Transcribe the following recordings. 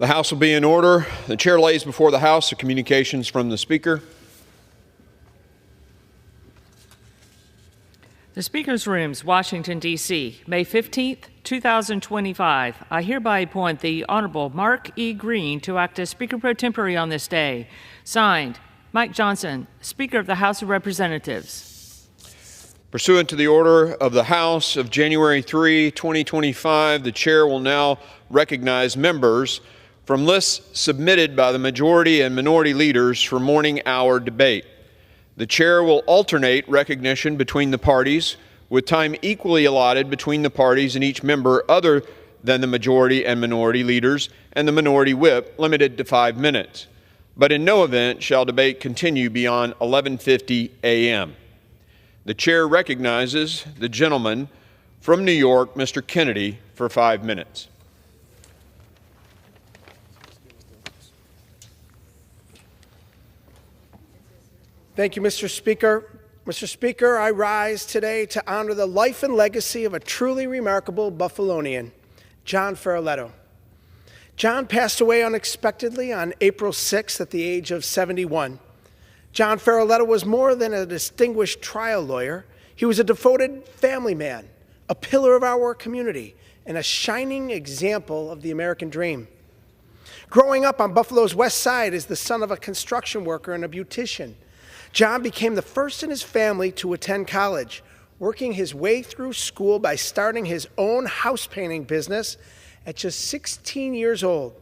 The House will be in order. The chair lays before the House the communications from the Speaker. The Speaker's Rooms, Washington, D.C., May 15th, 2025. I hereby appoint the Honorable Mark E. Green to act as Speaker pro tempore on this day. Signed, Mike Johnson, Speaker of the House of Representatives. Pursuant to the order of the House of January 3, 2025, the chair will now recognize members from lists submitted by the majority and minority leaders for morning hour debate. The chair will alternate recognition between the parties, with time equally allotted between the parties and each member other than the majority and minority leaders and the minority whip, limited to 5 minutes. But in no event shall debate continue beyond 11:50 a.m. The chair recognizes the gentleman from New York, Mr. Kennedy, for 5 minutes. Thank you, Mr. Speaker. Mr. Speaker, I rise today to honor the life and legacy of a truly remarkable Buffalonian, John Ferraletto. John passed away unexpectedly on April 6th at the age of 71. John Ferraletto was more than a distinguished trial lawyer. He was a devoted family man, a pillar of our community, and a shining example of the American dream. Growing up on Buffalo's West Side as the son of a construction worker and a beautician, John became the first in his family to attend college, working his way through school by starting his own house painting business at just 16 years old.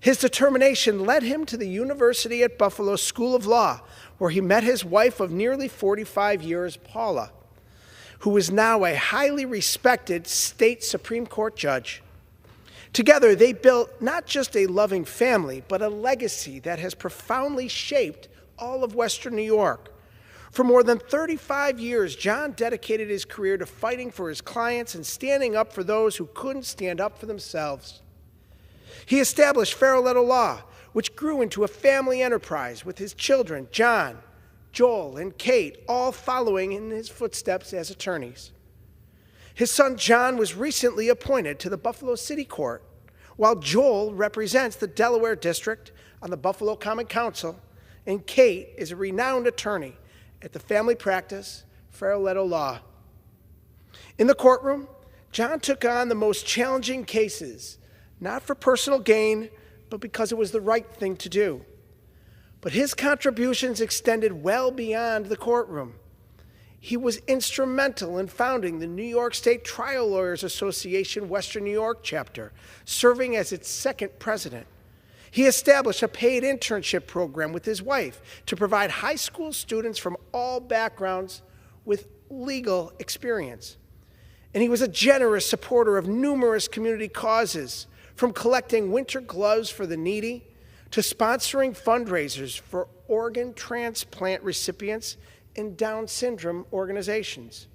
His determination led him to the University at Buffalo School of Law, where he met his wife of nearly 45 years, Paula, who is now a highly respected state Supreme Court judge. Together, they built not just a loving family, but a legacy that has profoundly shaped all of Western New York. For more than 35 years, John dedicated his career to fighting for his clients and standing up for those who couldn't stand up for themselves. He established Ferraletto Law, which grew into a family enterprise with his children, John, Joel, and Kate, all following in his footsteps as attorneys. His son John was recently appointed to the Buffalo City Court, while Joel represents the Delaware District on the Buffalo Common Council, and Kate is a renowned attorney at the family practice, Ferraletto Law. In the courtroom, John took on the most challenging cases, not for personal gain, but because it was the right thing to do. But his contributions extended well beyond the courtroom. He was instrumental in founding the New York State Trial Lawyers Association Western New York chapter, serving as its second president. He established a paid internship program with his wife to provide high school students from all backgrounds with legal experience. And he was a generous supporter of numerous community causes, from collecting winter gloves for the needy to sponsoring fundraisers for organ transplant recipients and Down syndrome organizations.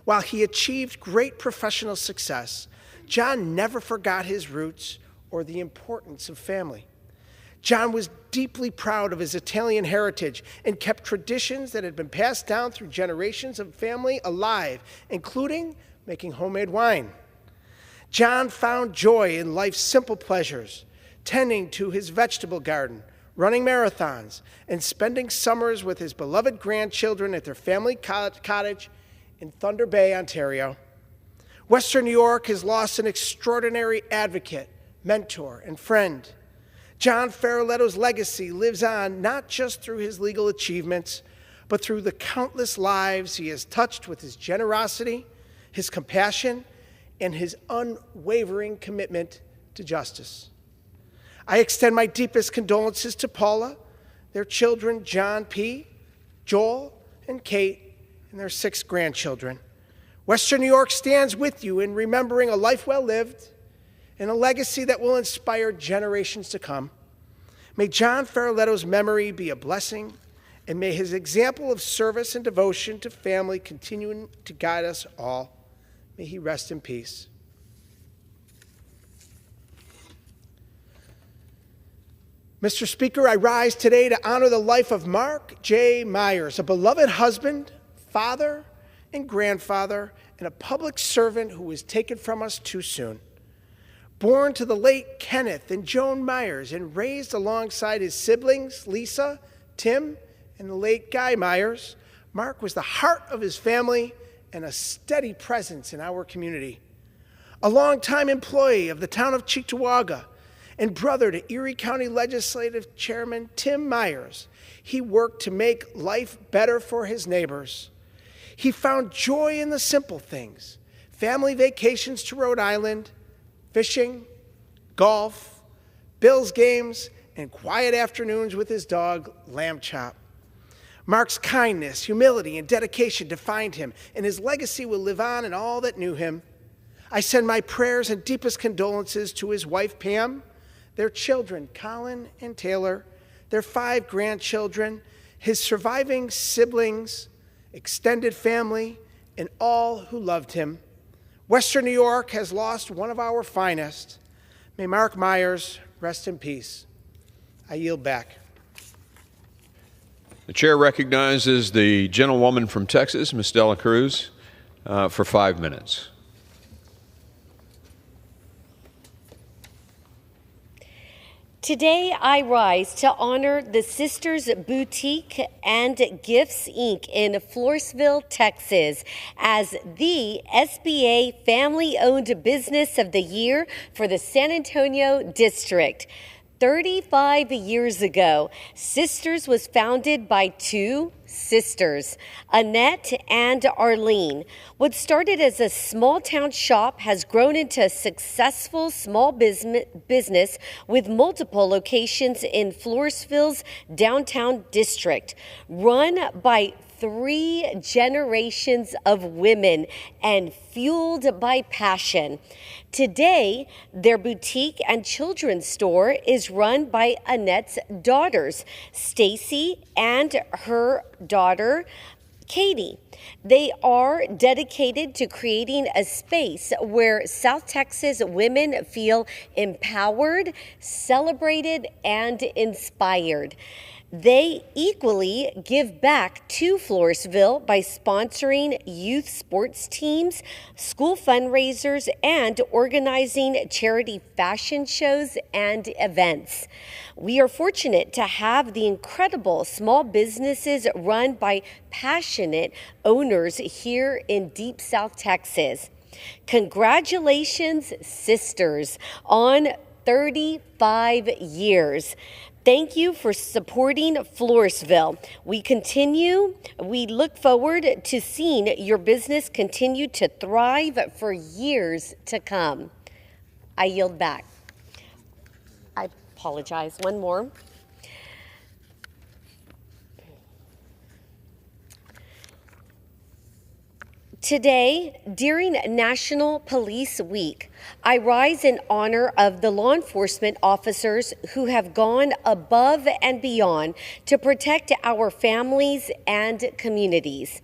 While he achieved great professional success, John never forgot his roots or the importance of family. John was deeply proud of his Italian heritage and kept traditions that had been passed down through generations of family alive, including making homemade wine. John found joy in life's simple pleasures, tending to his vegetable garden, running marathons, and spending summers with his beloved grandchildren at their family cottage in Thunder Bay, Ontario. Western New York has lost an extraordinary advocate, mentor, and friend. John Ferraletto's legacy lives on not just through his legal achievements, but through the countless lives he has touched with his generosity, his compassion, and his unwavering commitment to justice. I extend my deepest condolences to Paula, their children John P., Joel, and Kate, and their 6 grandchildren. Western New York stands with you in remembering a life well lived and a legacy that will inspire generations to come. May John Ferraletto's memory be a blessing, and may his example of service and devotion to family continue to guide us all. May he rest in peace. Mr. Speaker, I rise today to honor the life of Mark J. Myers, a beloved husband, father, and grandfather, and a public servant who was taken from us too soon. Born to the late Kenneth and Joan Myers and raised alongside his siblings, Lisa, Tim, and the late Guy Myers, Mark was the heart of his family and a steady presence in our community. A longtime employee of the town of Cheektowaga and brother to Erie County Legislative Chairman Tim Myers, he worked to make life better for his neighbors. He found joy in the simple things: family vacations to Rhode Island, fishing, golf, Bills games, and quiet afternoons with his dog, Lamb Chop. Mark's kindness, humility, and dedication defined him, and his legacy will live on in all that knew him. I send my prayers and deepest condolences to his wife, Pam, their children, Colin and Taylor, their 5 grandchildren, his surviving siblings, extended family, and all who loved him. Western New York has lost one of our finest. May Mark Myers rest in peace. I yield back. The chair recognizes the gentlewoman from Texas, Ms. Dela Cruz, for 5 minutes. Today, I rise to honor the Sisters Boutique and Gifts, Inc. in Floresville, Texas, as the SBA Family-Owned Business of the Year for the San Antonio District. 35 years ago, Sisters was founded by 2 sisters, Annette and Arlene. What started as a small town shop has grown into a successful small business with multiple locations in Floresville's downtown district, run by 3 generations of women and fueled by passion. Today, their boutique and children's store is run by Annette's daughters, Stacy and her daughter, Katie. They are dedicated to creating a space where South Texas women feel empowered, celebrated, and inspired. They equally give back to Floresville by sponsoring youth sports teams, school fundraisers, and organizing charity fashion shows and events. We are fortunate to have the incredible small businesses run by passionate owners here in Deep South Texas. Congratulations, sisters, on 35 years. Thank you for supporting Floresville. We look forward to seeing your business continue to thrive for years to come. I yield back. I apologize. One more. Today, during National Police Week, I rise in honor of the law enforcement officers who have gone above and beyond to protect our families and communities.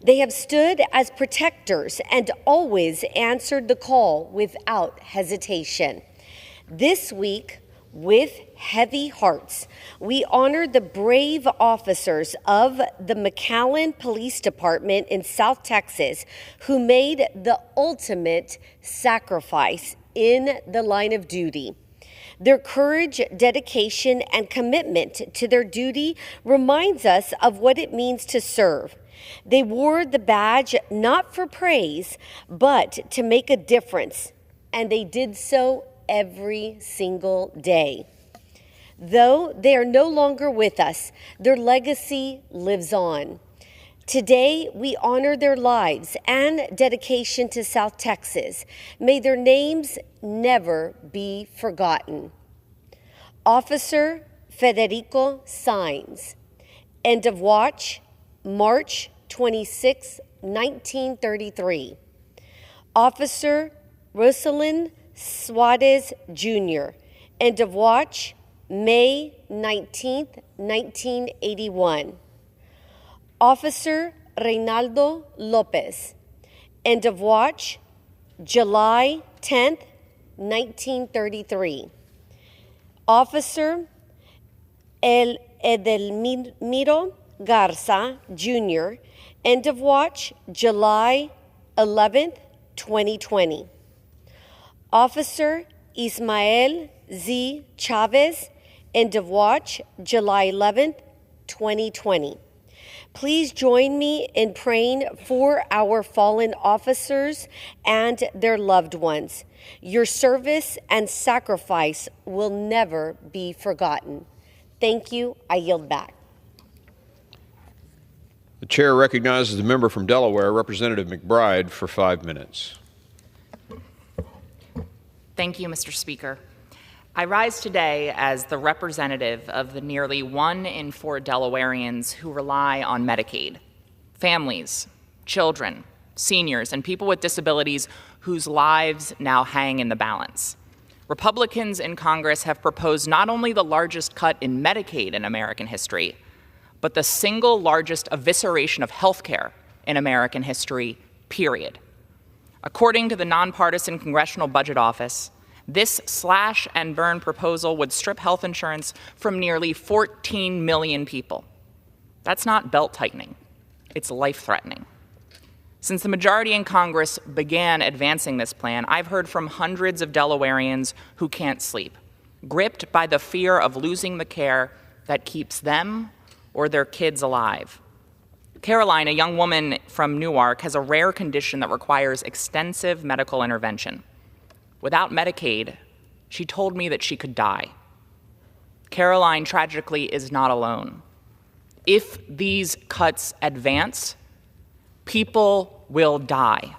They have stood as protectors and always answered the call without hesitation. This week, with heavy hearts, we honor the brave officers of the McAllen Police Department in South Texas who made the ultimate sacrifice in the line of duty. Their courage, dedication, and commitment to their duty reminds us of what it means to serve. They wore the badge not for praise, but to make a difference, and they did so every single day. Though they are no longer with us, their legacy lives on. Today, we honor their lives and dedication to South Texas. May their names never be forgotten. Officer Federico Saenz, end of watch, March 26, 1933. Officer Rosalind Suarez Jr., end of watch, May 19, 1981. Officer Reynaldo Lopez, end of watch, July 10, 1933. Officer El Edelmiro Garza Jr., end of watch, July 11, 2020. Officer Ismael Z. Chavez, end of watch, July 11th, 2020. Please join me in praying for our fallen officers and their loved ones. Your service and sacrifice will never be forgotten. Thank you. I yield back. The chair recognizes the member from Delaware, Representative McBride, for 5 minutes. Thank you, Mr. Speaker. I rise today as the representative of the nearly 1 in 4 Delawareans who rely on Medicaid, families, children, seniors, and people with disabilities whose lives now hang in the balance. Republicans in Congress have proposed not only the largest cut in Medicaid in American history, but the single largest evisceration of health care in American history, period. According to the nonpartisan Congressional Budget Office, this slash and burn proposal would strip health insurance from nearly 14 million people. That's not belt-tightening, it's life-threatening. Since the majority in Congress began advancing this plan, I've heard from hundreds of Delawareans who can't sleep, gripped by the fear of losing the care that keeps them or their kids alive. Caroline, a young woman from Newark, has a rare condition that requires extensive medical intervention. Without Medicaid, she told me that she could die. Caroline, tragically, is not alone. If these cuts advance, people will die.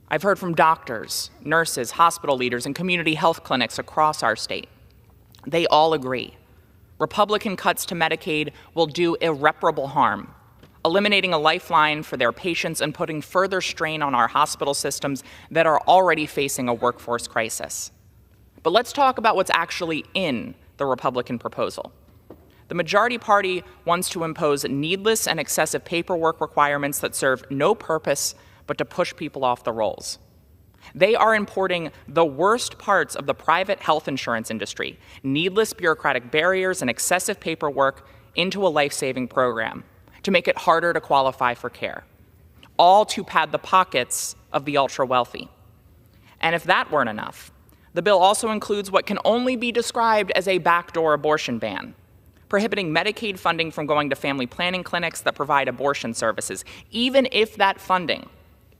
I've heard from doctors, nurses, hospital leaders, and community health clinics across our state. They all agree. Republican cuts to Medicaid will do irreparable harm, eliminating a lifeline for their patients and putting further strain on our hospital systems that are already facing a workforce crisis. But let's talk about what's actually in the Republican proposal. The majority party wants to impose needless and excessive paperwork requirements that serve no purpose but to push people off the rolls. They are importing the worst parts of the private health insurance industry, needless bureaucratic barriers and excessive paperwork, into a life-saving program to make it harder to qualify for care, all to pad the pockets of the ultra-wealthy. And if that weren't enough, the bill also includes what can only be described as a backdoor abortion ban, prohibiting Medicaid funding from going to family planning clinics that provide abortion services, even if that funding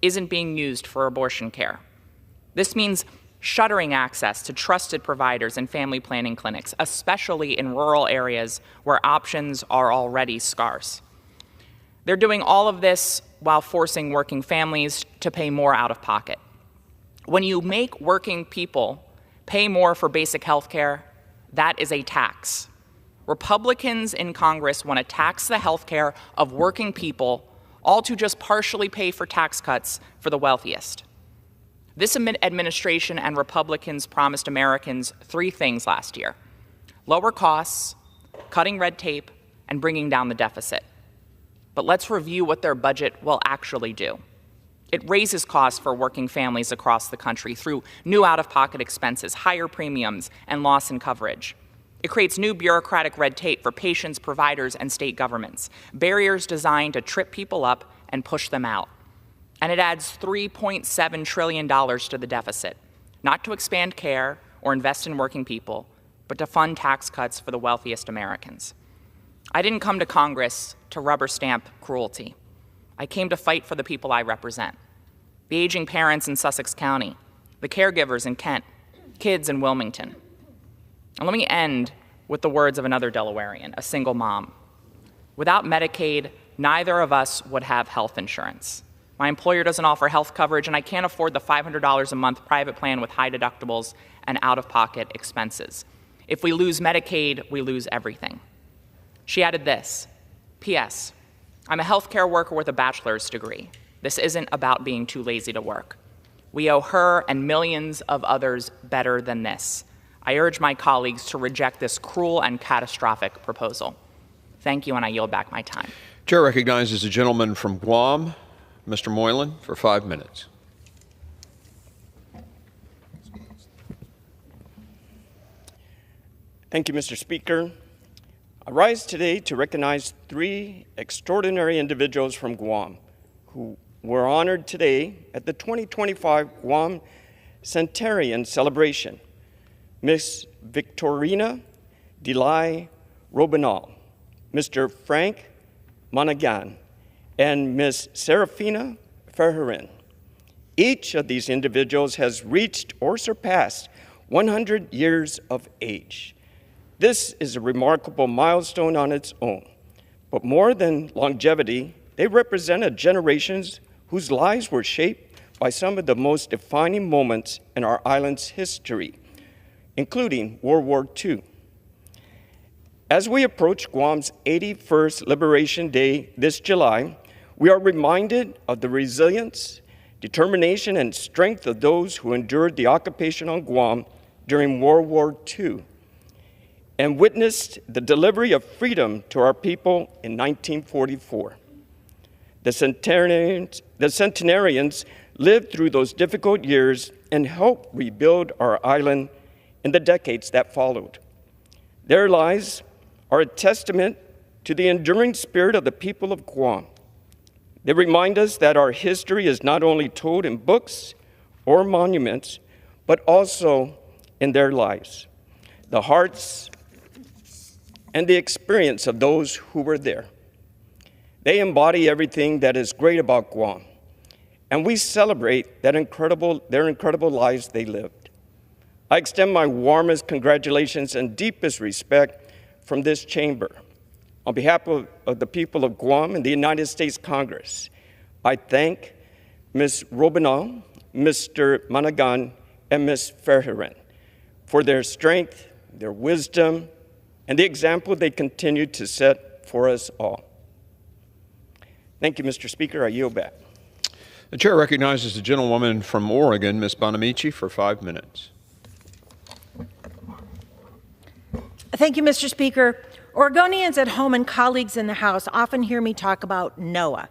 isn't being used for abortion care. This means shuttering access to trusted providers and family planning clinics, especially in rural areas where options are already scarce. They're doing all of this while forcing working families to pay more out of pocket. When you make working people pay more for basic health care, that is a tax. Republicans in Congress want to tax the health care of working people, all to just partially pay for tax cuts for the wealthiest. This administration and Republicans promised Americans 3 things last year: lower costs, cutting red tape, and bringing down the deficit. But let's review what their budget will actually do. It raises costs for working families across the country through new out-of-pocket expenses, higher premiums, and loss in coverage. It creates new bureaucratic red tape for patients, providers, and state governments, barriers designed to trip people up and push them out. And it adds $3.7 trillion to the deficit, not to expand care or invest in working people, but to fund tax cuts for the wealthiest Americans. I didn't come to Congress to rubber stamp cruelty. I came to fight for the people I represent: the aging parents in Sussex County, the caregivers in Kent, kids in Wilmington. And let me end with the words of another Delawarean, a single mom. Without Medicaid, neither of us would have health insurance. My employer doesn't offer health coverage, and I can't afford the $500 a month private plan with high deductibles and out-of-pocket expenses. If we lose Medicaid, we lose everything. She added this: P.S. I'm a healthcare worker with a bachelor's degree. This isn't about being too lazy to work. We owe her and millions of others better than this. I urge my colleagues to reject this cruel and catastrophic proposal. Thank you, and I yield back my time. Chair recognizes the gentleman from Guam, Mr. Moylan, for 5 minutes. Thank you, Mr. Speaker. I rise today to recognize 3 extraordinary individuals from Guam who were honored today at the 2025 Guam Centenarian celebration. Miss Victorina Delay Robinal, Mr. Frank Monaghan, and Miss Serafina Ferherin. Each of these individuals has reached or surpassed 100 years of age. This is a remarkable milestone on its own, but more than longevity, they represented generations whose lives were shaped by some of the most defining moments in our island's history, including World War II. As we approach Guam's 81st Liberation Day this July, we are reminded of the resilience, determination, and strength of those who endured the occupation on Guam during World War II and witnessed the delivery of freedom to our people in 1944. The centenarians lived through those difficult years and helped rebuild our island in the decades that followed. Their lives are a testament to the enduring spirit of the people of Guam. They remind us that our history is not only told in books or monuments, but also in their lives, the hearts and the experience of those who were there. They embody everything that is great about Guam, and we celebrate their incredible lives they lived. I extend my warmest congratulations and deepest respect from this chamber. On behalf of the people of Guam and the United States Congress, I thank Ms. Robinal, Mr. Monaghan, and Ms. Ferherin for their strength, their wisdom, and the example they continue to set for us all. Thank you, Mr. Speaker. I yield back. The chair recognizes the gentlewoman from Oregon, Ms. Bonamici, for 5 minutes. Thank you, Mr. Speaker. Oregonians at home and colleagues in the House often hear me talk about NOAA,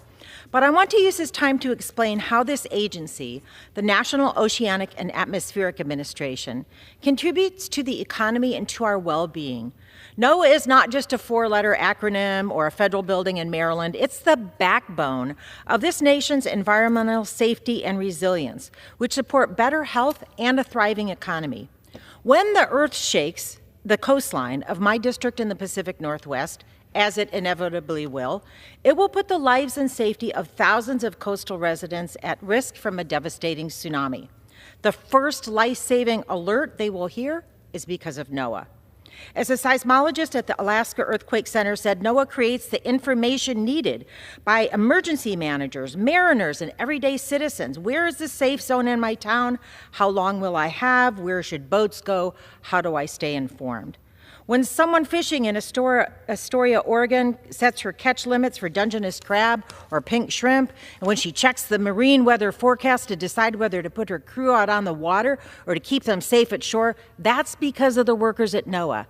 but I want to use this time to explain how this agency, the National Oceanic and Atmospheric Administration, contributes to the economy and to our well-being. NOAA is not just a four-letter acronym or a federal building in Maryland. It's the backbone of this nation's environmental safety and resilience, which support better health and a thriving economy. When the earth shakes the coastline of my district in the Pacific Northwest, as it inevitably will, it will put the lives and safety of thousands of coastal residents at risk from a devastating tsunami. The first life-saving alert they will hear is because of NOAA. As a seismologist at the Alaska Earthquake Center said, NOAA creates the information needed by emergency managers, mariners, and everyday citizens. Where is the safe zone in my town? How long will I have? Where should boats go? How do I stay informed? When someone fishing in Astoria, Oregon, sets her catch limits for Dungeness crab or pink shrimp, and when she checks the marine weather forecast to decide whether to put her crew out on the water or to keep them safe at shore, that's because of the workers at NOAA.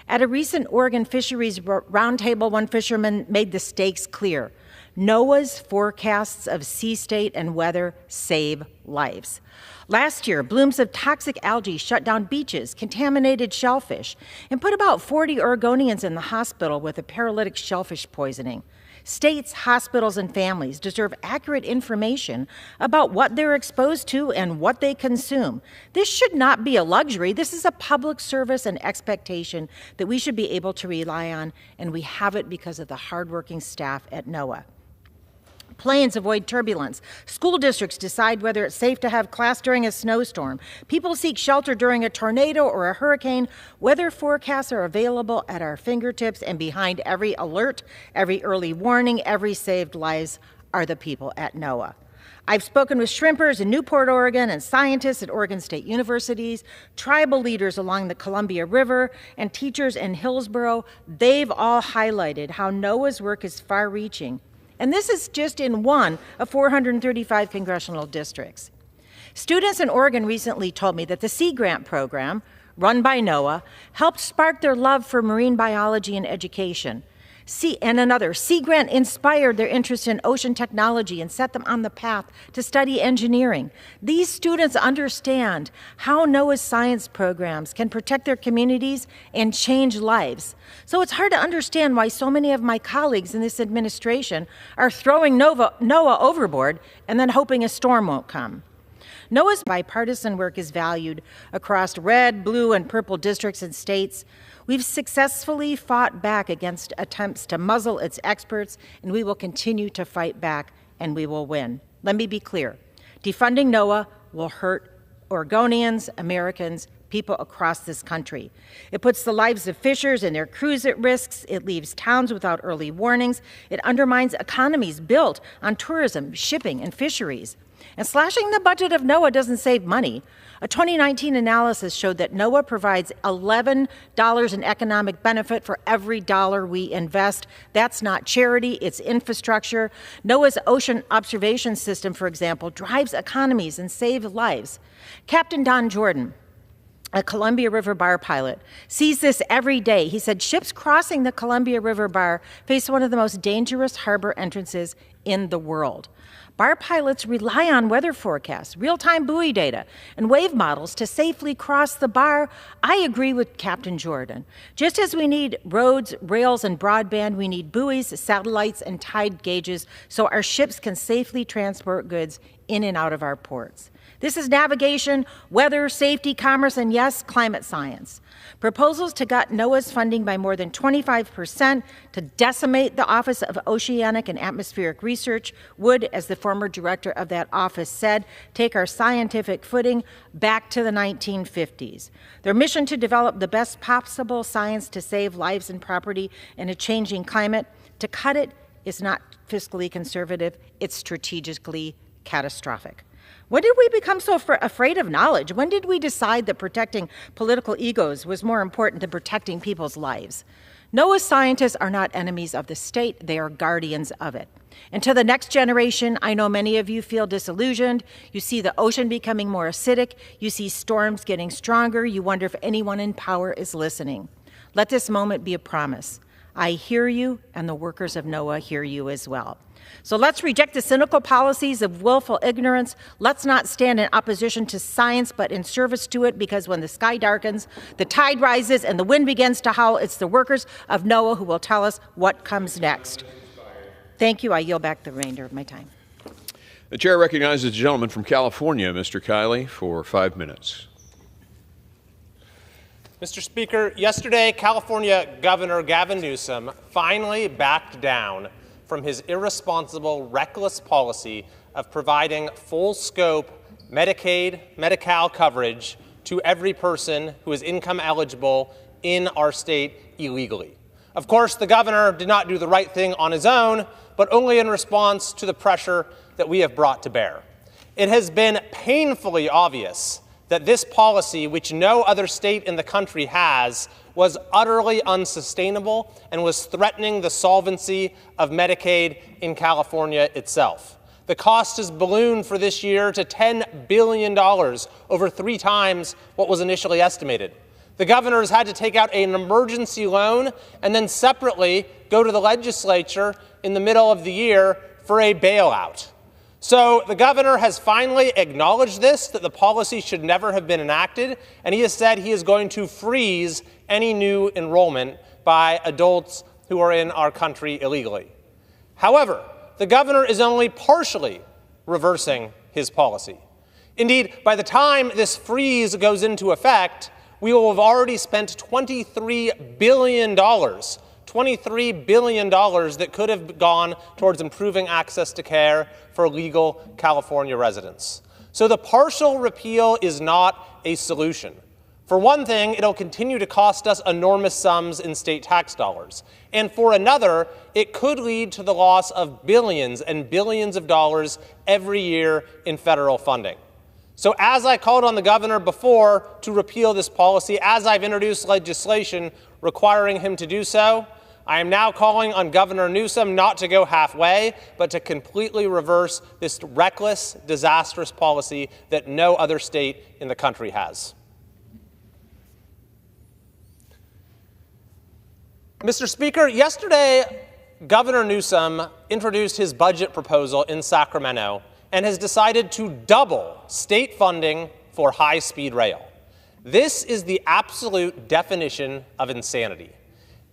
At a recent Oregon Fisheries Roundtable, one fisherman made the stakes clear. NOAA's forecasts of sea state and weather save lives. Last year, blooms of toxic algae shut down beaches, contaminated shellfish, and put about 40 Oregonians in the hospital with a paralytic shellfish poisoning. States, hospitals, and families deserve accurate information about what they're exposed to and what they consume. This should not be a luxury. This is a public service and expectation that we should be able to rely on, and we have it because of the hardworking staff at NOAA. Planes avoid turbulence. School districts decide whether it's safe to have class during a snowstorm. People seek shelter during a tornado or a hurricane. Weather forecasts are available at our fingertips, and behind every alert, every early warning, every saved lives are the people at NOAA. I've spoken with shrimpers in Newport, Oregon, and scientists at Oregon State Universities, tribal leaders along the Columbia River, and teachers in Hillsborough. They've all highlighted how NOAA's work is far-reaching. And this is just in one of 435 congressional districts. Students in Oregon recently told me that the Sea Grant program, run by NOAA, helped spark their love for marine biology and education. Sea Grant inspired their interest in ocean technology and set them on the path to study engineering. These students understand how NOAA's science programs can protect their communities and change lives. So it's hard to understand why so many of my colleagues in this administration are throwing NOAA overboard and then hoping a storm won't come. NOAA's bipartisan work is valued across red, blue, and purple districts and states. We've successfully fought back against attempts to muzzle its experts, and we will continue to fight back, and we will win. Let me be clear. Defunding NOAA will hurt Oregonians, Americans, people across this country. It puts the lives of fishers and their crews at risk. It leaves towns without early warnings. It undermines economies built on tourism, shipping, and fisheries. And slashing the budget of NOAA doesn't save money. A 2019 analysis showed that NOAA provides $11 in economic benefit for every dollar we invest. That's not charity, it's infrastructure. NOAA's ocean observation system, for example, drives economies and saves lives. Captain Don Jordan, a Columbia River bar pilot, sees this every day. He said ships crossing the Columbia River bar face one of the most dangerous harbor entrances in the world. Bar pilots rely on weather forecasts, real-time buoy data, and wave models to safely cross the bar. I agree with Captain Jordan. Just as we need roads, rails, and broadband, we need buoys, satellites, and tide gauges so our ships can safely transport goods in and out of our ports. This is navigation, weather, safety, commerce, and yes, climate science. Proposals to gut NOAA's funding by more than 25%, to decimate the Office of Oceanic and Atmospheric Research would, as the former director of that office said, take our scientific footing back to the 1950s. Their mission to develop the best possible science to save lives and property in a changing climate, to cut it is not fiscally conservative, it's strategically catastrophic. When did we become so afraid of knowledge? When did we decide that protecting political egos was more important than protecting people's lives? NOAA scientists are not enemies of the state, they are guardians of it. And to the next generation, I know many of you feel disillusioned. You see the ocean becoming more acidic. You see storms getting stronger. You wonder if anyone in power is listening. Let this moment be a promise. I hear you, and the workers of NOAA hear you as well. So let's reject the cynical policies of willful ignorance. Let's not stand in opposition to science, but in service to it, because when the sky darkens, the tide rises, and the wind begins to howl, it's the workers of NOAA who will tell us what comes next. Thank you. I yield back the remainder of my time. The chair recognizes the gentleman from California, Mr. Kiley, for 5 minutes. Mr. Speaker, yesterday, California Governor Gavin Newsom finally backed down from his irresponsible, reckless policy of providing full-scope Medicaid, Medi-Cal coverage to every person who is income eligible in our state illegally. Of course, the governor did not do the right thing on his own, but only in response to the pressure that we have brought to bear. It has been painfully obvious that this policy, which no other state in the country has, was utterly unsustainable and was threatening the solvency of Medicaid in California itself. The cost has ballooned for this year to $10 billion, over 3 times what was initially estimated. The governor has had to take out an emergency loan and then separately go to the legislature in the middle of the year for a bailout. So the governor has finally acknowledged this, that the policy should never have been enacted, and he has said he is going to freeze any new enrollment by adults who are in our country illegally. However, the governor is only partially reversing his policy. Indeed, by the time this freeze goes into effect, we will have already spent $23 billion $23 billion that could have gone towards improving access to care for legal California residents. So the partial repeal is not a solution. For one thing, it'll continue to cost us enormous sums in state tax dollars. And for another, it could lead to the loss of billions and billions of dollars every year in federal funding. So as I called on the governor before to repeal this policy, as I've introduced legislation requiring him to do so, I am now calling on Governor Newsom not to go halfway, but to completely reverse this reckless, disastrous policy that no other state in the country has. Mr. Speaker, yesterday, Governor Newsom introduced his budget proposal in Sacramento and has decided to double state funding for high-speed rail. This is the absolute definition of insanity.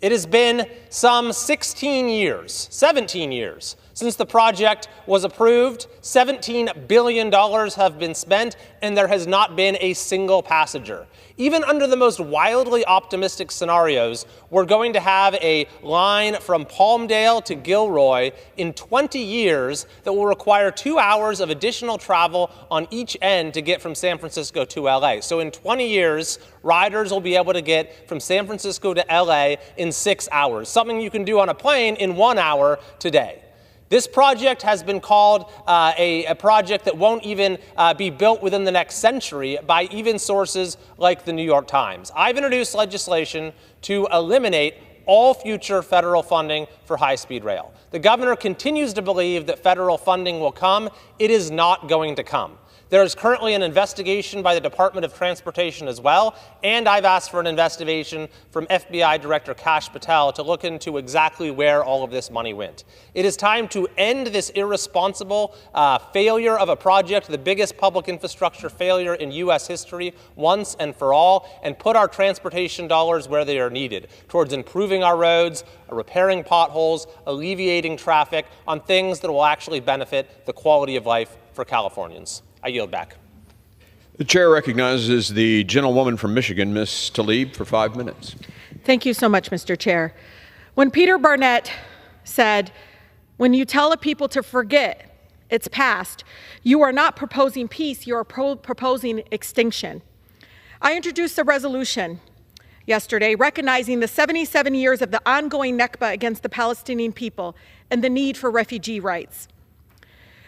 It has been some 17 years Since the project was approved, $17 billion have been spent, and there has not been a single passenger. Even under the most wildly optimistic scenarios, we're going to have a line from Palmdale to Gilroy in 20 years that will require 2 hours of additional travel on each end to get from San Francisco to LA. So in 20 years, riders will be able to get from San Francisco to LA in 6 hours, something you can do on a plane in 1 hour today. This project has been called a project that won't even be built within the next century by even sources like the New York Times. I've introduced legislation to eliminate all future federal funding for high-speed rail. The governor continues to believe that federal funding will come. It is not going to come. There is currently an investigation by the Department of Transportation as well, and I've asked for an investigation from FBI Director Kash Patel to look into exactly where all of this money went. It is time to end this irresponsible failure of a project, the biggest public infrastructure failure in U.S. history, once and for all, and put our transportation dollars where they are needed, towards improving our roads, repairing potholes, alleviating traffic, on things that will actually benefit the quality of life for Californians. I yield back. The chair recognizes the gentlewoman from Michigan, Ms. Tlaib, for 5 minutes. Thank you so much, Mr. Chair. When Peter Barnett said, "When you tell a people to forget its past, you are not proposing peace, you are proposing extinction." I introduced a resolution yesterday recognizing the 77 years of the ongoing Nakba against the Palestinian people and the need for refugee rights.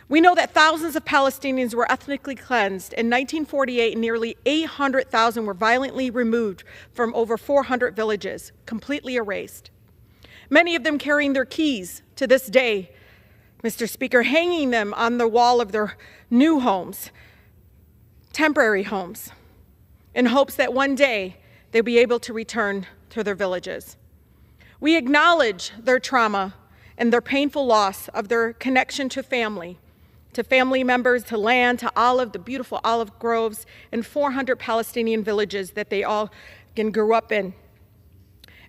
We know that thousands of Palestinians were ethnically cleansed. In 1948, nearly 800,000 were violently removed from over 400 villages, completely erased. Many of them carrying their keys to this day, Mr. Speaker, hanging them on the wall of their new homes, temporary homes, in hopes that one day they'll be able to return to their villages. We acknowledge their trauma and their painful loss of their connection to family members, to land, to the beautiful olive groves, and 400 Palestinian villages that they all grew up in.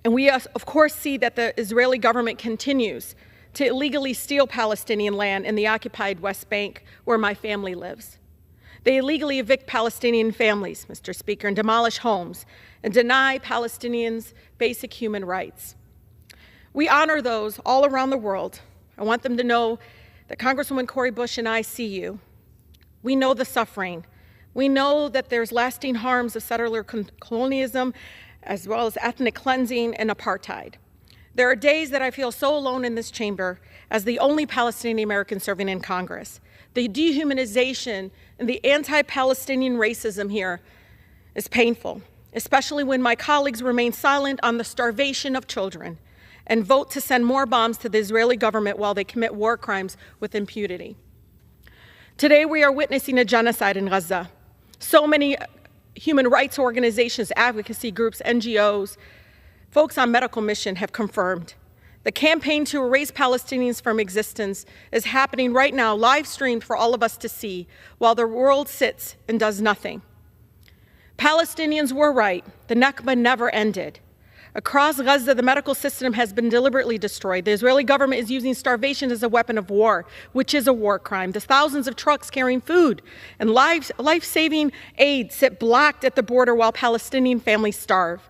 And we, of course, see that the Israeli government continues to illegally steal Palestinian land in the occupied West Bank, where my family lives. They illegally evict Palestinian families, Mr. Speaker, and demolish homes, and deny Palestinians basic human rights. We honor those all around the world. I want them to know that Congresswoman Cori Bush and I see you. We know the suffering. We know that there's lasting harms of settler colonialism, as well as ethnic cleansing and apartheid. There are days that I feel so alone in this chamber as the only Palestinian American serving in Congress. The dehumanization and the anti-Palestinian racism here is painful, especially when my colleagues remain silent on the starvation of children and vote to send more bombs to the Israeli government while they commit war crimes with impunity. Today, we are witnessing a genocide in Gaza. So many human rights organizations, advocacy groups, NGOs, folks on medical mission have confirmed. The campaign to erase Palestinians from existence is happening right now, live streamed for all of us to see, while the world sits and does nothing. Palestinians were right. The Nakba never ended. Across Gaza, the medical system has been deliberately destroyed. The Israeli government is using starvation as a weapon of war, which is a war crime. The thousands of trucks carrying food and life-saving aid sit blocked at the border while Palestinian families starve.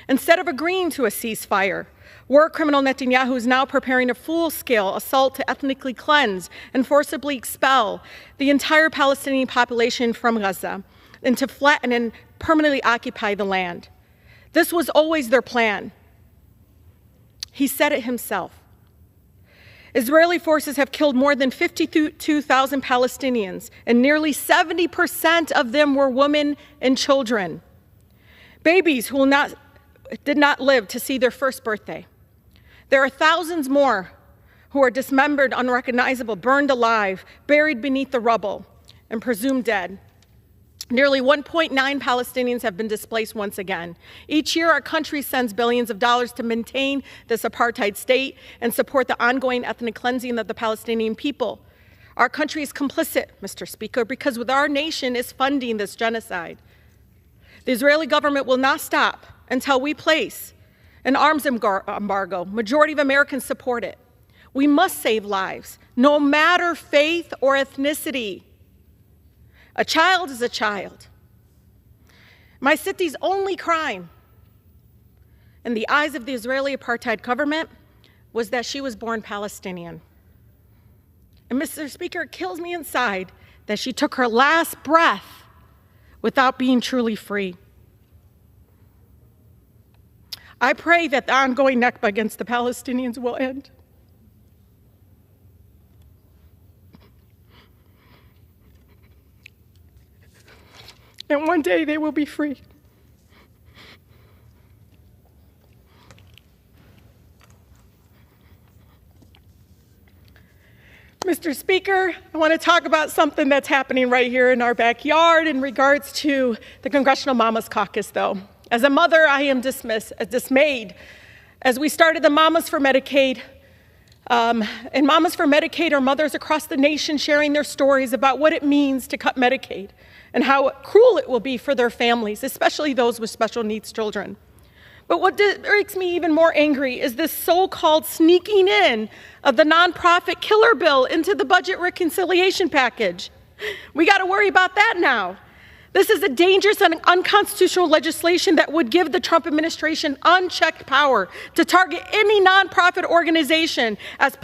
Instead of agreeing to a ceasefire, war criminal Netanyahu is now preparing a full-scale assault to ethnically cleanse and forcibly expel the entire Palestinian population from Gaza and to flatten and permanently occupy the land. This was always their plan. He said it himself. Israeli forces have killed more than 52,000 Palestinians, and nearly 70% of them were women and children. Babies who did not live to see their first birthday. There are thousands more who are dismembered, unrecognizable, burned alive, buried beneath the rubble, and presumed dead. Nearly 1.9 Palestinians have been displaced once again. Each year, our country sends billions of dollars to maintain this apartheid state and support the ongoing ethnic cleansing of the Palestinian people. Our country is complicit, Mr. Speaker, because our nation is funding this genocide. The Israeli government will not stop until we place an arms embargo. Majority of Americans support it. We must save lives, no matter faith or ethnicity. A child is a child. My city's only crime in the eyes of the Israeli apartheid government was that she was born Palestinian. And Mr. Speaker, it kills me inside that she took her last breath without being truly free. I pray that the ongoing Nakba against the Palestinians will end. And one day they will be free. Mr. Speaker, I want to talk about something that's happening right here in our backyard in regards to the Congressional Mamas Caucus, though. As a mother, I am dismayed. As we started the Mamas for Medicaid, and Mamas for Medicaid are mothers across the nation sharing their stories about what it means to cut Medicaid and how cruel it will be for their families, especially those with special needs children. But what makes me even more angry is this so-called sneaking in of the nonprofit killer bill into the budget reconciliation package. We got to worry about that now. This is a dangerous and unconstitutional legislation that would give the Trump administration unchecked power to target any nonprofit organization as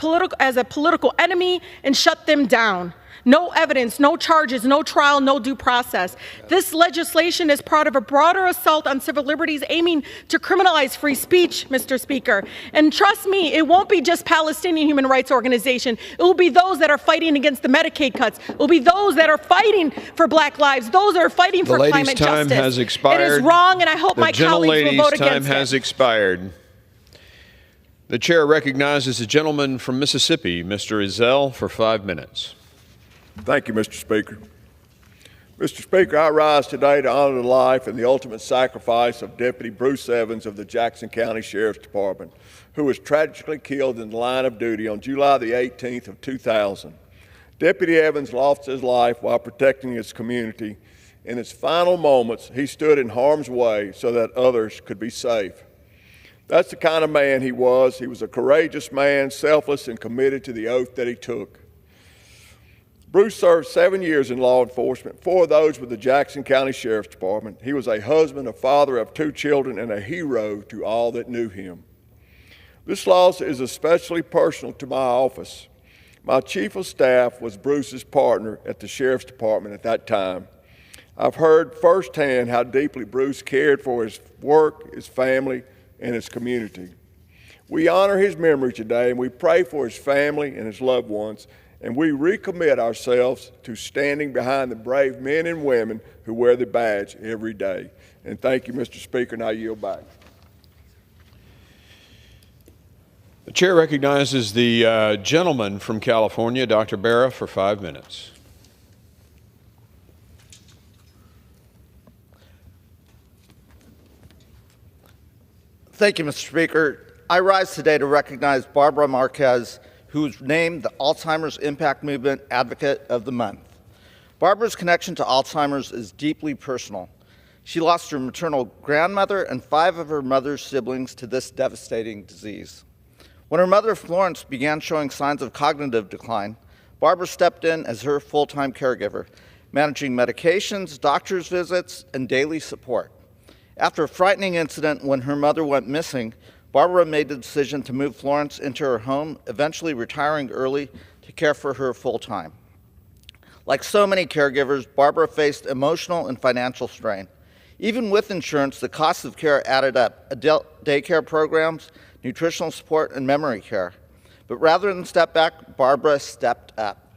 a political enemy and shut them down. No evidence, no charges, no trial, no due process. This legislation is part of a broader assault on civil liberties aiming to criminalize free speech, Mr. Speaker. And trust me, it won't be just Palestinian human rights organizations. It will be those that are fighting against the Medicaid cuts. It will be those that are fighting for Black lives, those that are fighting for climate justice. The lady's time has expired. It is wrong, and I hope my colleagues will vote against it. The time has expired. The chair recognizes a gentleman from Mississippi, Mr. Ezell, for 5 minutes. Thank you, Mr. Speaker. Mr. Speaker, I rise today to honor the life and the ultimate sacrifice of Deputy Bruce Evans of the Jackson County Sheriff's Department, who was tragically killed in the line of duty on July the 18th of 2000. Deputy Evans lost his life while protecting his community. In his final moments, he stood in harm's way so that others could be safe. That's the kind of man he was. He was a courageous man, selfless and committed to the oath that he took. Bruce served 7 years in law enforcement, 4 of those with the Jackson County Sheriff's Department. He was a husband, a father of 2 children, and a hero to all that knew him. This loss is especially personal to my office. My chief of staff was Bruce's partner at the Sheriff's Department at that time. I've heard firsthand how deeply Bruce cared for his work, his family, and his community. We honor his memory today, and we pray for his family and his loved ones, and we recommit ourselves to standing behind the brave men and women who wear the badge every day. And thank you, Mr. Speaker, and I yield back. The chair recognizes the gentleman from California, Dr. Barra, for 5 minutes. Thank you, Mr. Speaker. I rise today to recognize Barbara Marquez, who was named the Alzheimer's Impact Movement Advocate of the Month. Barbara's connection to Alzheimer's is deeply personal. She lost her maternal grandmother and 5 of her mother's siblings to this devastating disease. When her mother, Florence, began showing signs of cognitive decline, Barbara stepped in as her full-time caregiver, managing medications, doctor's visits, and daily support. After a frightening incident when her mother went missing, Barbara made the decision to move Florence into her home, eventually retiring early to care for her full-time. Like so many caregivers, Barbara faced emotional and financial strain. Even with insurance, the costs of care added up: adult daycare programs, nutritional support, and memory care. But rather than step back, Barbara stepped up.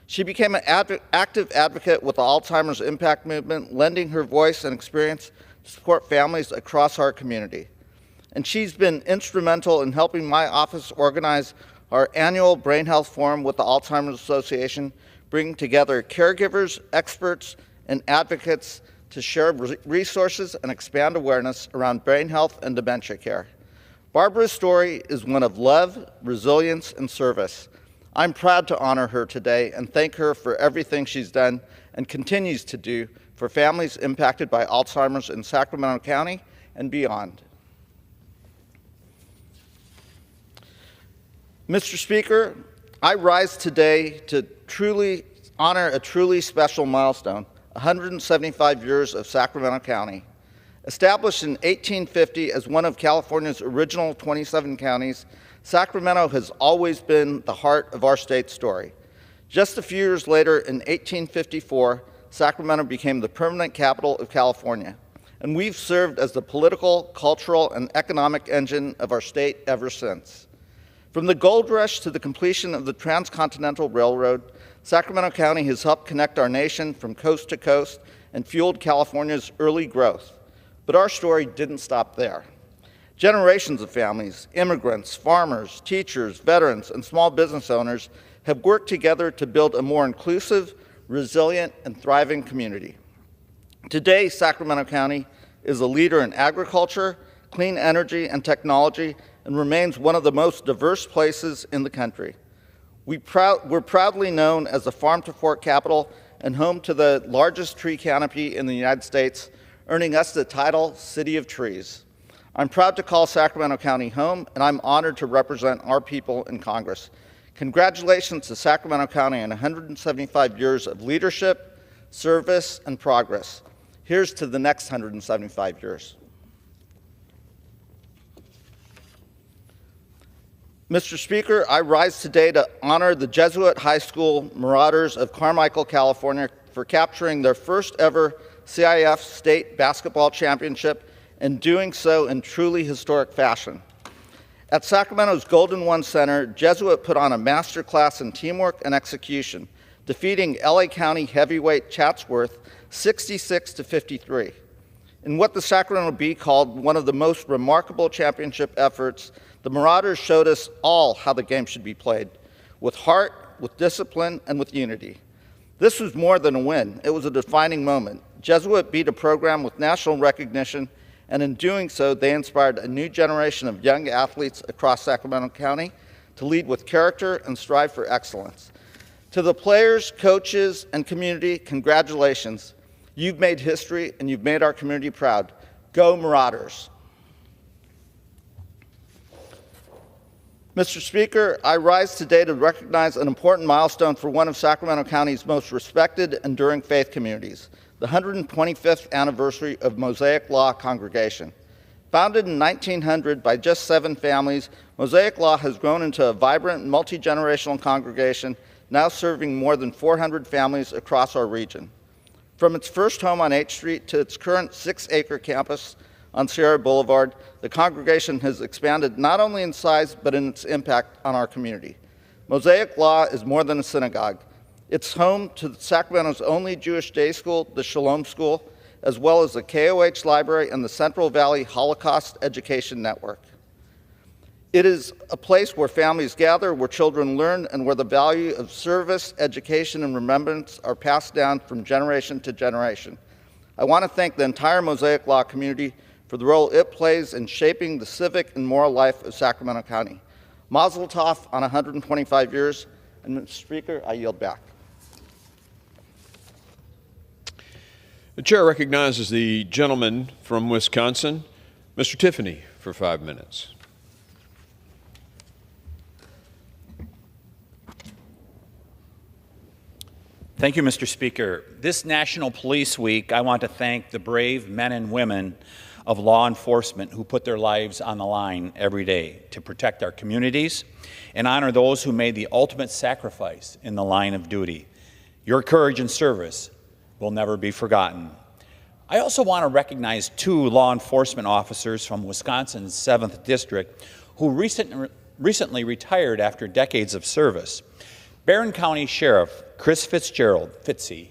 She became an active advocate with the Alzheimer's Impact Movement, lending her voice and experience to support families across our community. And she's been instrumental in helping my office organize our annual Brain Health Forum with the Alzheimer's Association, bringing together caregivers, experts, and advocates to share resources and expand awareness around brain health and dementia care. Barbara's story is one of love, resilience, and service. I'm proud to honor her today and thank her for everything she's done and continues to do for families impacted by Alzheimer's in Sacramento County and beyond. Mr. Speaker, I rise today to honor a truly special milestone, 175 years of Sacramento County. Established in 1850 as one of California's original 27 counties, Sacramento has always been the heart of our state's story. Just a few years later, in 1854, Sacramento became the permanent capital of California, and we've served as the political, cultural, and economic engine of our state ever since. From the gold rush to the completion of the Transcontinental Railroad, Sacramento County has helped connect our nation from coast to coast and fueled California's early growth. But our story didn't stop there. Generations of families, immigrants, farmers, teachers, veterans, and small business owners have worked together to build a more inclusive, resilient, and thriving community. Today, Sacramento County is a leader in agriculture, clean energy, and technology, and remains one of the most diverse places in the country. We're proudly known as the farm-to-fork capital and home to the largest tree canopy in the United States, earning us the title City of Trees. I'm proud to call Sacramento County home, and I'm honored to represent our people in Congress. Congratulations to Sacramento County on 175 years of leadership, service, and progress. Here's to the next 175 years. Mr. Speaker, I rise today to honor the Jesuit High School Marauders of Carmichael, California, for capturing their first ever CIF state basketball championship and doing so in truly historic fashion. At Sacramento's Golden One Center, Jesuit put on a master class in teamwork and execution, defeating LA County heavyweight Chatsworth 66-53. In what the Sacramento Bee called one of the most remarkable championship efforts, the Marauders showed us all how the game should be played, with heart, with discipline, and with unity. This was more than a win. It was a defining moment. Jesuit beat a program with national recognition, and in doing so, they inspired a new generation of young athletes across Sacramento County to lead with character and strive for excellence. To the players, coaches, and community, congratulations. You've made history, and you've made our community proud. Go Marauders! Mr. Speaker, I rise today to recognize an important milestone for one of Sacramento County's most respected, enduring faith communities, the 125th anniversary of Mosaic Law Congregation. Founded in 1900 by just 7 families, Mosaic Law has grown into a vibrant, multi-generational congregation, now serving more than 400 families across our region. From its first home on H Street to its current 6-acre campus on Sierra Boulevard, the congregation has expanded not only in size, but in its impact on our community. Mosaic Law is more than a synagogue. It's home to Sacramento's only Jewish day school, the Shalom School, as well as the KOH Library and the Central Valley Holocaust Education Network. It is a place where families gather, where children learn, and where the value of service, education, and remembrance are passed down from generation to generation. I want to thank the entire Mosaic Law community for the role it plays in shaping the civic and moral life of Sacramento County. Mazel tov on 125 years, and Mr. Speaker, I yield back. The chair recognizes the gentleman from Wisconsin, Mr. Tiffany, for 5 minutes. Thank you, Mr. Speaker. This National Police Week, I want to thank the brave men and women of law enforcement who put their lives on the line every day to protect our communities and honor those who made the ultimate sacrifice in the line of duty. Your courage and service will never be forgotten. I also want to recognize 2 law enforcement officers from Wisconsin's 7th District who recently retired after decades of service. Barron County Sheriff Chris Fitzgerald, Fitzy,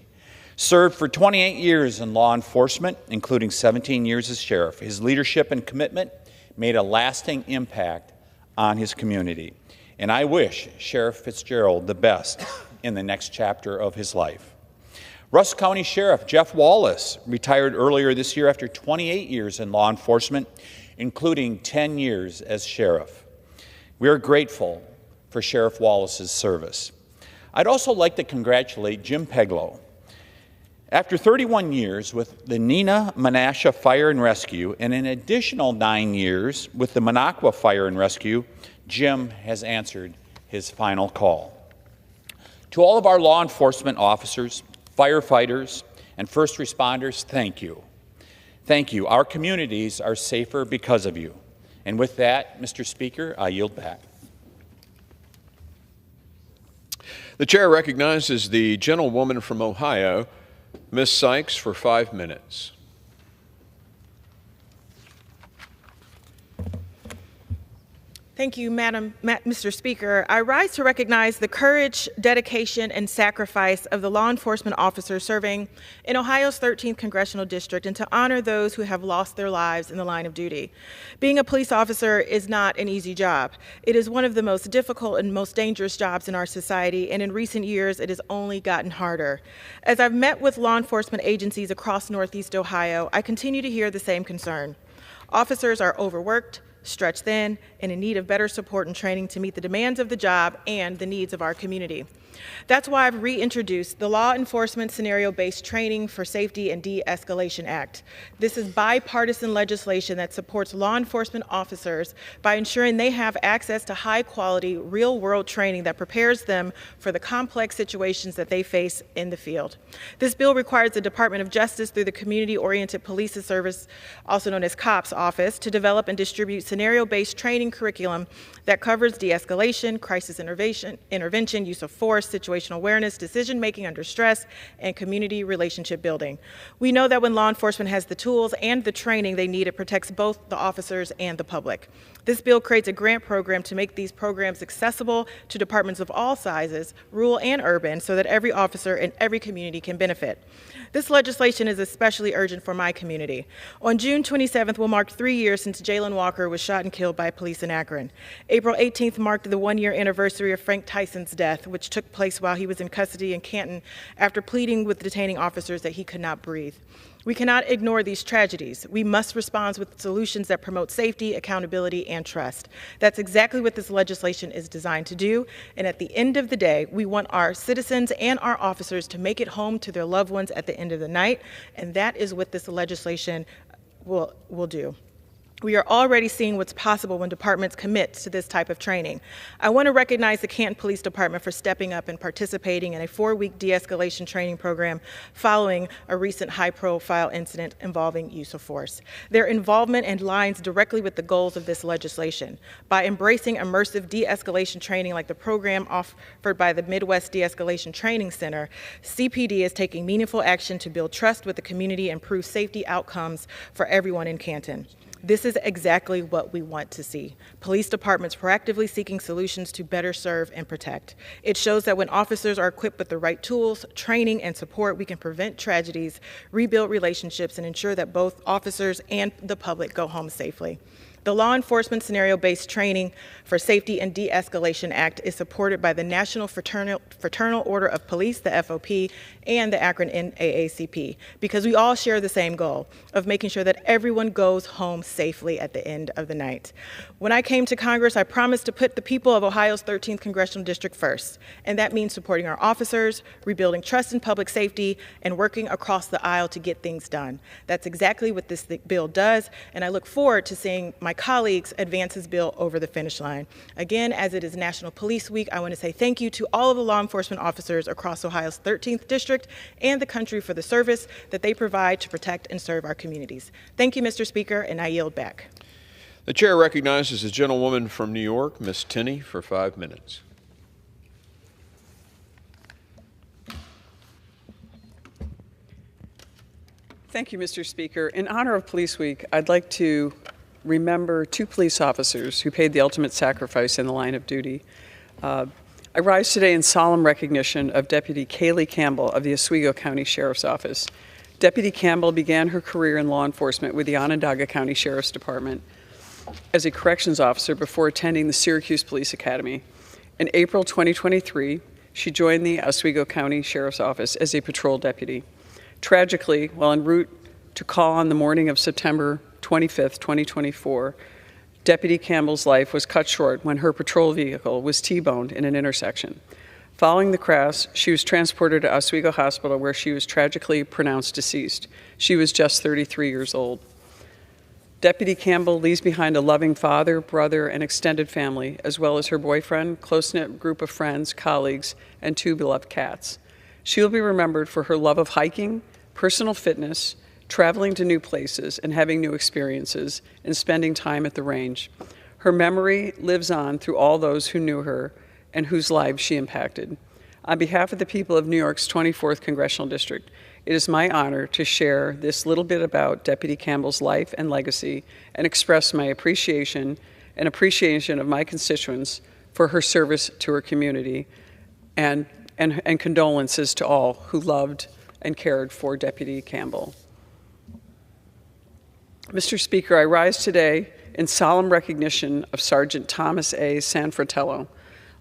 served for 28 years in law enforcement, including 17 years as sheriff. His leadership and commitment made a lasting impact on his community, and I wish Sheriff Fitzgerald the best in the next chapter of his life. Rusk County Sheriff Jeff Wallace retired earlier this year after 28 years in law enforcement, including 10 years as sheriff. We are grateful for Sheriff Wallace's service. I'd also like to congratulate Jim Peglow. After 31 years with the Neenah Menasha Fire and Rescue and an additional 9 years with the Minocqua Fire and Rescue, Jim has answered his final call. To all of our law enforcement officers, firefighters, and first responders, thank you. Thank you. Our communities are safer because of you. And with that, Mr. Speaker, I yield back. The chair recognizes the gentlewoman from Ohio, Ms. Sykes, for 5 minutes. Thank you, Mr. Speaker. I rise to recognize the courage, dedication, and sacrifice of the law enforcement officers serving in Ohio's 13th Congressional District and to honor those who have lost their lives in the line of duty. Being a police officer is not an easy job. It is one of the most difficult and most dangerous jobs in our society, and in recent years, it has only gotten harder. As I've met with law enforcement agencies across Northeast Ohio, I continue to hear the same concern. Officers are overworked, stretched thin, and in need of better support and training to meet the demands of the job and the needs of our community. That's why I've reintroduced the Law Enforcement Scenario-Based Training for Safety and De-Escalation Act. This is bipartisan legislation that supports law enforcement officers by ensuring they have access to high-quality, real-world training that prepares them for the complex situations that they face in the field. This bill requires the Department of Justice through the Community-Oriented Police Service, also known as COPS office, to develop and distribute scenario-based training curriculum that covers de-escalation, crisis intervention, use of force, situational awareness, decision-making under stress, and community relationship building. We know that when law enforcement has the tools and the training they need, it protects both the officers and the public. This bill creates a grant program to make these programs accessible to departments of all sizes, rural and urban, so that every officer in every community can benefit. This legislation is especially urgent for my community. On June 27th will mark 3 years since Jalen Walker was shot and killed by police in Akron. April 18th marked the 1-year anniversary of Frank Tyson's death, which took place while he was in custody in Canton after pleading with detaining officers that he could not breathe. We cannot ignore these tragedies. We must respond with solutions that promote safety, accountability, and trust. That's exactly what this legislation is designed to do. And at the end of the day, we want our citizens and our officers to make it home to their loved ones at the end of the night. And that is what this legislation will do. We are already seeing what's possible when departments commit to this type of training. I want to recognize the Canton Police Department for stepping up and participating in a 4-week de-escalation training program following a recent high-profile incident involving use of force. Their involvement aligns directly with the goals of this legislation. By embracing immersive de-escalation training like the program offered by the Midwest De-Escalation Training Center, CPD is taking meaningful action to build trust with the community and improve safety outcomes for everyone in Canton. This is exactly what we want to see. Police departments proactively seeking solutions to better serve and protect. It shows that when officers are equipped with the right tools, training, and support, we can prevent tragedies, rebuild relationships, and ensure that both officers and the public go home safely. The Law Enforcement Scenario-Based Training for Safety and De-Escalation Act is supported by the National Fraternal Order of Police, the FOP, and the Akron NAACP, because we all share the same goal of making sure that everyone goes home safely at the end of the night. When I came to Congress, I promised to put the people of Ohio's 13th Congressional District first, and that means supporting our officers, rebuilding trust in public safety, and working across the aisle to get things done. That's exactly what this bill does, and I look forward to seeing my colleagues advance this bill over the finish line. Again, as it is National Police Week, I want to say thank you to all of the law enforcement officers across Ohio's 13th District and the country for the service that they provide to protect and serve our communities. Thank you, Mr. Speaker, and I yield back. The chair recognizes the gentlewoman from New York, Ms. Tenney, for 5 minutes. Thank you, Mr. Speaker. In honor of Police Week, I'd like to remember 2 police officers who paid the ultimate sacrifice in the line of duty. I rise today in solemn recognition of Deputy Kaylee Campbell of the Oswego County Sheriff's Office. Deputy Campbell began her career in law enforcement with the Onondaga County Sheriff's Department as a corrections officer before attending the Syracuse Police Academy. In April 2023, she joined the Oswego County Sheriff's Office as a patrol deputy. Tragically, while en route to call on the morning of September 25th, 2024, Deputy Campbell's life was cut short when her patrol vehicle was T-boned in an intersection. Following the crash, she was transported to Oswego Hospital where she was tragically pronounced deceased. She was just 33 years old. Deputy Campbell leaves behind a loving father, brother, and extended family, as well as her boyfriend, close-knit group of friends, colleagues, and 2 beloved cats. She will be remembered for her love of hiking, personal fitness, traveling to new places, and having new experiences, and spending time at the range. Her memory lives on through all those who knew her and whose lives she impacted. On behalf of the people of New York's 24th Congressional District, it is my honor to share this little bit about Deputy Campbell's life and legacy and express my appreciation and appreciation of my constituents for her service to her community and condolences to all who loved and cared for Deputy Campbell. Mr. Speaker, I rise today in solemn recognition of Sergeant Thomas A. Sanfratello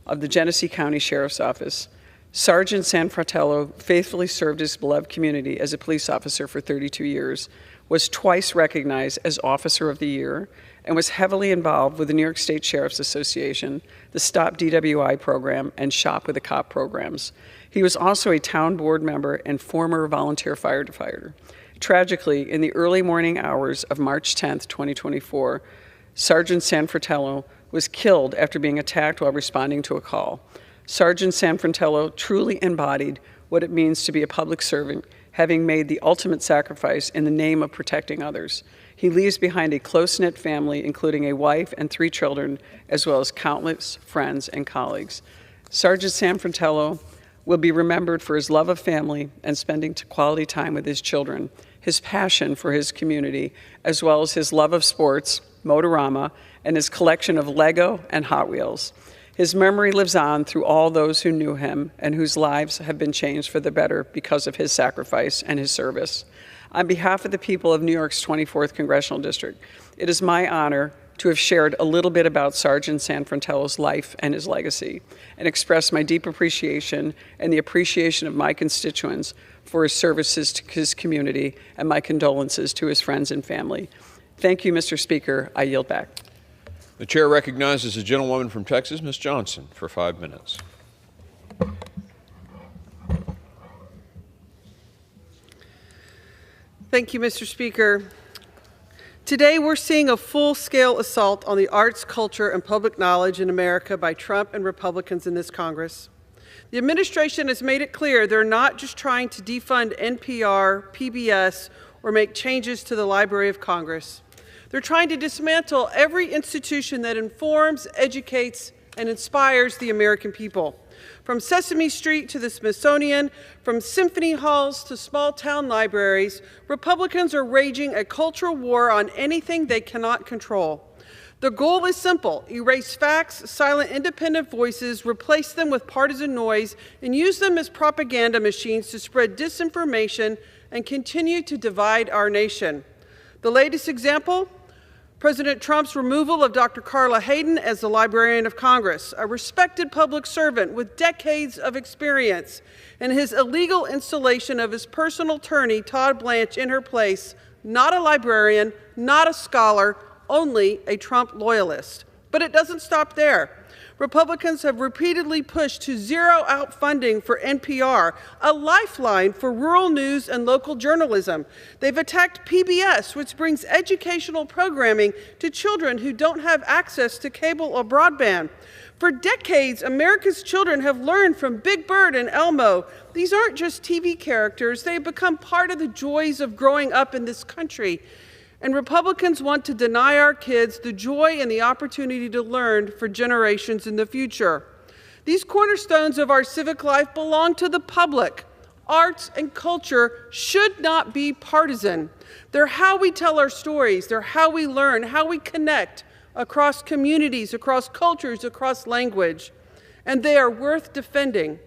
of the Genesee County Sheriff's Office. Sergeant Sanfratello faithfully served his beloved community as a police officer for 32 years, was twice recognized as Officer of the Year, and was heavily involved with the New York State Sheriff's Association, the Stop DWI program, and Shop with a Cop programs. He was also a town board member and former volunteer firefighter. Tragically, in the early morning hours of March 10, 2024, Sergeant Sanfratello was killed after being attacked while responding to a call. Sergeant Sanfratello truly embodied what it means to be a public servant, having made the ultimate sacrifice in the name of protecting others. He leaves behind a close-knit family, including a wife and 3 children, as well as countless friends and colleagues. Sergeant Sanfratello will be remembered for his love of family and spending quality time with his children, his passion for his community, as well as his love of sports, Motorama, and his collection of Lego and Hot Wheels. His memory lives on through all those who knew him and whose lives have been changed for the better because of his sacrifice and his service. On behalf of the people of New York's 24th Congressional District, it is my honor to have shared a little bit about Sergeant Sanfratello's life and his legacy, and express my deep appreciation and the appreciation of my constituents for his services to his community, and my condolences to his friends and family. Thank you, Mr. Speaker. I yield back. The chair recognizes a gentlewoman from Texas, Ms. Johnson, for 5 minutes. Thank you, Mr. Speaker. Today, we're seeing a full-scale assault on the arts, culture, and public knowledge in America by Trump and Republicans in this Congress. The administration has made it clear they're not just trying to defund NPR, PBS, or make changes to the Library of Congress. They're trying to dismantle every institution that informs, educates, and inspires the American people. From Sesame Street to the Smithsonian, from symphony halls to small-town libraries, Republicans are waging a cultural war on anything they cannot control. The goal is simple: erase facts, silence independent voices, replace them with partisan noise, and use them as propaganda machines to spread disinformation and continue to divide our nation. The latest example? President Trump's removal of Dr. Carla Hayden as the Librarian of Congress, a respected public servant with decades of experience, and his illegal installation of his personal attorney, Todd Blanche, in her place, not a librarian, not a scholar, only a Trump loyalist. But it doesn't stop there. Republicans have repeatedly pushed to zero out funding for NPR, a lifeline for rural news and local journalism. They've attacked PBS, which brings educational programming to children who don't have access to cable or broadband. For decades, America's children have learned from Big Bird and Elmo. These aren't just TV characters. They have become part of the joys of growing up in this country. And Republicans want to deny our kids the joy and the opportunity to learn for generations in the future. These cornerstones of our civic life belong to the public. Arts and culture should not be partisan. They're how we tell our stories. They're how we learn, how we connect across communities, across cultures, across language. And they are worth defending.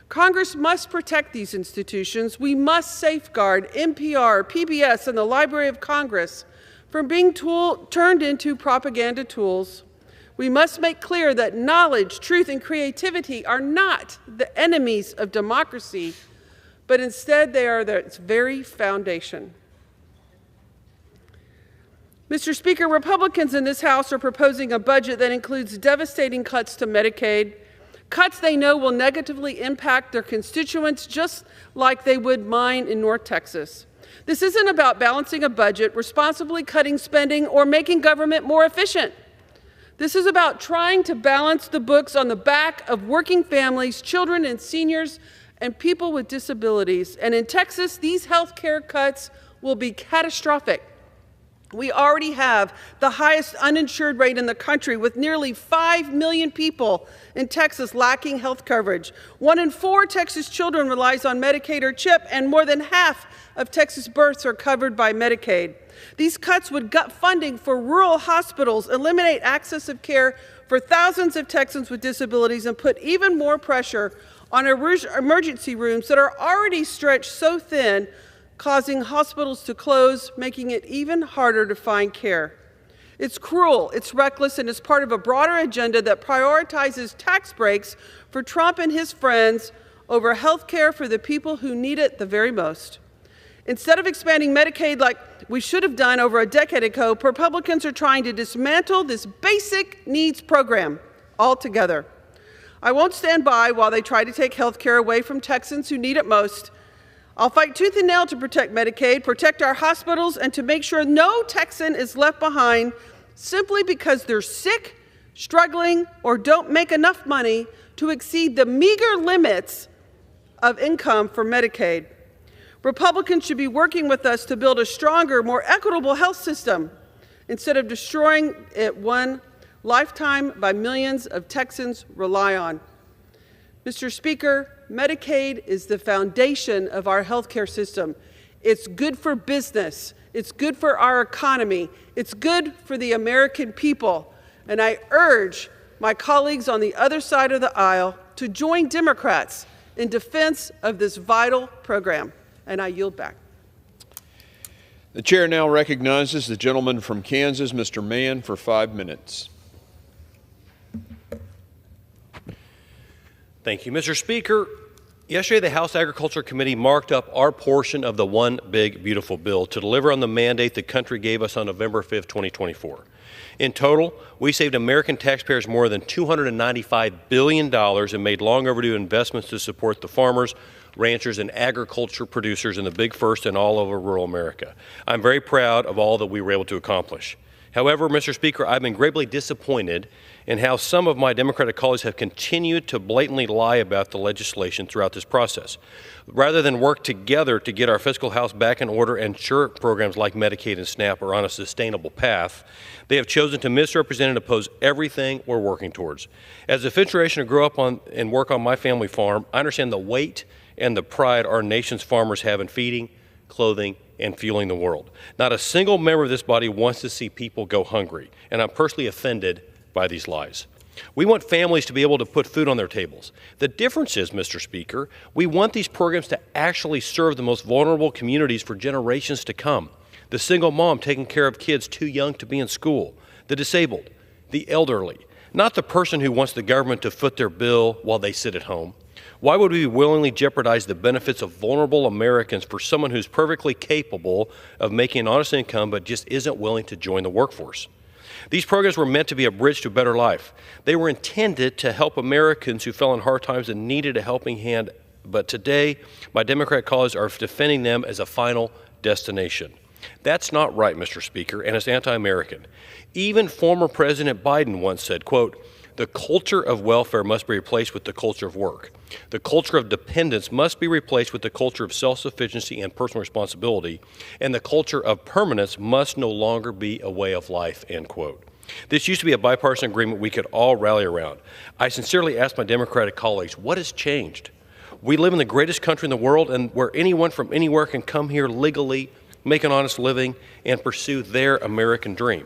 Congress must protect these institutions. We must safeguard NPR, PBS, and the Library of Congress from being turned into propaganda tools. We must make clear that knowledge, truth, and creativity are not the enemies of democracy, but instead they are its very foundation. Mr. Speaker, Republicans in this House are proposing a budget that includes devastating cuts to Medicaid, cuts they know will negatively impact their constituents just like they would mine in North Texas. This isn't about balancing a budget, responsibly cutting spending, or making government more efficient. This is about trying to balance the books on the back of working families, children and seniors, and people with disabilities. And in Texas, these health care cuts will be catastrophic. We already have the highest uninsured rate in the country, with nearly 5 million people in Texas lacking health coverage. 1 in 4 Texas children relies on Medicaid or CHIP, and more than half of Texas births are covered by Medicaid. These cuts would gut funding for rural hospitals, eliminate access of care for thousands of Texans with disabilities, and put even more pressure on emergency rooms that are already stretched so thin, causing hospitals to close, making it even harder to find care. It's cruel, it's reckless, and it's part of a broader agenda that prioritizes tax breaks for Trump and his friends over health care for the people who need it the very most. Instead of expanding Medicaid like we should have done over a decade ago, Republicans are trying to dismantle this basic needs program altogether. I won't stand by while they try to take health care away from Texans who need it most. I'll fight tooth and nail to protect Medicaid, protect our hospitals, and to make sure no Texan is left behind simply because they're sick, struggling, or don't make enough money to exceed the meager limits of income for Medicaid. Republicans should be working with us to build a stronger, more equitable health system instead of destroying it one lifetime by millions of Texans rely on. Mr. Speaker, Medicaid is the foundation of our healthcare system. It's good for business. It's good for our economy. It's good for the American people. And I urge my colleagues on the other side of the aisle to join Democrats in defense of this vital program. And I yield back. The chair now recognizes the gentleman from Kansas, Mr. Mann, for 5 minutes. Thank you, Mr. Speaker. Yesterday, the House Agriculture Committee marked up our portion of the One Big Beautiful Bill to deliver on the mandate the country gave us on November 5th, 2024. In total, we saved American taxpayers more than $295 billion and made long overdue investments to support the farmers, ranchers, and agriculture producers in the Big First and all over rural America. I'm very proud of all that we were able to accomplish. However, Mr. Speaker, I've been greatly disappointed in how some of my Democratic colleagues have continued to blatantly lie about the legislation throughout this process. Rather than work together to get our fiscal house back in order and ensure programs like Medicaid and SNAP are on a sustainable path, they have chosen to misrepresent and oppose everything we're working towards. As a fifth generation to grow up on and work on my family farm, I understand the weight and the pride our nation's farmers have in feeding, clothing, and fueling the world. Not a single member of this body wants to see people go hungry, and I'm personally offended by these lies. We want families to be able to put food on their tables. The difference is, Mr. Speaker, we want these programs to actually serve the most vulnerable communities for generations to come. The single mom taking care of kids too young to be in school, the disabled, the elderly, not the person who wants the government to foot their bill while they sit at home. Why would we willingly jeopardize the benefits of vulnerable Americans for someone who's perfectly capable of making an honest income but just isn't willing to join the workforce? These programs were meant to be a bridge to a better life. They were intended to help Americans who fell in hard times and needed a helping hand, but today my Democrat colleagues are defending them as a final destination. That's not right, Mr. Speaker, and it's anti-American. Even former President Biden once said, quote, "The culture of welfare must be replaced with the culture of work. The culture of dependence must be replaced with the culture of self-sufficiency and personal responsibility, and the culture of permanence must no longer be a way of life," end quote. This used to be a bipartisan agreement we could all rally around. I sincerely ask my Democratic colleagues, what has changed? We live in the greatest country in the world, and where anyone from anywhere can come here legally, make an honest living, and pursue their American dream.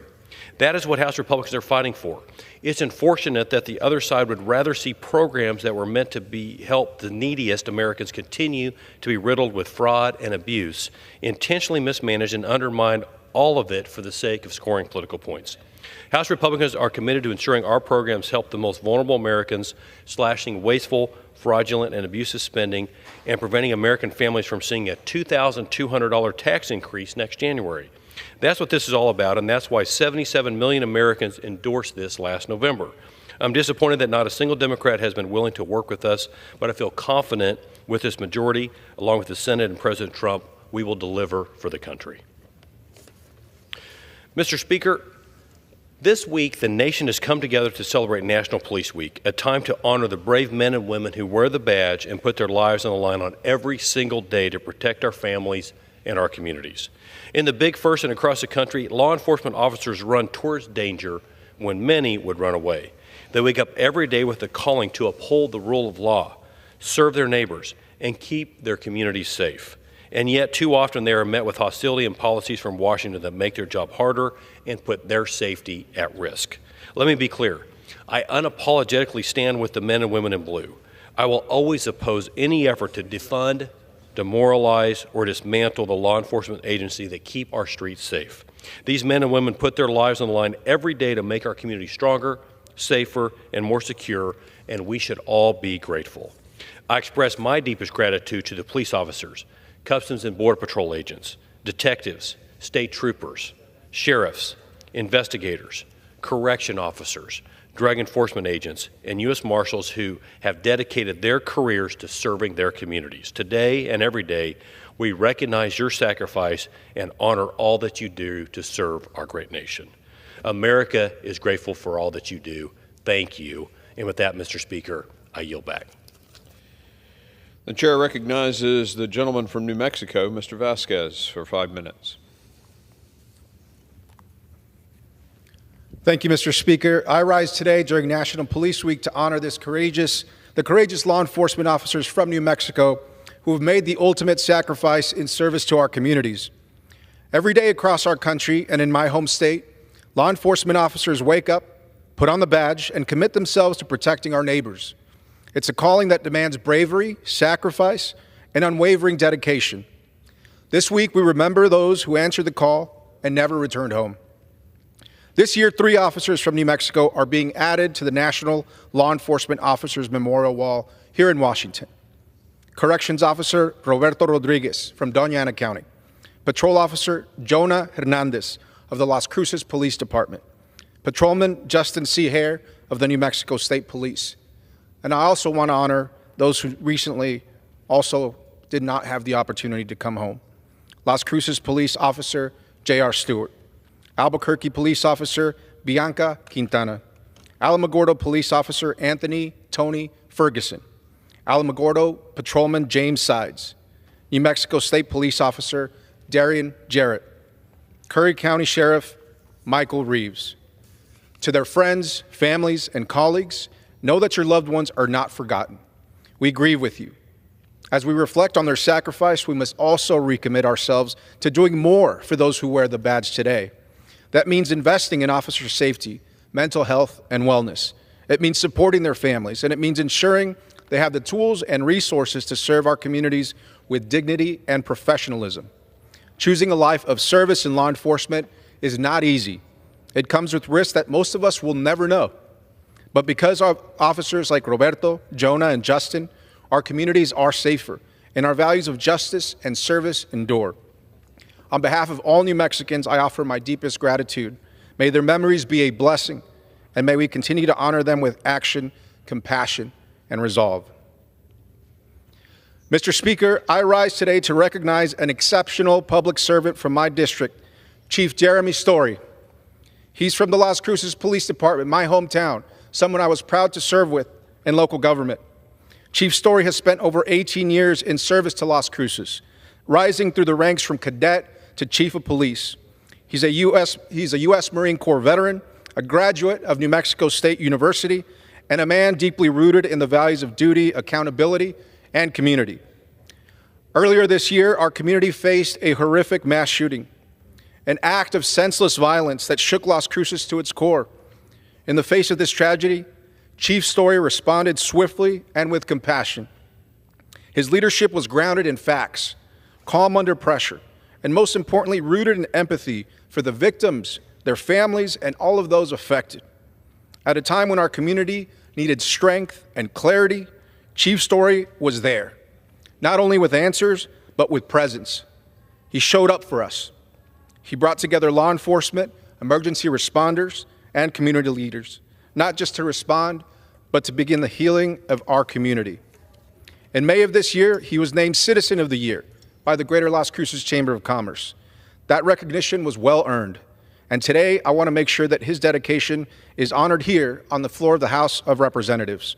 That is what House Republicans are fighting for. It's unfortunate that the other side would rather see programs that were meant to help the neediest Americans continue to be riddled with fraud and abuse, intentionally mismanaged and undermined, all of it for the sake of scoring political points. House Republicans are committed to ensuring our programs help the most vulnerable Americans, slashing wasteful, fraudulent, and abusive spending, and preventing American families from seeing a $2,200 tax increase next January. That's what this is all about, and that's why 77 million Americans endorsed this last November. I'm disappointed that not a single Democrat has been willing to work with us, but I feel confident with this majority, along with the Senate and President Trump, we will deliver for the country. Mr. Speaker, this week the nation has come together to celebrate National Police Week, a time to honor the brave men and women who wear the badge and put their lives on the line on every single day to protect our families and our communities. In the Big First and across the country, law enforcement officers run towards danger when many would run away. They wake up every day with a calling to uphold the rule of law, serve their neighbors, and keep their communities safe. And yet, too often, they are met with hostility and policies from Washington that make their job harder and put their safety at risk. Let me be clear. I unapologetically stand with the men and women in blue. I will always oppose any effort to defund, demoralize, or dismantle the law enforcement agency that keep our streets safe. These men and women put their lives on the line every day to make our community stronger, safer, and more secure, and we should all be grateful. I express my deepest gratitude to the police officers, Customs and Border Patrol agents, detectives, state troopers, sheriffs, investigators, correction officers, drug enforcement agents, and U.S. Marshals who have dedicated their careers to serving their communities. Today and every day, we recognize your sacrifice and honor all that you do to serve our great nation. America is grateful for all that you do. Thank you. And with that, Mr. Speaker, I yield back. The chair recognizes the gentleman from New Mexico, Mr. Vasquez, for 5 minutes. Thank you, Mr. Speaker. I rise today during National Police Week to honor the courageous law enforcement officers from New Mexico who have made the ultimate sacrifice in service to our communities. Every day across our country and in my home state, law enforcement officers wake up, put on the badge, and commit themselves to protecting our neighbors. It's a calling that demands bravery, sacrifice, and unwavering dedication. This week, we remember those who answered the call and never returned home. This year, 3 officers from New Mexico are being added to the National Law Enforcement Officers Memorial Wall here in Washington. Corrections Officer Roberto Rodriguez from Doña Ana County. Patrol Officer Jonah Hernandez of the Las Cruces Police Department. Patrolman Justin C. Hare of the New Mexico State Police. And I also want to honor those who recently also did not have the opportunity to come home. Las Cruces Police Officer J.R. Stewart. Albuquerque Police Officer Bianca Quintana. Alamogordo Police Officer Anthony Tony Ferguson. Alamogordo Patrolman James Sides. New Mexico State Police Officer Darian Jarrett. Curry County Sheriff Michael Reeves. To their friends, families, and colleagues, know that your loved ones are not forgotten. We grieve with you. As we reflect on their sacrifice, we must also recommit ourselves to doing more for those who wear the badge today. That means investing in officer safety, mental health, and wellness. It means supporting their families, and it means ensuring they have the tools and resources to serve our communities with dignity and professionalism. Choosing a life of service in law enforcement is not easy. It comes with risks that most of us will never know. But because of officers like Roberto, Jonah, and Justin, our communities are safer, and our values of justice and service endure. On behalf of all New Mexicans, I offer my deepest gratitude. May their memories be a blessing, and may we continue to honor them with action, compassion, and resolve. Mr. Speaker, I rise today to recognize an exceptional public servant from my district, Chief Jeremy Story. He's from the Las Cruces Police Department, my hometown, someone I was proud to serve with in local government. Chief Story has spent over 18 years in service to Las Cruces, rising through the ranks from cadet to chief of police. He's a U.S. Marine Corps veteran, a graduate of New Mexico State University, and a man deeply rooted in the values of duty, accountability, and community. Earlier this year, our community faced a horrific mass shooting, an act of senseless violence that shook Las Cruces to its core. In the face of this tragedy, Chief Story responded swiftly and with compassion. His leadership was grounded in facts, calm under pressure, and most importantly, rooted in empathy for the victims, their families, and all of those affected. At a time when our community needed strength and clarity, Chief Story was there, not only with answers, but with presence. He showed up for us. He brought together law enforcement, emergency responders, and community leaders, not just to respond, but to begin the healing of our community. In May of this year, he was named Citizen of the Year by the Greater Las Cruces Chamber of Commerce. That recognition was well earned. And today, I want to make sure that his dedication is honored here on the floor of the House of Representatives.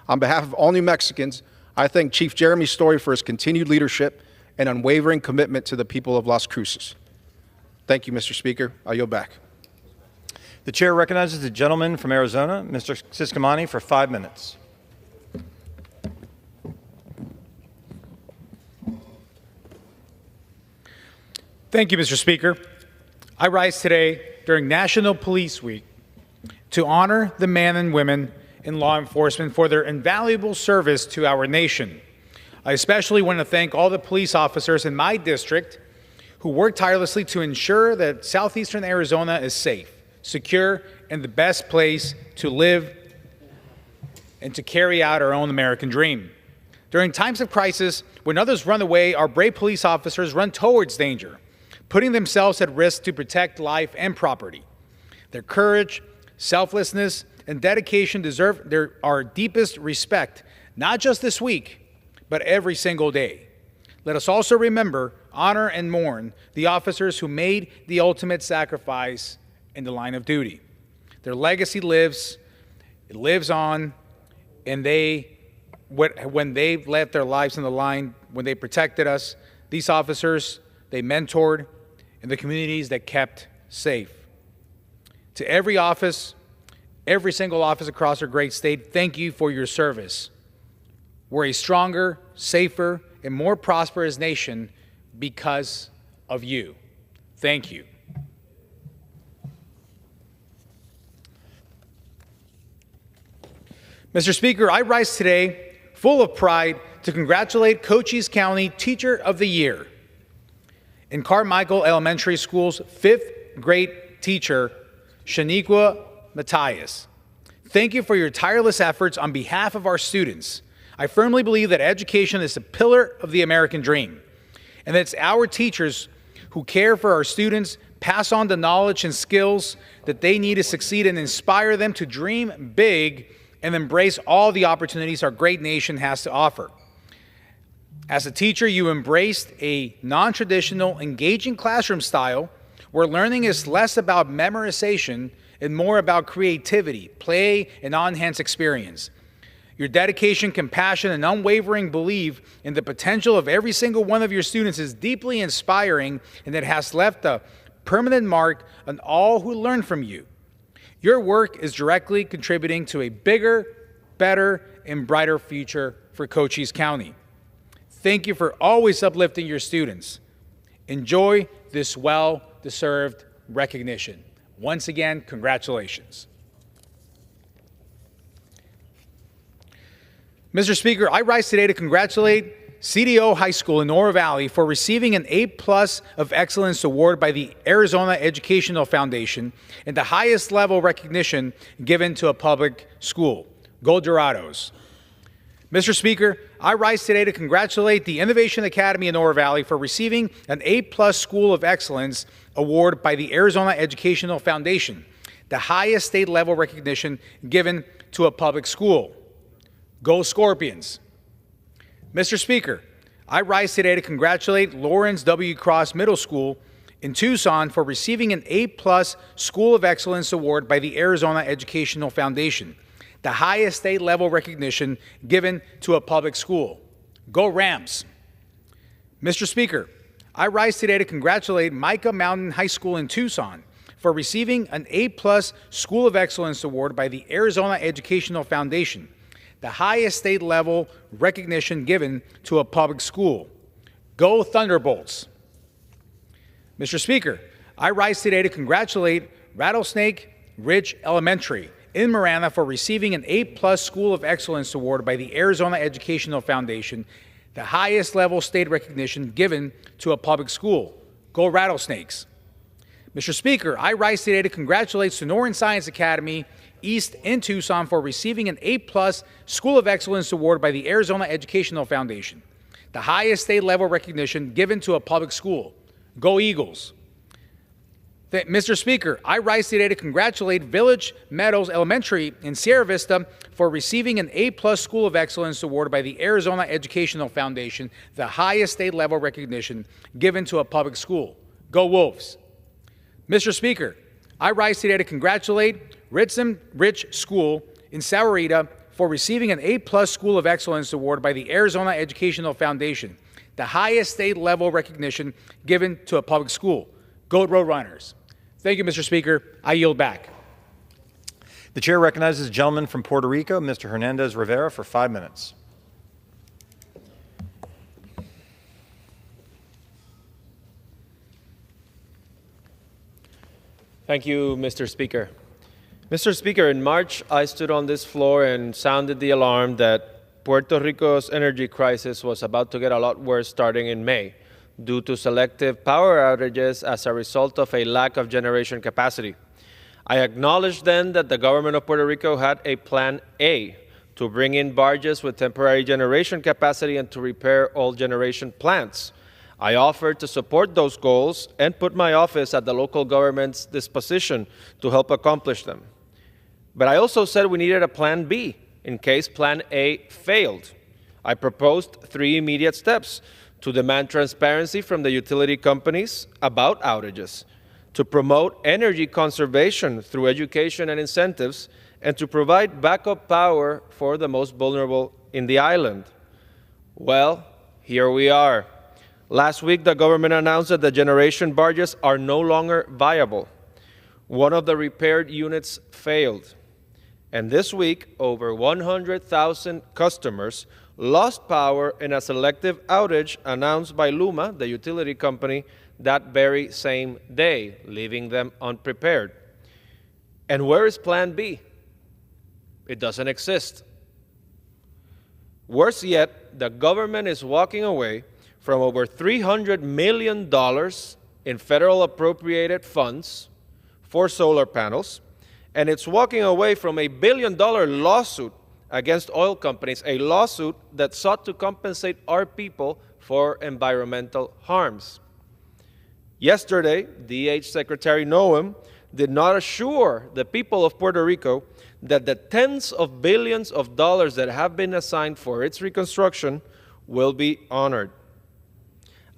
On behalf of all New Mexicans, I thank Chief Jeremy Story for his continued leadership and unwavering commitment to the people of Las Cruces. Thank you, Mr. Speaker. I yield back. The chair recognizes the gentleman from Arizona, Mr. Siscomani, for 5 minutes. Thank you, Mr. Speaker. I rise today during National Police Week to honor the men and women in law enforcement for their invaluable service to our nation. I especially want to thank all the police officers in my district who work tirelessly to ensure that southeastern Arizona is safe, secure, and the best place to live and to carry out our own American dream. During times of crisis, when others run away, our brave police officers run towards danger, putting themselves at risk to protect life and property. Their courage, selflessness, and dedication deserve our deepest respect, not just this week, but every single day. Let us also remember, honor, and mourn the officers who made the ultimate sacrifice in the line of duty. Their legacy lives, it lives on, and when they left their lives on the line, when they protected us, these officers, they mentored in the communities that kept safe. To every office, every single office across our great state, thank you for your service. We're a stronger, safer, and more prosperous nation because of you. Thank you. Mr. Speaker, I rise today full of pride to congratulate Cochise County Teacher of the Year in Carmichael Elementary School's 5th grade teacher, Shaniqua Matthias. Thank you for your tireless efforts on behalf of our students. I firmly believe that education is a pillar of the American dream, and that it's our teachers who care for our students, pass on the knowledge and skills that they need to succeed, and inspire them to dream big and embrace all the opportunities our great nation has to offer. As a teacher, you embraced a non-traditional, engaging classroom style where learning is less about memorization and more about creativity, play, and on-hands experience. Your dedication, compassion, and unwavering belief in the potential of every single one of your students is deeply inspiring, and it has left a permanent mark on all who learn from you. Your work is directly contributing to a bigger, better, and brighter future for Cochise County. Thank you for always uplifting your students. Enjoy this well-deserved recognition. Once again, congratulations. Mr. Speaker, I rise today to congratulate CDO High School in Oro Valley for receiving an A+ of Excellence Award by the Arizona Educational Foundation and the highest level recognition given to a public school. Go Dorados. Mr. Speaker, I rise today to congratulate the Innovation Academy in Oro Valley for receiving an A+ School of Excellence Award by the Arizona Educational Foundation, the highest state level recognition given to a public school. Go Scorpions. Mr. Speaker, I rise today to congratulate Lawrence W. Cross Middle School in Tucson for receiving an A+ School of Excellence Award by the Arizona Educational Foundation, the highest state level recognition given to a public school. Go Rams. Mr. Speaker, I rise today to congratulate Micah Mountain High School in Tucson for receiving an A+ School of Excellence Award by the Arizona Educational Foundation, the highest state level recognition given to a public school. Go Thunderbolts. Mr. Speaker, I rise today to congratulate Rattlesnake Ridge Elementary in Marana for receiving an A+ School of Excellence Award by the Arizona Educational Foundation, the highest level state recognition given to a public school. Go Rattlesnakes. Mr. Speaker, I rise today to congratulate Sonoran Science Academy East in Tucson for receiving an A+ School of Excellence Award by the Arizona Educational Foundation, the highest state level recognition given to a public school. Go Eagles. Mr. Speaker, I rise today to congratulate Village Meadows Elementary in Sierra Vista for receiving an A+ School of Excellence award by the Arizona Educational Foundation, the highest state-level recognition given to a public school. Go Wolves! Mr. Speaker, I rise today to congratulate Ritson Rich School in Sahuarita for receiving an A+ School of Excellence award by the Arizona Educational Foundation, the highest state-level recognition given to a public school. Go Roadrunners! Thank you, Mr. Speaker. I yield back. The chair recognizes the gentleman from Puerto Rico, Mr. Hernandez Rivera, for 5 minutes. Thank you, Mr. Speaker. Mr. Speaker, in March, I stood on this floor and sounded the alarm that Puerto Rico's energy crisis was about to get a lot worse starting in May, due to selective power outages as a result of a lack of generation capacity. I acknowledged then that the government of Puerto Rico had a plan A to bring in barges with temporary generation capacity and to repair all generation plants. I offered to support those goals and put my office at the local government's disposition to help accomplish them. But I also said we needed a plan B in case plan A failed. I proposed 3 immediate steps: to demand transparency from the utility companies about outages, to promote energy conservation through education and incentives, and to provide backup power for the most vulnerable in the island. Well, here we are. Last week, the government announced that the generation barges are no longer viable. One of the repaired units failed. And this week, over 100,000 customers lost power in a selective outage announced by Luma, the utility company, that very same day, leaving them unprepared. And where is Plan B? It doesn't exist. Worse yet, the government is walking away from over $300 million in federal appropriated funds for solar panels, and it's walking away from a $1 billion lawsuit against oil companies, a lawsuit that sought to compensate our people for environmental harms. Yesterday, DH Secretary Noem did not assure the people of Puerto Rico that the tens of billions of dollars that have been assigned for its reconstruction will be honored.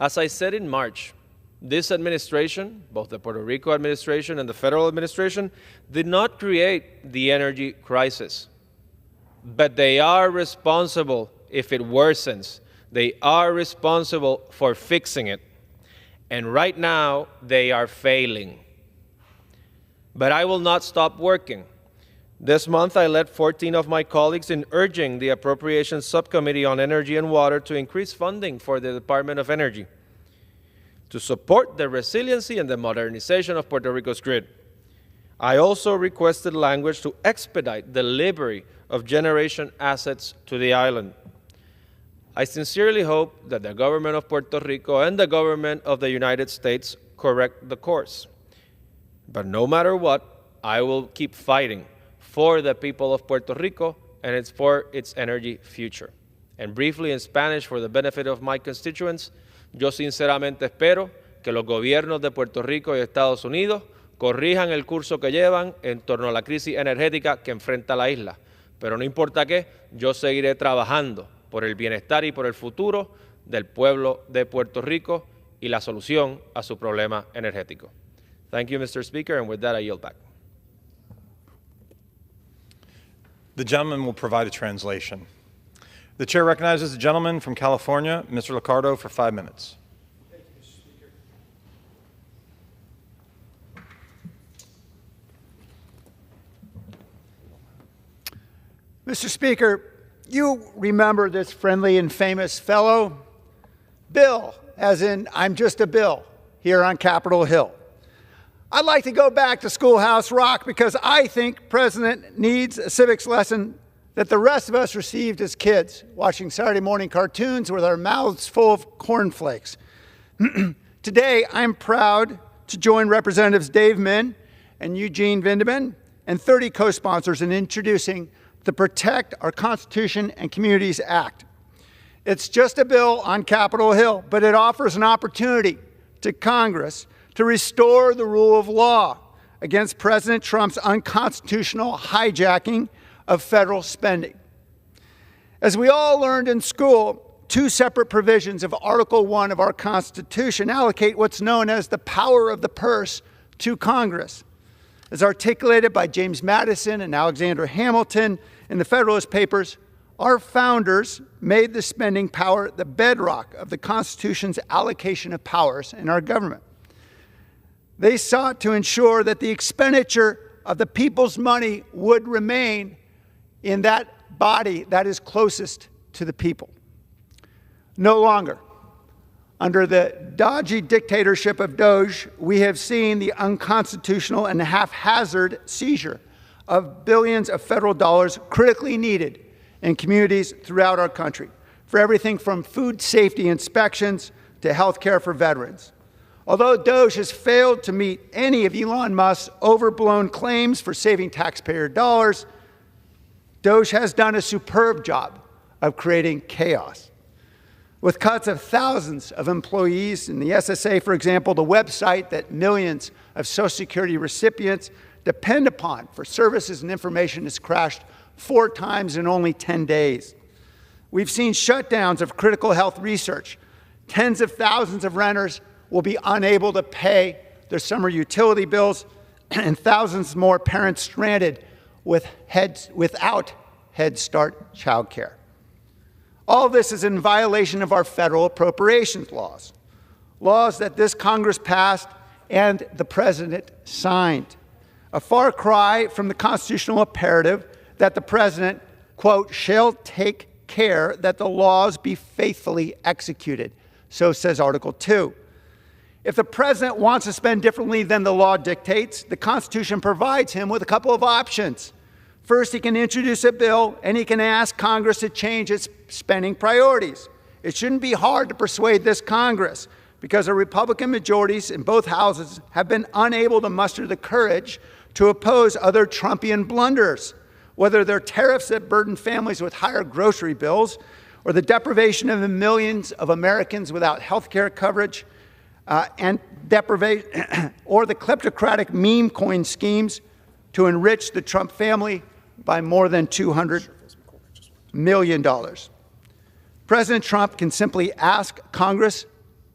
As I said in March, this administration, both the Puerto Rico administration and the federal administration, did not create the energy crisis. But they are responsible if it worsens. They are responsible for fixing it. And right now, they are failing. But I will not stop working. This month, I led 14 of my colleagues in urging the Appropriations Subcommittee on Energy and Water to increase funding for the Department of Energy to support the resiliency and the modernization of Puerto Rico's grid. I also requested language to expedite delivery of generation assets to the island. I sincerely hope that the government of Puerto Rico and the government of the United States correct the course. But no matter what, I will keep fighting for the people of Puerto Rico and it's for its energy future. And briefly in Spanish, for the benefit of my constituents, yo sinceramente espero que los gobiernos de Puerto Rico y Estados Unidos corrijan el curso que llevan en torno a la crisis energética que enfrenta la isla. Pero no importa qué, yo seguiré trabajando por el bienestar y por el futuro del pueblo de Puerto Rico y la solución a su problema energético. Thank you, Mr. Speaker, and with that, I yield back. The gentleman will provide a translation. The chair recognizes the gentleman from California, Mr. Liccardo, for 5 minutes. Thank you, Mr. Speaker. Mr. Speaker, you remember this friendly and famous fellow? Bill, as in I'm just a Bill, here on Capitol Hill. I'd like to go back to Schoolhouse Rock because I think President needs a civics lesson that the rest of us received as kids, watching Saturday morning cartoons with our mouths full of cornflakes. Today, I'm proud to join Representatives Dave Min and Eugene Vindeman and 30 co-sponsors in introducing the Protect Our Constitution and Communities Act. It's just a bill on Capitol Hill, but it offers an opportunity to Congress to restore the rule of law against President Trump's unconstitutional hijacking of federal spending. As we all learned in school, two separate provisions of Article 1 of our Constitution allocate what's known as the power of the purse to Congress. As articulated by James Madison and Alexander Hamilton in the Federalist Papers, our founders made the spending power the bedrock of the Constitution's allocation of powers in our government. They sought to ensure that the expenditure of the people's money would remain in that body that is closest to the people. No longer. Under the dodgy dictatorship of Doge, we have seen the unconstitutional and haphazard seizure of billions of federal dollars critically needed in communities throughout our country, for everything from food safety inspections to health care for veterans. Although Doge has failed to meet any of Elon Musk's overblown claims for saving taxpayer dollars, Doge has done a superb job of creating chaos. With cuts of thousands of employees in the SSA, for example, the website that millions of Social Security recipients depend upon for services and information has crashed 4 times in only 10 days. We've seen shutdowns of critical health research. Tens of thousands of renters will be unable to pay their summer utility bills, and thousands more parents stranded without Head Start childcare. All of this is in violation of our federal appropriations laws, laws that this Congress passed and the President signed. A far cry from the constitutional imperative that the President, quote, shall take care that the laws be faithfully executed. So says Article 2. If the President wants to spend differently than the law dictates, the Constitution provides him with a couple of options. First, he can introduce a bill and he can ask Congress to change its spending priorities. It shouldn't be hard to persuade this Congress because the Republican majorities in both houses have been unable to muster the courage to oppose other Trumpian blunders, whether they're tariffs that burden families with higher grocery bills or the deprivation of the millions of Americans without health care coverage or the kleptocratic meme coin schemes to enrich the Trump family by more than $200 million. President Trump can simply ask Congress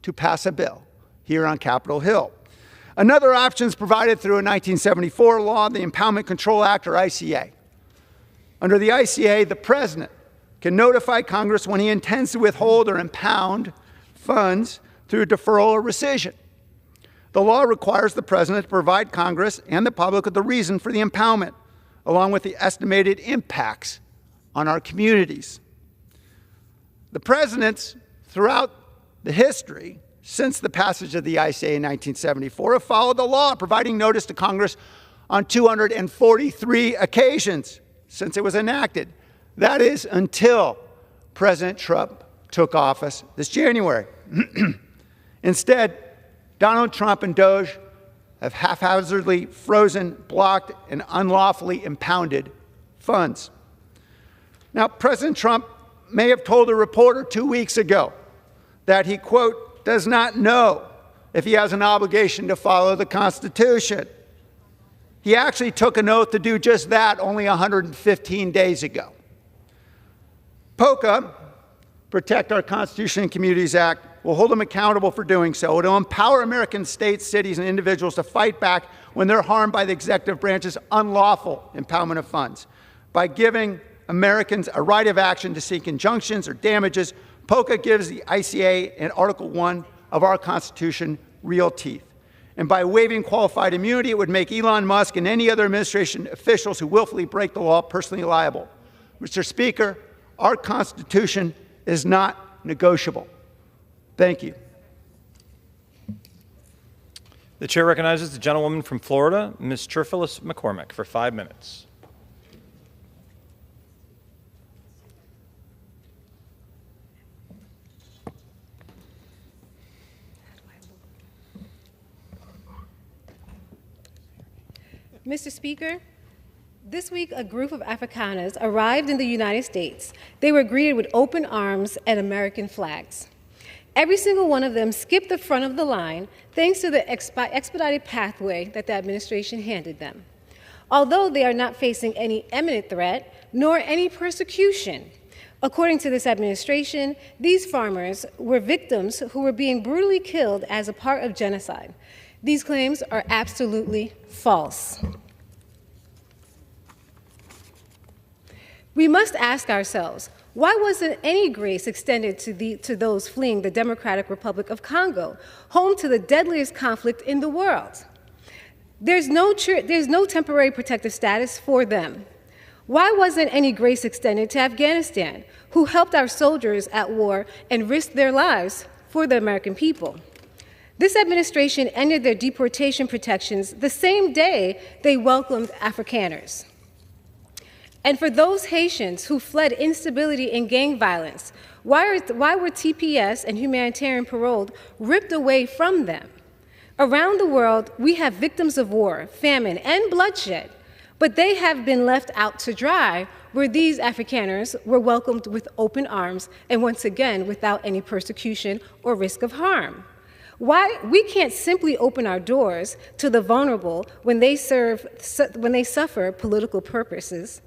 to pass a bill here on Capitol Hill. Another option is provided through a 1974 law, the Impoundment Control Act, or ICA. Under the ICA, the President can notify Congress when he intends to withhold or impound funds through deferral or rescission. The law requires the President to provide Congress and the public with the reason for the impoundment, along with the estimated impacts on our communities. The presidents throughout the history, since the passage of the ICA in 1974, have followed the law, providing notice to Congress on 243 occasions since it was enacted. That is until President Trump took office this January. Instead, Donald Trump and Doge have haphazardly frozen, blocked, and unlawfully impounded funds. Now, President Trump may have told a reporter 2 weeks ago that he, quote, does not know if he has an obligation to follow the Constitution. He actually took an oath to do just that only 115 days ago. POCA, Protect Our Constitution and Communities Act, will hold them accountable for doing so. It will empower American states, cities, and individuals to fight back when they're harmed by the executive branch's unlawful impoundment of funds. By giving Americans a right of action to seek injunctions or damages, POCA gives the ICA and Article 1 of our Constitution real teeth. And by waiving qualified immunity, it would make Elon Musk and any other administration officials who willfully break the law personally liable. Mr. Speaker, our Constitution is not negotiable. Thank you. The chair recognizes the gentlewoman from Florida, Ms. Terphilus McCormick, for 5 minutes. Mr. Speaker, this week a group of Afrikaners arrived in the United States. They were greeted with open arms and American flags. Every single one of them skipped the front of the line thanks to the expedited pathway that the administration handed them. Although they are not facing any imminent threat nor any persecution, according to this administration, these farmers were victims who were being brutally killed as a part of genocide. These claims are absolutely false. We must ask ourselves, why wasn't any grace extended to those fleeing the Democratic Republic of Congo, home to the deadliest conflict in the world? There's no temporary protective status for them. Why wasn't any grace extended to Afghanistan, who helped our soldiers at war and risked their lives for the American people? This administration ended their deportation protections the same day they welcomed Afrikaners. And for those Haitians who fled instability and gang violence, why were TPS and humanitarian parole ripped away from them? Around the world, we have victims of war, famine, and bloodshed, but they have been left out to dry, where these Afrikaners were welcomed with open arms and once again without any persecution or risk of harm. Why we can't simply open our doors to the vulnerable when they serve political purposes.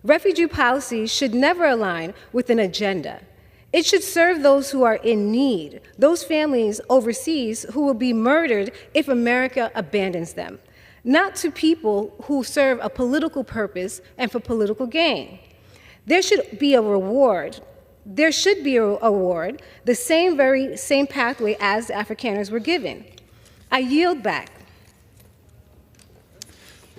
Refugee policy should never align with an agenda. It should serve those who are in need, those families overseas who will be murdered if America abandons them, not to people who serve a political purpose and for political gain. There should be a reward, the same pathway as the Afrikaners were given. I yield back.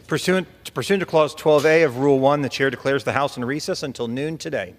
Pursuant to Clause 12A of Rule 1, the Chair declares the House in recess until noon today.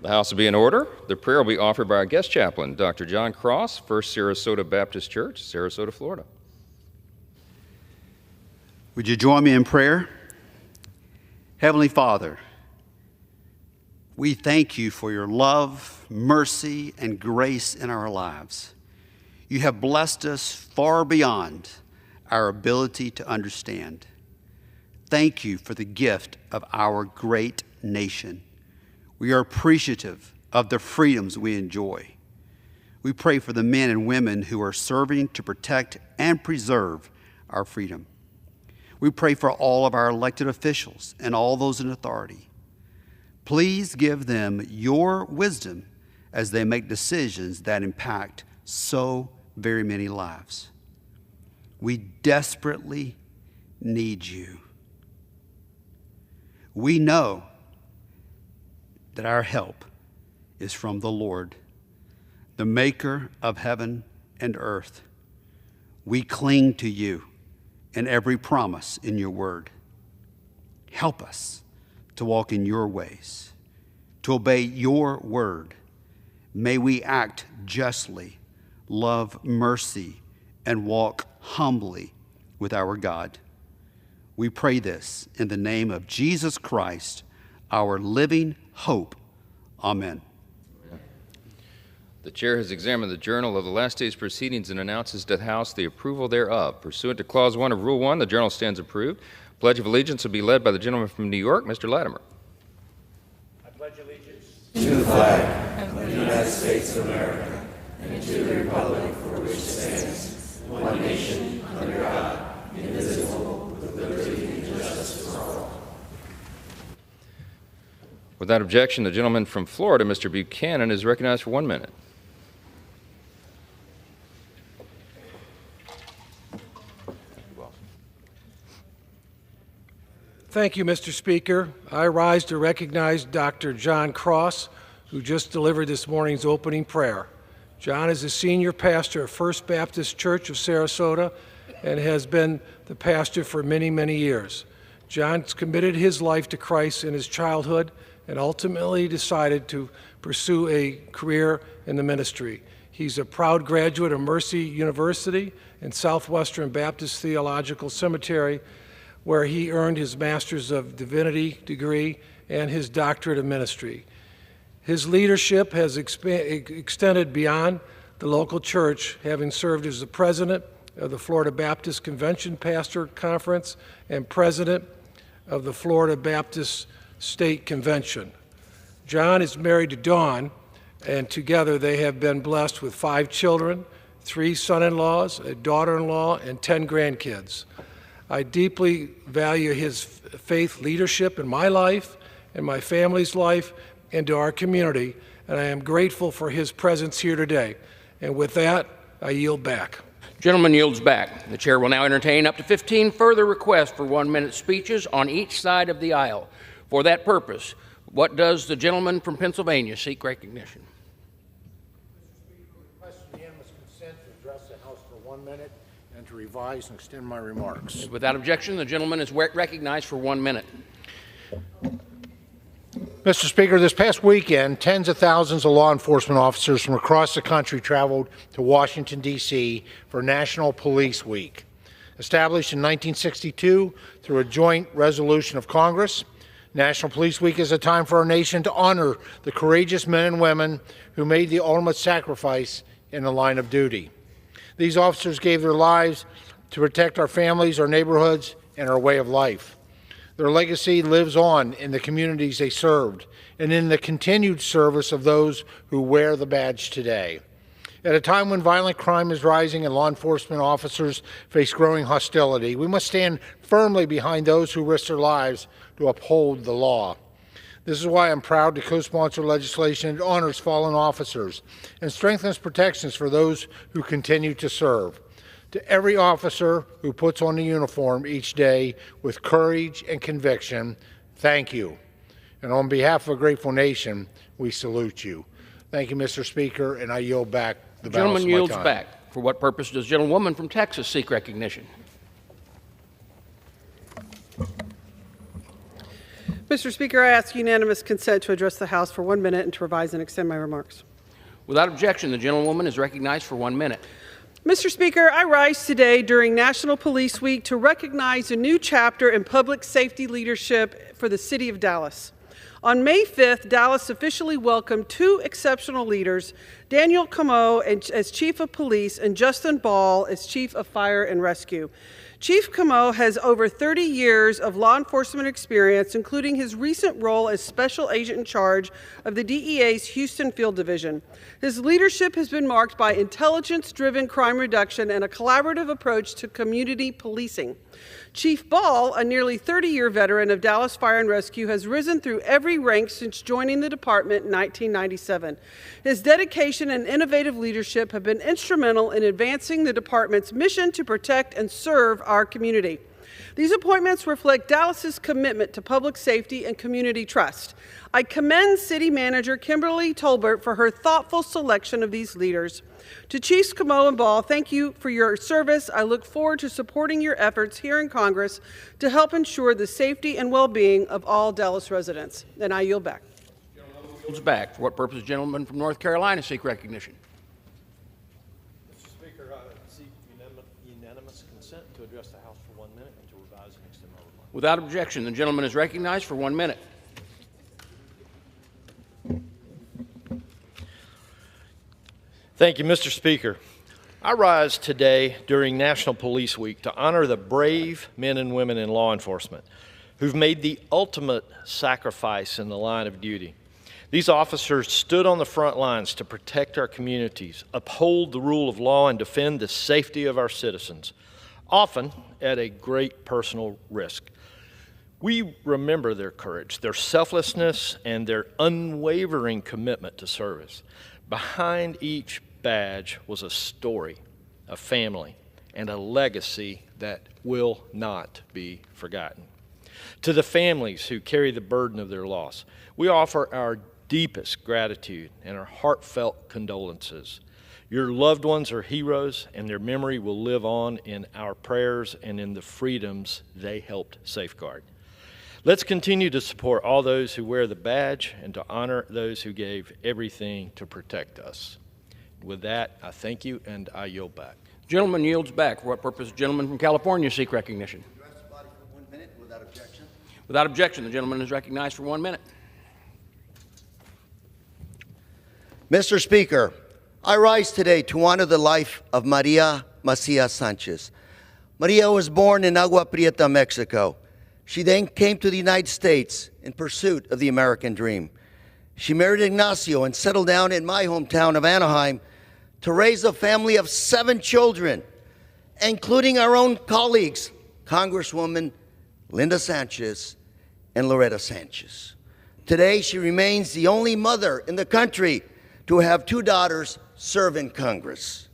The House will be in order. The prayer will be offered by our guest chaplain, Dr. John Cross, First Sarasota Baptist Church, Sarasota, Florida. Would you join me in prayer? Heavenly Father, we thank you for your love, mercy, and grace in our lives. You have blessed us far beyond our ability to understand. Thank you for the gift of our great nation. We are appreciative of the freedoms we enjoy. We pray for the men and women who are serving to protect and preserve our freedom. We pray for all of our elected officials and all those in authority. Please give them your wisdom as they make decisions that impact so very many lives. We desperately need you. We know that our help is from the Lord, the maker of heaven and earth. We cling to you and every promise in your word. Help us to walk in your ways, to obey your word. May we act justly, love mercy, and walk humbly with our God. We pray this in the name of Jesus Christ, our living hope. Amen. The chair has examined the journal of the last day's proceedings and announces to the House the approval thereof. Pursuant to Clause 1 of Rule 1, the journal stands approved. Pledge of allegiance will be led by the gentleman from New York, Mr. Latimer. I pledge allegiance to the flag of the United States of America and to the republic for which it stands, one nation, under God, indivisible, with liberty and justice for all. Without objection, the gentleman from Florida, Mr. Buchanan, is recognized for 1 minute. Thank you, Mr. Speaker. I rise to recognize Dr. John Cross, who just delivered this morning's opening prayer. John is a senior pastor of First Baptist Church of Sarasota and has been the pastor for many, many years. John's committed his life to Christ in his childhood and ultimately decided to pursue a career in the ministry. He's a proud graduate of Mercy University and Southwestern Baptist Theological Seminary, where he earned his Master's of Divinity degree and his Doctorate of Ministry. His leadership has extended beyond the local church, having served as the president of the Florida Baptist Convention Pastor Conference and president of the Florida Baptist State Convention. John is married to Dawn, and together they have been blessed with 5 children, 3 son-in-laws, a daughter-in-law, and 10 grandkids. I deeply value his faith leadership in my life, in my family's life, and to our community, and I am grateful for his presence here today. And with that, I yield back. Gentleman yields back. The chair will now entertain up to 15 further requests for 1-minute speeches on each side of the aisle. For that purpose, what does the gentleman from Pennsylvania seek recognition? Mr. Speaker, request unanimous consent to address the House for 1 minute and to revise and extend my remarks. Without objection, the gentleman is recognized for 1 minute. Mr. Speaker, this past weekend, tens of thousands of law enforcement officers from across the country traveled to Washington, D.C. for National Police Week. Established in 1962 through a joint resolution of Congress, National Police Week is a time for our nation to honor the courageous men and women who made the ultimate sacrifice in the line of duty. These officers gave their lives to protect our families, our neighborhoods, and our way of life. Their legacy lives on in the communities they served and in the continued service of those who wear the badge today. At a time when violent crime is rising and law enforcement officers face growing hostility, we must stand firmly behind those who risk their lives to uphold the law. This is why I'm proud to co-sponsor legislation that honors fallen officers and strengthens protections for those who continue to serve. To every officer who puts on the uniform each day with courage and conviction, thank you. And on behalf of a grateful nation, we salute you. Thank you, Mr. Speaker, and I yield back the balance of my time. Gentleman yields back. For what purpose does the gentlewoman from Texas seek recognition? Mr. Speaker, I ask unanimous consent to address the House for 1 minute and to revise and extend my remarks. Without objection, the gentlewoman is recognized for 1 minute. Mr. Speaker, I rise today during National Police Week to recognize a new chapter in public safety leadership for the city of Dallas. On May 5th, Dallas officially welcomed two exceptional leaders, Daniel Camo as Chief of Police and Justin Ball as Chief of Fire and Rescue. Chief Camo has over 30 years of law enforcement experience, including his recent role as Special Agent in charge of the DEA's Houston Field Division. His leadership has been marked by intelligence-driven crime reduction and a collaborative approach to community policing. Chief Ball, a nearly 30-year veteran of Dallas Fire and Rescue, has risen through every rank since joining the department in 1997. His dedication and innovative leadership have been instrumental in advancing the department's mission to protect and serve our community. These appointments reflect Dallas's commitment to public safety and community trust. I commend City Manager Kimberly Tolbert for her thoughtful selection of these leaders. To Chiefs Camo and Ball, thank you for your service. I look forward to supporting your efforts here in Congress to help ensure the safety and well-being of all Dallas residents. And I yield back. Yields back. For what purpose, gentleman from North Carolina seek recognition? Mr. Speaker, I seek unanimous consent to address the House for 1 minute and to revise and extend my remarks. Without objection, the gentleman is recognized for 1 minute. Thank you, Mr. Speaker. I rise today during National Police Week to honor the brave men and women in law enforcement who've made the ultimate sacrifice in the line of duty. These officers stood on the front lines to protect our communities, uphold the rule of law, and defend the safety of our citizens, often at a great personal risk. We remember their courage, their selflessness, and their unwavering commitment to service. Behind each badge was a story, a family, and a legacy that will not be forgotten. To the families who carry the burden of their loss, we offer our deepest gratitude and our heartfelt condolences. Your loved ones are heroes, and their memory will live on in our prayers and in the freedoms they helped safeguard. Let's continue to support all those who wear the badge and to honor those who gave everything to protect us. With that, I thank you, and I yield back. Gentleman yields back. For what purpose, gentleman from California seek recognition? Address the body for 1 minute without objection. Without objection, the gentleman is recognized for 1 minute. Mr. Speaker, I rise today to honor the life of Maria Macias Sanchez. Maria was born in Agua Prieta, Mexico. She then came to the United States in pursuit of the American dream. She married Ignacio and settled down in my hometown of Anaheim to raise a family of 7 children, including our own colleagues, Congresswoman Linda Sanchez and Loretta Sanchez. Today, she remains the only mother in the country to have 2 daughters serve in Congress.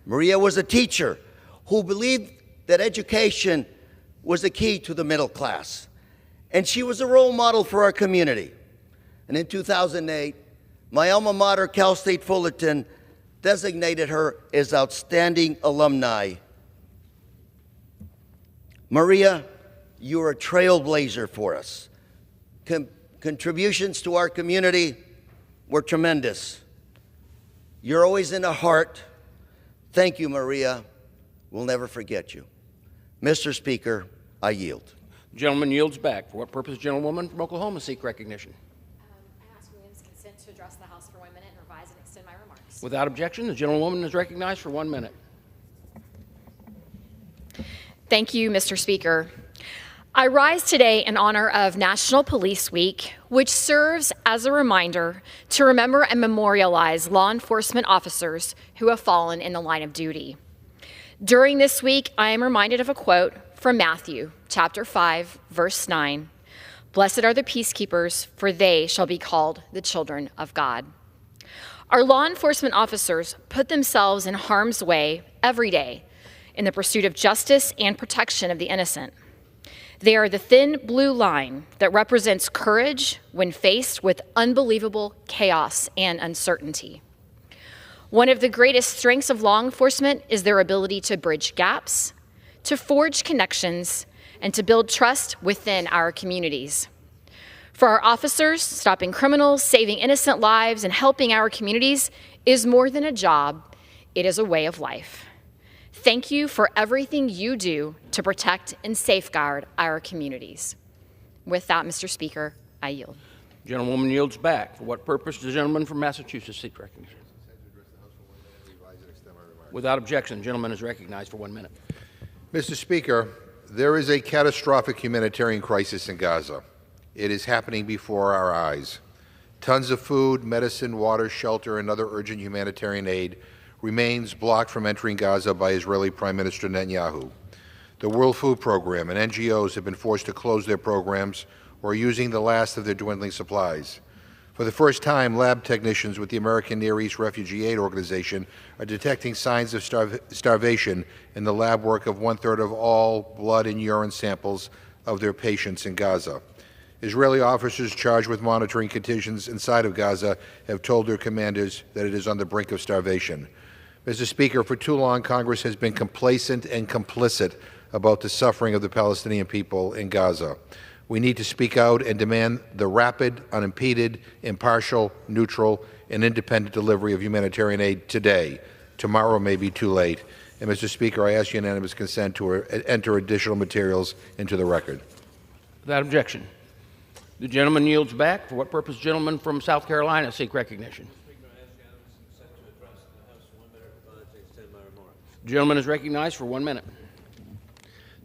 Maria was a teacher who believed that education was the key to the middle class, and she was a role model for our community. And in 2008, my alma mater, Cal State Fullerton, designated her as outstanding alumni. Maria, you're a trailblazer for us. Contributions to our community were tremendous. You're always in our heart. Thank you, Maria. We'll never forget you. Mr. Speaker, I yield. Gentleman yields back. For what purpose, gentlewoman from Oklahoma seek recognition? I ask unanimous consent to address the House for 1 minute and revise and extend my remarks. Without objection, the gentlewoman is recognized for 1 minute. Thank you, Mr. Speaker. I rise today in honor of National Police Week, which serves as a reminder to remember and memorialize law enforcement officers who have fallen in the line of duty. During this week, I am reminded of a quote from Matthew, chapter 5, verse 9. Blessed are the peacekeepers, for they shall be called the children of God. Our law enforcement officers put themselves in harm's way every day in the pursuit of justice and protection of the innocent. They are the thin blue line that represents courage when faced with unbelievable chaos and uncertainty. One of the greatest strengths of law enforcement is their ability to bridge gaps, to forge connections, and to build trust within our communities. For our officers, stopping criminals, saving innocent lives, and helping our communities is more than a job, it is a way of life. Thank you for everything you do to protect and safeguard our communities. With that, Mr. Speaker, I yield. Gentlewoman yields back. For what purpose does the gentleman from Massachusetts seek recognition? Without objection, the gentleman is recognized for 1 minute. Mr. Speaker, there is a catastrophic humanitarian crisis in Gaza. It is happening before our eyes. Tons of food, medicine, water, shelter, and other urgent humanitarian aid remains blocked from entering Gaza by Israeli Prime Minister Netanyahu. The World Food Program and NGOs have been forced to close their programs or are using the last of their dwindling supplies. For the first time, lab technicians with the American Near East Refugee Aid Organization are detecting signs of starvation in the lab work of 1/3 of all blood and urine samples of their patients in Gaza. Israeli officers charged with monitoring conditions inside of Gaza have told their commanders that it is on the brink of starvation. Mr. Speaker, for too long, Congress has been complacent and complicit about the suffering of the Palestinian people in Gaza. We need to speak out and demand the rapid, unimpeded, impartial, neutral, and independent delivery of humanitarian aid today. Tomorrow may be too late. And, Mr. Speaker, I ask unanimous consent to enter additional materials into the record. Without objection. The gentleman yields back. For what purpose, gentleman from South Carolina seek recognition? The gentleman is recognized for 1 minute.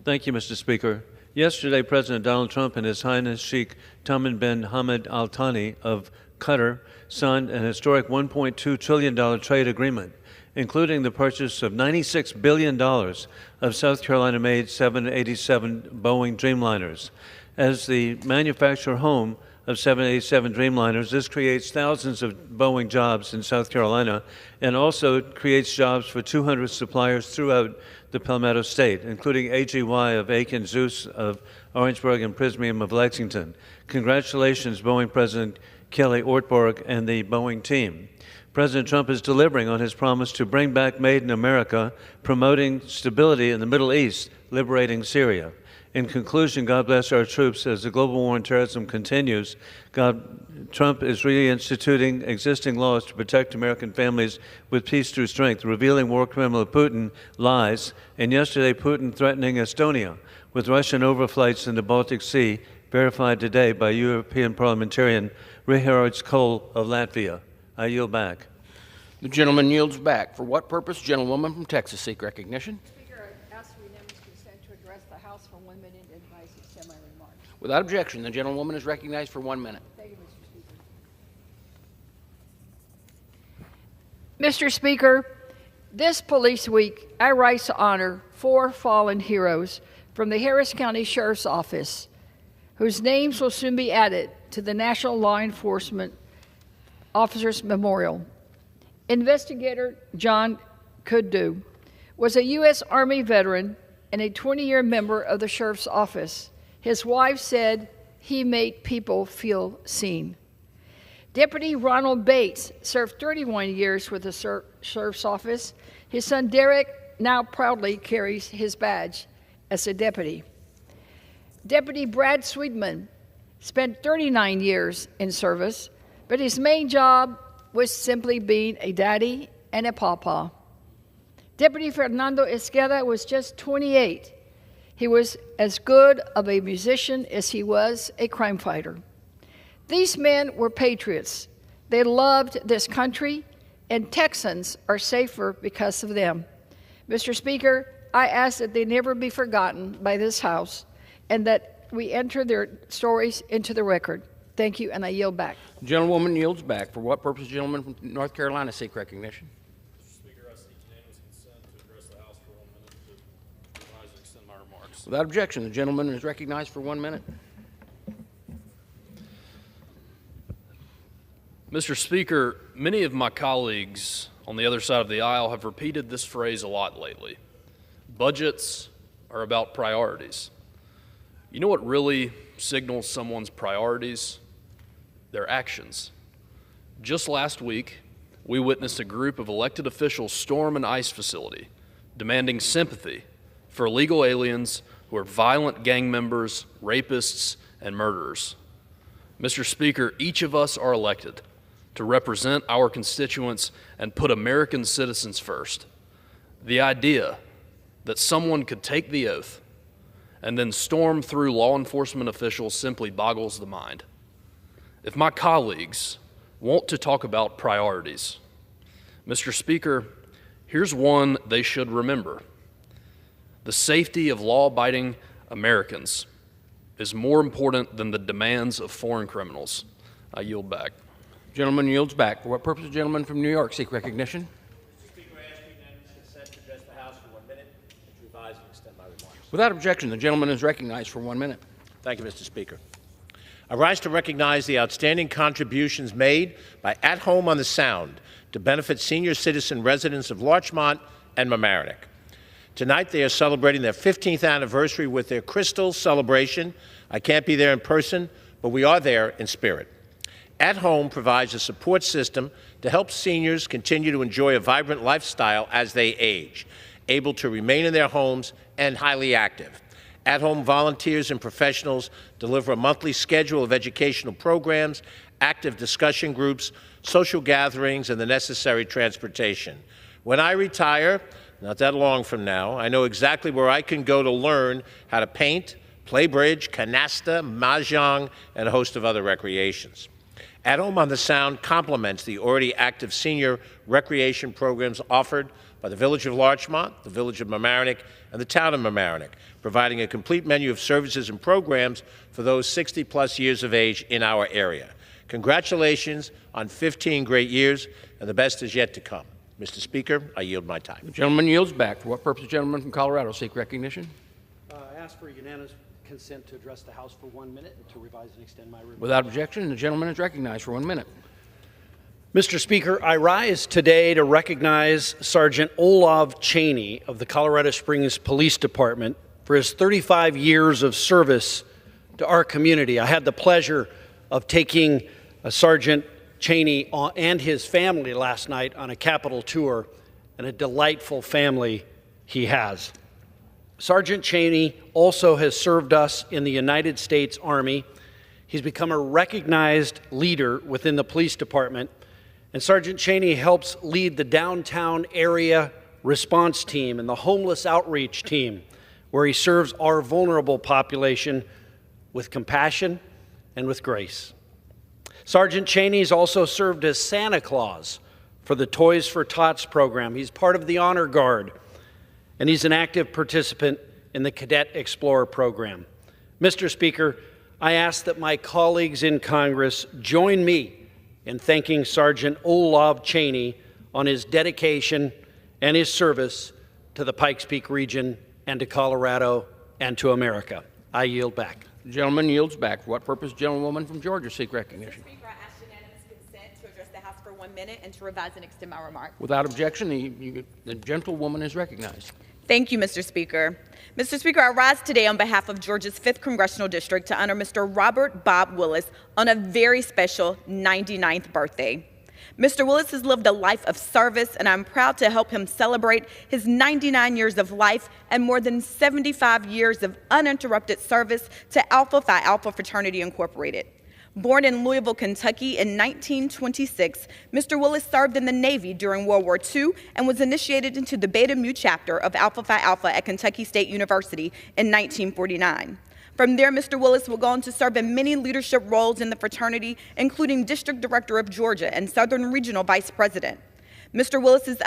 Thank you, Mr. Speaker. Yesterday, President Donald Trump and His Highness Sheikh Tamim bin Hamad Al Thani of Qatar signed an historic $1.2 trillion trade agreement, including the purchase of $96 billion of South Carolina-made 787 Boeing Dreamliners. As the manufacturer home of 787 Dreamliners, this creates thousands of Boeing jobs in South Carolina and also creates jobs for 200 suppliers throughout the Palmetto State, including AGY of Aiken Zeus of Orangeburg and Prismium of Lexington. Congratulations, Boeing President Kelly Ortberg and the Boeing team. President Trump is delivering on his promise to bring back Made in America, promoting stability in the Middle East, liberating Syria. In conclusion, God bless our troops as the global war on terrorism continues. Trump is reinstituting existing laws to protect American families with peace through strength, revealing war criminal Putin lies, and yesterday Putin threatening Estonia with Russian overflights in the Baltic Sea, verified today by European parliamentarian Richard Kohl of Latvia. I yield back. The gentleman yields back. For what purpose, gentlewoman from Texas seek recognition? Without objection, the gentlewoman is recognized for 1 minute. Thank you, Mr. Speaker. Mr. Speaker, this police week, I rise to honor 4 fallen heroes from the Harris County Sheriff's Office, whose names will soon be added to the National Law Enforcement Officers Memorial. Investigator John Kudu was a U.S. Army veteran and a 20-year member of the Sheriff's Office. His wife said he made people feel seen. Deputy Ronald Bates served 31 years with the Sheriff's Office. His son Derek now proudly carries his badge as a deputy. Deputy Brad Sweetman spent 39 years in service, but his main job was simply being a daddy and a pawpaw. Deputy Fernando Esqueda was just 28. He was as good of a musician as he was a crime fighter. These men were patriots. They loved this country, and Texans are safer because of them. Mr. Speaker, I ask that they never be forgotten by this House and that we enter their stories into the record. Thank you, and I yield back. Gentlewoman yields back. For what purpose, gentleman from North Carolina seek recognition? Without objection, the gentleman is recognized for 1 minute. Mr. Speaker, many of my colleagues on the other side of the aisle have repeated this phrase a lot lately. Budgets are about priorities. You know what really signals someone's priorities? Their actions. Just last week, we witnessed a group of elected officials storm an ICE facility, demanding sympathy for illegal aliens who are violent gang members, rapists, and murderers. Mr. Speaker, each of us are elected to represent our constituents and put American citizens first. The idea that someone could take the oath and then storm through law enforcement officials simply boggles the mind. If my colleagues want to talk about priorities, Mr. Speaker, here's one they should remember. The safety of law-abiding Americans is more important than the demands of foreign criminals. I yield back. Gentleman yields back. For what purpose the gentleman from New York seek recognition? Mr. Speaker, I ask unanimous consent to address the House for 1 minute and to revise and extend my remarks. Without objection, the gentleman is recognized for 1 minute. Thank you, Mr. Speaker. I rise to recognize the outstanding contributions made by At Home on the Sound to benefit senior citizen residents of Larchmont and Mamaroneck. Tonight, they are celebrating their 15th anniversary with their Crystal celebration. I can't be there in person, but we are there in spirit. At Home provides a support system to help seniors continue to enjoy a vibrant lifestyle as they age, able to remain in their homes and highly active. At Home volunteers and professionals deliver a monthly schedule of educational programs, active discussion groups, social gatherings, and the necessary transportation. When I retire, not that long from now, I know exactly where I can go to learn how to paint, play bridge, canasta, mahjong, and a host of other recreations. At Home on the Sound complements the already active senior recreation programs offered by the Village of Larchmont, the Village of Mamaroneck, and the Town of Mamaroneck, providing a complete menu of services and programs for those 60-plus years of age in our area. Congratulations on 15 great years, and the best is yet to come. Mr. Speaker, I yield my time. The gentleman yields back. For what purpose the gentleman from Colorado seek recognition? I ask for unanimous consent to address the House for 1 minute and to revise and extend my remarks. Without objection, the gentleman is recognized for 1 minute. Mr. Speaker, I rise today to recognize Sergeant Olav Cheney of the Colorado Springs Police Department for his 35 years of service to our community. I had the pleasure of taking Sergeant Cheney and his family last night on a Capitol tour, and a delightful family he has. Sergeant Cheney also has served us in the United States Army. He's become a recognized leader within the police department, and Sergeant Cheney helps lead the downtown area response team and the homeless outreach team, where he serves our vulnerable population with compassion and with grace. Sergeant Cheney's also served as Santa Claus for the Toys for Tots program. He's part of the Honor Guard, and he's an active participant in the Cadet Explorer program. Mr. Speaker, I ask that my colleagues in Congress join me in thanking Sergeant Olav Cheney on his dedication and his service to the Pikes Peak region and to Colorado and to America. I yield back. The gentleman yields back. For what purpose, gentlewoman from Georgia seek recognition? Mr. Speaker, I ask unanimous consent to address the House for 1 minute and to revise and extend my remarks. Without objection, the gentlewoman is recognized. Thank you, Mr. Speaker. Mr. Speaker, I rise today on behalf of Georgia's 5th Congressional District to honor Mr. Robert Bob Willis on a very special 99th birthday. Mr. Willis has lived a life of service, and I'm proud to help him celebrate his 99 years of life and more than 75 years of uninterrupted service to Alpha Phi Alpha Fraternity Incorporated. Born in Louisville, Kentucky in 1926, Mr. Willis served in the Navy during World War II and was initiated into the Beta Mu chapter of Alpha Phi Alpha at Kentucky State University in 1949. From there, Mr. Willis will go on to serve in many leadership roles in the fraternity, including District Director of Georgia and Southern Regional Vice President. Mr. Willis's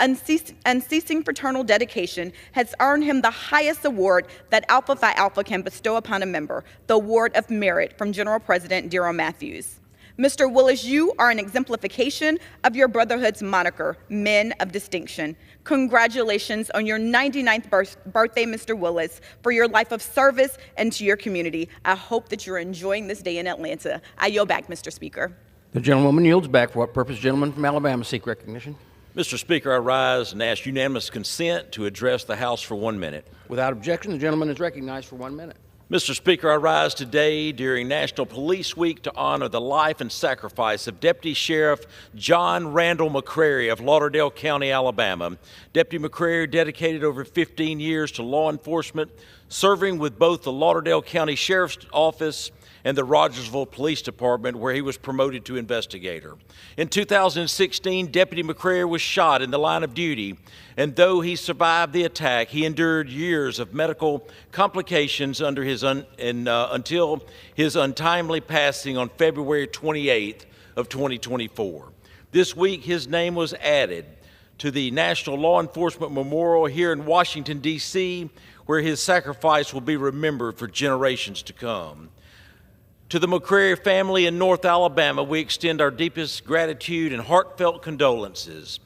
unceasing fraternal dedication has earned him the highest award that Alpha Phi Alpha can bestow upon a member, the Award of Merit from General President Darryl Matthews. Mr. Willis, you are an exemplification of your brotherhood's moniker, Men of Distinction. Congratulations on your 99th birthday, Mr. Willis, for your life of service and to your community. I hope that you're enjoying this day in Atlanta. I yield back, Mr. Speaker. The gentlewoman yields back. For what purpose, gentleman from Alabama seek recognition? Mr. Speaker, I rise and ask unanimous consent to address the House for 1 minute. Without objection, the gentleman is recognized for 1 minute. Mr. Speaker, I rise today during National Police Week to honor the life and sacrifice of Deputy Sheriff John Randall McCrary of Lauderdale County, Alabama. Deputy McCrary dedicated over 15 years to law enforcement, serving with both the Lauderdale County Sheriff's Office and the Rogersville Police Department, where he was promoted to investigator. In 2016, Deputy McCrary was shot in the line of duty, and though he survived the attack, he endured years of medical complications until his untimely passing on February 28th of 2024. This week, his name was added to the National Law Enforcement Memorial here in Washington, D.C., where his sacrifice will be remembered for generations to come. To the McCrary family in North Alabama, we extend our deepest gratitude and heartfelt condolences.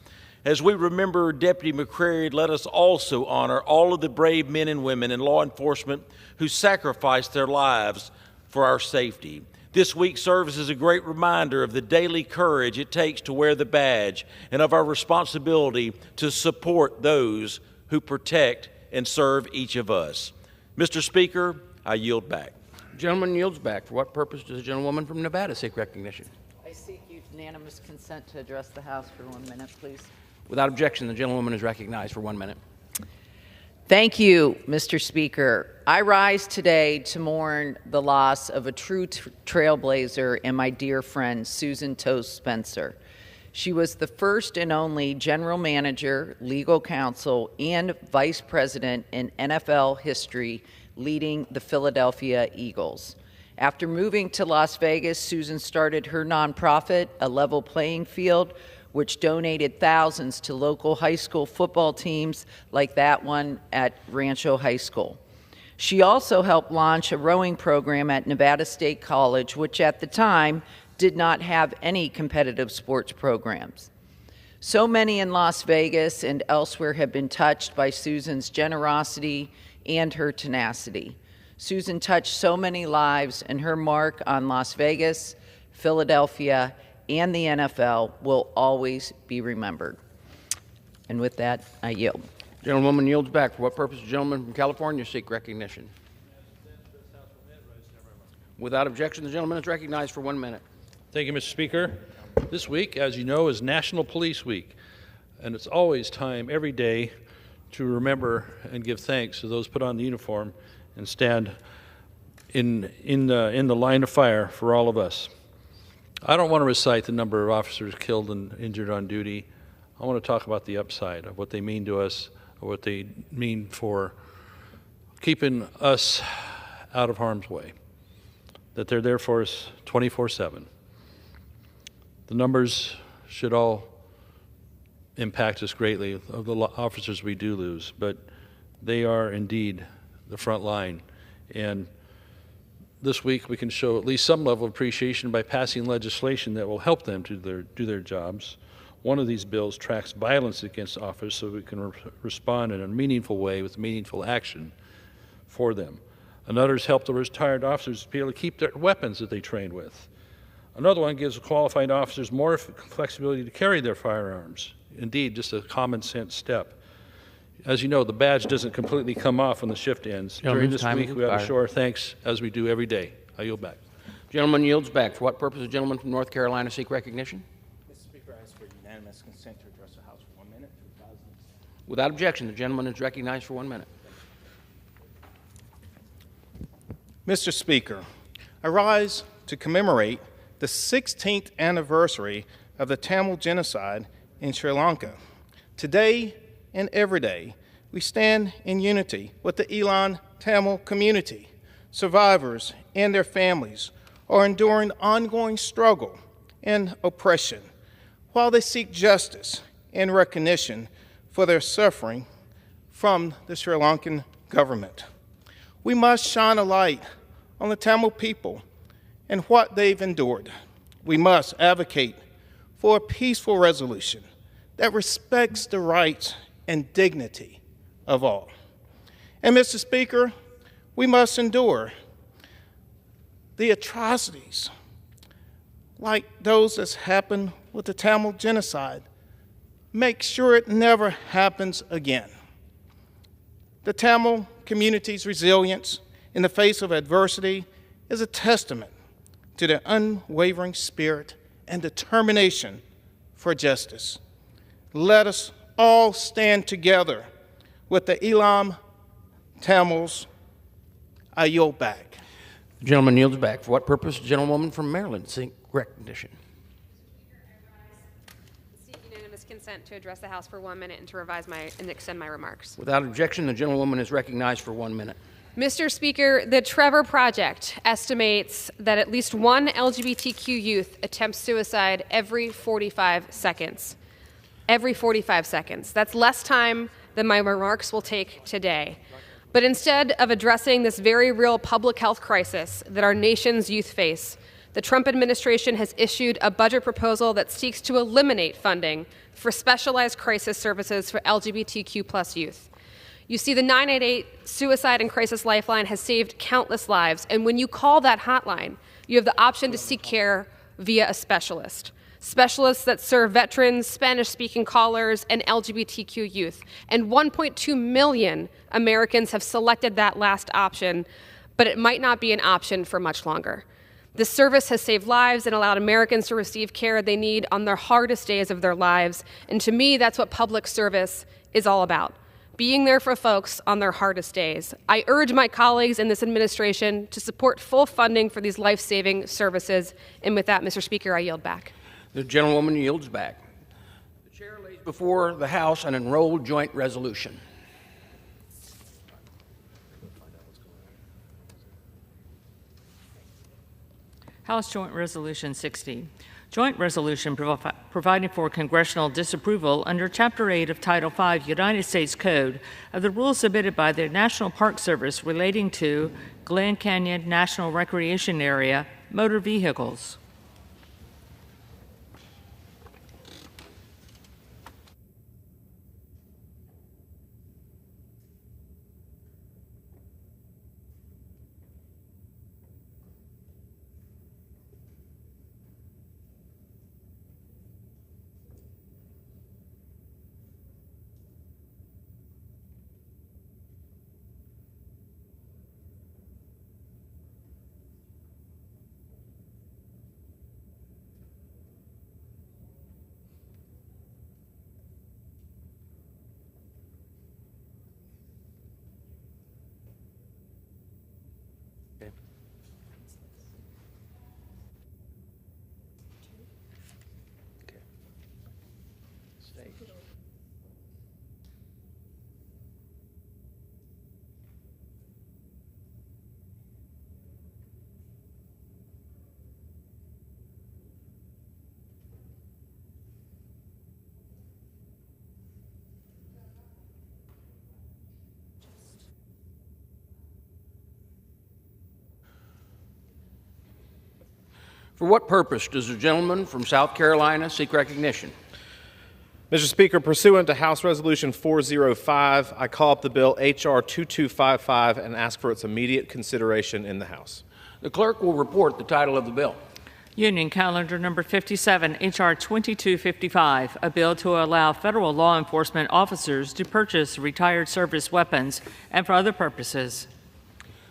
As we remember Deputy McCrary, let us also honor all of the brave men and women in law enforcement who sacrificed their lives for our safety. This week serves as a great reminder of the daily courage it takes to wear the badge and of our responsibility to support those who protect and serve each of us. Mr. Speaker, I yield back. The gentleman yields back. For what purpose does the gentlewoman from Nevada seek recognition? I seek unanimous consent to address the House for 1 minute, please. Without objection, the gentlewoman is recognized for 1 minute. Thank you, Mr. Speaker. I rise today to mourn the loss of a true trailblazer and my dear friend, Susan Toast Spencer. She was the first and only general manager, legal counsel, and vice president in NFL history, leading the Philadelphia Eagles. After moving to Las Vegas, Susan started her nonprofit, A Level Playing Field, which donated thousands to local high school football teams like that one at Rancho High School. She also helped launch a rowing program at Nevada State College, which at the time did not have any competitive sports programs. So many in Las Vegas and elsewhere have been touched by Susan's generosity and her tenacity. Susan touched so many lives, and her mark on Las Vegas, Philadelphia, and the NFL will always be remembered. And with that, I yield. Gentlewoman yields back. For what purpose does the gentleman from California seek recognition? Without objection, the gentleman is recognized for 1 minute. Thank you, Mr. Speaker. This week, as you know, is National Police Week, and it's always time every day to remember and give thanks to those put on the uniform and stand in the line of fire for all of us. I don't want to recite the number of officers killed and injured on duty. I want to talk about the upside of what they mean to us, of what they mean for keeping us out of harm's way, that they're there for us 24/7. The numbers should all impact us greatly of the officers we do lose, but they are indeed the front line. And this week we can show at least some level of appreciation by passing legislation that will help them to do their jobs. One of these bills tracks violence against officers so we can respond in a meaningful way with meaningful action for them. Another's help the retired officers be able to keep their weapons that they trained with. Another one gives qualified officers more flexibility to carry their firearms. Indeed, just a common sense step. As you know, the badge doesn't completely come off when the shift ends. During this week, we ought to show our thanks as we do every day. I yield back. Gentleman yields back. For what purpose does the gentleman from North Carolina seek recognition? Mr. Speaker, I ask for unanimous consent to address the House for 1 minute. Without objection, the gentleman is recognized for 1 minute. Mr. Speaker, I rise to commemorate the 16th anniversary of the Tamil genocide in Sri Lanka. Today and every day, we stand in unity with the Elan Tamil community. Survivors and their families are enduring ongoing struggle and oppression while they seek justice and recognition for their suffering from the Sri Lankan government. We must shine a light on the Tamil people and what they've endured. We must advocate for a peaceful resolution that respects the rights and dignity of all. And Mr. Speaker, we must endure the atrocities like those that's happened with the Tamil genocide. Make sure it never happens again. The Tamil community's resilience in the face of adversity is a testament to their unwavering spirit and determination for justice. Let us all stand together with the Elam Tamils I yield back. The gentleman yields back. For what purpose? The gentlewoman from Maryland seek recognition. Seek unanimous consent to address the House for 1 minute and to revise and extend my remarks. Without objection, the gentlewoman is recognized for 1 minute. Mr. Speaker, the Trevor Project estimates that at least one LGBTQ youth attempts suicide every 45 seconds. Every 45 seconds. That's less time than my remarks will take today. But instead of addressing this very real public health crisis that our nation's youth face, the Trump administration has issued a budget proposal that seeks to eliminate funding for specialized crisis services for LGBTQ+ youth. You see, the 988 Suicide and Crisis Lifeline has saved countless lives, and when you call that hotline, you have the option to seek care via a specialist. Specialists that serve veterans, Spanish-speaking callers, and LGBTQ youth. And 1.2 million Americans have selected that last option, but it might not be an option for much longer. This service has saved lives and allowed Americans to receive care they need on their hardest days of their lives, and to me, that's what public service is all about. Being there for folks on their hardest days. I urge my colleagues in this administration to support full funding for these life-saving services. And with that, Mr. Speaker, I yield back. The gentlewoman yields back. The chair lays before the House an enrolled joint resolution. House Joint Resolution 60. Joint resolution providing for congressional disapproval under Chapter 8 of Title V United States Code of the rules submitted by the National Park Service relating to Glen Canyon National Recreation Area motor vehicles. For what purpose does the gentleman from South Carolina seek recognition? Mr. Speaker, pursuant to House Resolution 405, I call up the bill H.R. 2255 and ask for its immediate consideration in the House. The clerk will report the title of the bill. Union Calendar Number 57, H.R. 2255, a bill to allow federal law enforcement officers to purchase retired service weapons and for other purposes.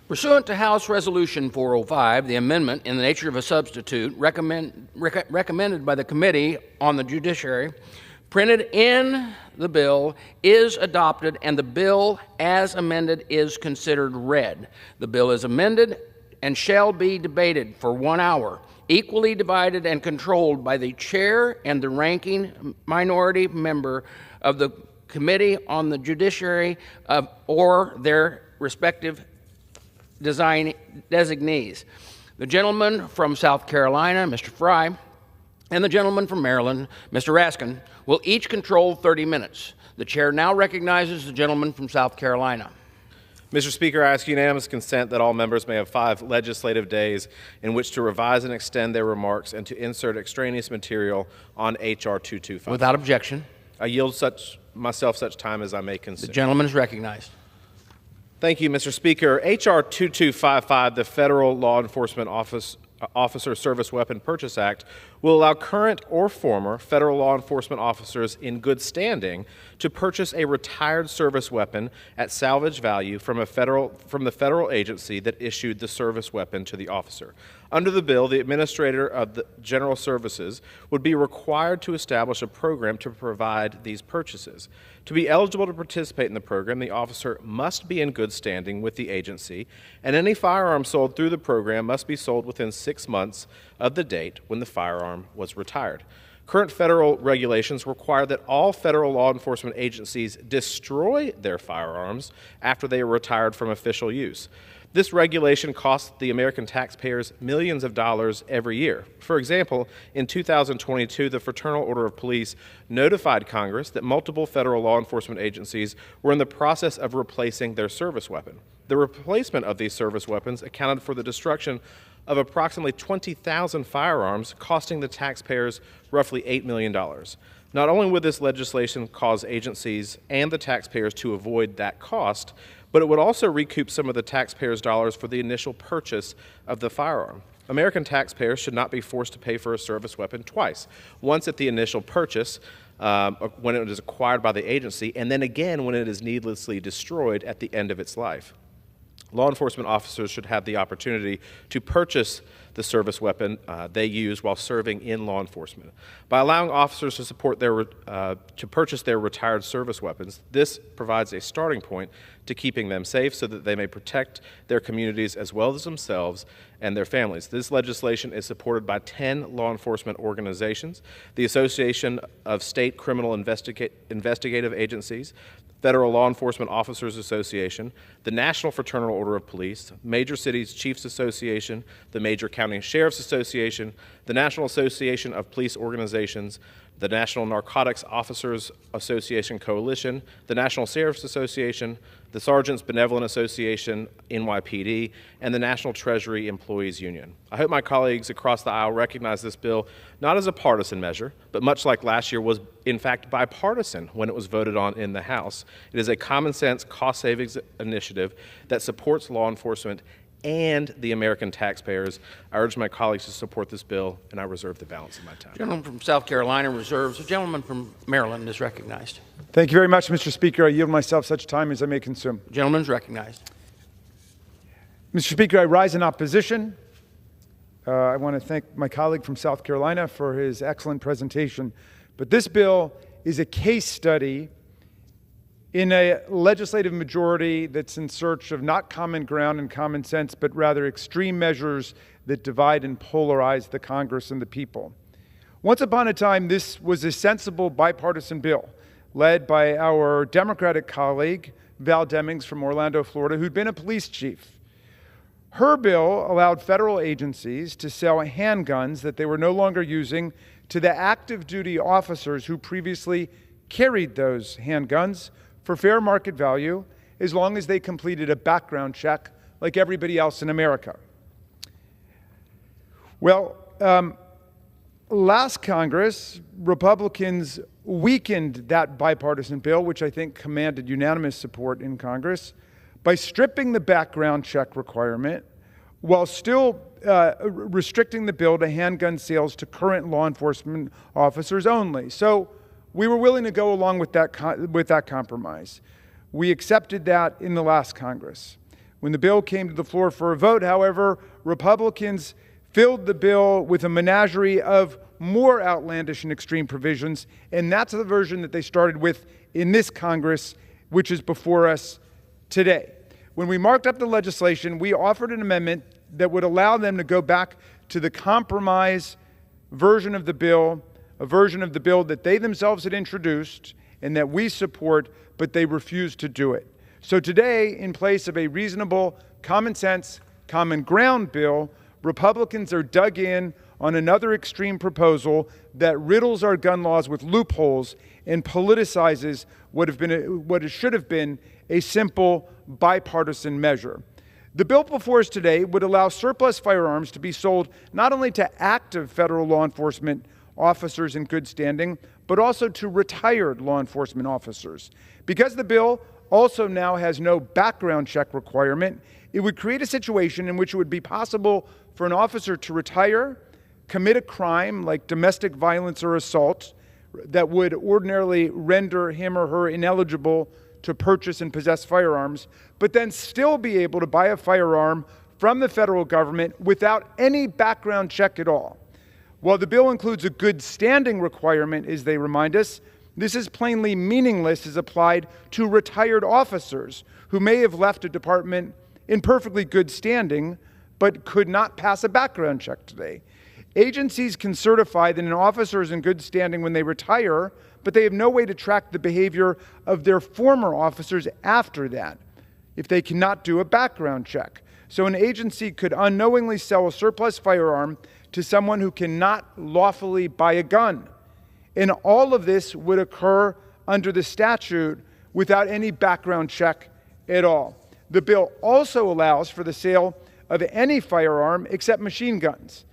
Pursuant to House Resolution 405, the amendment in the nature of a substitute recommended by the Committee on the Judiciary, printed in the bill, is adopted, and the bill as amended is considered read. The bill is amended and shall be debated for 1 hour, equally divided and controlled by the chair and the ranking minority member of the Committee on the Judiciary or their respective designees. The gentleman from South Carolina, Mr. Fry, and the gentleman from Maryland, Mr. Raskin, will each control 30 minutes. The chair now recognizes the gentleman from South Carolina. Mr. Speaker, I ask unanimous consent that all members may have 5 legislative days in which to revise and extend their remarks and to insert extraneous material on H.R. 225. Without objection. I yield myself such time as I may consume. The gentleman is recognized. Thank you, Mr. Speaker. H.R. 2255, the Federal Law Enforcement Officer Service Weapon Purchase Act, will allow current or former federal law enforcement officers in good standing to purchase a retired service weapon at salvage value from the federal agency that issued the service weapon to the officer. Under the bill, the Administrator of the General Services would be required to establish a program to provide these purchases. To be eligible to participate in the program, the officer must be in good standing with the agency, and any firearm sold through the program must be sold within 6 months of the date when the firearm was retired. Current federal regulations require that all federal law enforcement agencies destroy their firearms after they are retired from official use. This regulation costs the American taxpayers millions of dollars every year. For example, in 2022, the Fraternal Order of Police notified Congress that multiple federal law enforcement agencies were in the process of replacing their service weapon. The replacement of these service weapons accounted for the destruction of approximately 20,000 firearms, costing the taxpayers roughly $8 million. Not only would this legislation cause agencies and the taxpayers to avoid that cost, but it would also recoup some of the taxpayers' dollars for the initial purchase of the firearm. American taxpayers should not be forced to pay for a service weapon twice, once at the initial purchase, when it is acquired by the agency, and then again when it is needlessly destroyed at the end of its life. Law enforcement officers should have the opportunity to purchase the service weapon they use while serving in law enforcement. By allowing officers to purchase their retired service weapons, this provides a starting point to keeping them safe so that they may protect their communities as well as themselves and their families. This legislation is supported by 10 law enforcement organizations, the Association of State Criminal Investigative Agencies, Federal Law Enforcement Officers Association, the National Fraternal Order of Police, Major Cities Chiefs Association, the Major County Sheriffs Association, the National Association of Police Organizations, the National Narcotics Officers Association Coalition, the National Sheriffs Association, the Sergeants Benevolent Association, NYPD, and the National Treasury Employees Union. I hope my colleagues across the aisle recognize this bill not as a partisan measure, but much like last year was in fact bipartisan when it was voted on in the House. It is a common sense cost savings initiative that supports law enforcement and the American taxpayers. I urge my colleagues to support this bill, and I reserve the balance of my time. The gentleman from South Carolina reserves. The gentleman from Maryland is recognized. Thank you very much, Mr. Speaker. I yield myself such time as I may consume. The gentleman is recognized. Mr. Speaker, I rise in opposition. I want to thank my colleague from South Carolina for his excellent presentation. But this bill is a case study in a legislative majority that's in search of not common ground and common sense, but rather extreme measures that divide and polarize the Congress and the people. Once upon a time, this was a sensible bipartisan bill led by our Democratic colleague, Val Demings from Orlando, Florida, who'd been a police chief. Her bill allowed federal agencies to sell handguns that they were no longer using to the active duty officers who previously carried those handguns for fair market value, as long as they completed a background check like everybody else in America. Well, last Congress, Republicans weakened that bipartisan bill, which I think commanded unanimous support in Congress, by stripping the background check requirement while still restricting the bill to handgun sales to current law enforcement officers only. So we were willing to go along with that compromise. We accepted that in the last Congress. When the bill came to the floor for a vote, however, Republicans filled the bill with a menagerie of more outlandish and extreme provisions, and that's the version that they started with in this Congress, which is before us today. When we marked up the legislation, we offered an amendment that would allow them to go back to the compromise version of the bill, a version of the bill that they themselves had introduced and that we support, but they refused to do it. So today, in place of a reasonable, common sense, common ground bill, Republicans are dug in on another extreme proposal that riddles our gun laws with loopholes and politicizes what should have been a simple bipartisan measure. The bill before us today would allow surplus firearms to be sold not only to active federal law enforcement officers in good standing, but also to retired law enforcement officers. Because the bill also now has no background check requirement, it would create a situation in which it would be possible for an officer to retire, commit a crime like domestic violence or assault that would ordinarily render him or her ineligible to purchase and possess firearms, but then still be able to buy a firearm from the federal government without any background check at all. While the bill includes a good standing requirement, as they remind us, this is plainly meaningless as applied to retired officers who may have left a department in perfectly good standing but could not pass a background check today. Agencies can certify that an officer is in good standing when they retire, but they have no way to track the behavior of their former officers after that if they cannot do a background check. So an agency could unknowingly sell a surplus firearm to someone who cannot lawfully buy a gun. And all of this would occur under the statute without any background check at all. The bill also allows for the sale of any firearm except machine guns.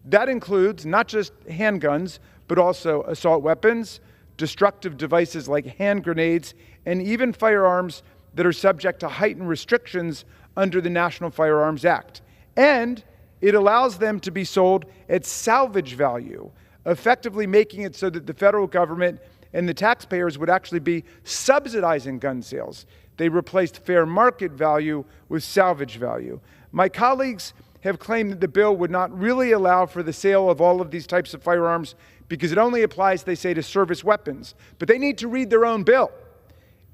That includes not just handguns, but also assault weapons, destructive devices like hand grenades, and even firearms that are subject to heightened restrictions under the National Firearms Act. And it allows them to be sold at salvage value, effectively making it so that the federal government and the taxpayers would actually be subsidizing gun sales. They replaced fair market value with salvage value. My colleagues have claimed that the bill would not really allow for the sale of all of these types of firearms because it only applies, they say, to service weapons. But they need to read their own bill.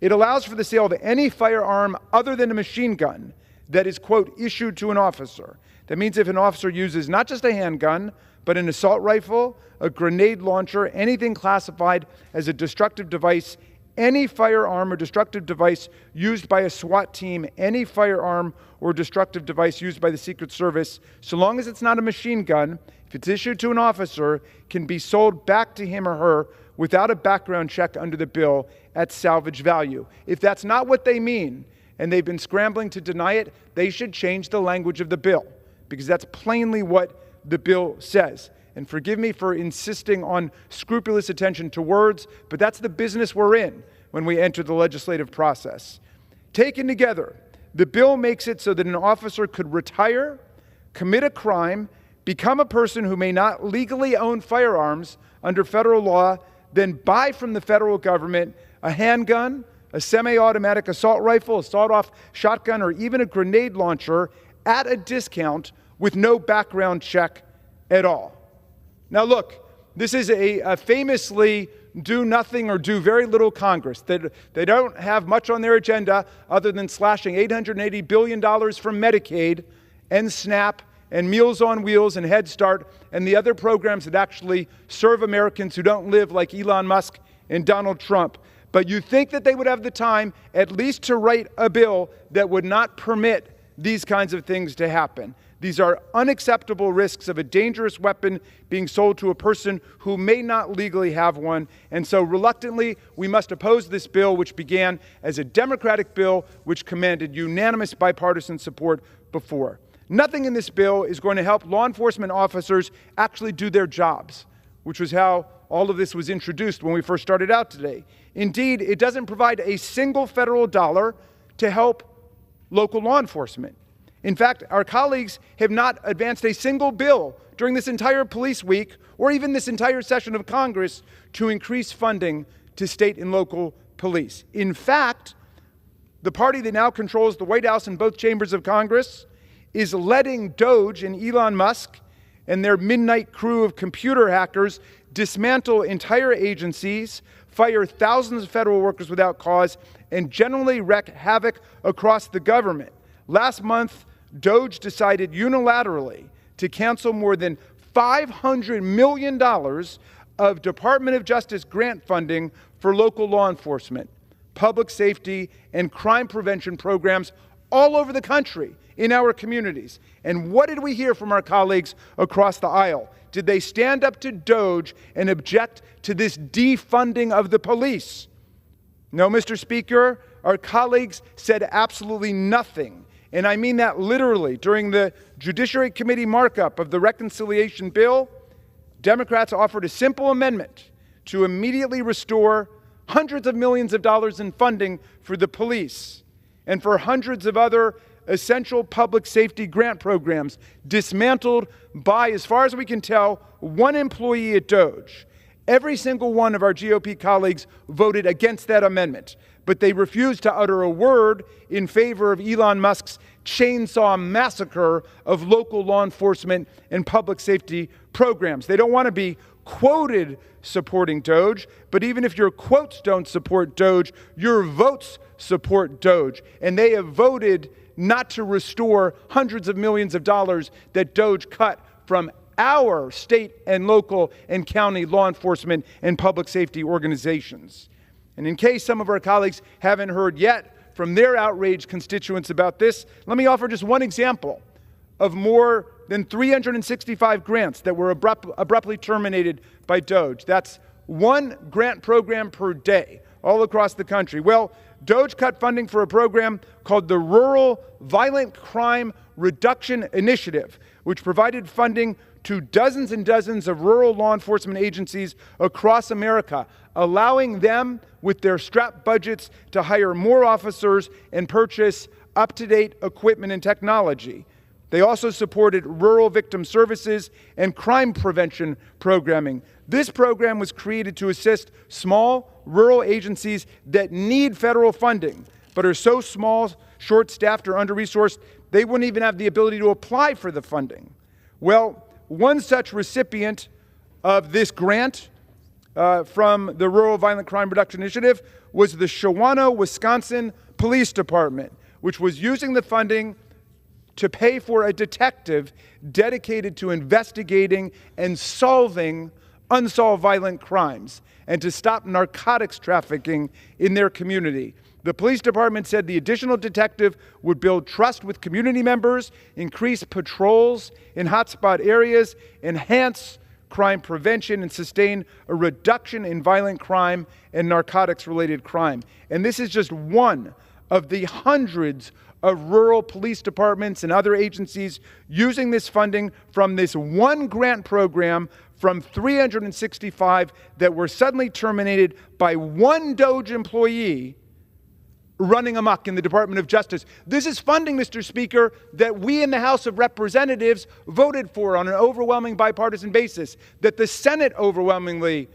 It allows for the sale of any firearm other than a machine gun that is, quote, issued to an officer. That means if an officer uses not just a handgun, but an assault rifle, a grenade launcher, anything classified as a destructive device, any firearm or destructive device used by a SWAT team, any firearm or destructive device used by the Secret Service, so long as it's not a machine gun, if it's issued to an officer, can be sold back to him or her without a background check under the bill at salvage value. If that's not what they mean, and they've been scrambling to deny it, they should change the language of the bill, because that's plainly what the bill says. And forgive me for insisting on scrupulous attention to words, but that's the business we're in when we enter the legislative process. Taken together, the bill makes it so that an officer could retire, commit a crime, become a person who may not legally own firearms under federal law, then buy from the federal government a handgun, a semi-automatic assault rifle, a sawed-off shotgun, or even a grenade launcher at a discount with no background check at all. Now look, this is a famously do nothing or do very little Congress. They don't have much on their agenda other than slashing $880 billion from Medicaid and SNAP and Meals on Wheels and Head Start and the other programs that actually serve Americans who don't live like Elon Musk and Donald Trump. But you think that they would have the time at least to write a bill that would not permit these kinds of things to happen. These are unacceptable risks of a dangerous weapon being sold to a person who may not legally have one. And so reluctantly, we must oppose this bill, which began as a Democratic bill, which commanded unanimous bipartisan support before. Nothing in this bill is going to help law enforcement officers actually do their jobs, which was how all of this was introduced when we first started out today. Indeed, it doesn't provide a single federal dollar to help local law enforcement. In fact, our colleagues have not advanced a single bill during this entire police week or even this entire session of Congress to increase funding to state and local police. In fact, the party that now controls the White House and both chambers of Congress is letting Doge and Elon Musk and their midnight crew of computer hackers dismantle entire agencies, fire thousands of federal workers without cause, and generally wreak havoc across the government. Last month, Doge decided unilaterally to cancel more than $500 million of Department of Justice grant funding for local law enforcement, public safety, and crime prevention programs all over the country in our communities. And what did we hear from our colleagues across the aisle? Did they stand up to Doge and object to this defunding of the police? No, Mr. Speaker, our colleagues said absolutely nothing. And I mean that literally. During the Judiciary Committee markup of the reconciliation bill, Democrats offered a simple amendment to immediately restore hundreds of millions of dollars in funding for the police and for hundreds of other essential public safety grant programs dismantled by, as far as we can tell, one employee at DOGE. Every single one of our GOP colleagues voted against that amendment, but they refused to utter a word in favor of Elon Musk's chainsaw massacre of local law enforcement and public safety programs. They don't want to be quoted supporting DOGE, but even if your quotes don't support DOGE, your votes support DOGE. And they have voted not to restore hundreds of millions of dollars that DOGE cut from our state and local and county law enforcement and public safety organizations. And in case some of our colleagues haven't heard yet from their outraged constituents about this, let me offer just one example of more than 365 grants that were abruptly terminated by DOGE. That's one grant program per day all across the country. Well, DOGE cut funding for a program called the Rural Violent Crime Reduction Initiative, which provided funding to dozens and dozens of rural law enforcement agencies across America, allowing them, with their strapped budgets, to hire more officers and purchase up-to-date equipment and technology. They also supported rural victim services and crime prevention programming. This program was created to assist small rural agencies that need federal funding, but are so small, short-staffed, or under-resourced, they wouldn't even have the ability to apply for the funding. Well, one such recipient of this grant from the Rural Violent Crime Reduction Initiative was the Shawano, Wisconsin Police Department, which was using the funding to pay for a detective dedicated to investigating and solving unsolved violent crimes and to stop narcotics trafficking in their community. The police department said the additional detective would build trust with community members, increase patrols in hotspot areas, enhance crime prevention, and sustain a reduction in violent crime and narcotics-related crime. And this is just one of the hundreds of rural police departments and other agencies using this funding from this one grant program from 365 that were suddenly terminated by one DOGE employee running amok in the Department of Justice. This is funding, Mr. Speaker, that we in the House of Representatives voted for on an overwhelming bipartisan basis, that the Senate overwhelmingly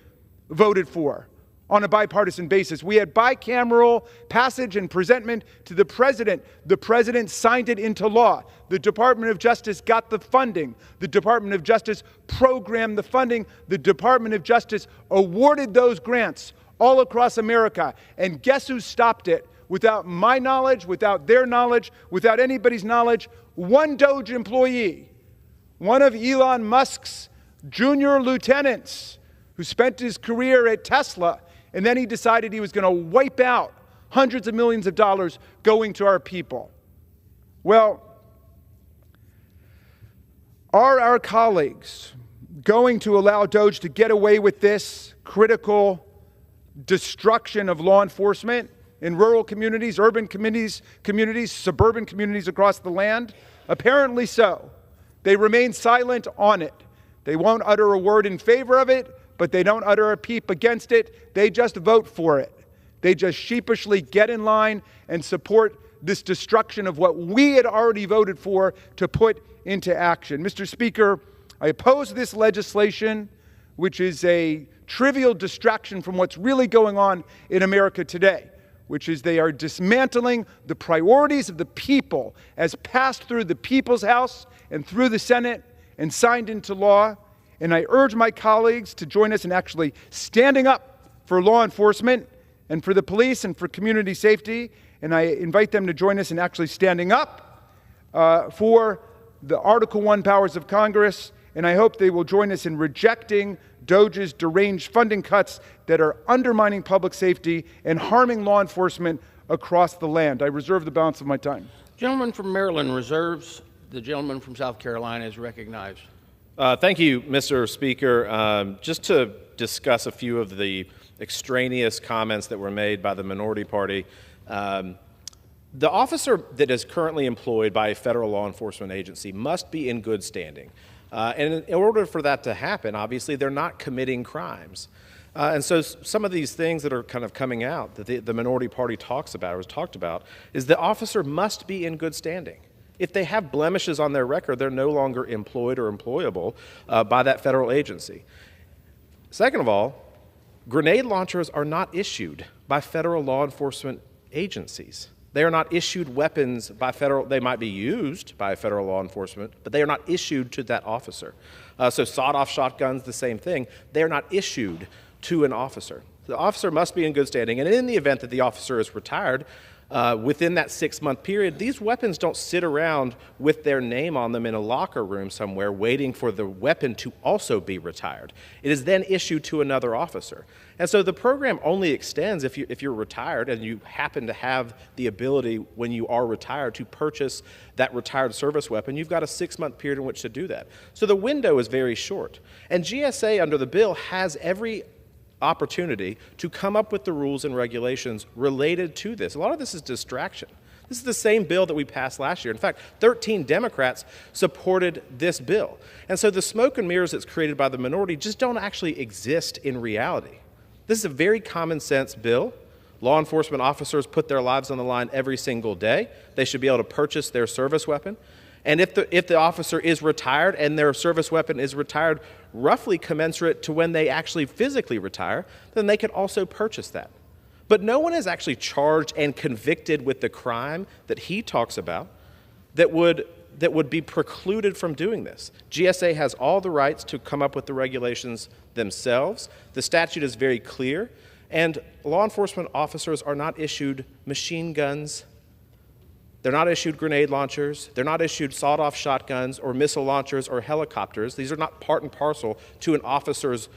voted for on a bipartisan basis. We had bicameral passage and presentment to the President. The President signed it into law. The Department of Justice got the funding. The Department of Justice programmed the funding. The Department of Justice awarded those grants all across America. And guess who stopped it? Without my knowledge, without their knowledge, without anybody's knowledge, one DOGE employee, one of Elon Musk's junior lieutenants who spent his career at Tesla, and then he decided he was going to wipe out hundreds of millions of dollars going to our people. Well, are our colleagues going to allow DOGE to get away with this critical destruction of law enforcement in rural communities, urban communities, suburban communities across the land? Apparently so. They remain silent on it. They won't utter a word in favor of it, but they don't utter a peep against it. They just vote for it. They just sheepishly get in line and support this destruction of what we had already voted for to put into action. Mr. Speaker, I oppose this legislation, which is a trivial distraction from what's really going on in America today, which is they are dismantling the priorities of the people as passed through the People's House and through the Senate and signed into law. And I urge my colleagues to join us in actually standing up for law enforcement and for the police and for community safety. And I invite them to join us in actually standing up for the Article 1 powers of Congress. And I hope they will join us in rejecting DOGE's deranged funding cuts that are undermining public safety and harming law enforcement across the land. I reserve the balance of my time. Gentleman from Maryland reserves. The gentleman from South Carolina is recognized. Thank you, Mr. Speaker. Just to discuss a few of the extraneous comments that were made by the minority party, the officer that is currently employed by a federal law enforcement agency must be in good standing. And in order for that to happen, obviously, they're not committing crimes. And so some of these things that are kind of coming out that the minority party talks about or has talked about is the officer must be in good standing. If they have blemishes on their record, they're no longer employed or employable by that federal agency. Second of all, grenade launchers are not issued by federal law enforcement agencies. They are not issued weapons by federal, they might be used by federal law enforcement, but they are not issued to that officer. So sawed-off shotguns, the same thing. They are not issued to an officer. The officer must be in good standing, and in the event that the officer is retired, within that 6-month period, these weapons don't sit around with their name on them in a locker room somewhere waiting for the weapon to also be retired. It is then issued to another officer. And so the program only extends if you're retired and you happen to have the ability when you are retired to purchase that retired service weapon. You've got a 6-month period in which to do that. So the window is very short. And GSA under the bill has every opportunity to come up with the rules and regulations related to this. A lot of this is distraction. This is the same bill that we passed last year. In fact, 13 Democrats supported this bill. And so the smoke and mirrors that's created by the minority just don't actually exist in reality. This is a very common sense bill. Law enforcement officers put their lives on the line every single day. They should be able to purchase their service weapon. And if the officer is retired and their service weapon is retired roughly commensurate to when they actually physically retire, then they can also purchase that. But no one is actually charged and convicted with the crime that he talks about that would be precluded from doing this. GSA has all the rights to come up with the regulations themselves. The statute is very clear, and law enforcement officers are not issued machine guns. They're not issued grenade launchers. They're not issued sawed-off shotguns or missile launchers or helicopters. These are not part and parcel to an officer's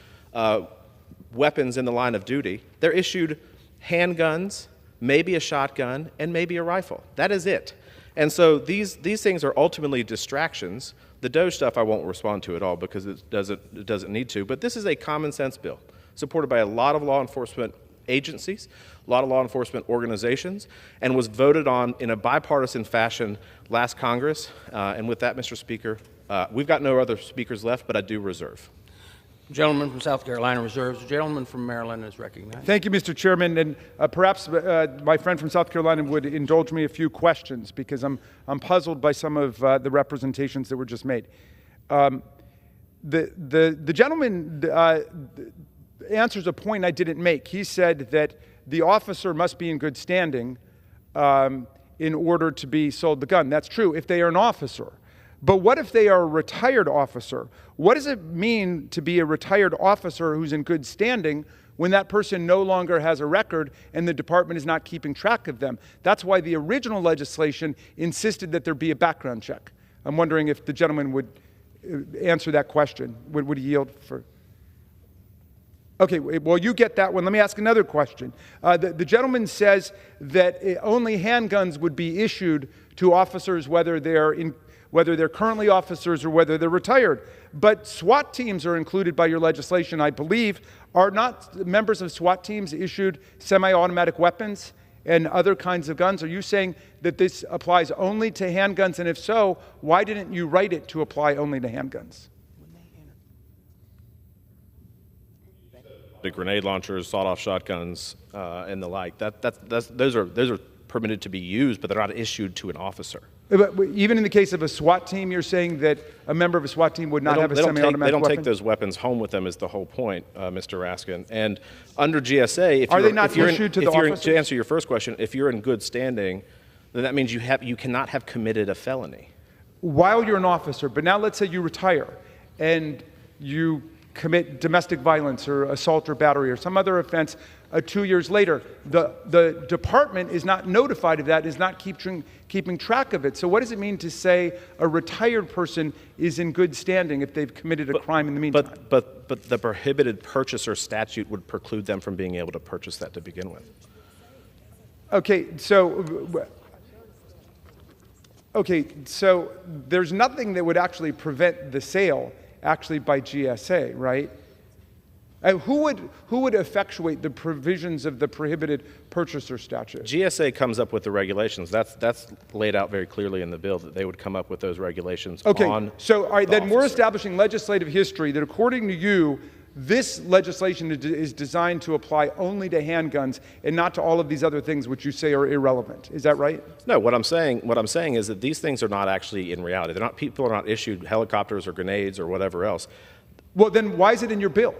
weapons in the line of duty. They're issued handguns, maybe a shotgun, and maybe a rifle. That is it. And so these things are ultimately distractions. The Doge stuff I won't respond to at all because it doesn't need to. But this is a common sense bill supported by a lot of law enforcement agencies, a lot of law enforcement organizations, and was voted on in a bipartisan fashion last Congress. And with that, Mr. Speaker, we've got no other speakers left, but I do reserve. The gentleman from South Carolina reserves. The gentleman from Maryland is recognized. Thank you, Mr. Chairman. And perhaps my friend from South Carolina would indulge me a few questions because I'm puzzled by some of the representations that were just made. The gentleman answers a point I didn't make. He said that the officer must be in good standing in order to be sold the gun. That's true if they are an officer. But what if they are a retired officer? What does it mean to be a retired officer who's in good standing when that person no longer has a record and the department is not keeping track of them? That's why the original legislation insisted that there be a background check. I'm wondering if the gentleman would answer that question. Would he yield for? Okay, well, you get that one. Let me ask another question. The gentleman says that only handguns would be issued to officers whether they're currently officers or whether they're retired. But SWAT teams are included by your legislation, I believe. Are not members of SWAT teams issued semi-automatic weapons and other kinds of guns? Are you saying that this applies only to handguns? And if so, why didn't you write it to apply only to handguns? The grenade launchers, sawed-off shotguns, and the like. Those are permitted to be used, but they're not issued to an officer. But even in the case of a SWAT team, you're saying that a member of a SWAT team would not have a semi-automatic weapon? They don't take those weapons home with them is the whole point, Mr. Raskin. And under GSA, if are they not issued to the officers? To answer your first question, if you're in good standing, then that means you cannot have committed a felony. While you're an officer, but now let's say you retire and you commit domestic violence or assault or battery or some other offense 2 years later. The department is not notified of that, is not keeping track of it. So what does it mean to say a retired person is in good standing if they've committed a crime in the meantime? But the prohibited purchaser statute would preclude them from being able to purchase that to begin with. Okay, so there's nothing that would actually prevent the sale actually by GSA, right? Who would effectuate the provisions of the prohibited purchaser statute? GSA comes up with the regulations. That's laid out very clearly in the bill that they would come up with those regulations. Okay, on so all right, the then we're officer. establishing legislative history that according to you, This legislation is designed to apply only to handguns and not to all of these other things which you say are irrelevant. Is that right? No, what I'm saying is that these things are not actually in reality. People are not issued helicopters or grenades or whatever else. Well, then why is it in your bill?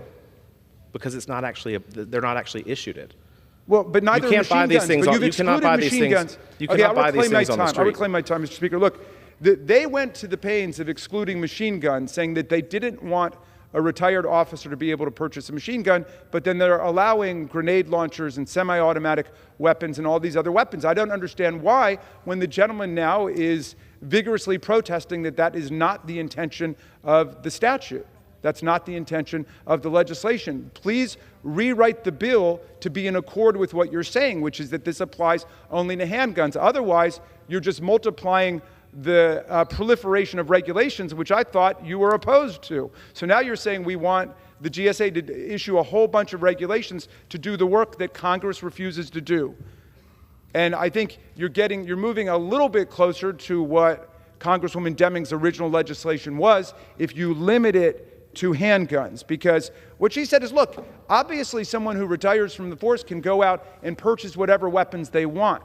Because it's not actually they're not actually issued it. Well, but neither you can't buy these things. But you've You cannot buy these machine things. guns. You cannot buy these things on the street. I reclaim my time, Mr. Speaker. Look, they went to the pains of excluding machine guns, saying that they didn't want a retired officer to be able to purchase a machine gun, but then they're allowing grenade launchers and semi-automatic weapons and all these other weapons. I don't understand why, when the gentleman now is vigorously protesting that is not the intention of the statute. That's not the intention of the legislation. Please rewrite the bill to be in accord with what you're saying, which is that this applies only to handguns. Otherwise, you're just multiplying the proliferation of regulations, which I thought you were opposed to. So now you're saying we want the GSA to issue a whole bunch of regulations to do the work that Congress refuses to do. And I think you're moving a little bit closer to what Congresswoman Deming's original legislation was if you limit it to handguns. Because what she said is, look, obviously someone who retires from the force can go out and purchase whatever weapons they want.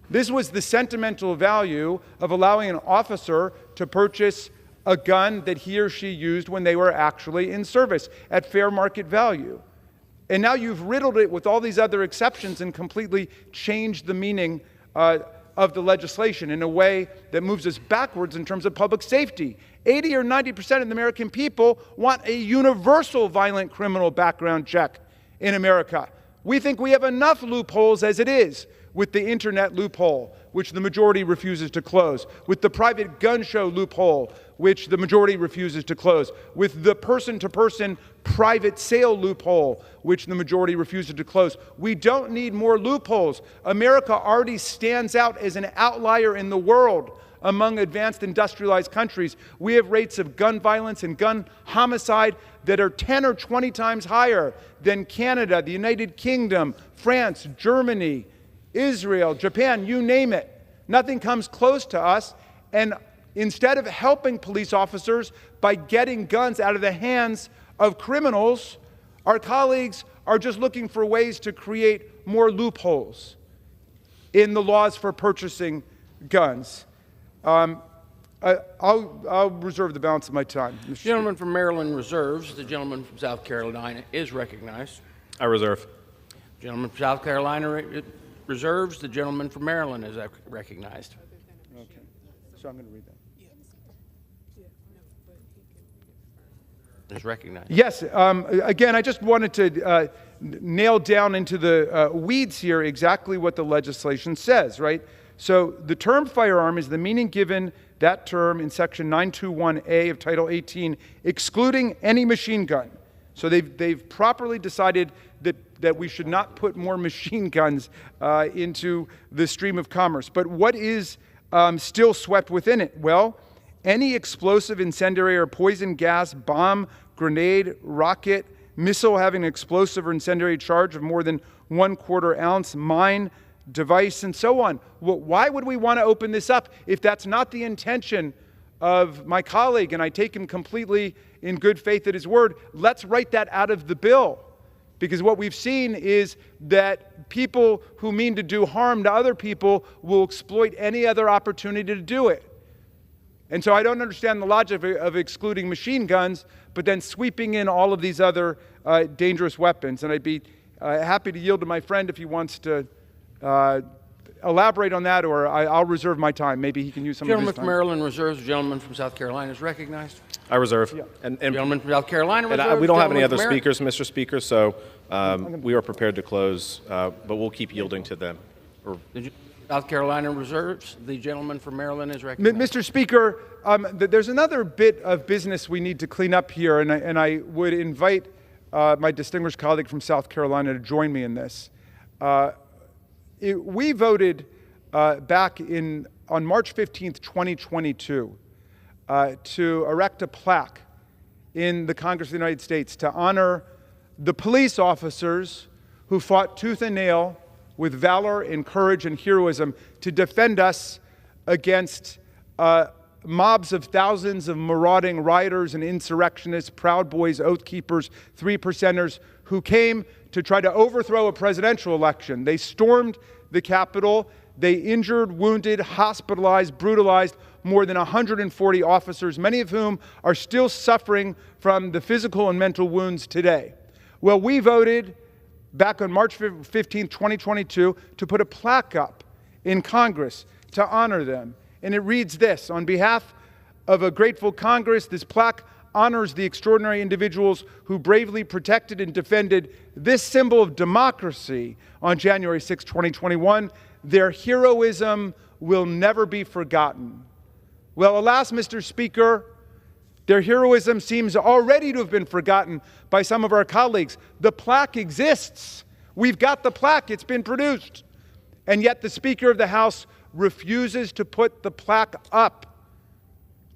This was the sentimental value of allowing an officer to purchase a gun that he or she used when they were actually in service at fair market value. And now you've riddled it with all these other exceptions and completely changed the meaning of the legislation in a way that moves us backwards in terms of public safety. 80 or 90% of the American people want a universal violent criminal background check in America. We think we have enough loopholes as it is, with the internet loophole, which the majority refuses to close, with the private gun show loophole, which the majority refuses to close, with the person-to-person private sale loophole, which the majority refuses to close. We don't need more loopholes. America already stands out as an outlier in the world among advanced industrialized countries. We have rates of gun violence and gun homicide that are 10 or 20 times higher than Canada, the United Kingdom, France, Germany, Israel, Japan, you name it. Nothing comes close to us. And instead of helping police officers by getting guns out of the hands of criminals, our colleagues are just looking for ways to create more loopholes in the laws for purchasing guns. I'll reserve the balance of my time. The gentleman from Maryland reserves. The gentleman from South Carolina is recognized. I reserve. The gentleman from South Carolina reserves. The gentleman from Maryland is recognized. Okay, so I'm going to read that. Is recognized. Yes. Again, I just wanted to nail down into the weeds here exactly what the legislation says, right? So the term firearm is the meaning given that term in Section 921A of Title 18, excluding any machine gun. So they've properly decided that we should not put more machine guns into the stream of commerce. But what is still swept within it? Well, any explosive, incendiary, or poison gas, bomb, grenade, rocket, missile having an explosive or incendiary charge of more than 1/4 ounce, mine, device, and so on. Well, why would we want to open this up if that's not the intention of my colleague, and I take him completely in good faith at his word? Let's write that out of the bill. Because what we've seen is that people who mean to do harm to other people will exploit any other opportunity to do it. And so I don't understand the logic of excluding machine guns, but then sweeping in all of these other dangerous weapons. And I'd be happy to yield to my friend if he wants to elaborate on that, or I'll reserve my time. Maybe he can use some of his time. Gentleman from Maryland reserves. The gentleman from South Carolina is recognized. I reserve. Yeah. And gentleman from South Carolina reserves. And we don't have any Gentleman other from speakers, Mr. Speaker, so we are prepared to close, but we'll keep yielding to them. South Carolina reserves. The gentleman from Maryland is recognized. Mr. Speaker, there's another bit of business we need to clean up here, and I would invite my distinguished colleague from South Carolina to join me in this. We voted back on March 15th, 2022, to erect a plaque in the Congress of the United States to honor the police officers who fought tooth and nail with valor and courage and heroism to defend us against mobs of thousands of marauding rioters and insurrectionists, Proud Boys, Oath Keepers, 3%ers, who came to try to overthrow a presidential election. They stormed the Capitol. They injured, wounded, hospitalized, brutalized more than 140 officers, many of whom are still suffering from the physical and mental wounds today. Well, we voted back on March 15, 2022, to put a plaque up in Congress to honor them. And it reads this: on behalf of a grateful Congress, this plaque honors the extraordinary individuals who bravely protected and defended this symbol of democracy on January 6, 2021. Their heroism will never be forgotten. Well, alas, Mr. Speaker, their heroism seems already to have been forgotten by some of our colleagues. The plaque exists. We've got the plaque. It's been produced. And yet the Speaker of the House refuses to put the plaque up.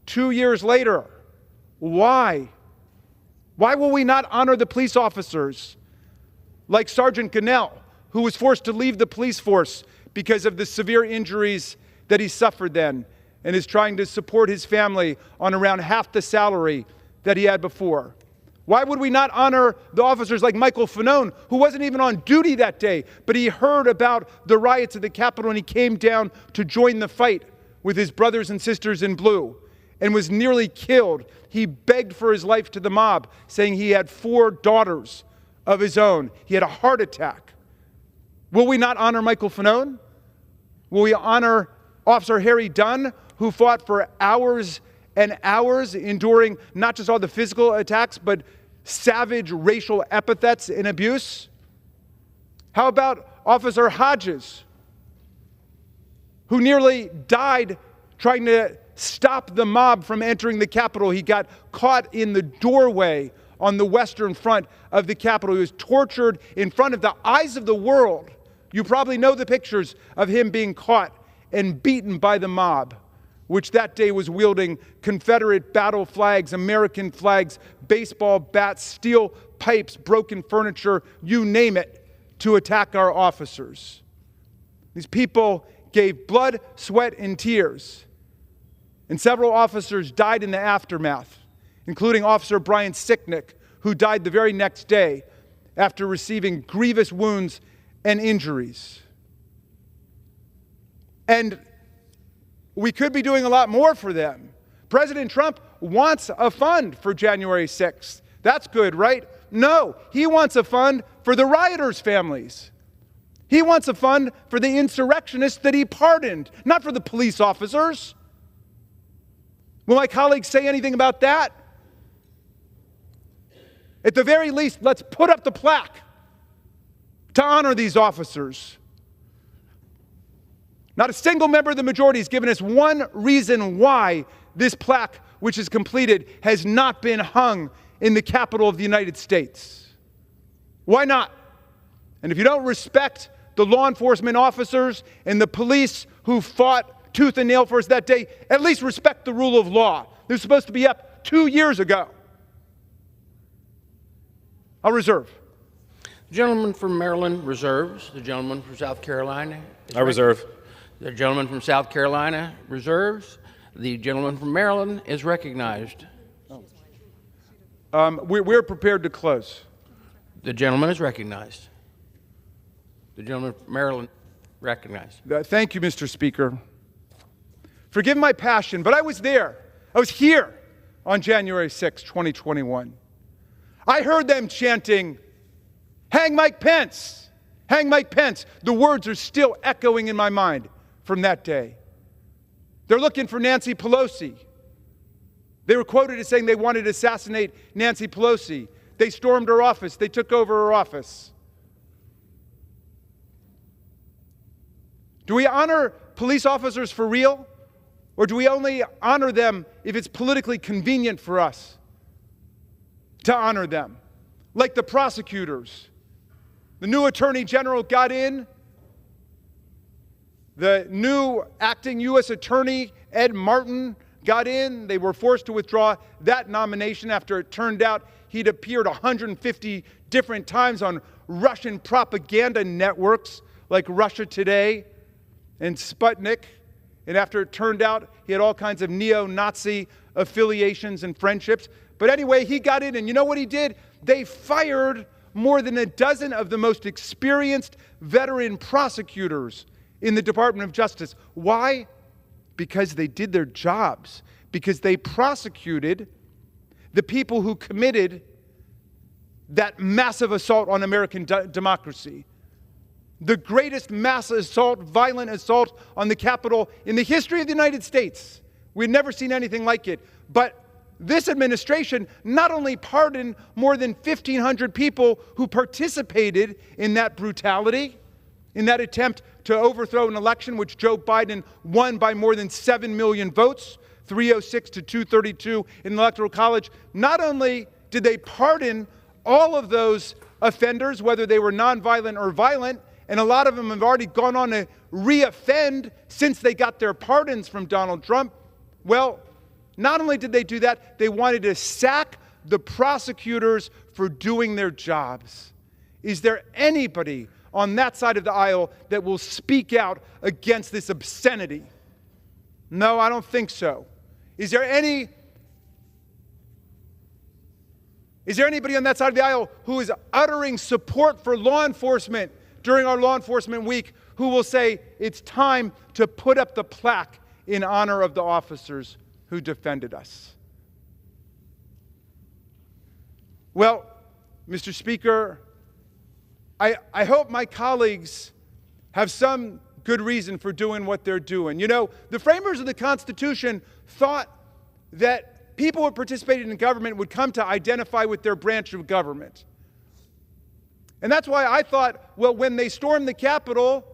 2 years later, why? Why will we not honor the police officers like Sergeant Gunnell, who was forced to leave the police force because of the severe injuries that he suffered then, and is trying to support his family on around half the salary that he had before? Why would we not honor the officers like Michael Fanone, who wasn't even on duty that day, but he heard about the riots at the Capitol and he came down to join the fight with his brothers and sisters in blue and was nearly killed? He begged for his life to the mob, saying he had 4 daughters of his own. He had a heart attack. Will we not honor Michael Fanone? Will we honor Officer Harry Dunn, who fought for hours and hours, enduring not just all the physical attacks, but savage racial epithets and abuse? How about Officer Hodges, who nearly died trying to stop the mob from entering the Capitol? He got caught in the doorway on the western front of the Capitol. He was tortured in front of the eyes of the world. You probably know the pictures of him being caught and beaten by the mob, which that day was wielding Confederate battle flags, American flags, baseball bats, steel pipes, broken furniture, you name it, to attack our officers. These people gave blood, sweat, and tears. And several officers died in the aftermath, including Officer Brian Sicknick, who died the very next day after receiving grievous wounds and injuries. And we could be doing a lot more for them. President Trump wants a fund for January 6th. That's good, right? No, he wants a fund for the rioters' families. He wants a fund for the insurrectionists that he pardoned, not for the police officers. Will my colleagues say anything about that? At the very least, let's put up the plaque to honor these officers. Not a single member of the majority has given us one reason why this plaque, which is completed, has not been hung in the Capitol of the United States. Why not? And if you don't respect the law enforcement officers and the police who fought tooth and nail for us that day, at least respect the rule of law. They're supposed to be up 2 years ago. I'll reserve. The gentleman from Maryland reserves. The gentleman from South Carolina. I reserve. The gentleman from South Carolina reserves. The gentleman from Maryland is recognized. We're prepared to close. The gentleman is recognized. The gentleman from Maryland recognized. Thank you, Mr. Speaker. Forgive my passion, but I was there. I was here on January 6, 2021. I heard them chanting, "Hang Mike Pence! Hang Mike Pence!" The words are still echoing in my mind from that day. They're looking for Nancy Pelosi. They were quoted as saying they wanted to assassinate Nancy Pelosi. They stormed her office. They took over her office. Do we honor police officers for real? Or do we only honor them if it's politically convenient for us to honor them? Like the prosecutors. The new Attorney General got in. The new acting U.S. Attorney, Ed Martin, got in. They were forced to withdraw that nomination after it turned out he'd appeared 150 different times on Russian propaganda networks like Russia Today and Sputnik And after it turned out he had all kinds of neo-Nazi affiliations and friendships. But anyway, he got in, and you know what he did? They fired more than a dozen of the most experienced veteran prosecutors in the Department of Justice. Why? Because they did their jobs. Because they prosecuted the people who committed that massive assault on American democracy. The greatest mass assault, violent assault on the Capitol in the history of the United States. We've never seen anything like it. But this administration not only pardoned more than 1,500 people who participated in that brutality, in that attempt to overthrow an election which Joe Biden won by more than 7 million votes, 306 to 232 in the Electoral College. Not only did they pardon all of those offenders, whether they were nonviolent or violent, and a lot of them have already gone on to re-offend since they got their pardons from Donald Trump. Well, not only did they do that, they wanted to sack the prosecutors for doing their jobs. Is there anybody on that side of the aisle that will speak out against this obscenity? No, I don't think so. Is there anybody on that side of the aisle who is uttering support for law enforcement during our Law Enforcement Week who will say it's time to put up the plaque in honor of the officers who defended us? Well, Mr. Speaker, I hope my colleagues have some good reason for doing what they're doing. You know, the framers of the Constitution thought that people who participated in government would come to identify with their branch of government. And that's why I thought, well, when they stormed the Capitol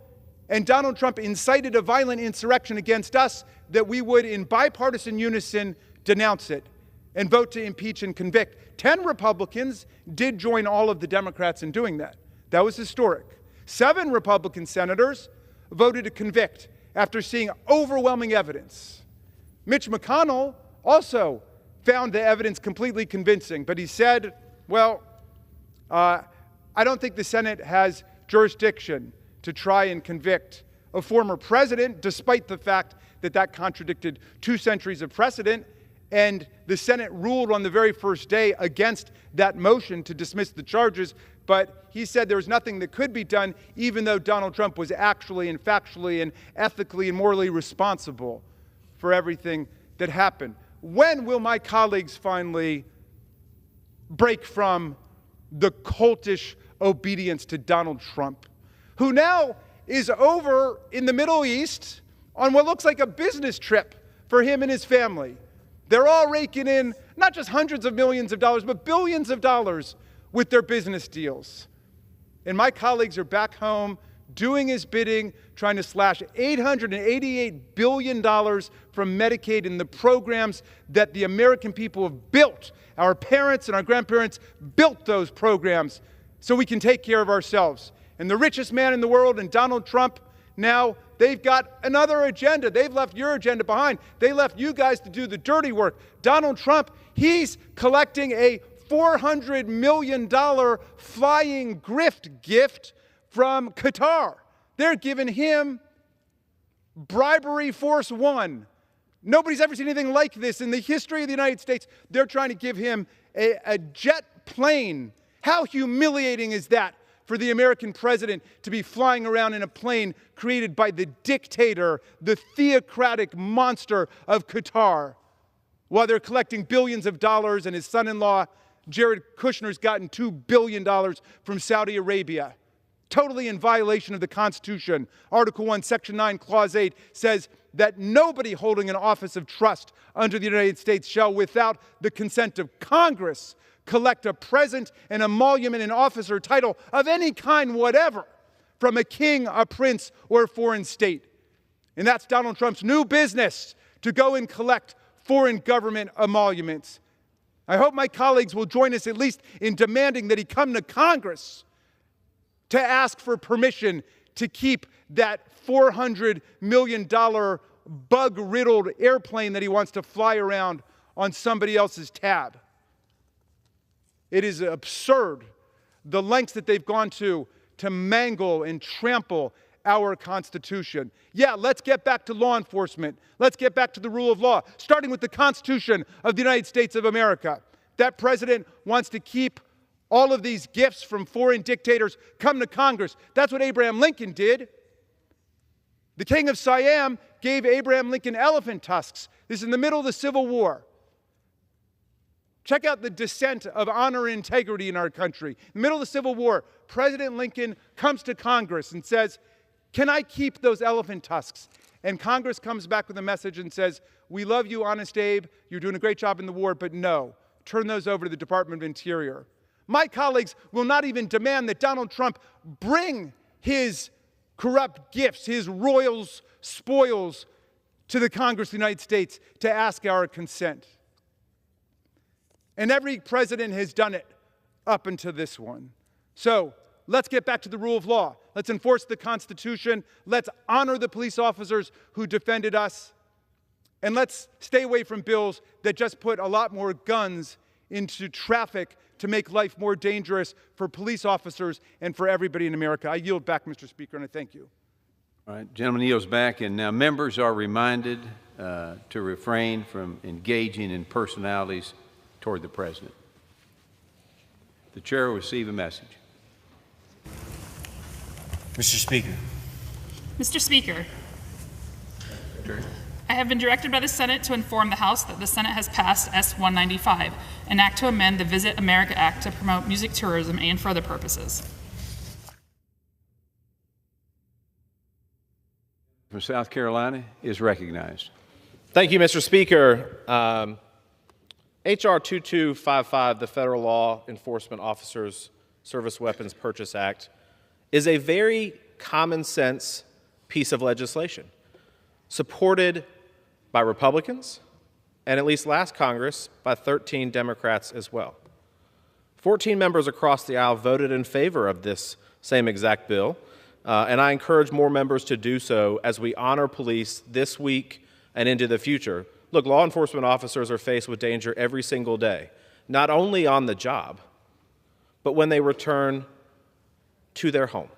and Donald Trump incited a violent insurrection against us, that we would, in bipartisan unison, denounce it and vote to impeach and convict. 10 Republicans did join all of the Democrats in doing that. That was historic. 7 Republican senators voted to convict after seeing overwhelming evidence. Mitch McConnell also found the evidence completely convincing, but he said, well, I don't think the Senate has jurisdiction to try and convict a former president, despite the fact that that contradicted 2 centuries of precedent. And the Senate ruled on the very first day against that motion to dismiss the charges. But he said there was nothing that could be done, even though Donald Trump was actually and factually and ethically and morally responsible for everything that happened. When will my colleagues finally break from the cultish obedience to Donald Trump, who now is over in the Middle East on what looks like a business trip for him and his family? They're all raking in not just hundreds of millions of dollars, but billions of dollars with their business deals. And my colleagues are back home doing his bidding, trying to slash $888 billion from Medicaid and the programs that the American people have built. Our parents and our grandparents built those programs so we can take care of ourselves. And the richest man in the world and Donald Trump, now they've got another agenda. They've left your agenda behind. They left you guys to do the dirty work. Donald Trump, he's collecting a $400 million flying grift gift from Qatar. They're giving him bribery force 1. Nobody's ever seen anything like this in the history of the United States. They're trying to give him a jet plane. How humiliating is that for the American president to be flying around in a plane created by the dictator, the theocratic monster of Qatar, while they're collecting billions of dollars, and his son-in-law, Jared Kushner's gotten $2 billion from Saudi Arabia. Totally in violation of the Constitution. Article 1, Section 9, Clause 8 says that nobody holding an office of trust under the United States shall, without the consent of Congress, collect a present, an emolument, an office, or title of any kind whatever from a king, a prince, or a foreign state. And that's Donald Trump's new business, to go and collect foreign government emoluments. I hope my colleagues will join us at least in demanding that he come to Congress to ask for permission to keep that $400 million bug-riddled airplane that he wants to fly around on somebody else's tab. It is absurd, the lengths that they've gone to mangle and trample our Constitution. Yeah, let's get back to law enforcement. Let's get back to the rule of law, starting with the Constitution of the United States of America. That president wants to keep all of these gifts from foreign dictators come to Congress. That's what Abraham Lincoln did. The king of Siam gave Abraham Lincoln elephant tusks. This is in the middle of the Civil War. Check out the descent of honor and integrity in our country. In the middle of the Civil War, President Lincoln comes to Congress and says, "Can I keep those elephant tusks?" And Congress comes back with a message and says, "We love you, Honest Abe. You're doing a great job in the war, but no, turn those over to the Department of Interior." My colleagues will not even demand that Donald Trump bring his corrupt gifts, his royal spoils, to the Congress of the United States to ask our consent. And every president has done it up until this one. So let's get back to the rule of law. Let's enforce the Constitution. Let's honor the police officers who defended us. And let's stay away from bills that just put a lot more guns into traffic to make life more dangerous for police officers and for everybody in America. I yield back, Mr. Speaker, and I thank you. All right, gentleman yields back, and now members are reminded to refrain from engaging in personalities toward the President. The Chair will receive a message. Mr. Speaker. Mr. Speaker, I have been directed by the Senate to inform the House that the Senate has passed S-195, an act to amend the Visit America Act to promote music tourism and for other purposes. From South Carolina is recognized. Thank you, Mr. Speaker. H.R. 2255, the Federal Law Enforcement Officers Service Weapons Purchase Act, is a very common sense piece of legislation, supported by Republicans, and at least last Congress, by 13 Democrats as well. 14 members across the aisle voted in favor of this same exact bill, and I encourage more members to do so as we honor police this week and into the future. Look, law enforcement officers are faced with danger every single day, not only on the job, but when they return to their home.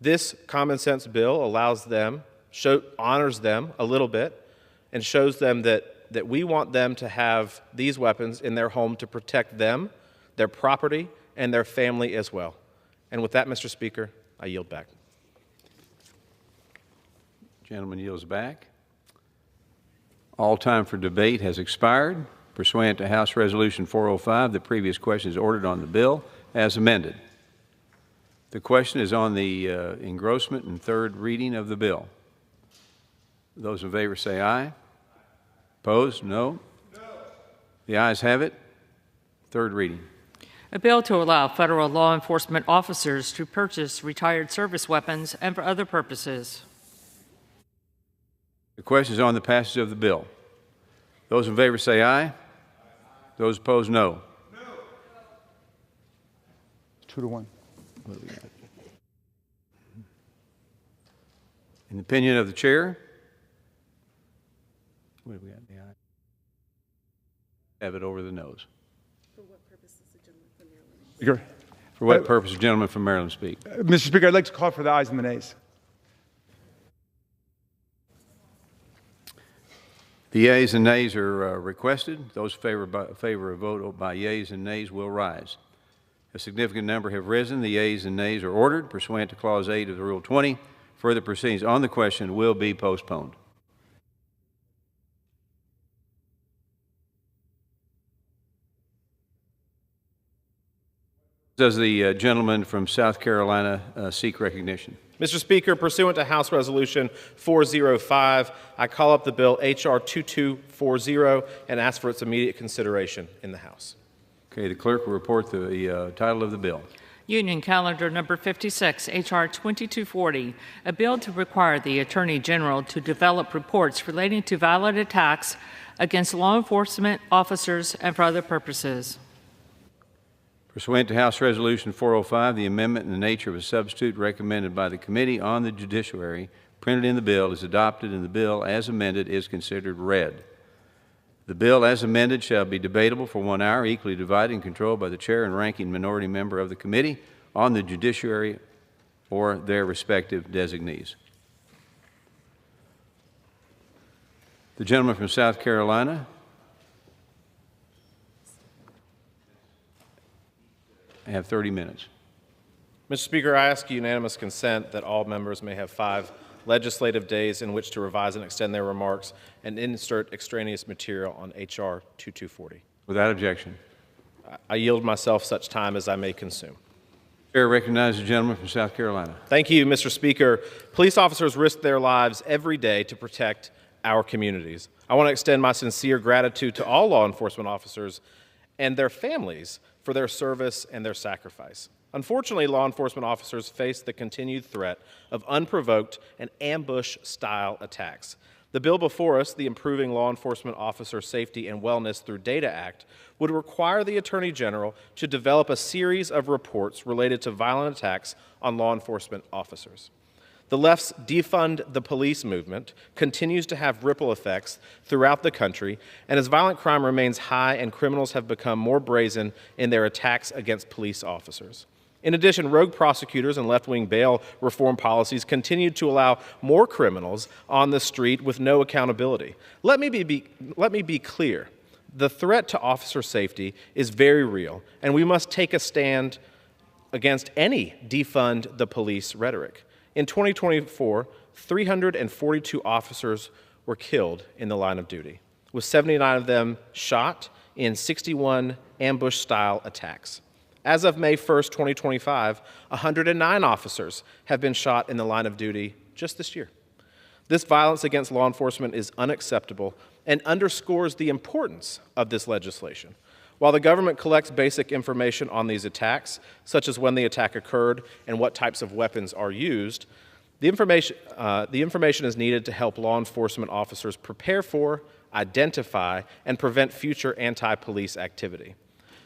This common sense bill allows them, honors them a little bit, and shows them that we want them to have these weapons in their home to protect them, their property, and their family as well. And with that, Mr. Speaker, I yield back. Gentleman yields back. All time for debate has expired. Pursuant to House Resolution 405, the previous question is ordered on the bill as amended. The question is on the engrossment and third reading of the bill. Those in favor say aye. Opposed? No. The ayes have it. Third reading. A bill to allow federal law enforcement officers to purchase retired service weapons and for other purposes. The question is on the passage of the bill. Those in favor say aye. Those opposed, no. 2-1. In the opinion of the chair, what have we got? The aye. Have it over the nose. For what purpose does the gentleman from Maryland speak? For what purpose does the gentleman from Maryland speak? Mr. Speaker, I'd like to call for the ayes and the nays. The yeas and nays are requested. Those in favor of vote by yeas and nays will rise. A significant number have risen. The yeas and nays are ordered pursuant to Clause 8 of the Rule 20. Further proceedings on the question will be postponed. Does the gentleman from South Carolina seek recognition? Mr. Speaker, pursuant to House Resolution 405, I call up the bill H.R. 2240 and ask for its immediate consideration in the House. Okay, the clerk will report the title of the bill. Union Calendar Number 56, H.R. 2240, a bill to require the Attorney General to develop reports relating to violent attacks against law enforcement officers and for other purposes. Pursuant to House Resolution 405, the amendment in the nature of a substitute recommended by the Committee on the Judiciary, printed in the bill, is adopted, and the bill as amended is considered read. The bill as amended shall be debatable for 1 hour, equally divided and controlled by the chair and ranking minority member of the Committee on the Judiciary or their respective designees. The gentleman from South Carolina. I have 30 minutes. Mr. Speaker, I ask unanimous consent that all members may have 5 legislative days in which to revise and extend their remarks and insert extraneous material on H.R. 2240. Without objection. I yield myself such time as I may consume. Chair recognizes the gentleman from South Carolina. Thank you, Mr. Speaker. Police officers risk their lives every day to protect our communities. I want to extend my sincere gratitude to all law enforcement officers and their families for their service and their sacrifice. Unfortunately, law enforcement officers face the continued threat of unprovoked and ambush-style attacks. The bill before us, the Improving Law Enforcement Officer Safety and Wellness Through Data Act, would require the Attorney General to develop a series of reports related to violent attacks on law enforcement officers. The left's defund the police movement continues to have ripple effects throughout the country, and as violent crime remains high and criminals have become more brazen in their attacks against police officers. In addition, rogue prosecutors and left-wing bail reform policies continue to allow more criminals on the street with no accountability. Let me be clear. The threat to officer safety is very real, and we must take a stand against any defund the police rhetoric. In 2024, 342 officers were killed in the line of duty, with 79 of them shot in 61 ambush-style attacks. As of May 1st, 2025, 109 officers have been shot in the line of duty just this year. This violence against law enforcement is unacceptable and underscores the importance of this legislation. While the government collects basic information on these attacks, such as when the attack occurred and what types of weapons are used, the information is needed to help law enforcement officers prepare for, identify, and prevent future anti-police activity.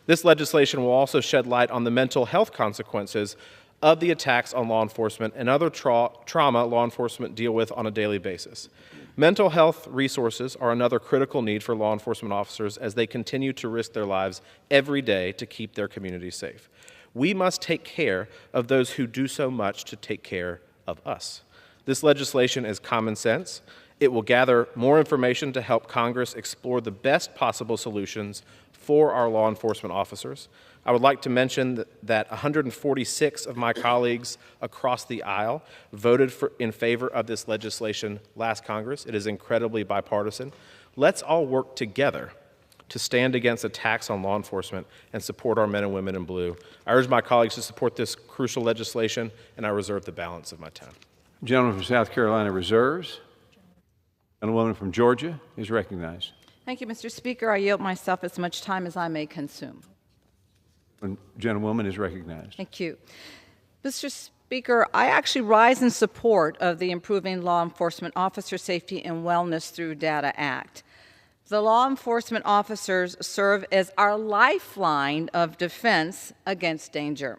This legislation will also shed light on the mental health consequences of the attacks on law enforcement and other trauma law enforcement deal with on a daily basis. Mental health resources are another critical need for law enforcement officers as they continue to risk their lives every day to keep their communities safe. We must take care of those who do so much to take care of us. This legislation is common sense. It will gather more information to help Congress explore the best possible solutions for our law enforcement officers. I would like to mention that 146 of my colleagues across the aisle voted in favor of this legislation last Congress. It is incredibly bipartisan. Let's all work together to stand against attacks on law enforcement and support our men and women in blue. I urge my colleagues to support this crucial legislation, and I reserve the balance of my time. The gentleman from South Carolina reserves. The gentlewoman from Georgia is recognized. Thank you, Mr. Speaker. I yield myself as much time as I may consume. The gentlewoman is recognized. Thank you. Mr. Speaker, I actually rise in support of the Improving Law Enforcement Officer Safety and Wellness Through Data Act. The law enforcement officers serve as our lifeline of defense against danger.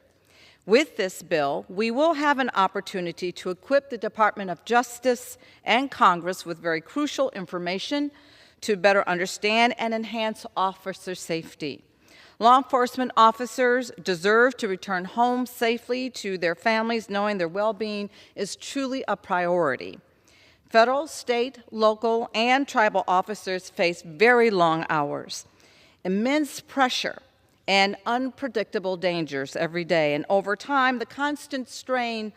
With this bill, we will have an opportunity to equip the Department of Justice and Congress with very crucial information to better understand and enhance officer safety. Law enforcement officers deserve to return home safely to their families, knowing their well-being is truly a priority. Federal, state, local, and tribal officers face very long hours, immense pressure, and unpredictable dangers every day. And over time, the constant strain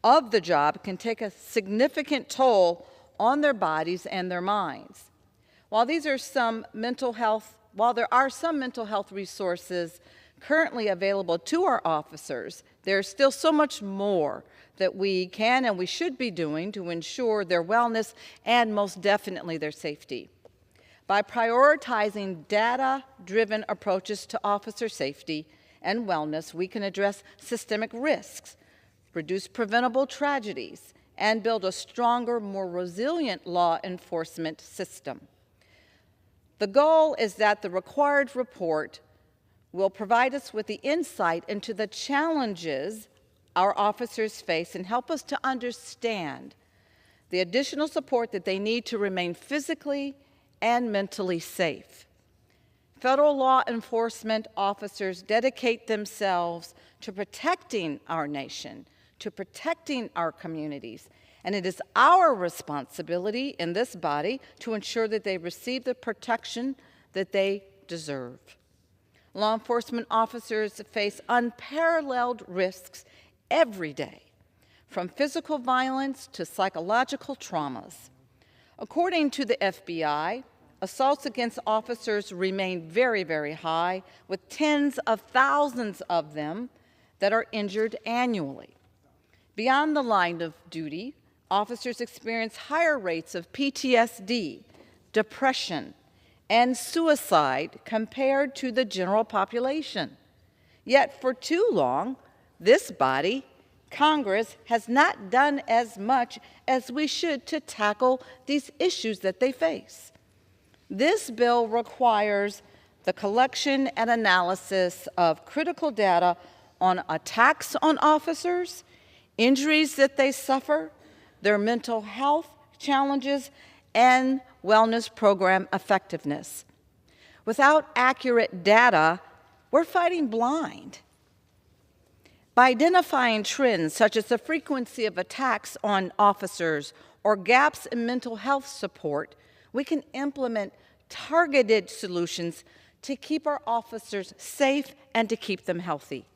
of the job can take a significant toll on their bodies and their minds. While there are some mental health resources currently available to our officers, there's still so much more that we can and we should be doing to ensure their wellness and most definitely their safety. By prioritizing data-driven approaches to officer safety and wellness, we can address systemic risks, reduce preventable tragedies, and build a stronger, more resilient law enforcement system. The goal is that the required report will provide us with the insight into the challenges our officers face and help us to understand the additional support that they need to remain physically and mentally safe. Federal law enforcement officers dedicate themselves to protecting our nation, to protecting our communities. And it is our responsibility in this body to ensure that they receive the protection that they deserve. Law enforcement officers face unparalleled risks every day, from physical violence to psychological traumas. According to the FBI, assaults against officers remain very, very high, with tens of thousands of them that are injured annually. Beyond the line of duty, officers experience higher rates of PTSD, depression, and suicide compared to the general population. Yet for too long, this body, Congress, has not done as much as we should to tackle these issues that they face. This bill requires the collection and analysis of critical data on attacks on officers, injuries that they suffer, their mental health challenges, and wellness program effectiveness. Without accurate data, we're fighting blind. By identifying trends such as the frequency of attacks on officers or gaps in mental health support, we can implement targeted solutions to keep our officers safe and to keep them healthy.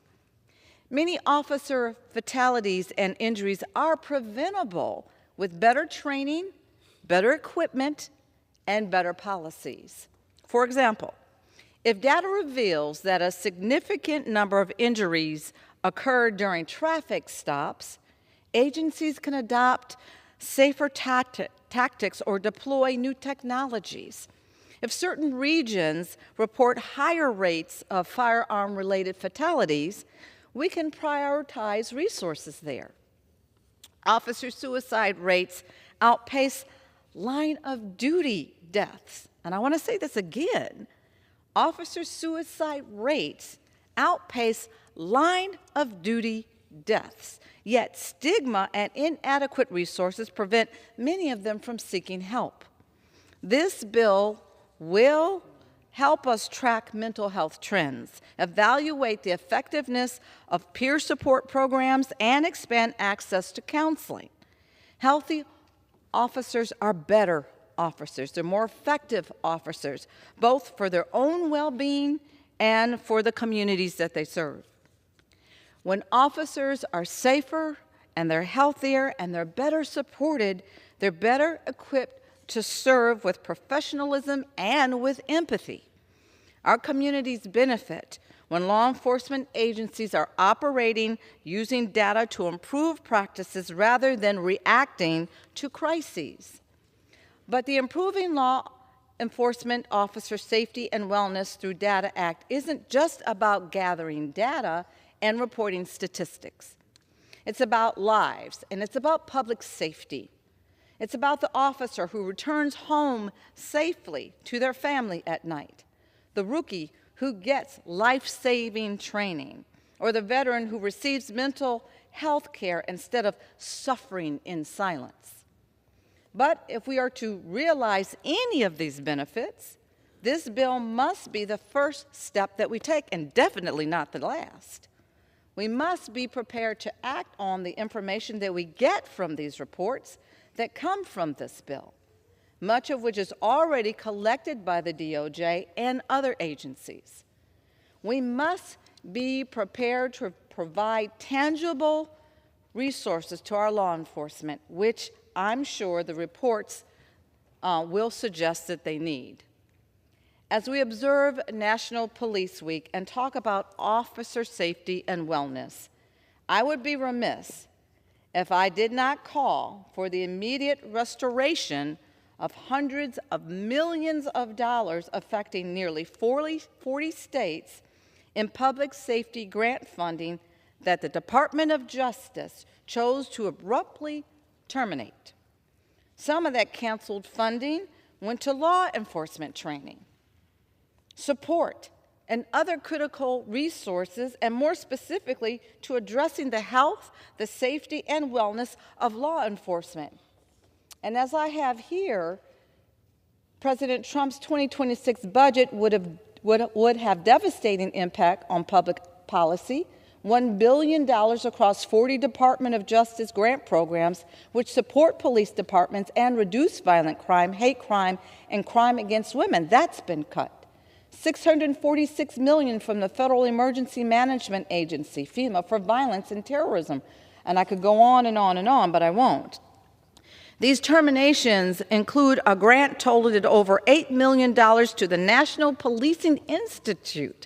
Many officer fatalities and injuries are preventable with better training, better equipment, and better policies. For example, if data reveals that a significant number of injuries occurred during traffic stops, agencies can adopt safer tactics or deploy new technologies. If certain regions report higher rates of firearm-related fatalities, we can prioritize resources there. Officer suicide rates outpace line-of-duty deaths. And I want to say this again. Officer suicide rates outpace line-of-duty deaths, yet stigma and inadequate resources prevent many of them from seeking help. This bill will help us track mental health trends, evaluate the effectiveness of peer support programs, and expand access to counseling. Healthy officers are better officers. They're more effective officers, both for their own well-being and for the communities that they serve. When officers are safer and they're healthier and they're better supported, they're better equipped to serve with professionalism and with empathy. Our communities benefit when law enforcement agencies are operating using data to improve practices rather than reacting to crises. But the Improving Law Enforcement Officer Safety and Wellness Through Data Act isn't just about gathering data and reporting statistics. It's about lives, and it's about public safety. It's about the officer who returns home safely to their family at night, the rookie who gets life-saving training, or the veteran who receives mental health care instead of suffering in silence. But if we are to realize any of these benefits, this bill must be the first step that we take, and definitely not the last. We must be prepared to act on the information that we get from these reports that come from this bill, much of which is already collected by the DOJ and other agencies. We must be prepared to provide tangible resources to our law enforcement, which I'm sure the reports will suggest that they need. As we observe National Police Week and talk about officer safety and wellness, I would be remiss if I did not call for the immediate restoration of hundreds of millions of dollars affecting nearly 40 states in public safety grant funding that the Department of Justice chose to abruptly terminate. Some of that canceled funding went to law enforcement training, support, and other critical resources, and more specifically to addressing the health, the safety, and wellness of law enforcement. And as I have here, President Trump's 2026 budget would have devastating impact on public policy, $1 billion across 40 Department of Justice grant programs which support police departments and reduce violent crime, hate crime, and crime against women. That's been cut. $646 million from the Federal Emergency Management Agency, FEMA, for violence and terrorism. And I could go on and on and on, but I won't. These terminations include a grant totaled at over $8 million to the National Policing Institute,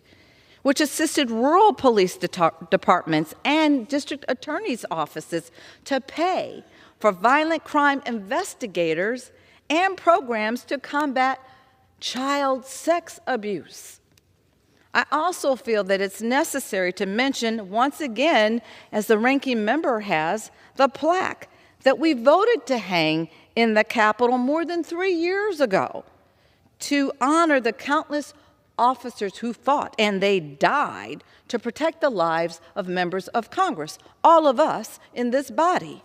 which assisted rural police departments and district attorneys' offices to pay for violent crime investigators and programs to combat child sex abuse. I also feel that it's necessary to mention once again, as the ranking member has, the plaque that we voted to hang in the Capitol more than 3 years ago to honor the countless officers who fought, and they died, to protect the lives of members of Congress, all of us in this body.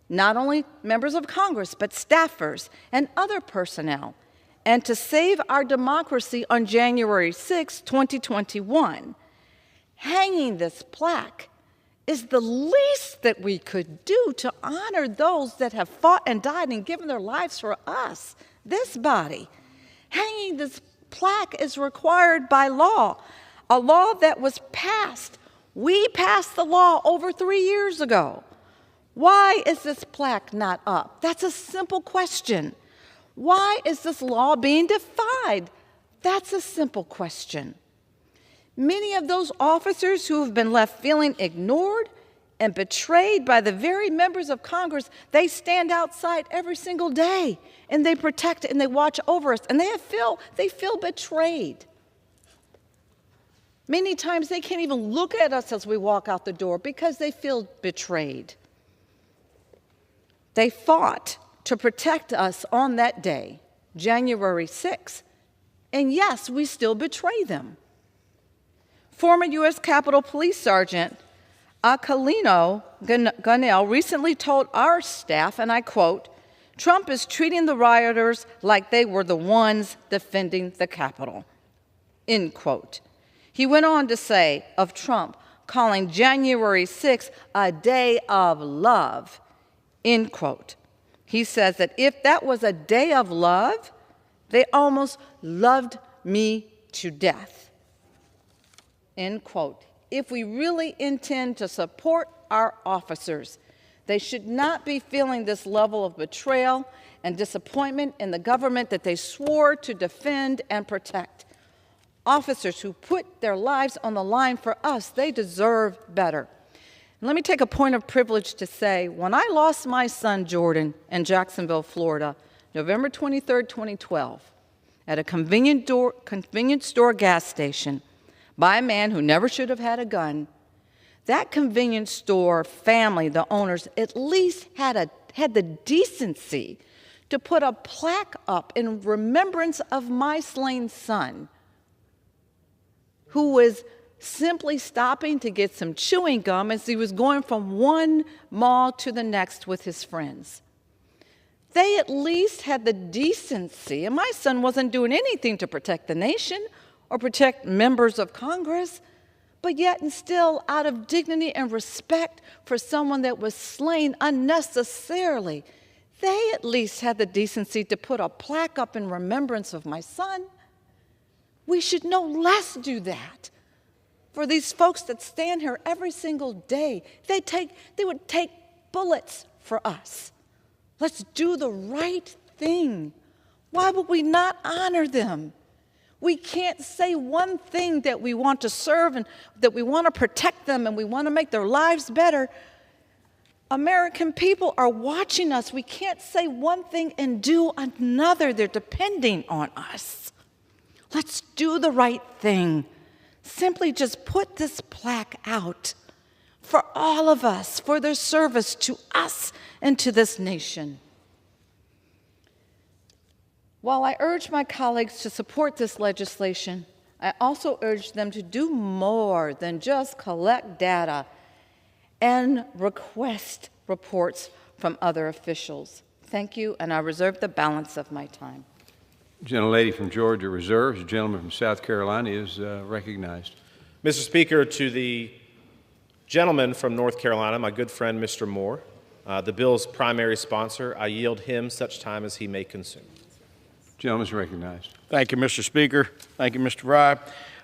Not only members of Congress, but staffers and other personnel, and to save our democracy on January 6, 2021. Hanging this plaque is the least that we could do to honor those that have fought and died and given their lives for us, this body. Hanging this plaque is required by law, a law that was passed. We passed the law over 3 years ago. Why is this plaque not up? That's a simple question. Why is this law being defied? That's a simple question. Many of those officers who have been left feeling ignored and betrayed by the very members of Congress, they stand outside every single day and they protect and they watch over us, and they feel betrayed. Many times they can't even look at us as we walk out the door because they feel betrayed. They fought to protect us on that day, January 6th, and yes, we still betray them. Former U.S. Capitol Police Sergeant Aquilino Gunnell recently told our staff, and I quote, "Trump is treating the rioters like they were the ones defending the Capitol," end quote. He went on to say of Trump, calling January 6th a day of love, end quote. He says that if that was a day of love, they almost loved me to death, end quote. If we really intend to support our officers, they should not be feeling this level of betrayal and disappointment in the government that they swore to defend and protect. Officers who put their lives on the line for us, they deserve better. Let me take a point of privilege to say, when I lost my son Jordan in Jacksonville, Florida, November 23, 2012, at a convenience store gas station by a man who never should have had a gun, that convenience store family, the owners, at least had the decency to put a plaque up in remembrance of my slain son, who was simply stopping to get some chewing gum as he was going from one mall to the next with his friends. They at least had the decency, and my son wasn't doing anything to protect the nation or protect members of Congress, but yet and still, out of dignity and respect for someone that was slain unnecessarily, they at least had the decency to put a plaque up in remembrance of my son. We should no less do that for these folks that stand here every single day. They would take bullets for us. Let's do the right thing. Why would we not honor them? We can't say one thing that we want to serve and that we want to protect them and we want to make their lives better. American people are watching us. We can't say one thing and do another. They're depending on us. Let's do the right thing. Simply just put this plaque out for all of us, for their service to us and to this nation. While I urge my colleagues to support this legislation, I also urge them to do more than just collect data and request reports from other officials. Thank you, and I reserve the balance of my time. Gentlelady from Georgia reserves. The gentleman from South Carolina is recognized. Mr. Speaker, to the Gentleman from North Carolina, my good friend Mr. Moore, the bill's primary sponsor, I yield him such time as he may consume. Gentleman is recognized. Thank you, Mr. Speaker. Thank you, Mr. Fry.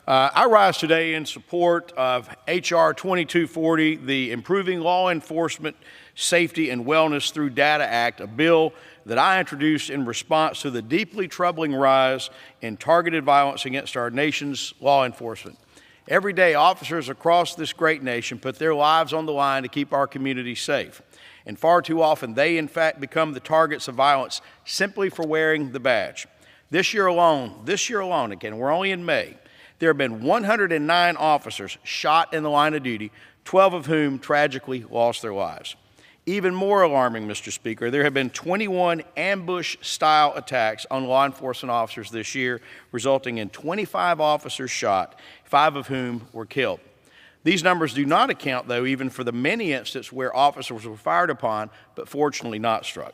I rise today in support of H.R. 2240, the Improving Law Enforcement Safety and Wellness Through Data Act, a bill that I introduced in response to the deeply troubling rise in targeted violence against our nation's law enforcement. Every day, officers across this great nation put their lives on the line to keep our community safe. And far too often, they in fact become the targets of violence simply for wearing the badge. This year alone, again, we're only in May, there have been 109 officers shot in the line of duty, 12 of whom tragically lost their lives. Even more alarming, Mr. Speaker, there have been 21 ambush-style attacks on law enforcement officers this year, resulting in 25 officers shot, 5 of whom were killed. These numbers do not account, though, even for the many instances where officers were fired upon, but fortunately not struck.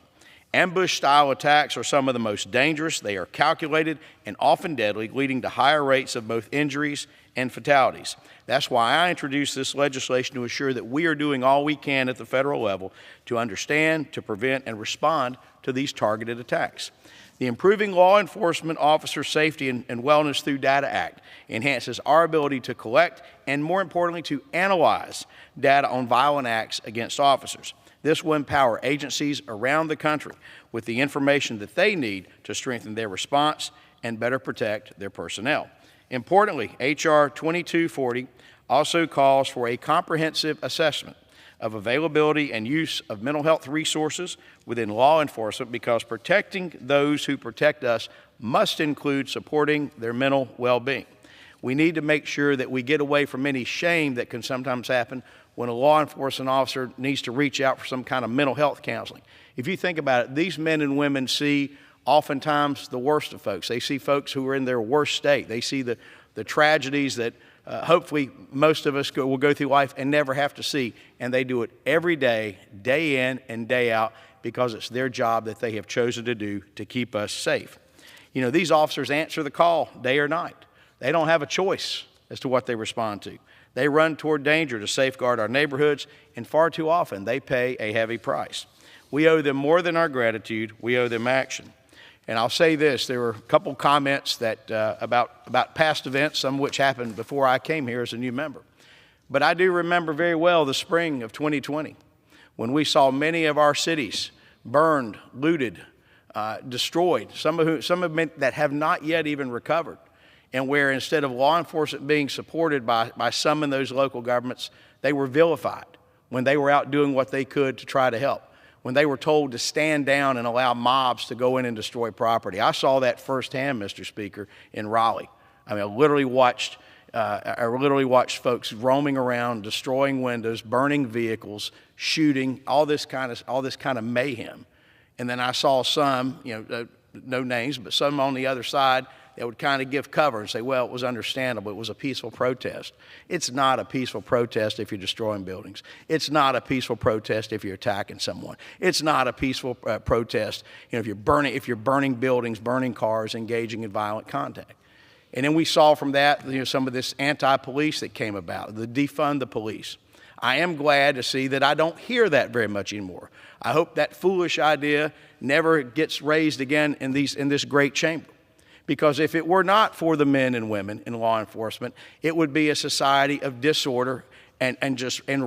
Ambush-style attacks are some of the most dangerous. They are calculated and often deadly, leading to higher rates of both injuries and fatalities. That's why I introduced this legislation to ensure that we are doing all we can at the federal level to understand, to prevent, and respond to these targeted attacks. The Improving Law Enforcement Officer Safety and Wellness Through Data Act enhances our ability to collect and, more importantly, to analyze data on violent acts against officers. This will empower agencies around the country with the information that they need to strengthen their response and better protect their personnel. Importantly, H.R. 2240 also calls for a comprehensive assessment of availability and use of mental health resources within law enforcement, because protecting those who protect us must include supporting their mental well-being. We need to make sure that we get away from any shame that can sometimes happen when a law enforcement officer needs to reach out for some kind of mental health counseling. If you think about it, these men and women see oftentimes the worst of folks. They see folks who are in their worst state. They see the tragedies that hopefully most of us will go through life and never have to see. And they do it every day, day in and day out, because it's their job that they have chosen to do to keep us safe. You know, these officers answer the call day or night. They don't have a choice as to what they respond to. They run toward danger to safeguard our neighborhoods, and far too often they pay a heavy price. We owe them more than our gratitude. We owe them action. And I'll say this, there were a couple comments that about past events, some of which happened before I came here as a new member. But I do remember very well the spring of 2020, when we saw many of our cities burned, looted, destroyed, some of them that have not yet even recovered, and where instead of law enforcement being supported by some in those local governments, they were vilified when they were out doing what they could to try to help, when they were told to stand down and allow mobs to go in and destroy property. I saw that firsthand, Mr. Speaker, in Raleigh. I mean, I literally watched folks roaming around, destroying windows, burning vehicles, shooting, all this kind of mayhem. And then I saw some, no names, but some on the other side that would kind of give cover and say, well, it was understandable. It was a peaceful protest. It's not a peaceful protest if you're destroying buildings. It's not a peaceful protest if you're attacking someone. It's not a peaceful protest if you're burning buildings, burning cars, engaging in violent contact. And then we saw from that some of this anti-police that came about, the defund the police. I am glad to see that I don't hear that very much anymore. I hope that foolish idea never gets raised again in this great chamber. Because if it were not for the men and women in law enforcement, it would be a society of disorder and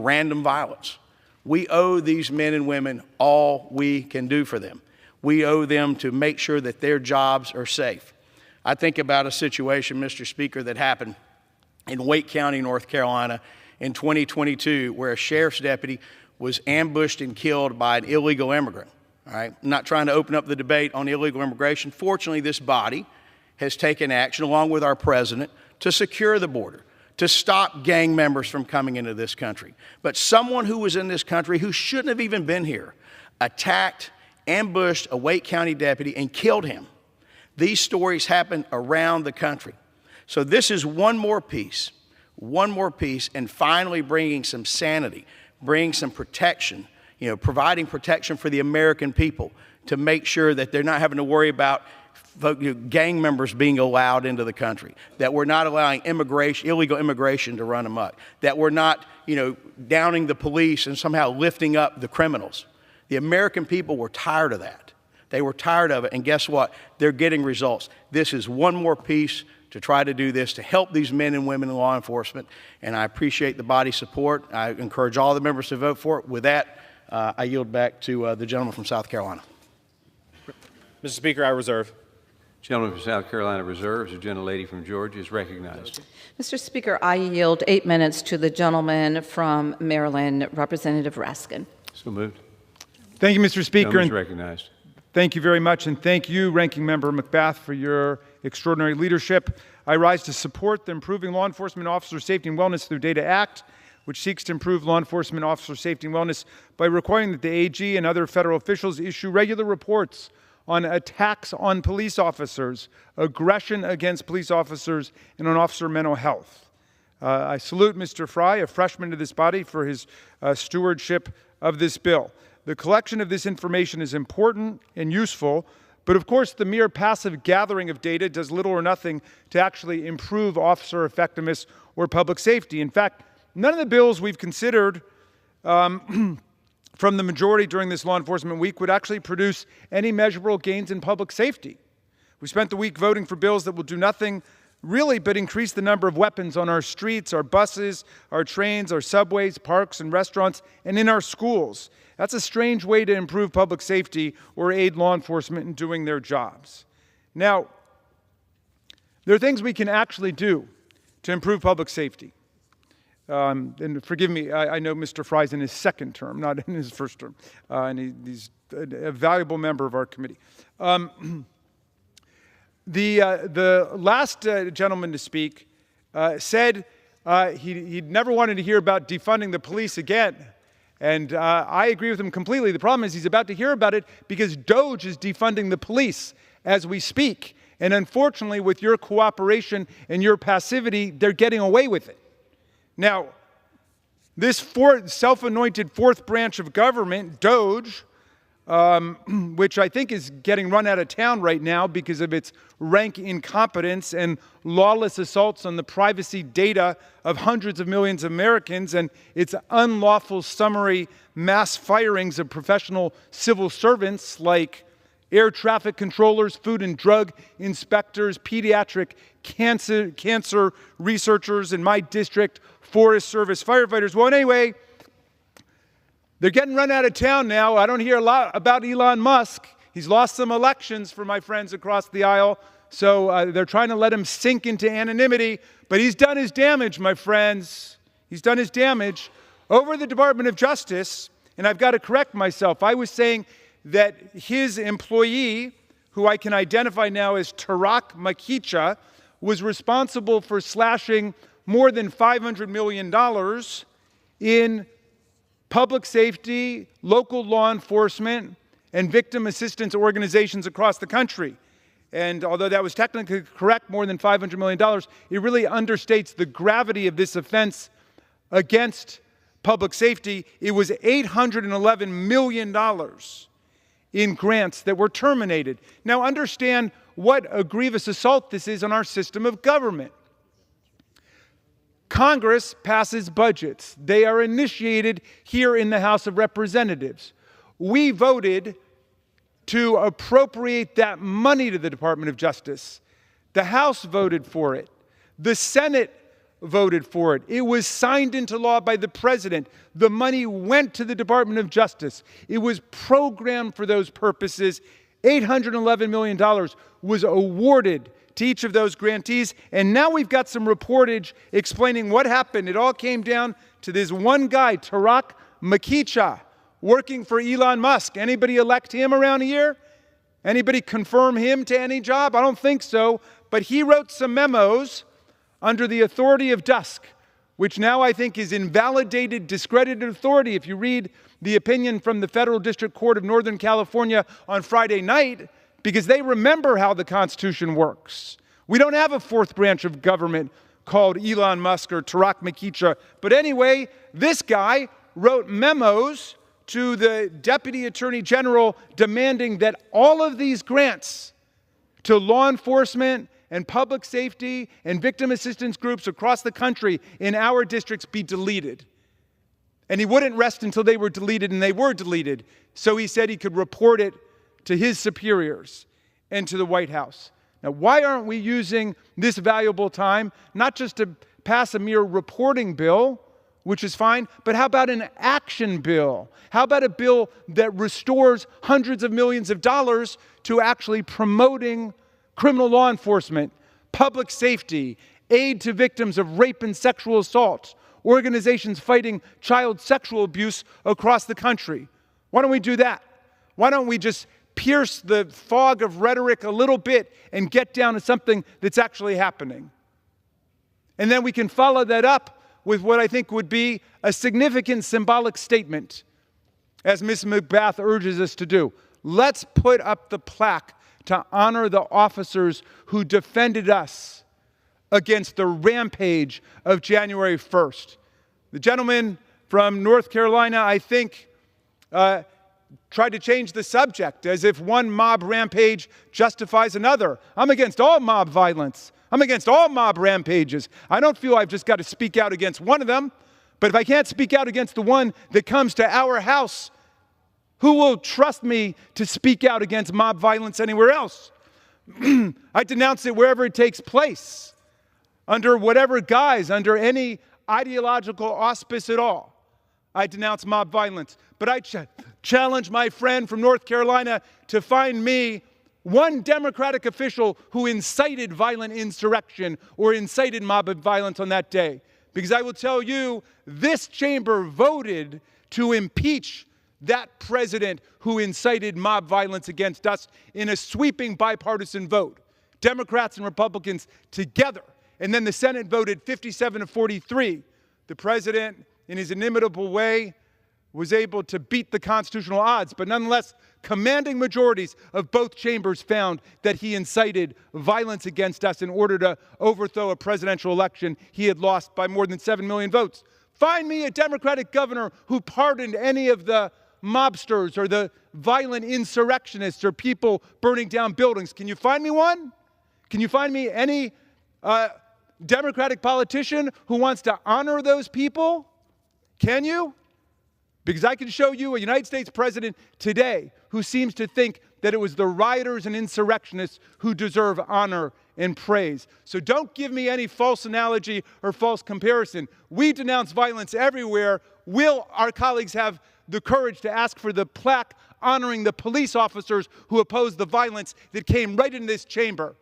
random violence. We owe these men and women all we can do for them. We owe them to make sure that their jobs are safe. I think about a situation, Mr. Speaker, that happened in Wake County, North Carolina in 2022, where a sheriff's deputy was ambushed and killed by an illegal immigrant. All right? I'm not trying to open up the debate on illegal immigration. Fortunately, this body has taken action, along with our president, to secure the border, to stop gang members from coming into this country. But someone who was in this country who shouldn't have even been here attacked, ambushed a Wake County deputy and killed him. These stories happen around the country. So this is one more piece, and finally bringing some sanity, bringing some protection, providing protection for the American people to make sure that they're not having to worry about gang members being allowed into the country, that we're not allowing illegal immigration to run amok, that we're not, downing the police and somehow lifting up the criminals. The American people were tired of that. They were tired of it, and guess what? They're getting results. This is one more piece to try to do this, to help these men and women in law enforcement, and I appreciate the body's support. I encourage all the members to vote for it. With that, I yield back to the gentleman from South Carolina. Mr. Speaker, I reserve. Gentleman from South Carolina reserves. The gentlelady from Georgia is recognized. Mr. Speaker, I yield 8 minutes to the gentleman from Maryland, Representative Raskin. So moved. Thank you, Mr. Speaker. Gentleman is recognized. Thank you very much, and thank you, Ranking Member McBath, for your extraordinary leadership. I rise to support the Improving Law Enforcement Officer Safety and Wellness Through Data Act, which seeks to improve law enforcement officer safety and wellness by requiring that the AG and other federal officials issue regular reports on attacks on police officers, aggression against police officers, and on officer mental health. I salute Mr. Fry, a freshman to this body, for his stewardship of this bill. The collection of this information is important and useful, but of course the mere passive gathering of data does little or nothing to actually improve officer effectiveness or public safety. In fact, none of the bills we've considered from the majority during this Law Enforcement Week would actually produce any measurable gains in public safety. We spent the week voting for bills that will do nothing really but increase the number of weapons on our streets, our buses, our trains, our subways, parks and restaurants, and in our schools. That's a strange way to improve public safety or aid law enforcement in doing their jobs. Now, there are things we can actually do to improve public safety. And forgive me, I know Mr. Fry's in his second term, not in his first term, and he's a valuable member of our committee. The last gentleman to speak said he'd never wanted to hear about defunding the police again. And I agree with him completely. The problem is he's about to hear about it because DOJ is defunding the police as we speak. And unfortunately, with your cooperation and your passivity, they're getting away with it. Now, this self-anointed fourth branch of government, DOJ, which I think is getting run out of town right now because of its rank incompetence and lawless assaults on the privacy data of hundreds of millions of Americans and its unlawful summary mass firings of professional civil servants like air traffic controllers, food and drug inspectors, pediatric cancer researchers in my district, Forest Service firefighters. Well, anyway, they're getting run out of town now. I don't hear a lot about Elon Musk. He's lost some elections for my friends across the aisle, so they're trying to let him sink into anonymity. But he's done his damage, my friends. He's done his damage over the Department of Justice. And I've got to correct myself. I was saying that his employee, who I can identify now as Tarak Makicha, was responsible for slashing more than $500 million in public safety, local law enforcement, and victim assistance organizations across the country. And although that was technically correct, more than $500 million, it really understates the gravity of this offense against public safety. It was $811 million in grants that were terminated. Now understand what a grievous assault this is on our system of government. Congress passes budgets. They are initiated here in the House of Representatives. We voted to appropriate that money to the Department of Justice. The House voted for it. The Senate voted for it. It was signed into law by the President. The money went to the Department of Justice. It was programmed for those purposes. $811 million was awarded to each of those grantees, and now we've got some reportage explaining what happened. It all came down to this one guy, Tarak Makicha, working for Elon Musk. Anybody elect him around here? Anybody confirm him to any job? I don't think so, but he wrote some memos under the authority of Dusk, which now I think is invalidated, discredited authority. If you read the opinion from the Federal District Court of Northern California on Friday night, because they remember how the Constitution works. We don't have a fourth branch of government called Elon Musk or Tarak Makicha. But anyway, this guy wrote memos to the Deputy Attorney General demanding that all of these grants to law enforcement and public safety and victim assistance groups across the country in our districts be deleted. And he wouldn't rest until they were deleted, and they were deleted. So he said he could report it to his superiors and to the White House. Now, why aren't we using this valuable time, not just to pass a mere reporting bill, which is fine, but how about an action bill? How about a bill that restores hundreds of millions of dollars to actually promoting criminal law enforcement, public safety, aid to victims of rape and sexual assault, organizations fighting child sexual abuse across the country? Why don't we do that? Why don't we just pierce the fog of rhetoric a little bit and get down to something that's actually happening? And then we can follow that up with what I think would be a significant symbolic statement, as Ms. McBath urges us to do. Let's put up the plaque to honor the officers who defended us against the rampage of January 1st. The gentleman from North Carolina, I think, tried to change the subject as if one mob rampage justifies another. I'm against all mob violence. I'm against all mob rampages. I don't feel I've just got to speak out against one of them, but if I can't speak out against the one that comes to our house, who will trust me to speak out against mob violence anywhere else? I denounce it wherever it takes place, under whatever guise, under any ideological auspice at all. I denounce mob violence. But I challenge my friend from North Carolina to find me one Democratic official who incited violent insurrection or incited mob violence on that day. Because I will tell you, this chamber voted to impeach that president who incited mob violence against us in a sweeping bipartisan vote. Democrats and Republicans together. And then the Senate voted 57-43. The president, in his inimitable way, was able to beat the constitutional odds, but nonetheless, commanding majorities of both chambers found that he incited violence against us in order to overthrow a presidential election he had lost by more than 7 million votes. Find me a Democratic governor who pardoned any of the mobsters or the violent insurrectionists or people burning down buildings. Can you find me one? Can you find me any Democratic politician who wants to honor those people? Can you? Because I can show you a United States president today who seems to think that it was the rioters and insurrectionists who deserve honor and praise. So don't give me any false analogy or false comparison. We denounce violence everywhere. Will our colleagues have the courage to ask for the plaque honoring the police officers who opposed the violence that came right into this chamber?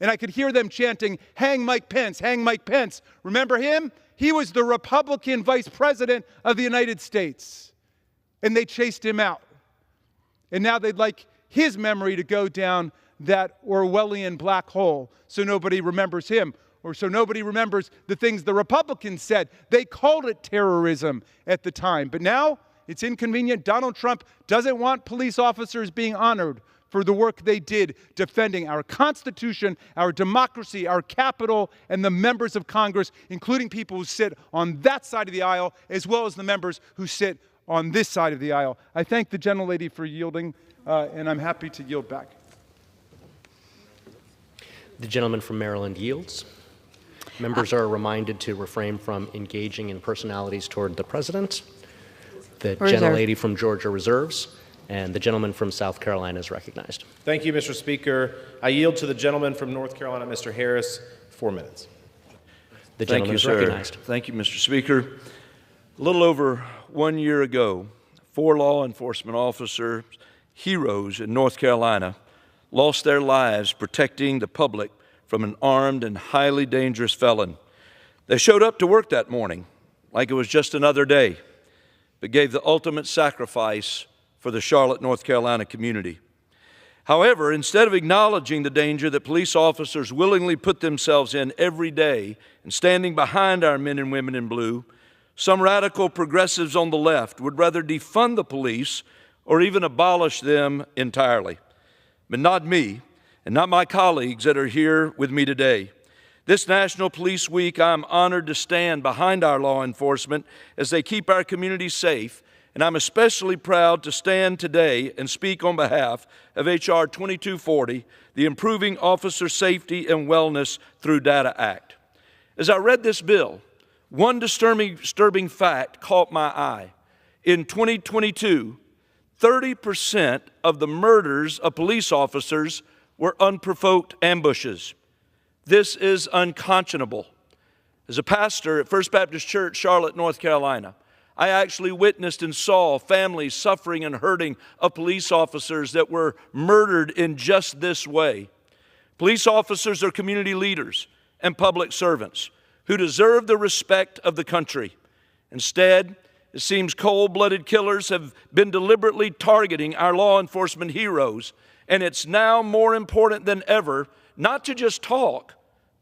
And I could hear them chanting, "Hang Mike Pence, hang Mike Pence." Remember him? He was the Republican vice president of the United States. And they chased him out. And now they'd like his memory to go down that Orwellian black hole so nobody remembers him, or so nobody remembers the things the Republicans said. They called it terrorism at the time. But now it's inconvenient. Donald Trump doesn't want police officers being honored for the work they did defending our Constitution, our democracy, our Capitol, and the members of Congress, including people who sit on that side of the aisle, as well as the members who sit on this side of the aisle. I thank the gentlelady for yielding, and I'm happy to yield back. The gentleman from Maryland yields. Members are reminded to refrain from engaging in personalities toward the president. The gentlelady from Georgia reserves. And the gentleman from South Carolina is recognized. Thank you, Mr. Speaker. I yield to the gentleman from North Carolina, Mr. Harris, 4 minutes. The gentleman is recognized. Thank you, Mr. Speaker. A little over 1 year ago, 4 law enforcement officers, heroes in North Carolina, lost their lives protecting the public from an armed and highly dangerous felon. They showed up to work that morning like it was just another day, but gave the ultimate sacrifice for the Charlotte, North Carolina community. However, instead of acknowledging the danger that police officers willingly put themselves in every day and standing behind our men and women in blue, some radical progressives on the left would rather defund the police or even abolish them entirely. But not me, and not my colleagues that are here with me today. This National Police Week, I'm honored to stand behind our law enforcement as they keep our communities safe and I'm especially proud to stand today and speak on behalf of H.R. 2240, the Improving Officer Safety and Wellness Through Data Act. As I read this bill, one disturbing fact caught my eye. In 2022, 30% of the murders of police officers were unprovoked ambushes. This is unconscionable. As a pastor at First Baptist Church, Charlotte, North Carolina, I actually witnessed and saw families suffering and hurting of police officers that were murdered in just this way. Police officers are community leaders and public servants who deserve the respect of the country. Instead, it seems cold-blooded killers have been deliberately targeting our law enforcement heroes, and it's now more important than ever not to just talk,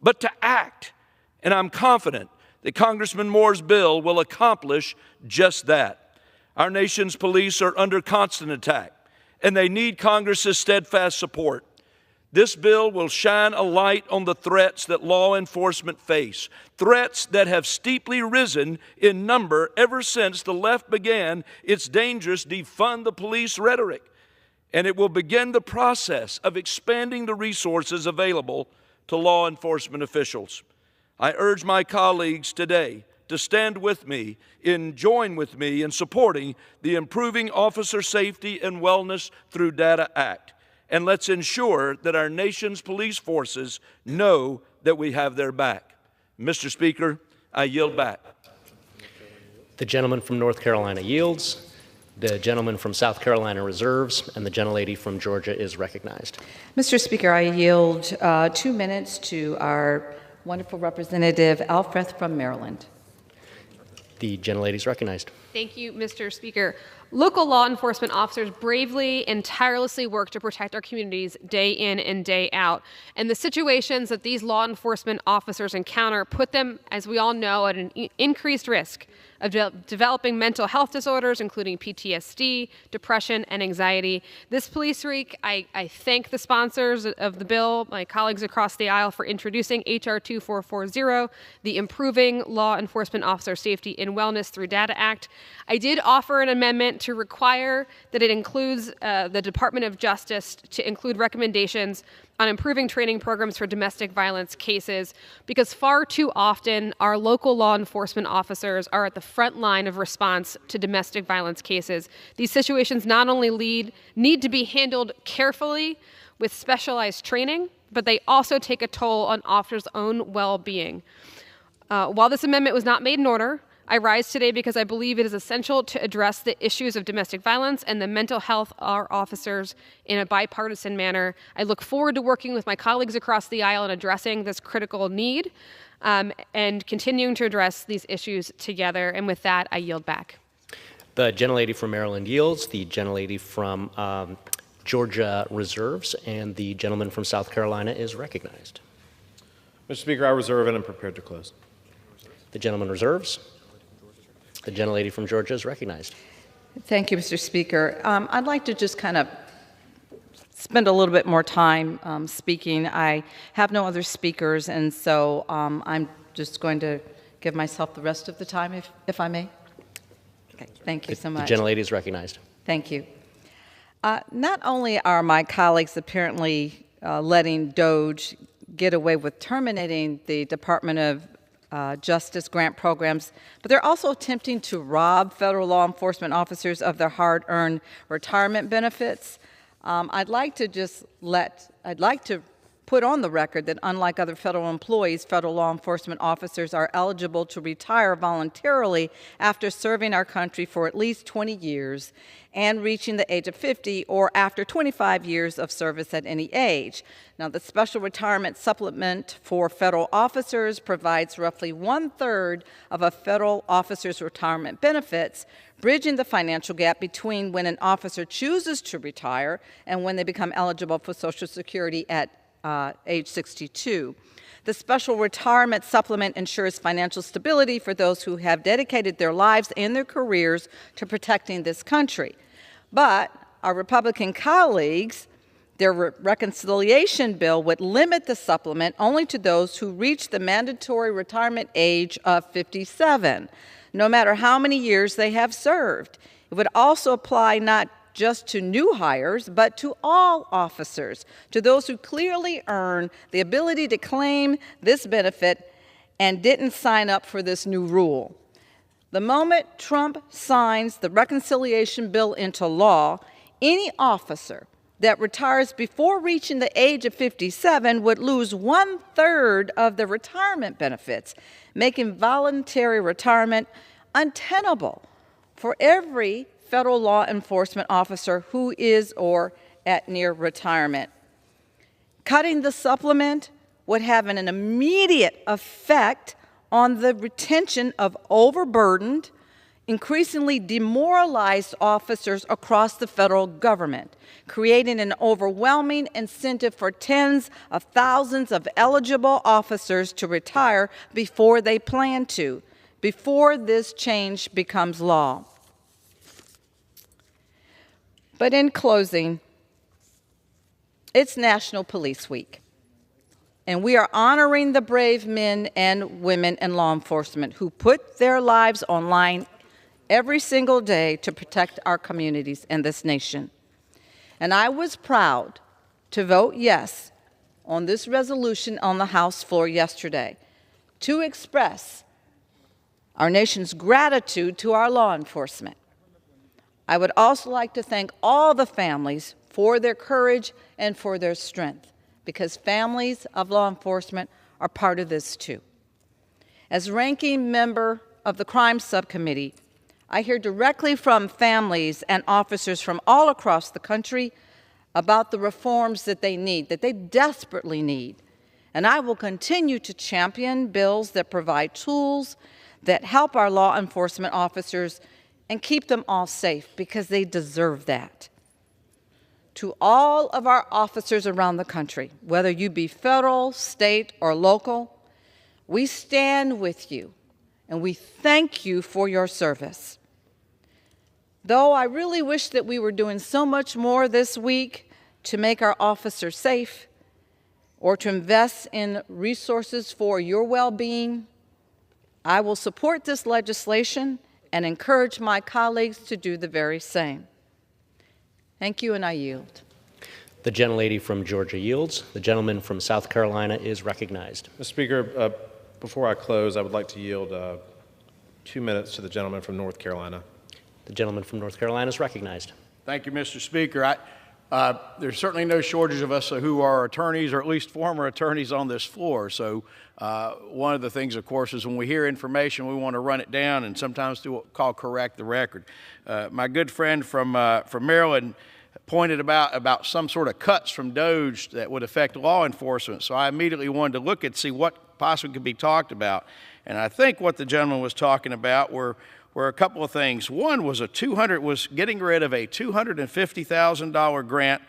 but to act. And I'm confident that Congressman Moore's bill will accomplish just that. Our nation's police are under constant attack, and they need Congress's steadfast support. This bill will shine a light on the threats that law enforcement face, threats that have steeply risen in number ever since the left began its dangerous defund the police rhetoric. And it will begin the process of expanding the resources available to law enforcement officials. I urge my colleagues today to stand with me join with me in supporting the Improving Officer Safety and Wellness Through Data Act. And let's ensure that our nation's police forces know that we have their back. Mr. Speaker, I yield back. The gentleman from North Carolina yields. The gentleman from South Carolina reserves, and the gentlelady from Georgia is recognized. Mr. Speaker, I yield 2 minutes to our wonderful Representative Alfreth from Maryland. The gentlelady is recognized. Thank you, Mr. Speaker. Local law enforcement officers bravely and tirelessly work to protect our communities day in and day out. And the situations that these law enforcement officers encounter put them, as we all know, at an increased risk of developing mental health disorders, including PTSD, depression, and anxiety. This police week, I thank the sponsors of the bill, my colleagues across the aisle, for introducing H.R. 2440, the Improving Law Enforcement Officer Safety and Wellness Through Data Act. I did offer an amendment to require that it includes the Department of Justice to include recommendations on improving training programs for domestic violence cases, because far too often our local law enforcement officers are at the front line of response to domestic violence cases. These situations not only need to be handled carefully with specialized training, but they also take a toll on officers' own well-being. While this amendment was not made in order, I rise today because I believe it is essential to address the issues of domestic violence and the mental health of our officers in a bipartisan manner. I look forward to working with my colleagues across the aisle in addressing this critical need and continuing to address these issues together. And with that, I yield back. The gentlelady from Maryland yields. The gentlelady from Georgia reserves. And the gentleman from South Carolina is recognized. Mr. Speaker, I reserve and am prepared to close. The gentleman reserves. The gentlelady from Georgia is recognized. Thank you, Mr. Speaker. I'd like to just kind of spend a little bit more time speaking. I have no other speakers, and so I'm just going to give myself the rest of the time, if I may. Okay, thank you so much. The gentlelady is recognized. Thank you. Not only are my colleagues apparently letting DOJ get away with terminating the Department of Justice grant programs, but they're also attempting to rob federal law enforcement officers of their hard-earned retirement benefits. I'd like to put on the record that unlike other federal employees, federal law enforcement officers are eligible to retire voluntarily after serving our country for at least 20 years and reaching the age of 50 or after 25 years of service at any age. Now, the Special Retirement Supplement for federal officers provides roughly 1/3 of a federal officer's retirement benefits, bridging the financial gap between when an officer chooses to retire and when they become eligible for Social Security at age 62. The Special Retirement Supplement ensures financial stability for those who have dedicated their lives and their careers to protecting this country. But our Republican colleagues, their reconciliation bill would limit the supplement only to those who reach the mandatory retirement age of 57, no matter how many years they have served. It would also apply not just to new hires, but to all officers, to those who clearly earn the ability to claim this benefit and didn't sign up for this new rule. The moment Trump signs the reconciliation bill into law, any officer that retires before reaching the age of 57 would lose 1/3 of the retirement benefits, making voluntary retirement untenable for every federal law enforcement officer who is or at near retirement. Cutting the supplement would have an immediate effect on the retention of overburdened, increasingly demoralized officers across the federal government, creating an overwhelming incentive for tens of thousands of eligible officers to retire before they plan to, before this change becomes law. But in closing, it's National Police Week, and we are honoring the brave men and women in law enforcement who put their lives on line every single day to protect our communities and this nation. And I was proud to vote yes on this resolution on the House floor yesterday to express our nation's gratitude to our law enforcement. I would also like to thank all the families for their courage and for their strength, because families of law enforcement are part of this too. As ranking member of the Crime Subcommittee, I hear directly from families and officers from all across the country about the reforms that they need, that they desperately need. And I will continue to champion bills that provide tools that help our law enforcement officers and keep them all safe, because they deserve that. To all of our officers around the country, whether you be federal, state, or local, we stand with you and we thank you for your service. Though I really wish that we were doing so much more this week to make our officers safe or to invest in resources for your well-being, I will support this legislation and encourage my colleagues to do the very same. Thank you, and I yield. The gentlelady from Georgia yields. The gentleman from South Carolina is recognized. Mr. Speaker, before I close, I would like to yield 2 minutes to the gentleman from North Carolina. The gentleman from North Carolina is recognized. Thank you, Mr. Speaker. There's certainly no shortage of us who are attorneys, or at least former attorneys, on this floor. So one of the things, of course, is when we hear information, we want to run it down and sometimes do what we call correct the record. My good friend from Maryland pointed about some sort of cuts from DOJ that would affect law enforcement. So I immediately wanted to look and see what possibly could be talked about. And I think what the gentleman was talking about were a couple of things. One was was getting rid of a $250,000 grant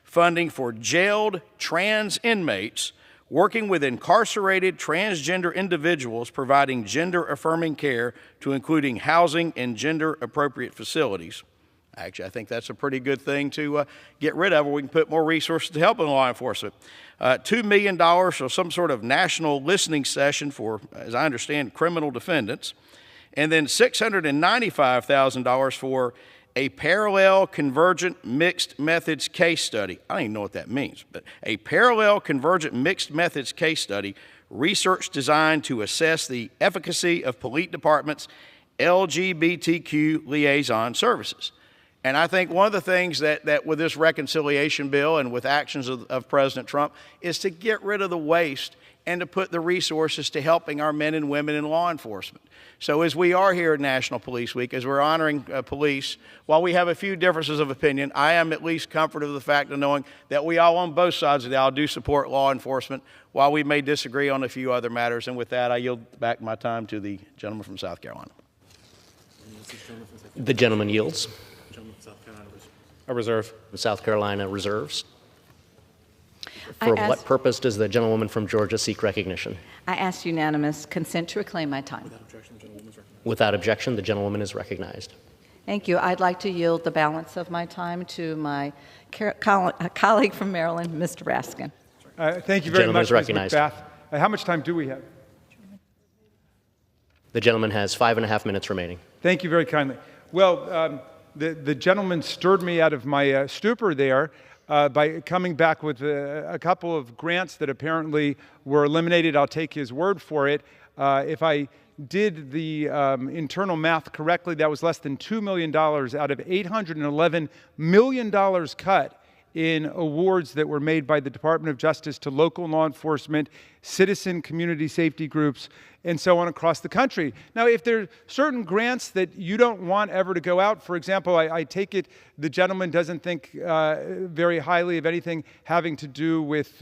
funding for jailed trans inmates working with incarcerated transgender individuals, providing gender-affirming care to including housing and gender-appropriate facilities. Actually, I think that's a pretty good thing to get rid of, where we can put more resources to help in law enforcement. $2 million for some sort of national listening session for, as I understand, criminal defendants. And then $695,000 for a parallel convergent mixed methods case study. I don't even know what that means, but a parallel convergent mixed methods case study, research designed to assess the efficacy of police departments' LGBTQ liaison services. And I think one of the things that with this reconciliation bill and with actions of President Trump is to get rid of the waste and to put the resources to helping our men and women in law enforcement. So as we are here at National Police Week, as we're honoring police, while we have a few differences of opinion, I am at least comforted with the fact of knowing that we all on both sides of the aisle do support law enforcement, while we may disagree on a few other matters. And with that, I yield back my time to the gentleman from South Carolina. The gentleman yields. I reserve. South Carolina reserves. For what purpose does the gentlewoman from Georgia seek recognition? I ask unanimous consent to reclaim my time. Without objection, the gentlewoman is recognized. Thank you. I'd like to yield the balance of my time to my colleague from Maryland, Mr. Raskin. Thank you very much, Ms. McBath. How much time do we have? The gentleman has 5.5 minutes remaining. Thank you very kindly. Well, the gentleman stirred me out of my stupor there by coming back with a couple of grants that apparently were eliminated. I'll take his word for it. If I did the internal math correctly, that was less than $2 million out of $811 million cut in awards that were made by the Department of Justice to local law enforcement, citizen community safety groups, and so on across the country. Now, if there are certain grants that you don't want ever to go out, for example, I take it the gentleman doesn't think very highly of anything having to do with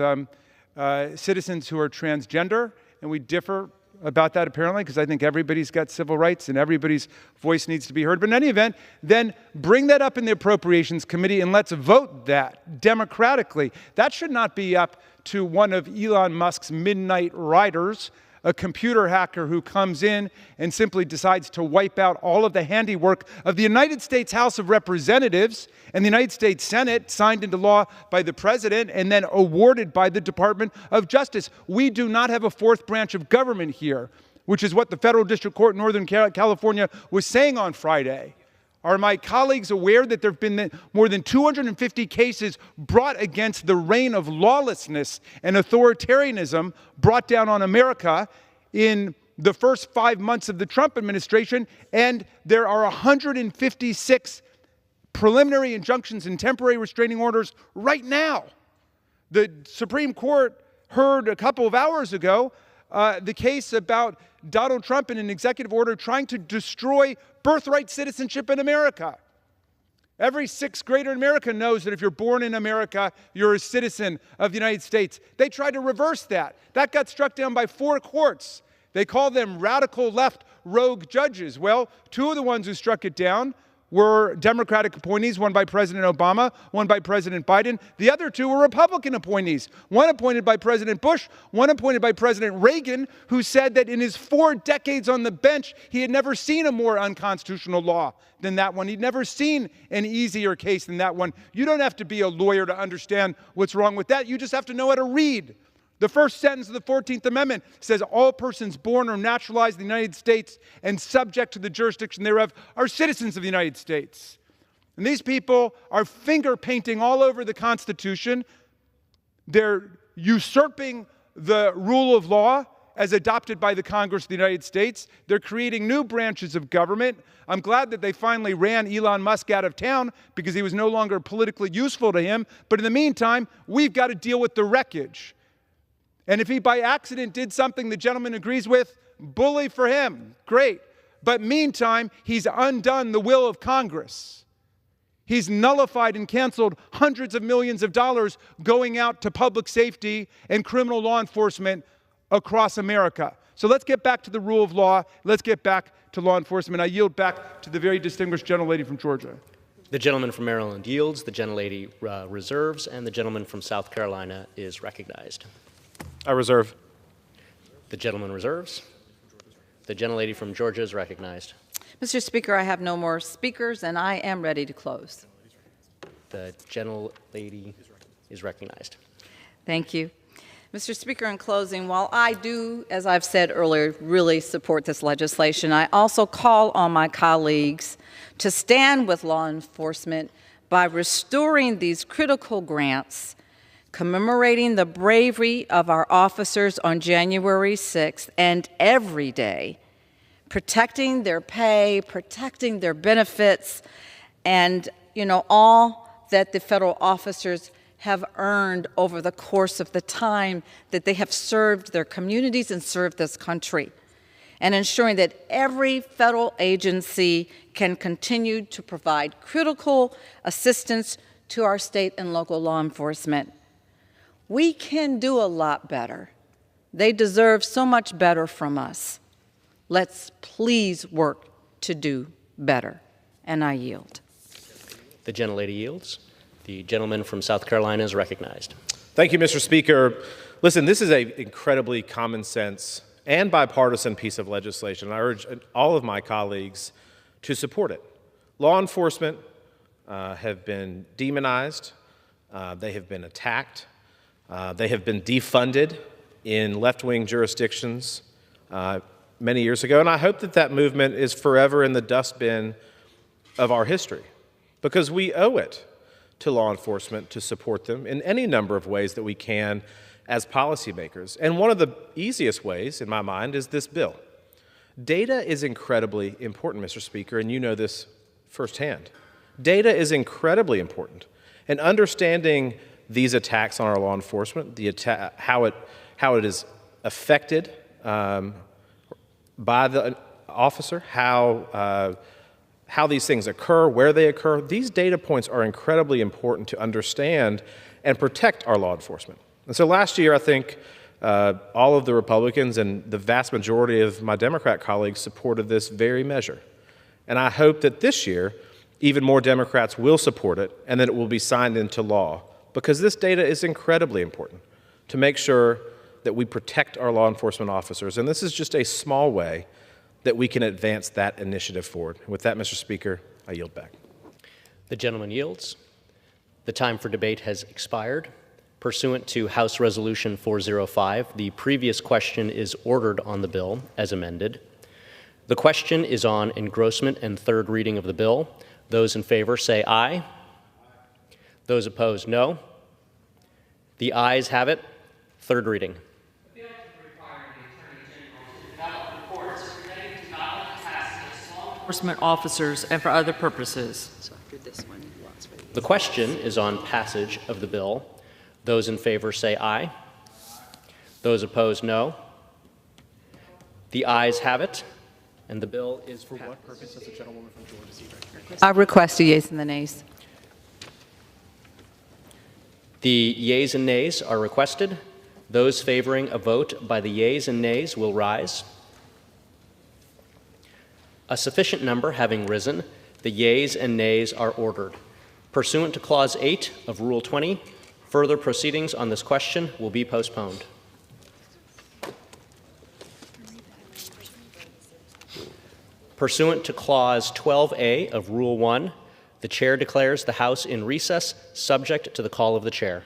citizens who are transgender, and we differ about that apparently, because I think everybody's got civil rights and everybody's voice needs to be heard. But in any event, then bring that up in the Appropriations Committee and let's vote that democratically. That should not be up to one of Elon Musk's midnight riders, a computer hacker who comes in and simply decides to wipe out all of the handiwork of the United States House of Representatives and the United States Senate, signed into law by the President and then awarded by the Department of Justice. We do not have a fourth branch of government here, which is what the Federal District Court in Northern California was saying on Friday. Are my colleagues aware that there have been more than 250 cases brought against the reign of lawlessness and authoritarianism brought down on America in the first 5 months of the Trump administration, and there are 156 preliminary injunctions and temporary restraining orders right now? The Supreme Court heard a couple of hours ago the case about Donald Trump in an executive order trying to destroy birthright citizenship in America. Every sixth grader in America knows that if you're born in America, you're a citizen of the United States. They tried to reverse that. That got struck down by 4 courts. They call them radical left rogue judges. Well, 2 of the ones who struck it down were Democratic appointees, one by President Obama, one by President Biden. The other 2 were Republican appointees, one appointed by President Bush, one appointed by President Reagan, who said that in his 4 decades on the bench, he had never seen a more unconstitutional law than that one. He'd never seen an easier case than that one. You don't have to be a lawyer to understand what's wrong with that. You just have to know how to read. The first sentence of the 14th Amendment says all persons born or naturalized in the United States and subject to the jurisdiction thereof are citizens of the United States. And these people are finger painting all over the Constitution. They're usurping the rule of law as adopted by the Congress of the United States. They're creating new branches of government. I'm glad that they finally ran Elon Musk out of town because he was no longer politically useful to him. But in the meantime, we've got to deal with the wreckage. And if he by accident did something the gentleman agrees with, bully for him, great. But meantime, he's undone the will of Congress. He's nullified and canceled hundreds of millions of dollars going out to public safety and criminal law enforcement across America. So let's get back to the rule of law. Let's get back to law enforcement. I yield back to the very distinguished gentlelady from Georgia. The gentleman from Maryland yields, the gentlelady reserves, and the gentleman from South Carolina is recognized. I reserve. The gentleman reserves. The gentlelady from Georgia is recognized. Mr. Speaker, I have no more speakers, and I am ready to close. The gentlelady is recognized. Thank you. Mr. Speaker, in closing, while I do, as I've said earlier, really support this legislation, I also call on my colleagues to stand with law enforcement by restoring these critical grants, commemorating the bravery of our officers on January 6th and every day, protecting their pay, protecting their benefits, and, all that the federal officers have earned over the course of the time that they have served their communities and served this country, and ensuring that every federal agency can continue to provide critical assistance to our state and local law enforcement. We can do a lot better. They deserve so much better from us. Let's please work to do better. And I yield. The gentlelady yields. The gentleman from South Carolina is recognized. Thank you, Mr. Speaker. Listen, this is an incredibly common sense and bipartisan piece of legislation. I urge all of my colleagues to support it. Law enforcement have been demonized. They have been attacked. They have been defunded in left-wing jurisdictions many years ago, and I hope that that movement is forever in the dustbin of our history. because we owe it to law enforcement to support them in any number of ways that we can as policymakers. And one of the easiest ways, in my mind, is this bill. Data is incredibly important, Mr. Speaker, and you know this firsthand. Data is incredibly important. And understanding these attacks on our law enforcement, how it is affected by the officer, how these things occur, where they occur, these data points are incredibly important to understand and protect our law enforcement. And so last year, I think all of the Republicans and the vast majority of my Democrat colleagues supported this very measure. And I hope that this year, even more Democrats will support it and that it will be signed into law, because this data is incredibly important to make sure that we protect our law enforcement officers. And this is just a small way that we can advance that initiative forward. With that, Mr. Speaker, I yield back. The gentleman yields. The time for debate has expired. Pursuant to House Resolution 405, the previous question is ordered on the bill as amended. The question is on engrossment and third reading of the bill. Those in favor say aye. Those opposed, no. The ayes have it. Third reading. Enforcement officers and for other purposes. The question is on passage of the bill. Those in favor say aye. Those opposed, no. The ayes have it, and the bill is for what purpose does the gentlewoman from Georgia seek? I request the yeas and the nays. The yeas and nays are requested. Those favoring a vote by the yeas and nays will rise. A sufficient number having risen, the yeas and nays are ordered. Pursuant to Clause 8 of Rule 20, further proceedings on this question will be postponed. Pursuant to Clause 12A of Rule 1, the Chair declares the House in recess, subject to the call of the Chair.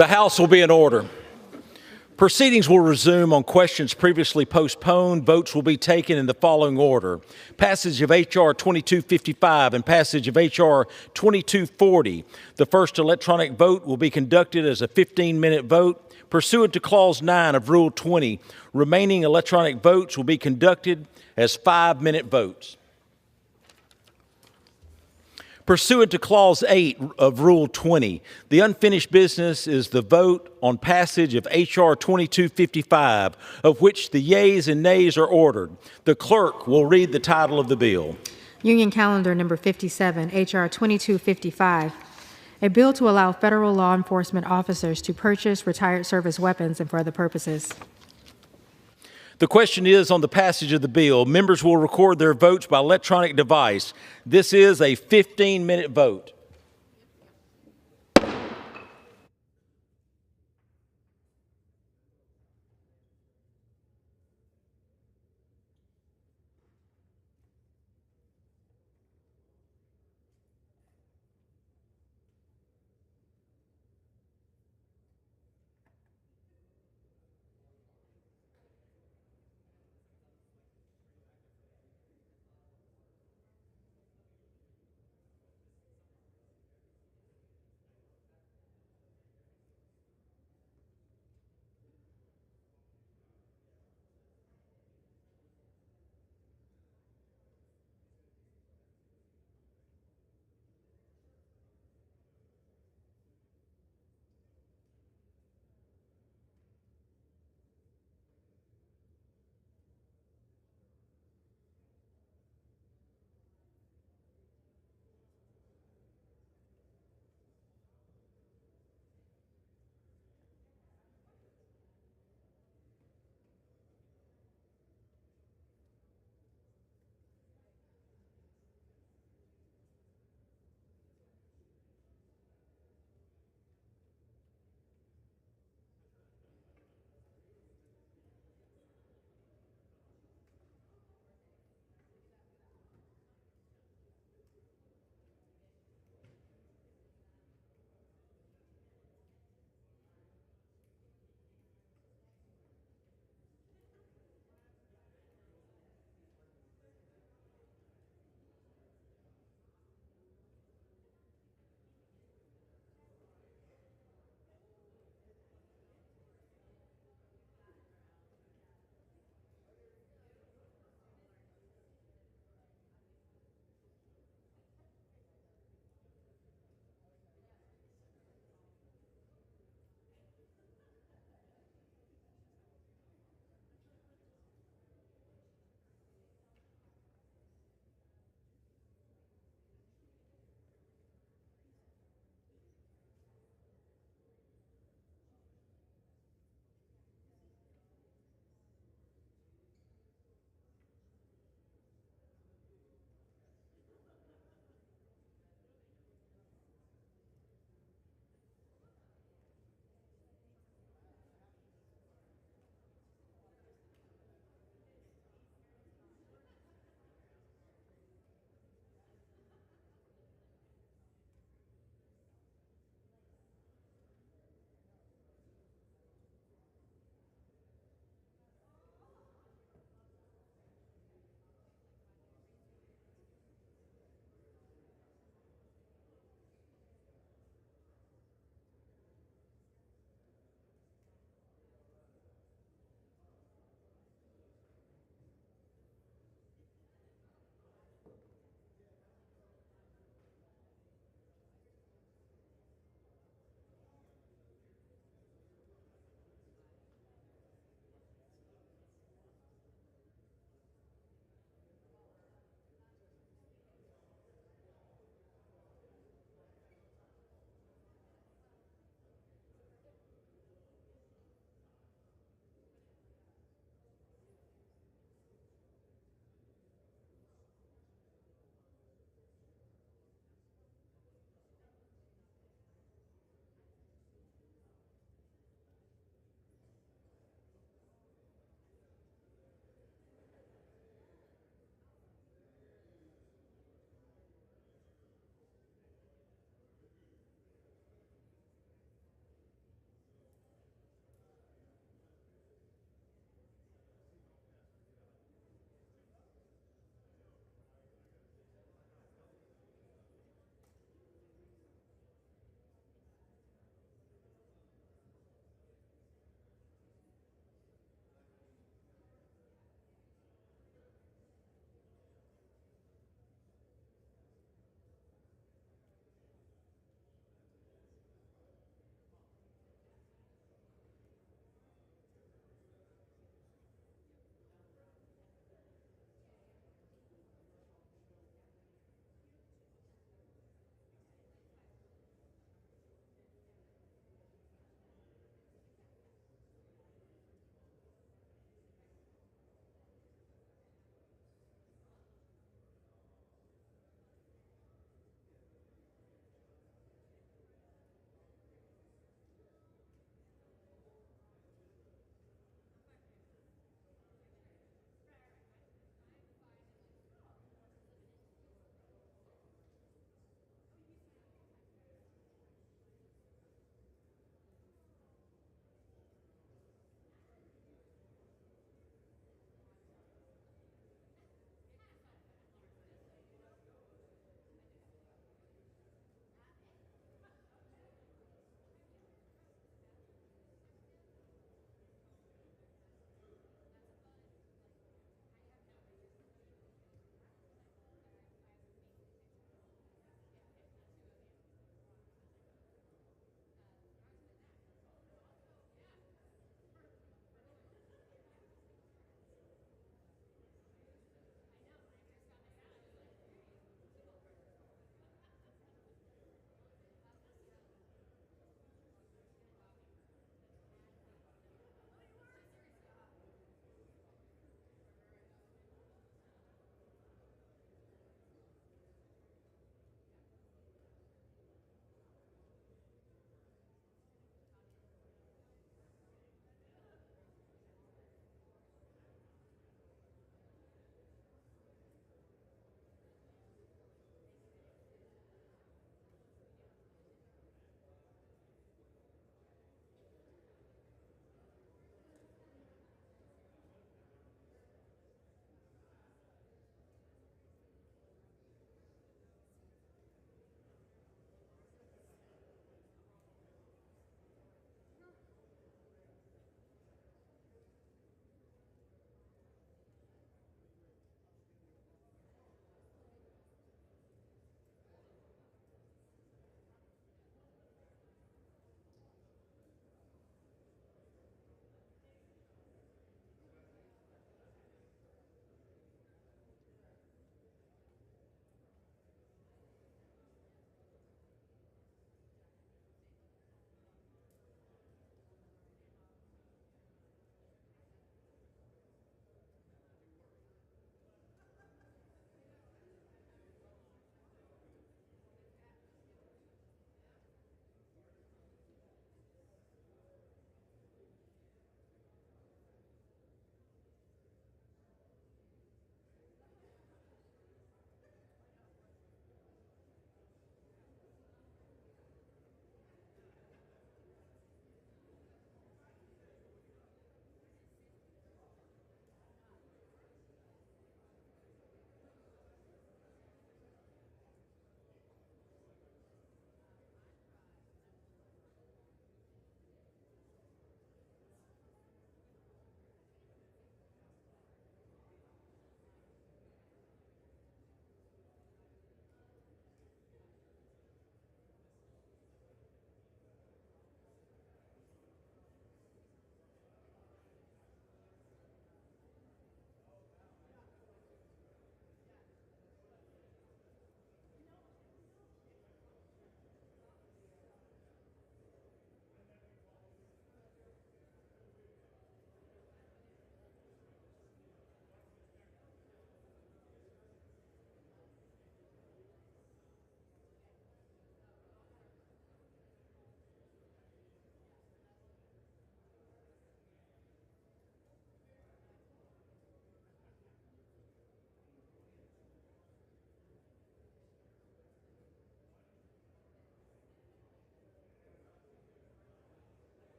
The House will be in order. Proceedings will resume on questions previously postponed. Votes will be taken in the following order. Passage of H.R. 2255 and passage of H.R. 2240. The first electronic vote will be conducted as a 15-minute vote. Pursuant to Clause 9 of Rule 20, remaining electronic votes will be conducted as 5-minute votes. Pursuant to Clause 8 of Rule 20, the unfinished business is the vote on passage of H.R. 2255, of which the yeas and nays are ordered. The clerk will read the title of the bill. Union Calendar Number 57, H.R. 2255, a bill to allow federal law enforcement officers to purchase retired service weapons and for other purposes. The question is on the passage of the bill. Members will record their votes by electronic device. This is a 15-minute vote.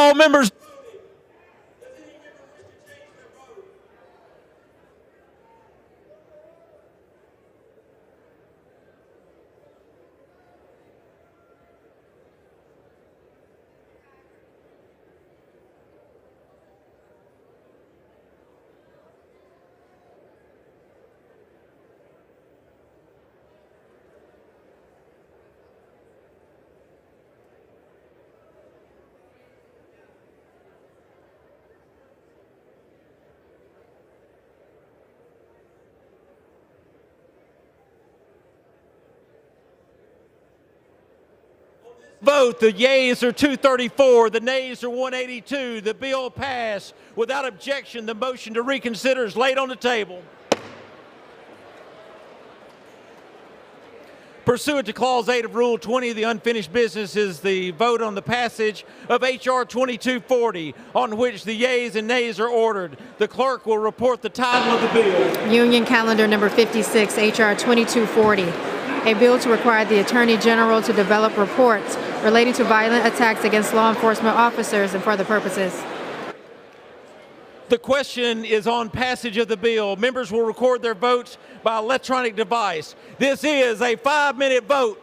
all members. Vote. The yeas are 234, the nays are 182. The bill passed. Without objection, the motion to reconsider is laid on the table. Pursuant to Clause 8 of Rule 20, the unfinished business is the vote on the passage of H.R. 2240, on which the yeas and nays are ordered. The clerk will report the title of the bill. Union Calendar Number 56, H.R. 2240, a bill to require the Attorney General to develop reports relating to violent attacks against law enforcement officers and for other purposes. The question is on passage of the bill. Members will record their votes by electronic device. This is a 5-minute vote.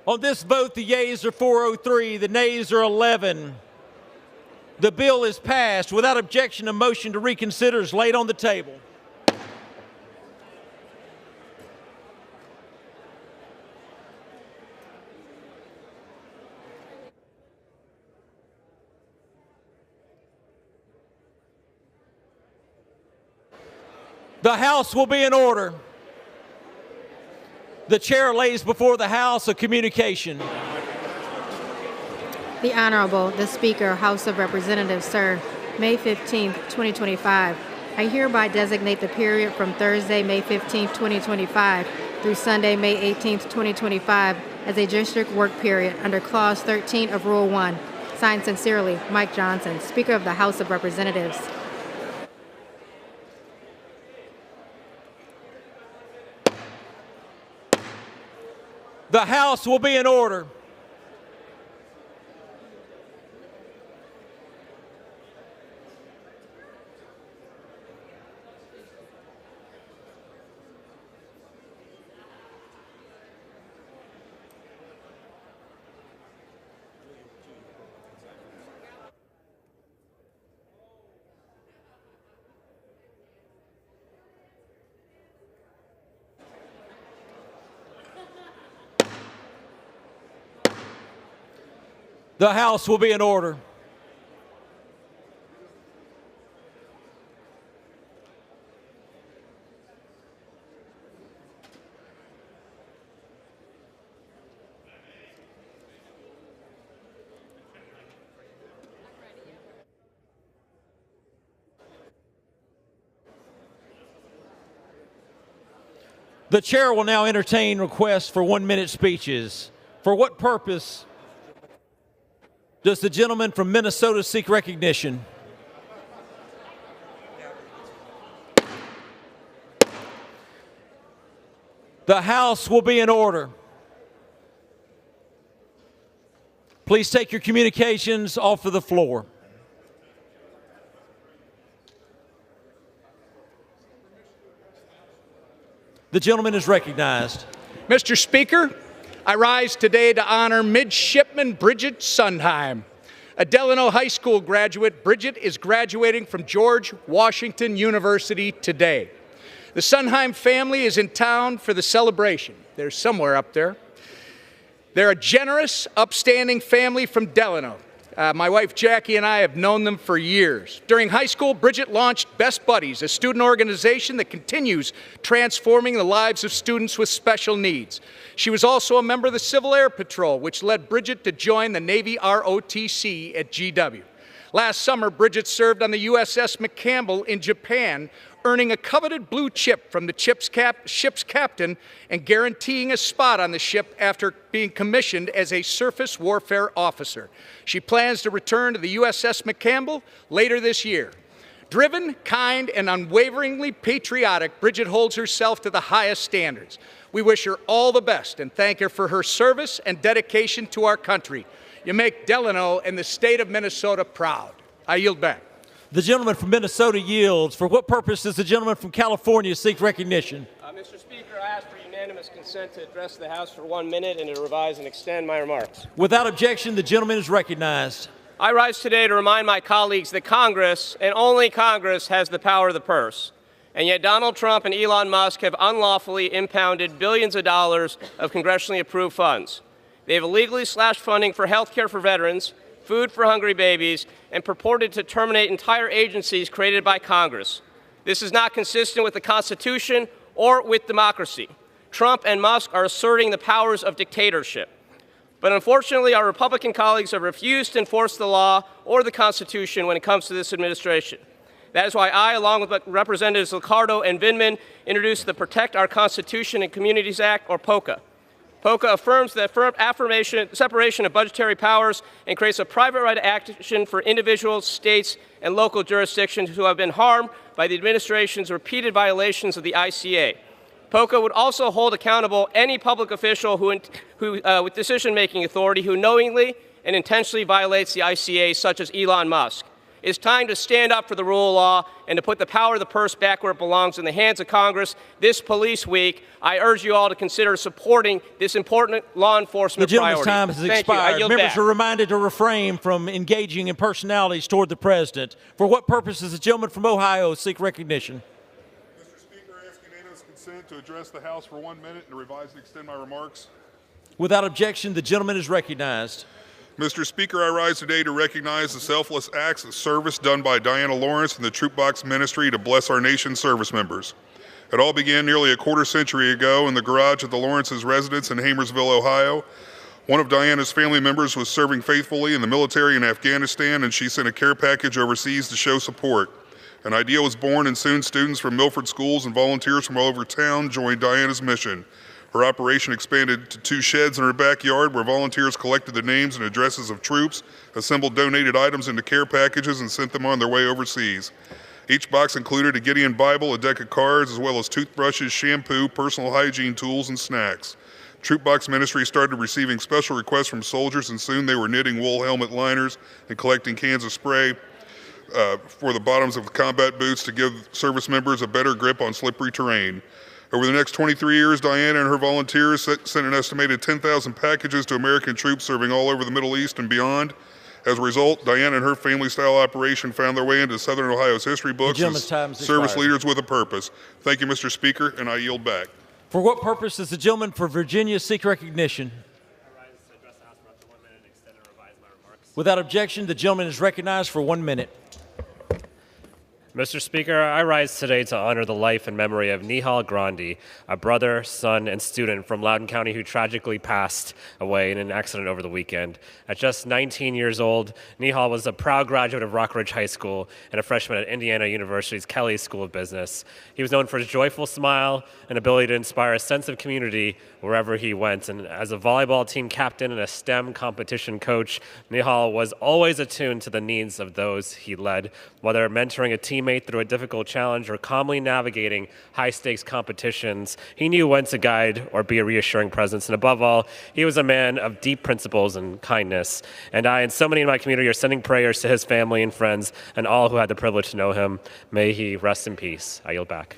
On this vote, the yeas are 403, the nays are 11. The bill is passed. Without objection, a motion to reconsider is laid on the table. The House will be in order. The chair lays before the House a communication. The Honorable, the Speaker, House of Representatives, sir, May 15, 2025. I hereby designate the period from Thursday, May 15, 2025 through Sunday, May 18, 2025 as a district work period under Clause 13 of Rule 1. Signed sincerely, Mike Johnson, Speaker of the House of Representatives. The House will be in order. The House will be in order. The chair will now entertain requests for 1-minute speeches. For what purpose does the gentleman from Minnesota seek recognition? The House will be in order. Please take your communications off of the floor. The gentleman is recognized. Mr. Speaker, I rise today to honor Midshipman Bridget Sundheim. A Delano High School graduate, Bridget is graduating from George Washington University today. The Sundheim family is in town for the celebration. They're somewhere up there. They're a generous, upstanding family from Delano. My wife Jackie and I have known them for years. During high school, Bridget launched Best Buddies, a student organization that continues transforming the lives of students with special needs. She was also a member of the Civil Air Patrol, which led Bridget to join the Navy ROTC at GW. Last summer, Bridget served on the USS McCampbell in Japan, earning a coveted blue chip from the ship's captain and guaranteeing a spot on the ship after being commissioned as a surface warfare officer. She plans to return to the USS McCampbell later this year. Driven, kind, and unwaveringly patriotic, Bridget holds herself to the highest standards. We wish her all the best and thank her for her service and dedication to our country. You make Delano and the state of Minnesota proud. I yield back. The gentleman from Minnesota yields. For what purpose does the gentleman from California seek recognition? Mr. Speaker, I ask for unanimous consent to address the House for 1 minute and to revise and extend my remarks. Without objection, the gentleman is recognized. I rise today to remind my colleagues that Congress, and only Congress, has the power of the purse. And yet Donald Trump and Elon Musk have unlawfully impounded billions of dollars of congressionally approved funds. They have illegally slashed funding for health care for veterans, food for hungry babies, and purported to terminate entire agencies created by Congress. This is not consistent with the Constitution or with democracy. Trump and Musk are asserting the powers of dictatorship. But unfortunately, our Republican colleagues have refused to enforce the law or the Constitution when it comes to this administration. That is why I, along with Representatives Liccardo and Vindman, introduced the Protect Our Constitution and Communities Act, or POCA. POCA affirms the separation of budgetary powers and creates a private right of action for individuals, states, and local jurisdictions who have been harmed by the administration's repeated violations of the ICA. POCA would also hold accountable any public official with decision-making authority who knowingly and intentionally violates the ICA, such as Elon Musk. It's time to stand up for the rule of law and to put the power of the purse back where it belongs, in the hands of Congress. This police week, I urge you all to consider supporting this important law enforcement The gentleman's priority. time has Thank you. I expired. yield Members back. are reminded to refrain from engaging in personalities toward the president. For what purpose does the gentleman from Ohio seek recognition? Mr. Speaker, I ask unanimous consent to address the House for 1 minute and to revise and extend my remarks. Without objection, the gentleman is recognized. Mr. Speaker, I rise today to recognize the selfless acts of service done by Diana Lawrence and the Troop Box Ministry to bless our nation's service members. It all began nearly a quarter century ago in the garage of the Lawrence's residence in Hamersville, Ohio. One of Diana's family members was serving faithfully in the military in Afghanistan, and she sent a care package overseas to show support. An idea was born, and soon students from Milford schools and volunteers from all over town joined Diana's mission. Her operation expanded to 2 sheds in her backyard where volunteers collected the names and addresses of troops, assembled donated items into care packages, and sent them on their way overseas. Each box included a Gideon Bible, a deck of cards, as well as toothbrushes, shampoo, personal hygiene tools, and snacks. Troop Box Ministry started receiving special requests from soldiers, and soon they were knitting wool helmet liners and collecting cans of spray for the bottoms of combat boots to give service members a better grip on slippery terrain. Over the next 23 years, Diana and her volunteers sent an estimated 10,000 packages to American troops serving all over the Middle East and beyond. As a result, Diana and her family-style operation found their way into Southern Ohio's history books as service leaders with a purpose. Thank you, Mr. Speaker, and I yield back. For what purpose does the gentleman for Virginia seek recognition? Without objection, the gentleman is recognized for 1 minute. Mr. Speaker, I rise today to honor the life and memory of Nihal Grandi, a brother, son, and student from Loudoun County who tragically passed away in an accident over the weekend. At just 19 years old, Nihal was a proud graduate of Rock Ridge High School and a freshman at Indiana University's Kelley School of Business. He was known for his joyful smile and ability to inspire a sense of community wherever he went. And as a volleyball team captain and a STEM competition coach, Nihal was always attuned to the needs of those he led, whether mentoring a teammate through a difficult challenge or calmly navigating high-stakes competitions. He knew when to guide or be a reassuring presence, and above all, he was a man of deep principles and kindness. And I and so many in my community are sending prayers to his family and friends and all who had the privilege to know him. May he rest in peace. I yield back.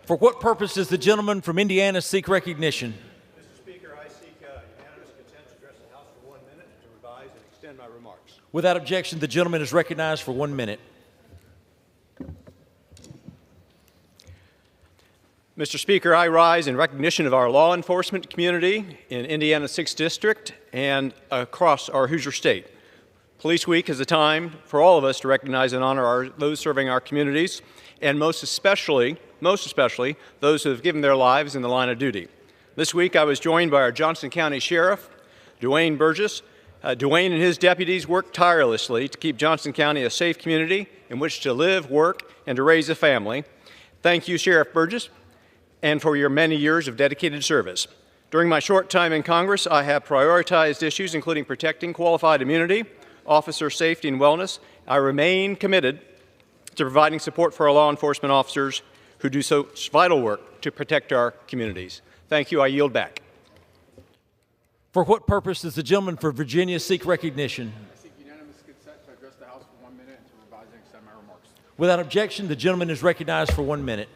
For what purpose does the gentleman from Indiana seek recognition? Mr. Speaker, I seek unanimous consent to address the House for 1 minute and to revise and extend my remarks. Without objection, the gentleman is recognized for 1 minute. Mr. Speaker, I rise in recognition of our law enforcement community in Indiana's 6th District and across our Hoosier State. Police Week is a time for all of us to recognize and honor those serving our communities, and most especially those who have given their lives in the line of duty. This week I was joined by our Johnson County Sheriff, Dwayne Burgess. Dwayne and his deputies worked tirelessly to keep Johnson County a safe community in which to live, work, and to raise a family. Thank you, Sheriff Burgess, and for your many years of dedicated service. During my short time in Congress, I have prioritized issues including protecting qualified immunity, officer safety and wellness. I remain committed to providing support for our law enforcement officers who do so vital work to protect our communities. Thank you. I yield back. For what purpose does the gentleman for Virginia seek recognition? I seek unanimous consent to address the House for 1 minute and to revise and extend my remarks. Without objection, the gentleman is recognized for 1 minute.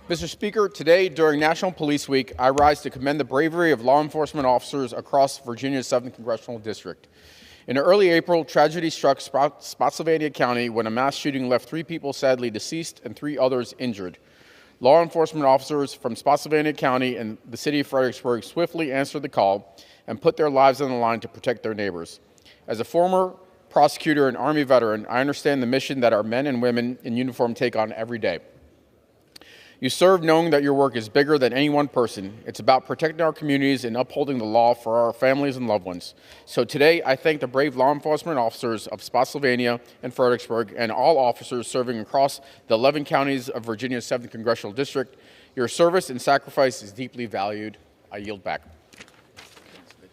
Mr. Speaker, today during National Police Week, I rise to commend the bravery of law enforcement officers across Virginia's 7th Congressional District. In early April, tragedy struck Spotsylvania County when a mass shooting left 3 people sadly deceased and 3 others injured. Law enforcement officers from Spotsylvania County and the city of Fredericksburg swiftly answered the call and put their lives on the line to protect their neighbors. As a former prosecutor and Army veteran, I understand the mission that our men and women in uniform take on every day. You serve knowing that your work is bigger than any one person. It's about protecting our communities and upholding the law for our families and loved ones. So today, I thank the brave law enforcement officers of Spotsylvania and Fredericksburg and all officers serving across the 11 counties of Virginia's 7th Congressional District. Your service and sacrifice is deeply valued. I yield back.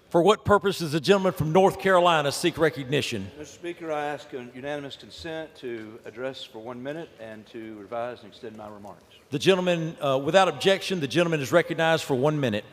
For what purpose does the gentleman from North Carolina seek recognition? Mr. Speaker, I ask unanimous consent to address for 1 minute and to revise and extend my remarks. The gentleman, without objection, the gentleman is recognized for 1 minute.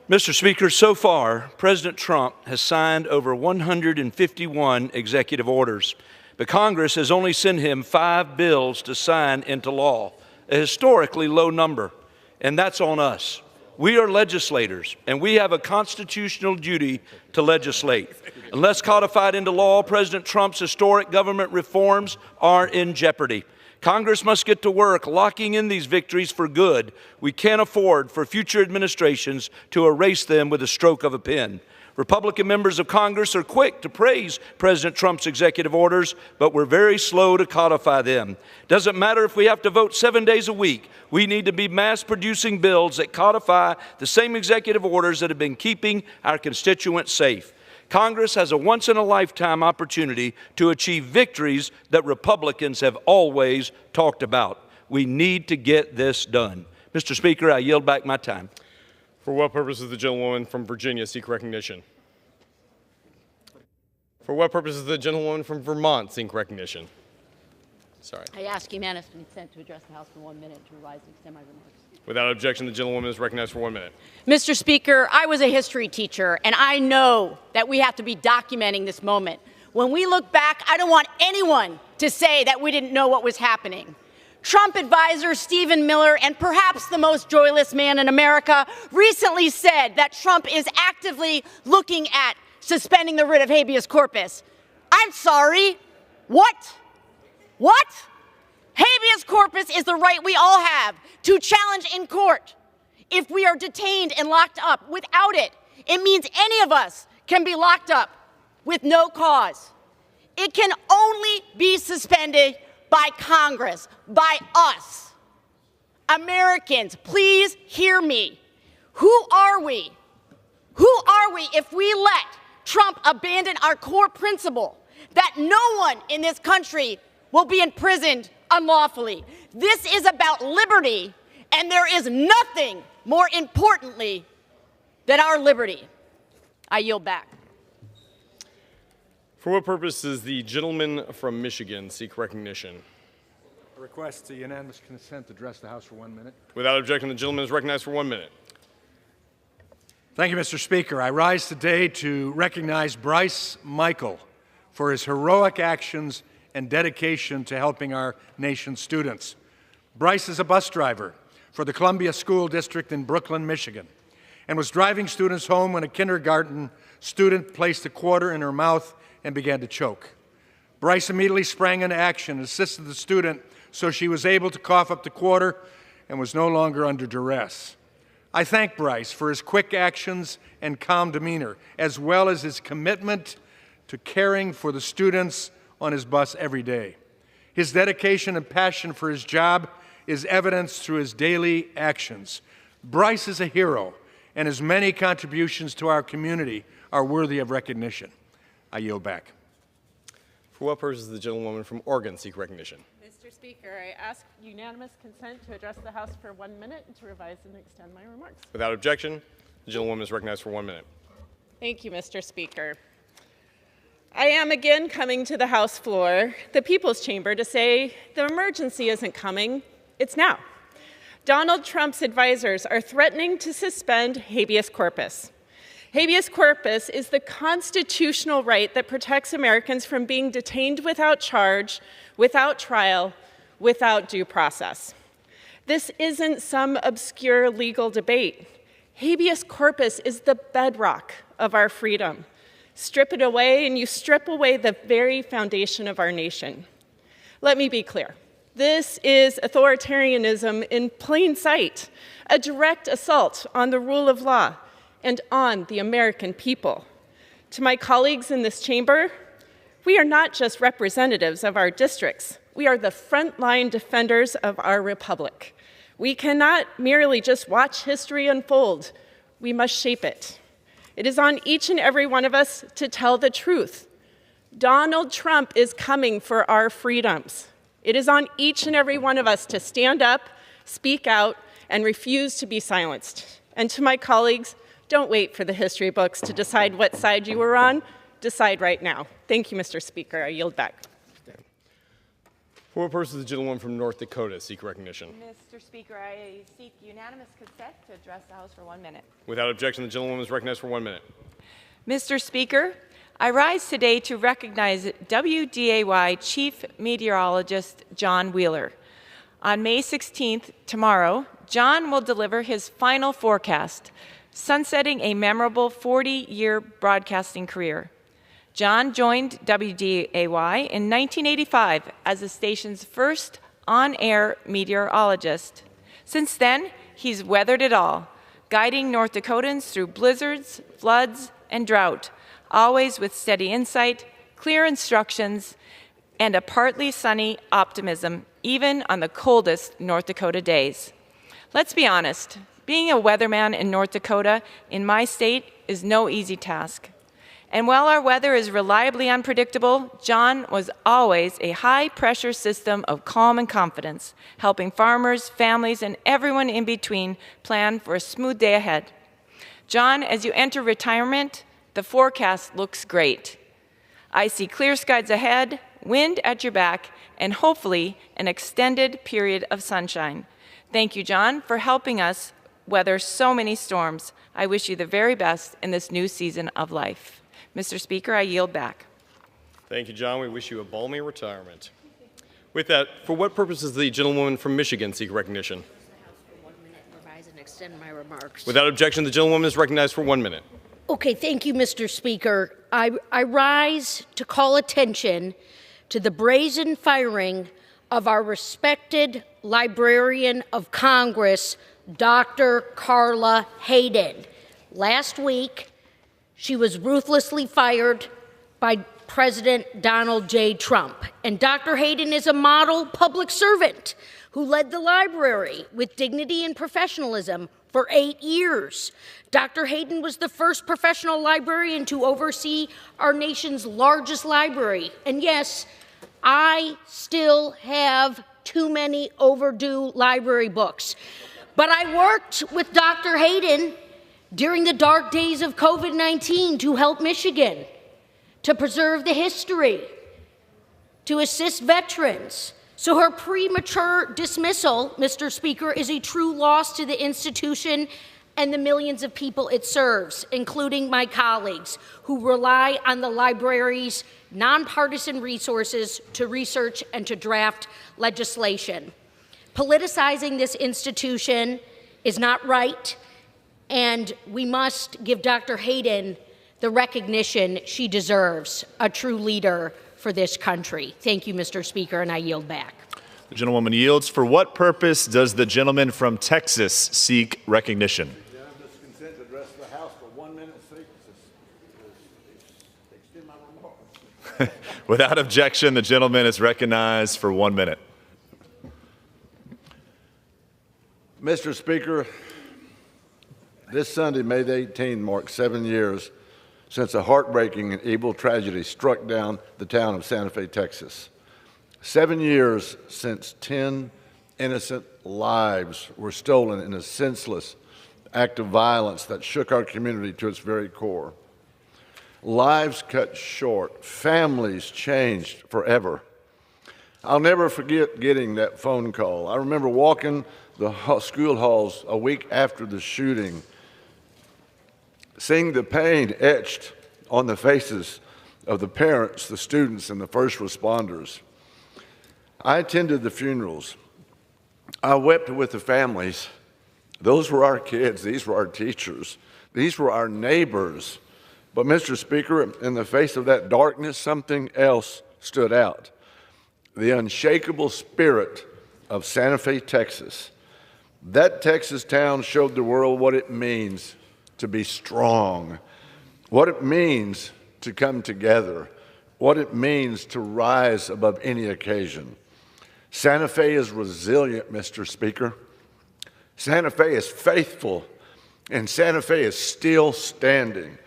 Mr. Speaker, so far, President Trump has signed over 151 executive orders. but Congress has only sent him 5 bills to sign into law, a historically low number, and that's on us. We are legislators, and we have a constitutional duty to legislate. Unless codified into law, President Trump's historic government reforms are in jeopardy. Congress must get to work locking in these victories for good. We can't afford for future administrations to erase them with a stroke of a pen. Republican members of Congress are quick to praise President Trump's executive orders, but we're very slow to codify them. Doesn't matter if we have to vote 7 days a week. We need to be mass-producing bills that codify the same executive orders that have been keeping our constituents safe. Congress has a once-in-a-lifetime opportunity to achieve victories that Republicans have always talked about. We need to get this done. Mr. Speaker, I yield back my time. For what purpose does the gentlewoman from Virginia seek recognition? For what purpose does the gentlewoman from Vermont seek recognition? Sorry. I ask unanimous consent to address the House for 1 minute to revise and extend my remarks. Without objection, the gentlewoman is recognized for 1 minute. Mr. Speaker, I was a history teacher, and I know that we have to be documenting this moment. When we look back, I don't want anyone to say that we didn't know what was happening. Trump advisor Stephen Miller, and perhaps the most joyless man in America, recently said that Trump is actively looking at suspending the writ of habeas corpus. I'm sorry. What? What? Habeas corpus is the right we all have to challenge in court. If we are detained and locked up, without it, it means any of us can be locked up with no cause. It can only be suspended by Congress, by us. Americans, please hear me. Who are we? Who are we if we let Trump abandon our core principle that no one in this country will be imprisoned unlawfully? This is about liberty, and there is nothing more importantly than our liberty. I yield back. For what purpose does the gentleman from Michigan seek recognition? I request unanimous consent to address the House for 1 minute. Without objection, the gentleman is recognized for 1 minute. Thank you, Mr. Speaker. I rise today to recognize Bryce Michael for his heroic actions and dedication to helping our nation's students. Bryce is a bus driver for the Columbia School District in Brooklyn, Michigan, and was driving students home when a kindergarten student placed a quarter in her mouth and began to choke. Bryce immediately sprang into action and assisted the student so she was able to cough up the quarter and was no longer under duress. I thank Bryce for his quick actions and calm demeanor, as well as his commitment to caring for the students on his bus every day. His dedication and passion for his job is evidenced through his daily actions. Bryce is a hero, and his many contributions to our community are worthy of recognition. I yield back. For what purpose does the gentlewoman from Oregon seek recognition? Mr. Speaker, I ask unanimous consent to address the House for 1 minute and to revise and extend my remarks. Without objection, the gentlewoman is recognized for 1 minute. Thank you, Mr. Speaker. I am again coming to the House floor, the People's Chamber, to say the emergency isn't coming, it's now. Donald Trump's advisors are threatening to suspend habeas corpus. Habeas corpus is the constitutional right that protects Americans from being detained without charge, without trial, without due process. This isn't some obscure legal debate. Habeas corpus is the bedrock of our freedom. Strip it away, and you strip away the very foundation of our nation. Let me be clear. This is authoritarianism in plain sight, a direct assault on the rule of law and on the American people. To my colleagues in this chamber, we are not just representatives of our districts. We are the frontline defenders of our republic. We cannot merely just watch history unfold. We must shape it. It is on each and every one of us to tell the truth. Donald Trump is coming for our freedoms. It is on each and every one of us to stand up, speak out, and refuse to be silenced. And to my colleagues, don't wait for the history books to decide what side you were on. Decide right now. Thank you, Mr. Speaker. I yield back. For what purpose does the gentlewoman from North Dakota seek recognition? Mr. Speaker, I seek unanimous consent to address the House for 1 minute. Without objection, the gentlewoman is recognized for 1 minute. Mr. Speaker, I rise today to recognize WDAY Chief Meteorologist John Wheeler. On May 16th, tomorrow, John will deliver his final forecast, sunsetting a memorable 40-year broadcasting career. John joined WDAY in 1985 as the station's first on-air meteorologist. Since then, he's weathered it all, guiding North Dakotans through blizzards, floods, and drought, always with steady insight, clear instructions, and a partly sunny optimism, even on the coldest North Dakota days. Let's be honest, being a weatherman in North Dakota, in my state, is no easy task. And while our weather is reliably unpredictable, John was always a high-pressure system of calm and confidence, helping farmers, families, and everyone in between plan for a smooth day ahead. John, as you enter retirement, the forecast looks great. I see clear skies ahead, wind at your back, and hopefully an extended period of sunshine. Thank you, John, for helping us weather so many storms. I wish you the very best in this new season of life. Mr. Speaker, I yield back. Thank you, John. We wish you a balmy retirement. With that, for what purpose does the gentlewoman from Michigan seek recognition? And extend my remarks. Without objection, the gentlewoman is recognized for 1 minute. Okay, thank you, Mr. Speaker. I rise to call attention to the brazen firing of our respected Librarian of Congress, Dr. Carla Hayden. Last week, she was ruthlessly fired by President Donald J. Trump. And Dr. Hayden is a model public servant who led the library with dignity and professionalism for 8 years. Dr. Hayden was the first professional librarian to oversee our nation's largest library. And yes, I still have too many overdue library books. But I worked with Dr. Hayden during the dark days of COVID-19 to help Michigan, to preserve the history, to assist veterans. So her premature dismissal, Mr. Speaker, is a true loss to the institution and the millions of people it serves, including my colleagues, who rely on the library's nonpartisan resources to research and to draft legislation. Politicizing this institution is not right, and we must give Dr. Hayden the recognition she deserves, a true leader for this country. Thank you, Mr. Speaker, and I yield back. The gentlewoman yields. For what purpose does the gentleman from Texas seek recognition? Unanimous consent to address the House for 1 minute, extend my remarks. Without objection, the gentleman is recognized for 1 minute. Mr. Speaker, this Sunday, May the 18th, marks 7 years since a heartbreaking and evil tragedy struck down the town of Santa Fe, Texas. 7 years since 10 innocent lives were stolen in a senseless act of violence that shook our community to its very core. Lives cut short, families changed forever. I'll never forget getting that phone call. I remember walking the school halls a week after the shooting, seeing the pain etched on the faces of the parents, the students, and the first responders. I attended the funerals. I wept with the families. Those were our kids. These were our teachers. These were our neighbors. But, Mr. Speaker, in the face of that darkness, something else stood out. The unshakable spirit of Santa Fe, Texas. That Texas town showed the world what it means to be strong, what it means to come together, what it means to rise above any occasion. Santa Fe is resilient, Mr. Speaker. Santa Fe is faithful, and Santa Fe is still standing.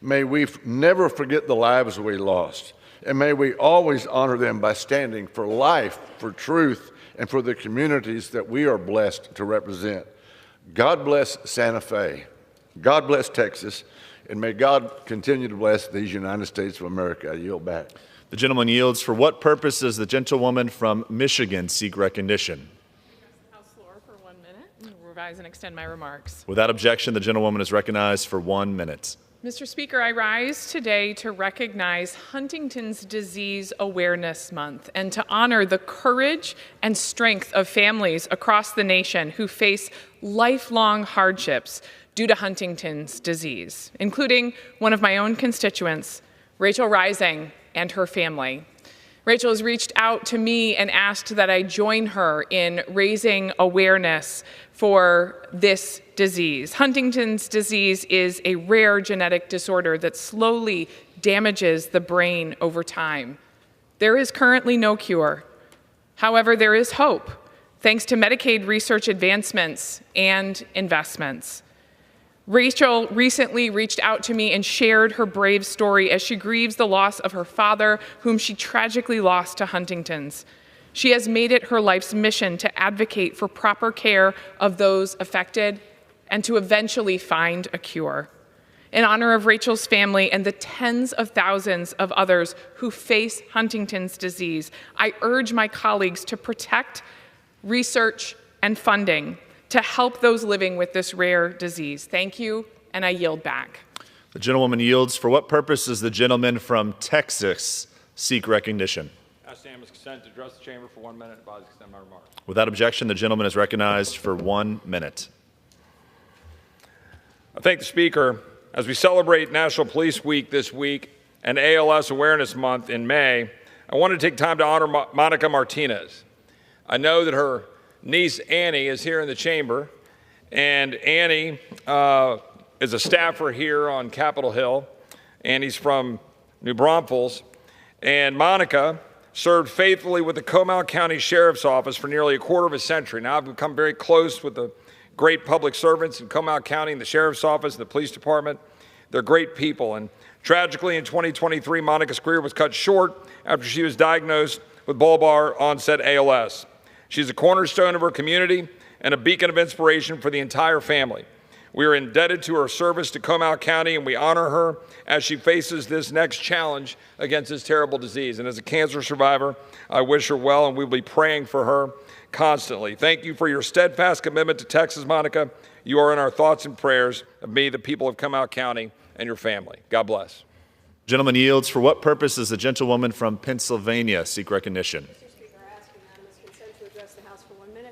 May we never forget the lives we lost, and may we always honor them by standing for life, for truth, and for the communities that we are blessed to represent. God bless Santa Fe. God bless Texas, and may God continue to bless these United States of America. I yield back. The gentleman yields. For what purpose does the gentlewoman from Michigan seek recognition? House floor for 1 minute. Revise and extend my remarks. Without objection, the gentlewoman is recognized for 1 minute. Mr. Speaker, I rise today to recognize Huntington's Disease Awareness Month and to honor the courage and strength of families across the nation who face lifelong hardships due to Huntington's disease, including one of my own constituents, Rachel Rising, and her family. Rachel has reached out to me and asked that I join her in raising awareness for this disease. Huntington's disease is a rare genetic disorder that slowly damages the brain over time. There is currently no cure. However, there is hope, thanks to Medicaid research advancements and investments. Rachel recently reached out to me and shared her brave story as she grieves the loss of her father, whom she tragically lost to Huntington's. She has made it her life's mission to advocate for proper care of those affected and to eventually find a cure. In honor of Rachel's family and the tens of thousands of others who face Huntington's disease, I urge my colleagues to protect research and funding to help those living with this rare disease. Thank you, and I yield back. The gentlewoman yields. For what purpose does the gentleman from Texas seek recognition? Ask unanimous consent to address the chamber for 1 minute and advise to extend my remarks. Without objection, the gentleman is recognized for 1 minute. I thank the Speaker. As we celebrate National Police Week this week and ALS Awareness Month in May, I want to take time to honor Monica Martinez. I know that her niece Annie is here in the chamber, and Annie is a staffer here on Capitol Hill. Annie's from New Braunfels, and Monica served faithfully with the Comal County Sheriff's Office for nearly a quarter of a century. Now I've become very close with the great public servants in Comal County and the Sheriff's Office and the Police Department. They're great people, and tragically in 2023, Monica's career was cut short after she was diagnosed with bulbar onset ALS. She's a cornerstone of her community and a beacon of inspiration for the entire family. We are indebted to her service to Comal County, and we honor her as she faces this next challenge against this terrible disease. And as a cancer survivor, I wish her well, and we'll be praying for her constantly. Thank you for your steadfast commitment to Texas, Monica. You are in our thoughts and prayers of me, the people of Comal County, and your family. God bless. Gentleman yields. For what purpose does the gentlewoman from Pennsylvania seek recognition?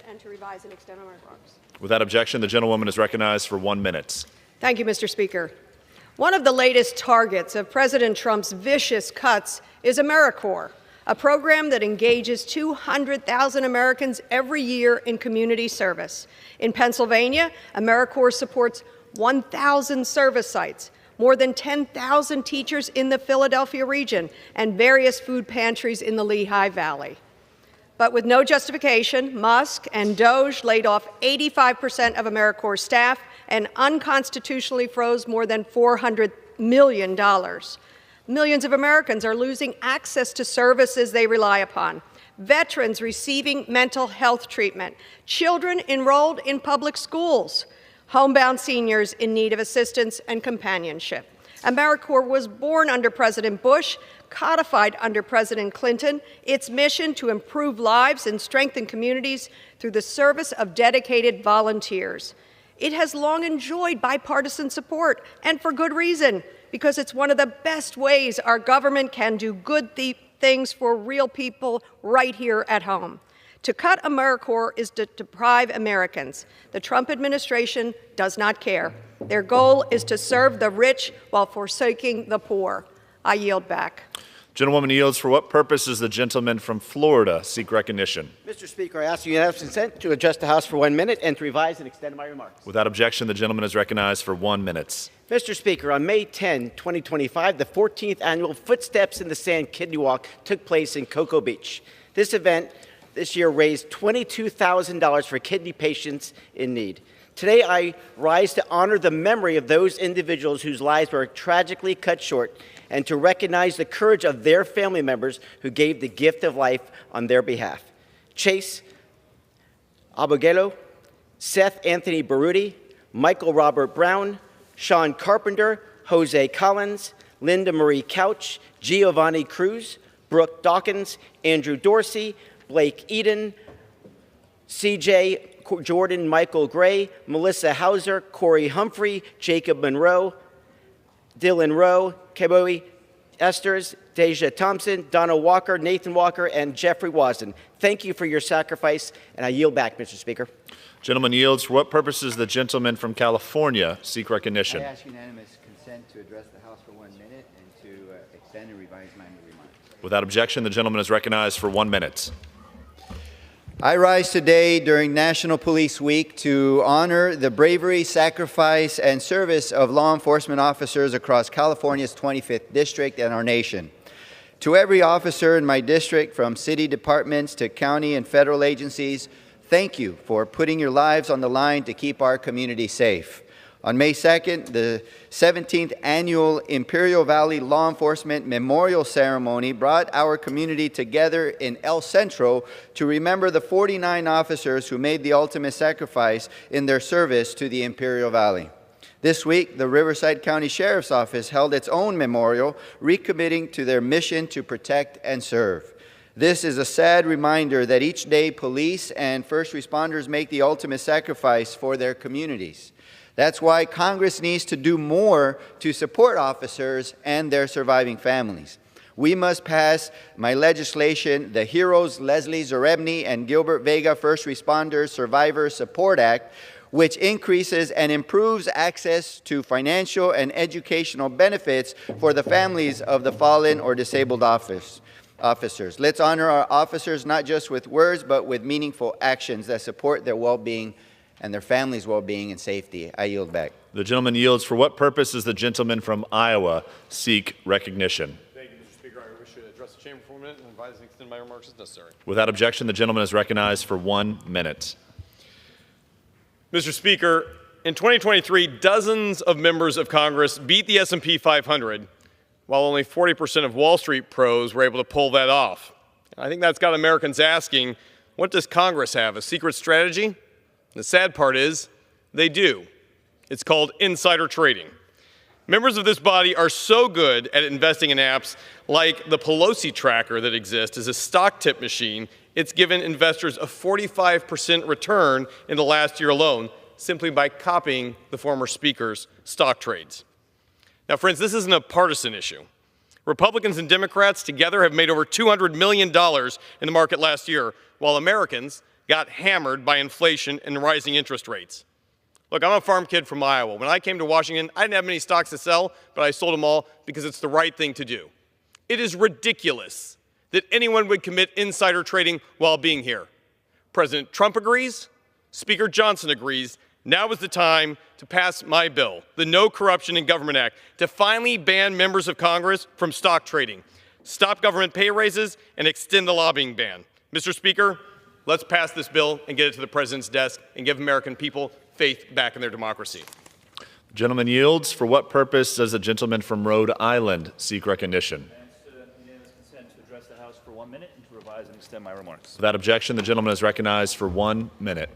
And to revise and extend my remarks. Without objection, the gentlewoman is recognized for 1 minute. Thank you, Mr. Speaker. One of the latest targets of President Trump's vicious cuts is AmeriCorps, a program that engages 200,000 Americans every year in community service. In Pennsylvania, AmeriCorps supports 1,000 service sites, more than 10,000 teachers in the Philadelphia region, and various food pantries in the Lehigh Valley. But with no justification, Musk and DOJ laid off 85% of AmeriCorps staff and unconstitutionally froze more than $400 million. Millions of Americans are losing access to services they rely upon. Veterans receiving mental health treatment, children enrolled in public schools, homebound seniors in need of assistance and companionship. AmeriCorps was born under President Bush, codified under President Clinton, its mission to improve lives and strengthen communities through the service of dedicated volunteers. It has long enjoyed bipartisan support, and for good reason, because it's one of the best ways our government can do good things for real people right here at home. To cut AmeriCorps is to deprive Americans. The Trump administration does not care. Their goal is to serve the rich while forsaking the poor. I yield back. Gentlewoman yields. For what purpose does the gentleman from Florida seek recognition? Mr. Speaker, I ask unanimous consent to address the House for 1 minute and to revise and extend my remarks. Without objection, the gentleman is recognized for 1 minute. Mr. Speaker, on May 10, 2025, the 14th annual Footsteps in the Sand Kidney Walk took place in Cocoa Beach. This event this year raised $22,000 for kidney patients in need. Today, I rise to honor the memory of those individuals whose lives were tragically cut short and to recognize the courage of their family members who gave the gift of life on their behalf. Chase Abogelo, Seth Anthony Baruti, Michael Robert Brown, Sean Carpenter, Jose Collins, Linda Marie Couch, Giovanni Cruz, Brooke Dawkins, Andrew Dorsey, Blake Eden, CJ Jordan Michael Gray, Melissa Hauser, Corey Humphrey, Jacob Monroe, Dylan Rowe, Keboe Esters, Deja Thompson, Donna Walker, Nathan Walker, and Jeffrey Wasden. Thank you for your sacrifice, and I yield back, Mr. Speaker. Gentleman yields. For what purposes the gentleman from California seek recognition? I ask unanimous consent to address the House for 1 minute and to extend and revise my remarks. Without objection, the gentleman is recognized for 1 minute. I rise today during National Police Week to honor the bravery, sacrifice, and service of law enforcement officers across California's 25th District and our nation. To every officer in my district, from city departments to county and federal agencies, thank you for putting your lives on the line to keep our community safe. On May 2nd, the 17th Annual Imperial Valley Law Enforcement Memorial Ceremony brought our community together in El Centro to remember the 49 officers who made the ultimate sacrifice in their service to the Imperial Valley. This week, the Riverside County Sheriff's Office held its own memorial, recommitting to their mission to protect and serve. This is a sad reminder that each day police and first responders make the ultimate sacrifice for their communities. That's why Congress needs to do more to support officers and their surviving families. We must pass my legislation, the Heroes Leslie Zarebny and Gilbert Vega First Responders Survivor Support Act, which increases and improves access to financial and educational benefits for the families of the fallen or disabled officers. Let's honor our officers not just with words, but with meaningful actions that support their well-being and their families' well-being and safety. I yield back. The gentleman yields. For what purpose does the gentleman from Iowa seek recognition? Thank you, Mr. Speaker. I wish to address the chamber for 1 minute and advise and extend my remarks as necessary. Without objection, the gentleman is recognized for 1 minute. Mr. Speaker, in 2023, dozens of members of Congress beat the S&P 500, while only 40% of Wall Street pros were able to pull that off. I think that's got Americans asking, what does Congress have, a secret strategy? The sad part is, they do. It's called insider trading. Members of this body are so good at investing in apps like the Pelosi tracker that exists as a stock tip machine, it's given investors a 45% return in the last year alone, simply by copying the former speaker's stock trades. Now, friends, this isn't a partisan issue. Republicans and Democrats together have made over $200 million in the market last year, while Americans got hammered by inflation and rising interest rates. Look, I'm a farm kid from Iowa. When I came to Washington, I didn't have many stocks to sell, but I sold them all because it's the right thing to do. It is ridiculous that anyone would commit insider trading while being here. President Trump agrees, Speaker Johnson agrees. Now is the time to pass my bill, the No Corruption in Government Act, to finally ban members of Congress from stock trading, stop government pay raises, and extend the lobbying ban. Mr. Speaker, let's pass this bill and get it to the President's desk and give American people faith back in their democracy. The gentleman yields. For what purpose does the gentleman from Rhode Island seek recognition? Unanimous consent to address the House for 1 minute and to revise and extend my remarks. Without objection, the gentleman is recognized for 1 minute.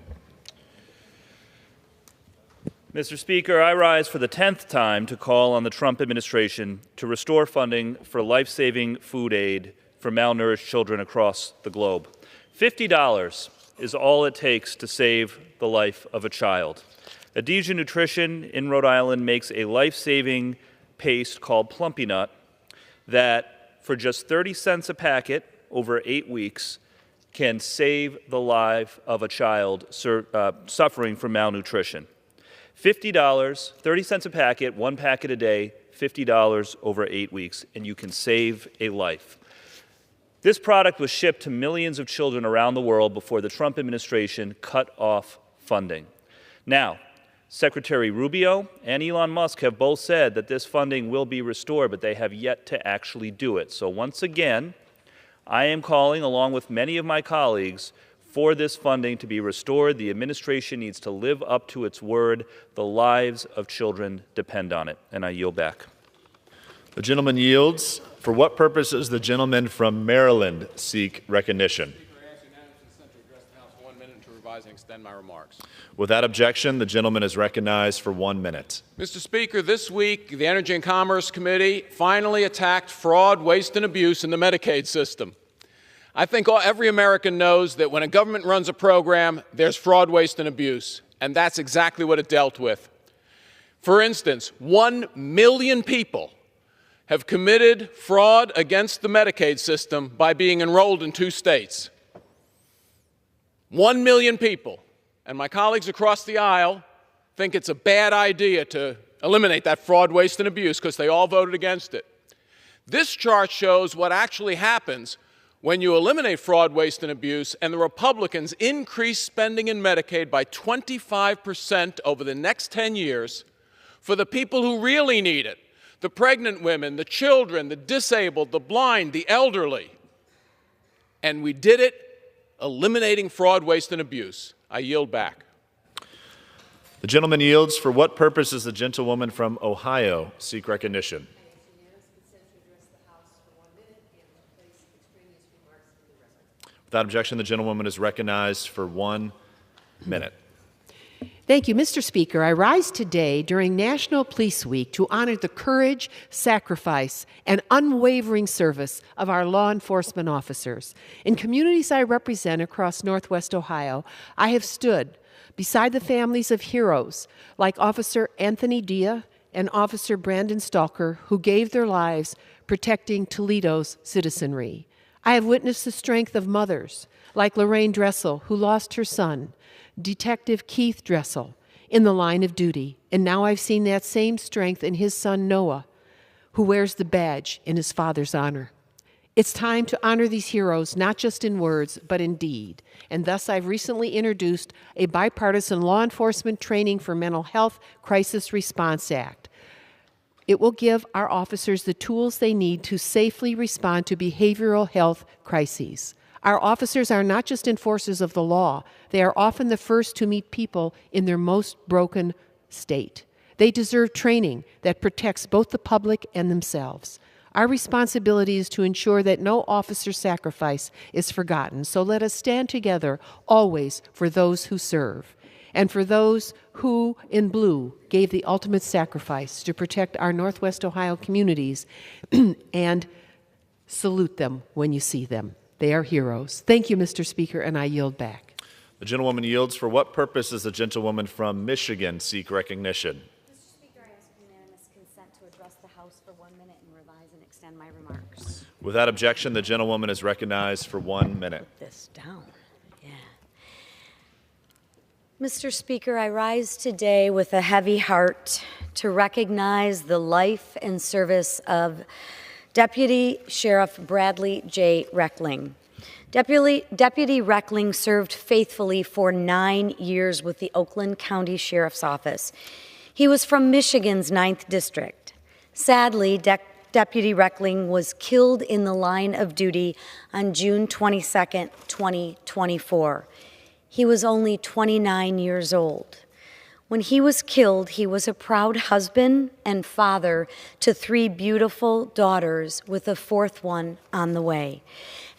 Mr. Speaker, I rise for the 10th time to call on the Trump administration to restore funding for life-saving food aid for malnourished children across the globe. $50 is all it takes to save the life of a child. Adhesion Nutrition in Rhode Island makes a life-saving paste called Plumpy Nut that, for just 30 cents a packet over 8 weeks, can save the life of a child suffering from malnutrition. $50, 30 cents a packet, 1 packet a day, $50 over 8 weeks, and you can save a life. This product was shipped to millions of children around the world before the Trump administration cut off funding. Now, Secretary Rubio and Elon Musk have both said that this funding will be restored, but they have yet to actually do it. So once again, I am calling, along with many of my colleagues, for this funding to be restored. The administration needs to live up to its word. The lives of children depend on it. And I yield back. The gentleman yields. For what purpose does the gentleman from Maryland seek recognition? And extend my remarks. Without objection, the gentleman is recognized for 1 minute. Mr. Speaker, this week, the Energy and Commerce Committee finally attacked fraud, waste, and abuse in the Medicaid system. I think every American knows that when a government runs a program, there's fraud, waste, and abuse, and that's exactly what it dealt with. For instance, 1 million people have committed fraud against the Medicaid system by being enrolled in 2 states. 1 million people. And my colleagues across the aisle think it's a bad idea to eliminate that fraud, waste, and abuse because they all voted against it. This chart shows what actually happens when you eliminate fraud, waste, and abuse, and the Republicans increase spending in Medicaid by 25% over the next 10 years for the people who really need it: the pregnant women, the children, the disabled, the blind, the elderly. And we did it eliminating fraud, waste, and abuse. I yield back. The gentleman yields. For what purpose does the gentlewoman from Ohio seek recognition? Without objection, the gentlewoman is recognized for 1 minute. Thank you, Mr. Speaker. I rise today during National Police Week to honor the courage, sacrifice, and unwavering service of our law enforcement officers. In communities I represent across Northwest Ohio, I have stood beside the families of heroes like Officer Anthony Dia and Officer Brandon Stalker, who gave their lives protecting Toledo's citizenry. I have witnessed the strength of mothers like Lorraine Dressel, who lost her son, Detective Keith Dressel, in the line of duty. And now I've seen that same strength in his son Noah, who wears the badge in his father's honor. It's time to honor these heroes, not just in words, but in deed. And thus I've recently introduced a bipartisan law enforcement training for mental health crisis response act. It will give our officers the tools they need to safely respond to behavioral health crises. Our officers are not just enforcers of the law. They are often the first to meet people in their most broken state. They deserve training that protects both the public and themselves. Our responsibility is to ensure that no officer sacrifice is forgotten. So let us stand together always for those who serve and for those who, in blue, gave the ultimate sacrifice to protect our Northwest Ohio communities and salute them when you see them. They are heroes. Thank you, Mr. Speaker, and I yield back. The gentlewoman yields. For what purpose does the gentlewoman from Michigan seek recognition? Mr. Speaker, I ask unanimous consent to address the House for 1 minute and revise and extend my remarks. Without objection, the gentlewoman is recognized for 1 minute. Put this down. Yeah. Mr. Speaker, I rise today with a heavy heart to recognize the life and service of Deputy Sheriff Bradley J. Reckling. Deputy Reckling served faithfully for 9 years with the Oakland County Sheriff's Office. He was from Michigan's 9th District. Sadly, Deputy Reckling was killed in the line of duty on June 22, 2024. He was only 29 years old. When he was killed, he was a proud husband and father to 3 beautiful daughters, with a 4th one on the way.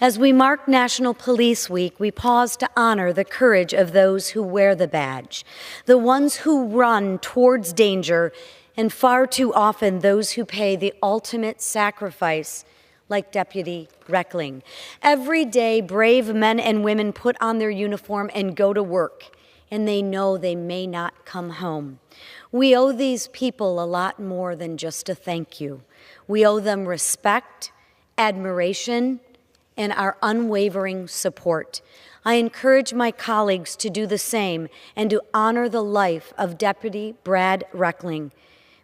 As we mark National Police Week, we pause to honor the courage of those who wear the badge, the ones who run towards danger, and far too often those who pay the ultimate sacrifice, like Deputy Reckling. Every day, brave men and women put on their uniform and go to work, and they know they may not come home. We owe these people a lot more than just a thank you. We owe them respect, admiration, and our unwavering support. I encourage my colleagues to do the same and to honor the life of Deputy Brad Reckling.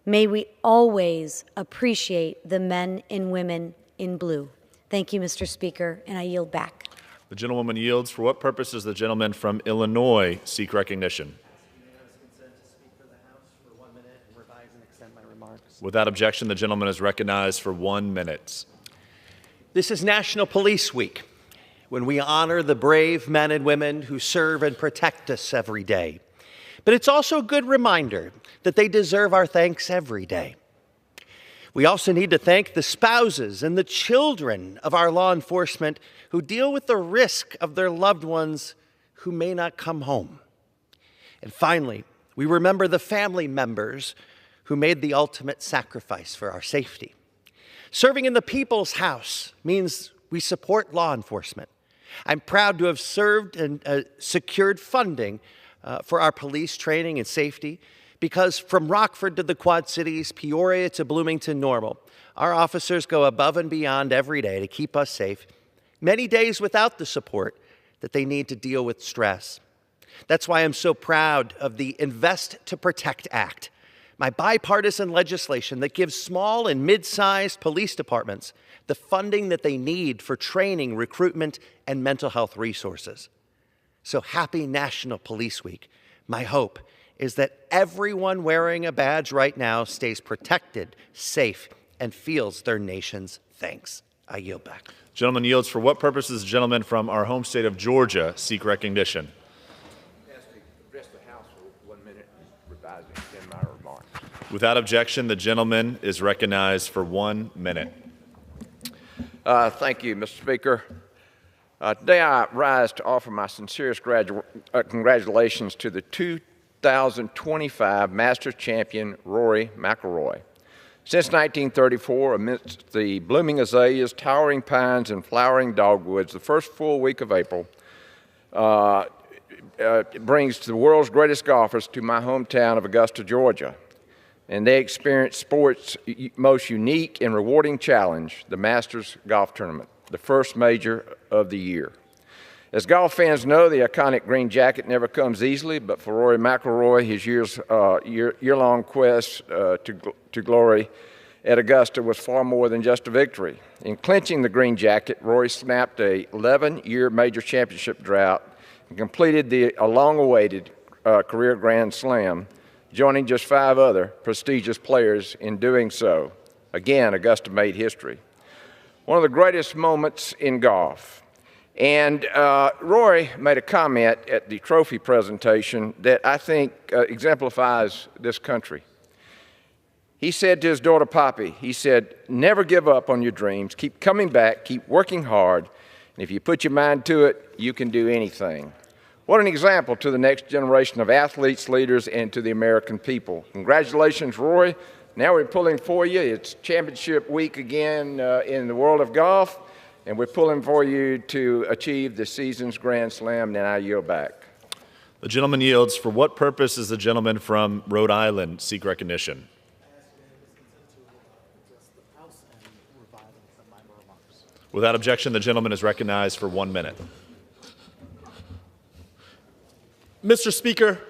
May we always appreciate the men and women in blue. Thank you, Mr. Speaker, and I yield back. The gentlewoman yields. For what purpose does the gentleman from Illinois seek recognition? Without objection, the gentleman is recognized for 1 minute. This is National Police Week, when we honor the brave men and women who serve and protect us every day. But it's also a good reminder that they deserve our thanks every day. We also need to thank the spouses and the children of our law enforcement who deal with the risk of their loved ones who may not come home. And finally, we remember the family members who made the ultimate sacrifice for our safety. Serving in the People's House means we support law enforcement. I'm proud to have served and secured funding for our police training and safety Because from Rockford to the Quad Cities, Peoria to Bloomington Normal, our officers go above and beyond every day to keep us safe, many days without the support that they need to deal with stress. That's why I'm so proud of the Invest to Protect Act, my bipartisan legislation that gives small and mid-sized police departments the funding that they need for training, recruitment, and mental health resources. So happy National Police Week. My hope is that everyone wearing a badge right now stays protected, safe, and feels their nation's thanks. I yield back. Gentleman yields. For what purpose does the gentleman from our home state of Georgia seek recognition? Address the House for 1 minute, revise and extend my remarks. Without objection, the gentleman is recognized for 1 minute. Thank you, Mr. Speaker. Today I rise to offer my sincerest congratulations to the 2025 Masters champion Rory McIlroy. Since 1934, amidst the blooming azaleas, towering pines, and flowering dogwoods, the first full week of April brings the world's greatest golfers to my hometown of Augusta, Georgia. And they experience sport's most unique and rewarding challenge, the Masters Golf Tournament, the first major of the year. As golf fans know, the iconic green jacket never comes easily, but for Rory McIlroy, his year-long quest to glory at Augusta was far more than just a victory. In clinching the green jacket, Rory snapped a 11-year major championship drought and completed the long-awaited career Grand Slam, joining just 5 other prestigious players in doing so. Again, Augusta made history. One of the greatest moments in golf. And Rory made a comment at the trophy presentation that I think exemplifies this country. He said to his daughter Poppy, he said, "Never give up on your dreams. Keep coming back. Keep working hard. And if you put your mind to it, you can do anything." What an example to the next generation of athletes, leaders, and to the American people. Congratulations, Rory. Now we're pulling for you. It's championship week again in the world of golf, and we're pulling for you to achieve the season's Grand Slam. Now I yield back. The gentleman yields. For what purpose does the gentleman from Rhode Island seek recognition? Without objection, the gentleman is recognized for 1 minute. Mr. Speaker,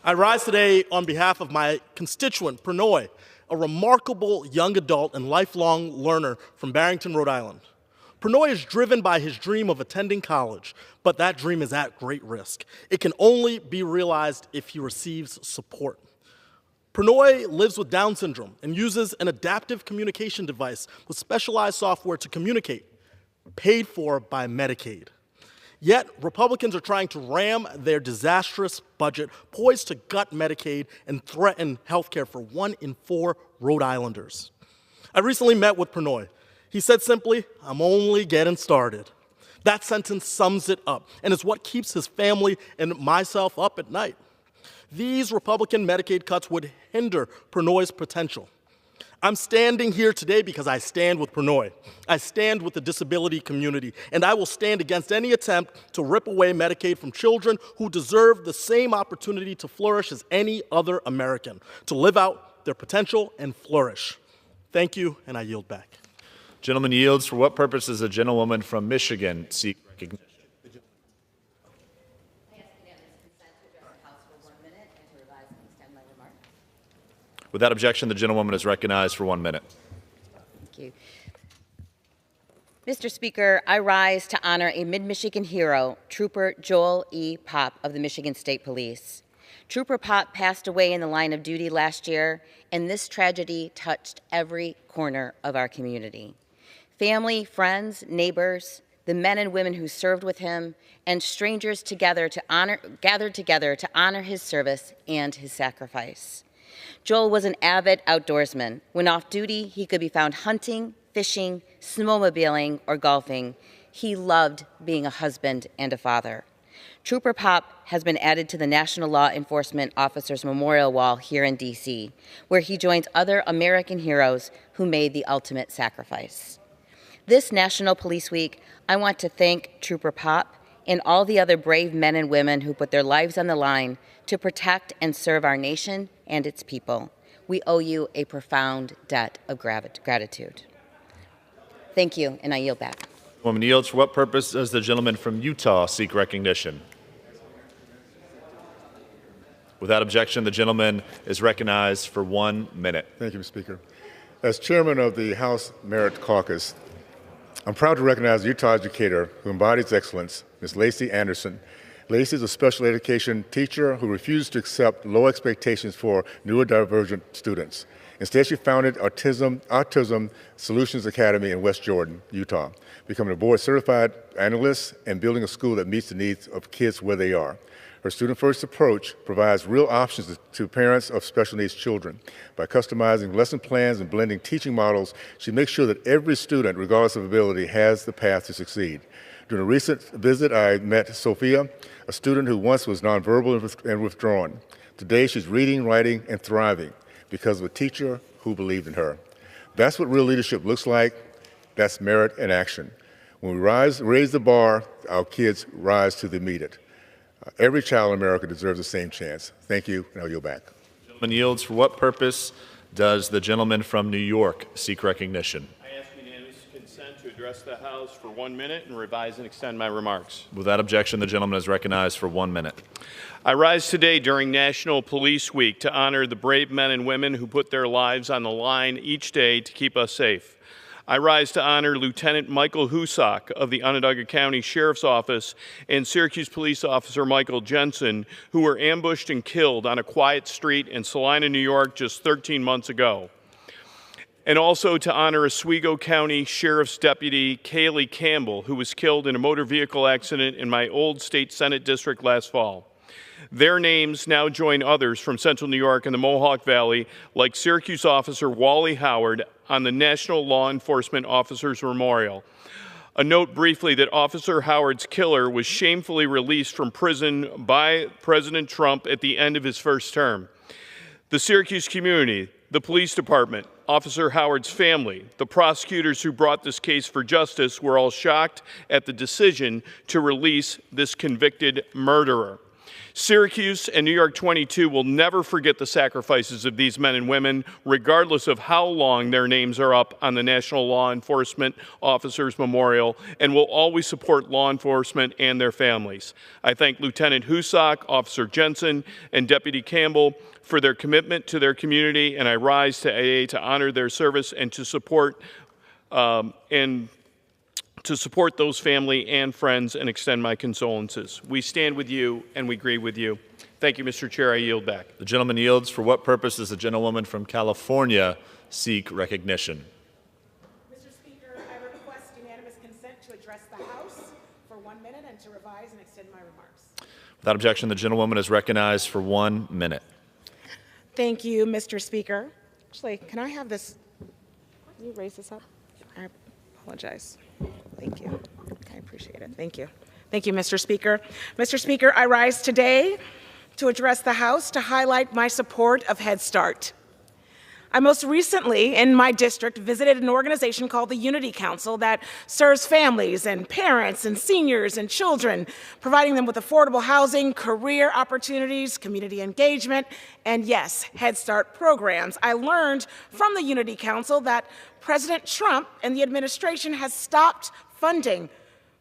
I rise today on behalf of my constituent, Pranoy, a remarkable young adult and lifelong learner from Barrington, Rhode Island. Pranoy is driven by his dream of attending college, but that dream is at great risk. It can only be realized if he receives support. Pranoy lives with Down syndrome and uses an adaptive communication device with specialized software to communicate, paid for by Medicaid. Yet, Republicans are trying to ram their disastrous budget poised to gut Medicaid and threaten health care for 1 in 4 Rhode Islanders. I recently met with Pranoy. He said simply, "I'm only getting started." That sentence sums it up, and is what keeps his family and myself up at night. These Republican Medicaid cuts would hinder Pranoy's potential. I'm standing here today because I stand with Pranoy. I stand with the disability community, and I will stand against any attempt to rip away Medicaid from children who deserve the same opportunity to flourish as any other American, to live out their potential and flourish. Thank you, and I yield back. Gentleman yields. For what purpose does a gentlewoman from Michigan seek recognition? Without objection, the gentlewoman is recognized for 1 minute. Thank you. Mr. Speaker, I rise to honor a Mid-Michigan hero, Trooper Joel E. Popp of the Michigan State Police. Trooper Popp passed away in the line of duty last year, and this tragedy touched every corner of our community. Family, friends, neighbors, the men and women who served with him, and strangers gathered together to honor his service and his sacrifice. Joel was an avid outdoorsman. When off duty, he could be found hunting, fishing, snowmobiling, or golfing. He loved being a husband and a father. Trooper Popp has been added to the National Law Enforcement Officers Memorial Wall here in D.C., where he joins other American heroes who made the ultimate sacrifice. This National Police Week, I want to thank Trooper Popp, and all the other brave men and women who put their lives on the line to protect and serve our nation and its people. We owe you a profound debt of gratitude. Thank you, and I yield back. Woman yields. For what purpose does the gentleman from Utah seek recognition? Without objection, the gentleman is recognized for 1 minute. Thank you, Mr. Speaker. As chairman of the House Merit Caucus, I'm proud to recognize a Utah educator who embodies excellence, Ms. Lacey Anderson. Lacey is a special education teacher who refused to accept low expectations for neurodivergent students. Instead, she founded Autism Solutions Academy in West Jordan, Utah, becoming a board-certified analyst and building a school that meets the needs of kids where they are. Her student-first approach provides real options to parents of special needs children. By customizing lesson plans and blending teaching models, she makes sure that every student, regardless of ability, has the path to succeed. During a recent visit, I met Sophia, a student who once was nonverbal and withdrawn. Today, she's reading, writing, and thriving because of a teacher who believed in her. That's what real leadership looks like. That's merit in action. When we raise the bar, our kids rise to the meet it. Every child in America deserves the same chance. Thank you, and I'll yield back. Gentleman yields. For what purpose does the gentleman from New York seek recognition? I ask unanimous consent to address the House for 1 minute and revise and extend my remarks. Without objection, the gentleman is recognized for 1 minute. I rise today during National Police Week to honor the brave men and women who put their lives on the line each day to keep us safe. I rise to honor Lieutenant Michael Husak of the Onondaga County Sheriff's Office and Syracuse Police Officer Michael Jensen, who were ambushed and killed on a quiet street in Salina, New York just 13 months ago. And also to honor Oswego County Sheriff's Deputy Kaylee Campbell, who was killed in a motor vehicle accident in my old state Senate district last fall. Their names now join others from Central New York and the Mohawk Valley, like Syracuse Officer Wally Howard, on the National Law Enforcement Officers Memorial. A note briefly that Officer Howard's killer was shamefully released from prison by President Trump at the end of his first term. The Syracuse community, the police department, Officer Howard's family, the prosecutors who brought this case for justice were all shocked at the decision to release this convicted murderer. Syracuse and New York 22 will never forget the sacrifices of these men and women, regardless of how long their names are up on the National Law Enforcement Officers Memorial, and will always support law enforcement and their families. I thank Lieutenant Husak, Officer Jensen, and Deputy Campbell for their commitment to their community, and I rise to AA to honor their service and to support those family and friends and extend my condolences. We stand with you and we grieve with you. Thank you, Mr. Chair. I yield back. The gentleman yields. For what purpose does the gentlewoman from California seek recognition? Mr. Speaker, I request unanimous consent to address the House for 1 minute and to revise and extend my remarks. Without objection, the gentlewoman is recognized for 1 minute. Thank you, Mr. Speaker. Actually, can I have this? Can you raise this up? I apologize. Thank you. I appreciate it. Thank you. Thank you, Mr. Speaker. Mr. Speaker, I rise today to address the House to highlight my support of Head Start. I most recently, in my district, visited an organization called the Unity Council that serves families and parents and seniors and children, providing them with affordable housing, career opportunities, community engagement, and yes, Head Start programs. I learned from the Unity Council that President Trump and the administration has stopped funding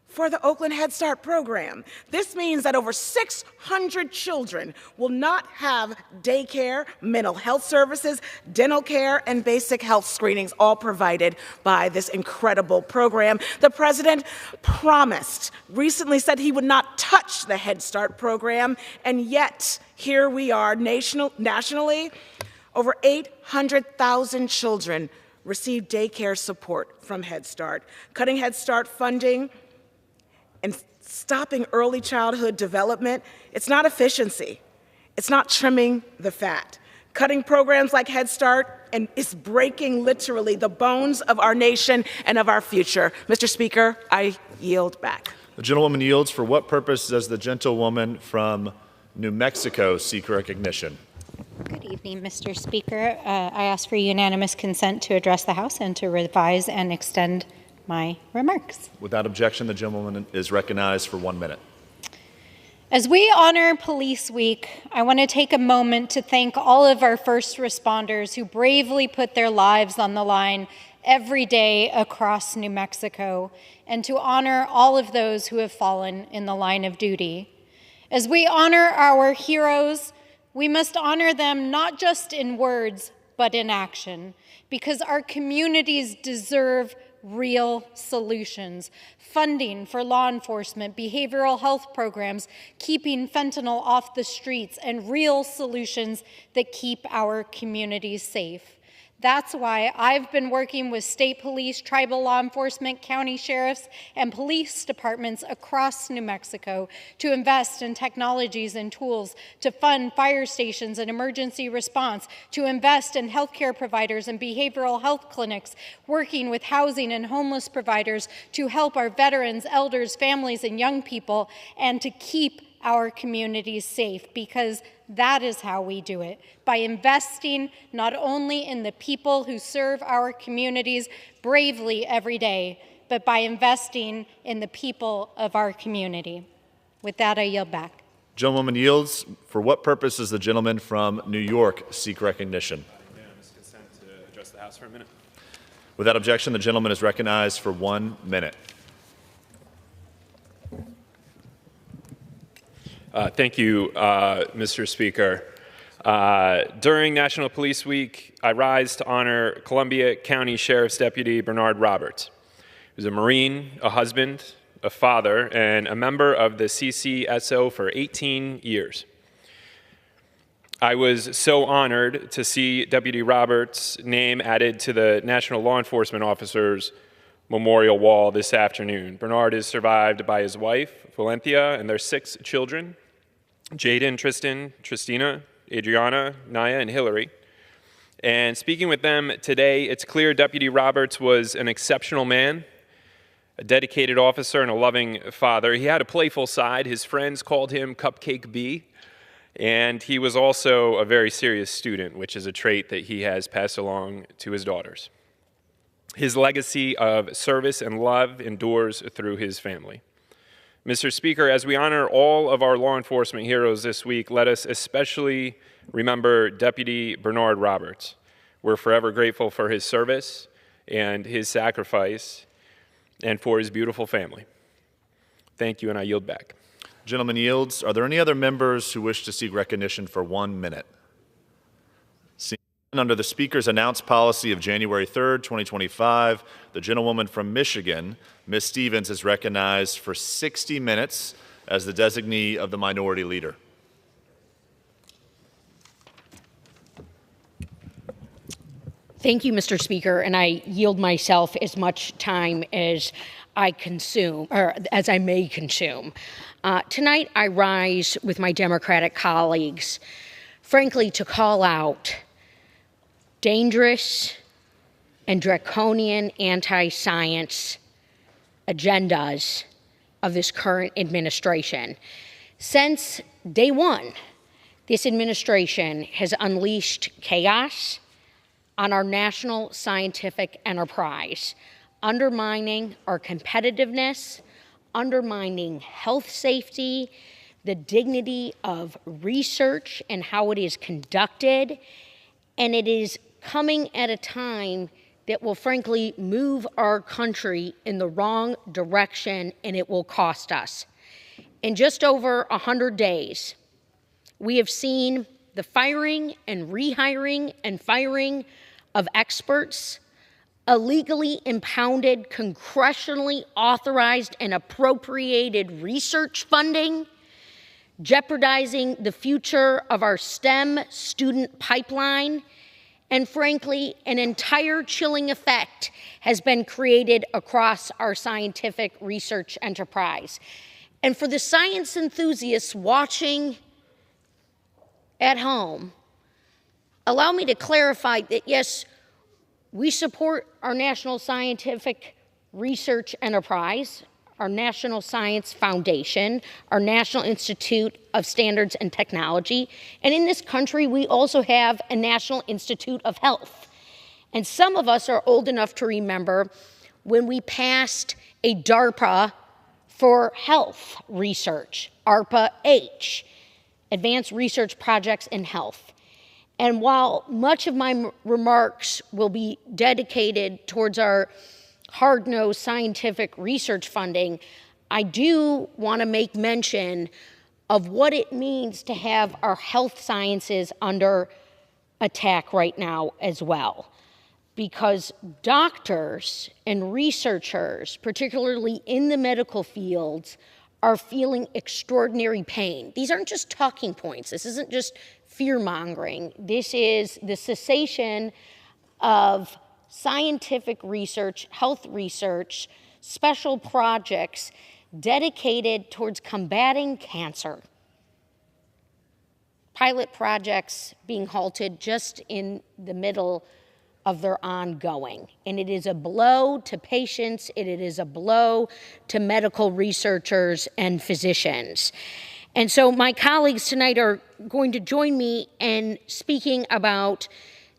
for the Oakland Head Start program. This means that over 600 children will not have daycare, mental health services, dental care, and basic health screenings, all provided by this incredible program. The president recently said he would not touch the Head Start program, and yet here we are nationally, over 800,000 children receive daycare support from Head Start. Cutting Head Start funding and stopping early childhood development, it's not efficiency. It's not trimming the fat. Cutting programs like Head Start and is breaking literally the bones of our nation and of our future. Mr. Speaker, I yield back. The gentlewoman yields. For what purpose does the gentlewoman from New Mexico seek recognition? Good evening, Mr. Speaker. I ask for unanimous consent to address the House and to revise and extend my remarks. Without objection, the gentleman is recognized for 1 minute. As we honor Police Week, I want to take a moment to thank all of our first responders who bravely put their lives on the line every day across New Mexico, and to honor all of those who have fallen in the line of duty. As we honor our heroes, we must honor them not just in words, but in action, because our communities deserve real solutions. Funding for law enforcement, behavioral health programs, keeping fentanyl off the streets, and real solutions that keep our communities safe. That's why I've been working with state police, tribal law enforcement, county sheriffs, and police departments across New Mexico to invest in technologies and tools, to fund fire stations and emergency response, to invest in healthcare providers and behavioral health clinics, working with housing and homeless providers to help our veterans, elders, families, and young people, and to keep our communities safe, because that is how we do it, by investing not only in the people who serve our communities bravely every day, but by investing in the people of our community. With that, I yield back. Gentlewoman yields. For what purpose does the gentleman from New York seek recognition? Unanimous consent to address the House for a minute. Without objection, the gentleman is recognized for 1 minute. Thank you, Mr. Speaker. During National Police Week, I rise to honor Columbia County Sheriff's Deputy Bernard Roberts. He was a Marine, a husband, a father, and a member of the CCSO for 18 years. I was so honored to see Deputy Roberts' name added to the National Law Enforcement Officers Memorial Wall this afternoon. Bernard is survived by his wife, Valentia, and their 6 children, Jaden, Tristan, Tristina, Adriana, Naya, and Hillary. And speaking with them today, it's clear Deputy Roberts was an exceptional man, a dedicated officer, and a loving father. He had a playful side. His friends called him Cupcake B. And he was also a very serious student, which is a trait that he has passed along to his daughters. His legacy of service and love endures through his family. Mr. Speaker, as we honor all of our law enforcement heroes this week, let us especially remember Deputy Bernard Roberts. We're forever grateful for his service and his sacrifice and for his beautiful family. Thank you, and I yield back. Gentleman yields. Are there any other members who wish to seek recognition for 1 minute? Under the Speaker's announced policy of January 3rd, 2025, the gentlewoman from Michigan, Ms. Stevens, is recognized for 60 minutes as the designee of the Minority Leader. Thank you, Mr. Speaker, and I yield myself as much time as I consume, or as I may consume. Tonight, I rise with my Democratic colleagues, frankly, to call out dangerous and draconian anti-science agendas of this current administration. Since day one, this administration has unleashed chaos on our national scientific enterprise, undermining our competitiveness, undermining health safety, the dignity of research and how it is conducted, and it is coming at a time that will frankly move our country in the wrong direction, and it will cost us. In just over 100 days, we have seen the firing and rehiring and firing of experts, illegally impounded, congressionally authorized and appropriated research funding, jeopardizing the future of our STEM student pipeline, and frankly, an entire chilling effect has been created across our scientific research enterprise. And for the science enthusiasts watching at home, allow me to clarify that yes, we support our national scientific research enterprise, our National Science Foundation, our National Institute of Standards and Technology, and in this country, we also have a National Institute of Health. And some of us are old enough to remember when we passed a DARPA for health research, ARPA-H, Advanced Research Projects in Health. And while much of my remarks will be dedicated towards our hard-nosed scientific research funding, I do want to make mention of what it means to have our health sciences under attack right now as well. Because doctors and researchers, particularly in the medical fields, are feeling extraordinary pain. These aren't just talking points. This isn't just fear-mongering. This is the cessation of scientific research, health research, special projects dedicated towards combating cancer. Pilot projects being halted just in the middle of their ongoing. And it is a blow to patients, it is a blow to medical researchers and physicians. And so my colleagues tonight are going to join me in speaking about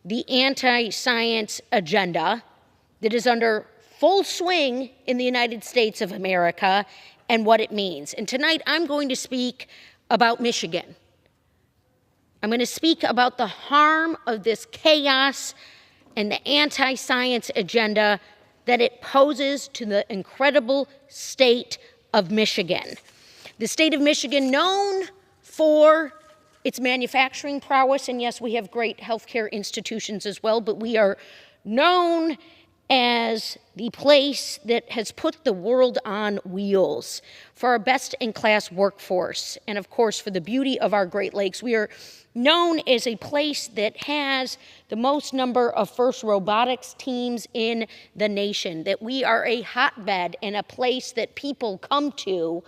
the anti-science agenda that is under full swing in the United States of America and what it means. And tonight I'm going to speak about Michigan. I'm going to speak about the harm of this chaos and the anti-science agenda that it poses to the incredible state of Michigan. The state of Michigan, known for its manufacturing prowess, and yes, we have great healthcare institutions as well, but we are known as the place that has put the world on wheels for our best-in-class workforce, and of course, for the beauty of our Great Lakes. We are known as a place that has the most number of FIRST robotics teams in the nation, that we are a hotbed and a place that people come to,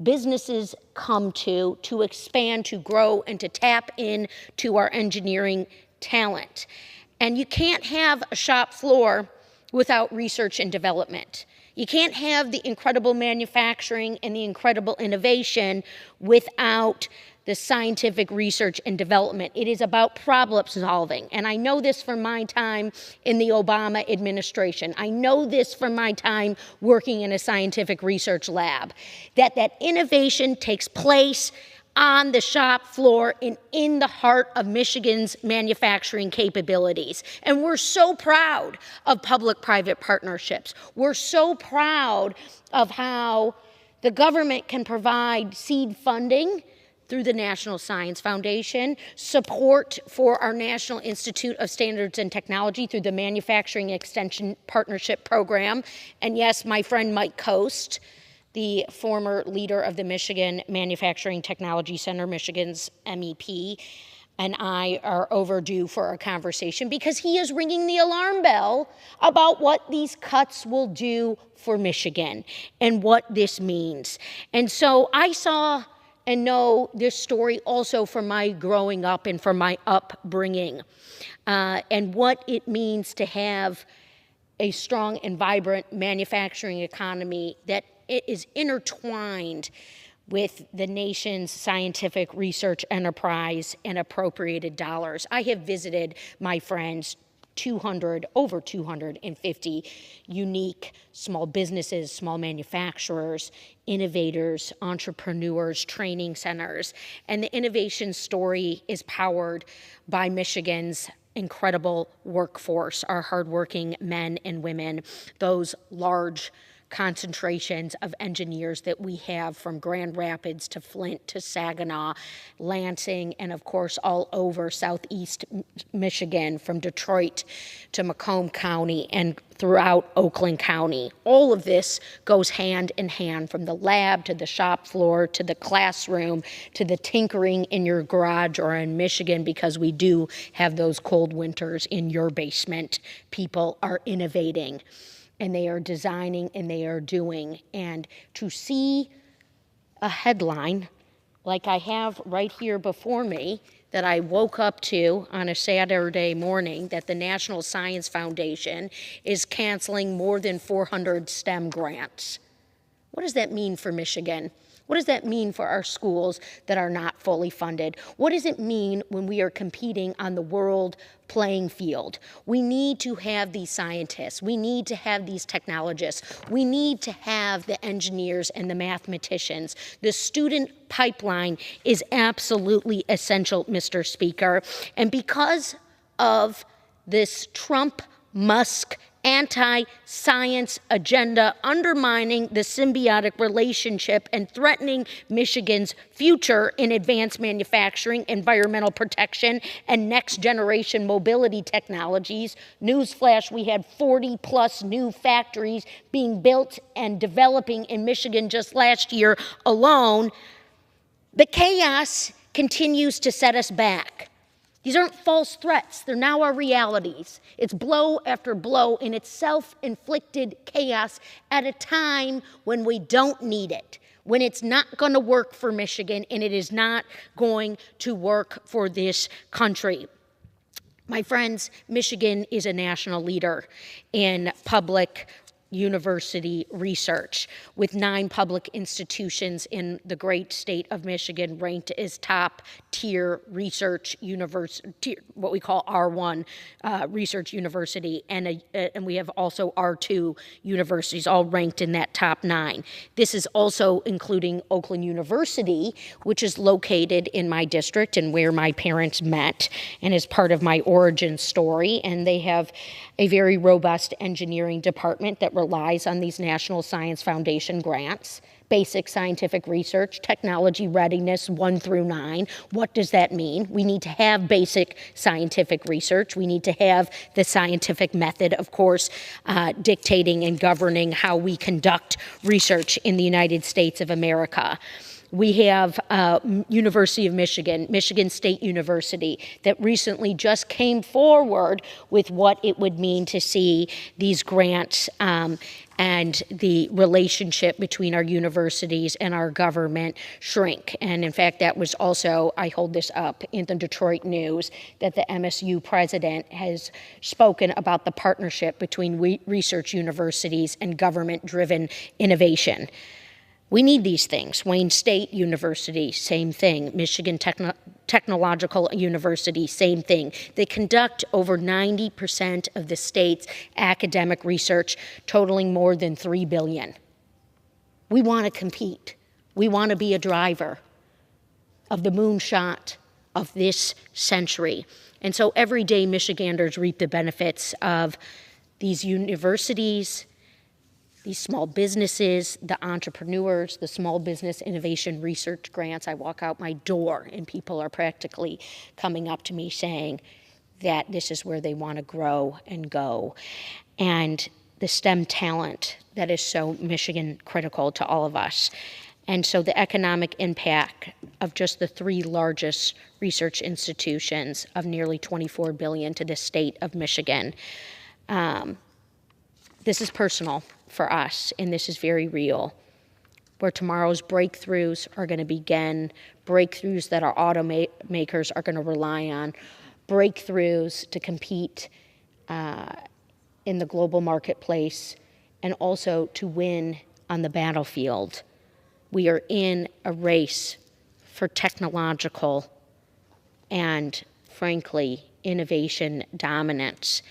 businesses come to expand, to grow, and to tap into our engineering talent. And you can't have a shop floor without research and development. You can't have the incredible manufacturing and the incredible innovation without the scientific research and development. It is about problem solving. And I know this from my time in the Obama administration. I know this from my time working in a scientific research lab, that innovation takes place on the shop floor and in the heart of Michigan's manufacturing capabilities. And we're so proud of public-private partnerships. We're so proud of how the government can provide seed funding through the National Science Foundation, support for our National Institute of Standards and Technology through the Manufacturing Extension Partnership Program. And yes, my friend Mike Coast, the former leader of the Michigan Manufacturing Technology Center, Michigan's MEP, and I are overdue for a conversation because he is ringing the alarm bell about what these cuts will do for Michigan and what this means. And so I saw and know this story also from my growing up and from my upbringing, and what it means to have a strong and vibrant manufacturing economy that it is intertwined with the nation's scientific research enterprise and appropriated dollars. I have visited, my friends, over 250 unique small businesses, small manufacturers, innovators, entrepreneurs, training centers, and the innovation story is powered by Michigan's incredible workforce, our hardworking men and women, those large concentrations of engineers that we have from Grand Rapids to Flint to Saginaw, Lansing, and of course all over southeast Michigan, from Detroit to Macomb County and throughout Oakland County. All of this goes hand in hand, from the lab to the shop floor to the classroom to the tinkering in your garage or in Michigan, because we do have those cold winters in your basement. People are innovating, and they are designing, and they are doing. And to see a headline like I have right here before me that I woke up to on a Saturday morning, that the National Science Foundation is canceling more than 400 STEM grants. What does that mean for Michigan? What does that mean for our schools that are not fully funded? What does it mean when we are competing on the world playing field? We need to have these scientists. We need to have these technologists. We need to have the engineers and the mathematicians. The student pipeline is absolutely essential, Mr. Speaker. And because of this Trump-Musk anti-science agenda undermining the symbiotic relationship and threatening Michigan's future in advanced manufacturing, environmental protection, and next-generation mobility technologies. Newsflash, we had 40-plus new factories being built and developing in Michigan just last year alone. The chaos continues to set us back. These aren't false threats. They're now our realities. It's blow after blow, and it's self-inflicted chaos at a time when we don't need it, when it's not going to work for Michigan, and it is not going to work for this country. My friends, Michigan is a national leader in public university research, with 9 public institutions in the great state of Michigan ranked as top-tier research university, what we call R1 research university, and we have also R2 universities, all ranked in that top 9. This is also including Oakland University, which is located in my district and where my parents met, and is part of my origin story, and they have a very robust engineering department that relies on these National Science Foundation grants, basic scientific research, technology readiness 1 through 9. What does that mean? We need to have basic scientific research. We need to have the scientific method, of course, dictating and governing how we conduct research in the United States of America. We have University of Michigan, Michigan State University, that recently just came forward with what it would mean to see these grants and the relationship between our universities and our government shrink. And in fact, that was also, I hold this up in the Detroit News, that the MSU president has spoken about the partnership between research universities and government-driven innovation. We need these things. Wayne State University, same thing. Michigan Technological University, same thing. They conduct over 90% of the state's academic research, totaling more than $3 billion. We want to compete. We want to be a driver of the moonshot of this century. And so every day, Michiganders reap the benefits of these universities, these small businesses, the entrepreneurs, the small business innovation research grants. I walk out my door and people are practically coming up to me saying that this is where they want to grow and go. And the STEM talent that is so Michigan critical to all of us. And so the economic impact of just the 3 largest research institutions of nearly $24 billion to the state of Michigan. This is personal for us, and this is very real, where tomorrow's breakthroughs are going to begin, breakthroughs that our automakers are going to rely on, breakthroughs to compete in the global marketplace, and also to win on the battlefield. We are in a race for technological and, frankly, innovation dominance.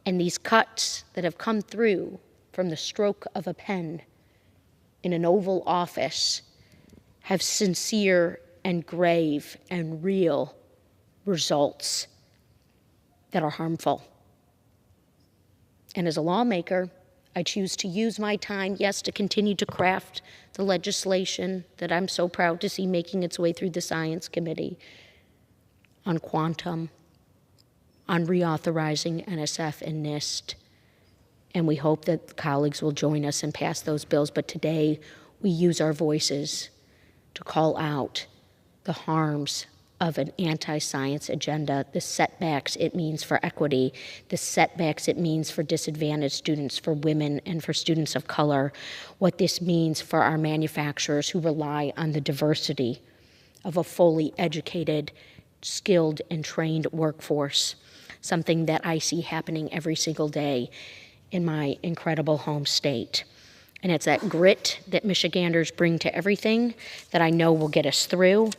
And these cuts that have come through from the stroke of a pen in an Oval Office have sincere and grave and real results that are harmful. And as a lawmaker, I choose to use my time, yes, to continue to craft the legislation that I'm so proud to see making its way through the Science Committee on quantum, on reauthorizing NSF and NIST. And we hope that colleagues will join us and pass those bills. But today, we use our voices to call out the harms of an anti-science agenda, the setbacks it means for equity, the setbacks it means for disadvantaged students, for women, and for students of color, what this means for our manufacturers who rely on the diversity of a fully educated, skilled, and trained workforce, something that I see happening every single day in my incredible home state. And it's that grit that Michiganders bring to everything that I know will get us through.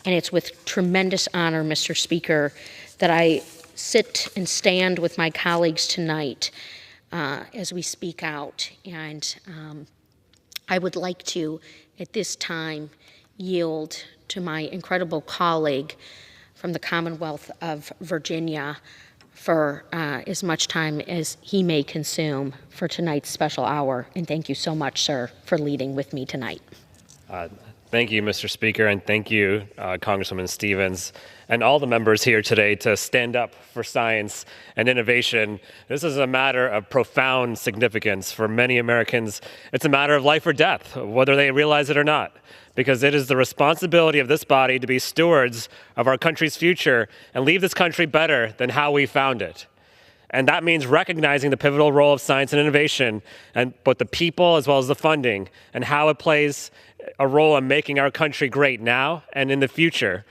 And it's with tremendous honor, Mr. Speaker, that I sit and stand with my colleagues tonight as we speak out. And I would like to, at this time, yield to my incredible colleague from the Commonwealth of Virginia for as much time as he may consume for tonight's special hour. And thank you so much, sir, for leading with me tonight. Thank you, Mr. Speaker, and thank you, Congresswoman Stevens, and all the members here today to stand up for science and innovation. This is a matter of profound significance for many Americans. It's a matter of life or death, whether they realize it or not, because it is the responsibility of this body to be stewards of our country's future and leave this country better than how we found it. And that means recognizing the pivotal role of science and innovation, and both the people as well as the funding, and how it plays a role in making our country great now and in the future.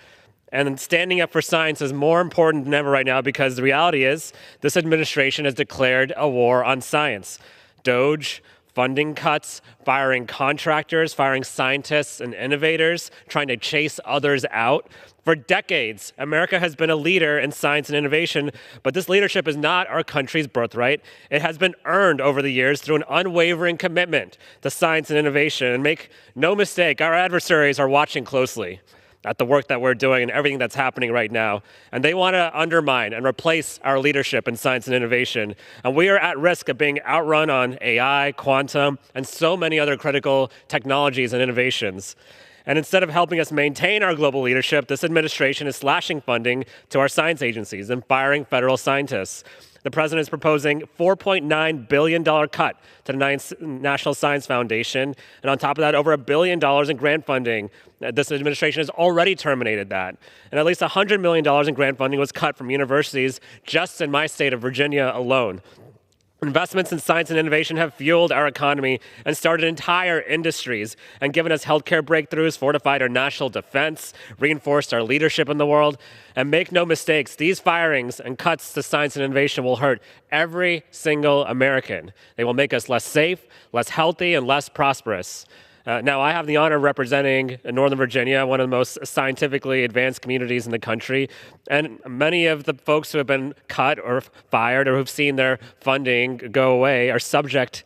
And standing up for science is more important than ever right now, because the reality is this administration has declared a war on science. DOGE, funding cuts, firing contractors, firing scientists and innovators, trying to chase others out. For decades, America has been a leader in science and innovation, but this leadership is not our country's birthright. It has been earned over the years through an unwavering commitment to science and innovation. And make no mistake, our adversaries are watching closely at the work that we're doing and everything that's happening right now. And they want to undermine and replace our leadership in science and innovation. And we are at risk of being outrun on AI, quantum, and so many other critical technologies and innovations. And instead of helping us maintain our global leadership, this administration is slashing funding to our science agencies and firing federal scientists. The president is proposing $4.9 billion cut to the National Science Foundation. And on top of that, over $1 billion in grant funding. This administration has already terminated that. And at least $100 million in grant funding was cut from universities just in my state of Virginia alone. Investments in science and innovation have fueled our economy and started entire industries and given us healthcare breakthroughs, fortified our national defense, reinforced our leadership in the world. And make no mistakes, these firings and cuts to science and innovation will hurt every single American. They will make us less safe, less healthy, and less prosperous. Now, I have the honor of representing Northern Virginia, one of the most scientifically advanced communities in the country. And many of the folks who have been cut or fired or who've seen their funding go away are subject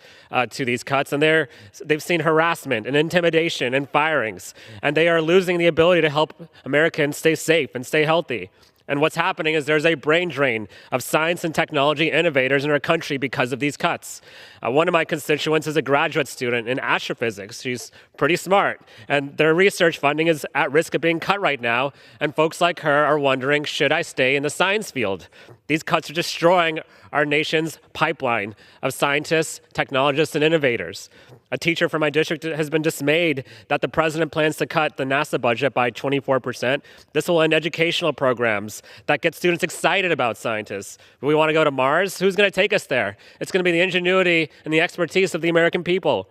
to these cuts. And they've seen harassment and intimidation and firings. And they are losing the ability to help Americans stay safe and stay healthy. And what's happening is there's a brain drain of science and technology innovators in our country because of these cuts. One of my constituents is a graduate student in astrophysics. She's pretty smart, and their research funding is at risk of being cut right now, and folks like her are wondering, should I stay in the science field? These cuts are destroying our nation's pipeline of scientists, technologists, and innovators. A teacher from my district has been dismayed that the president plans to cut the NASA budget by 24%. This will end educational programs that get students excited about scientists. We want to go to Mars? Who's going to take us there? It's going to be the ingenuity and the expertise of the American people.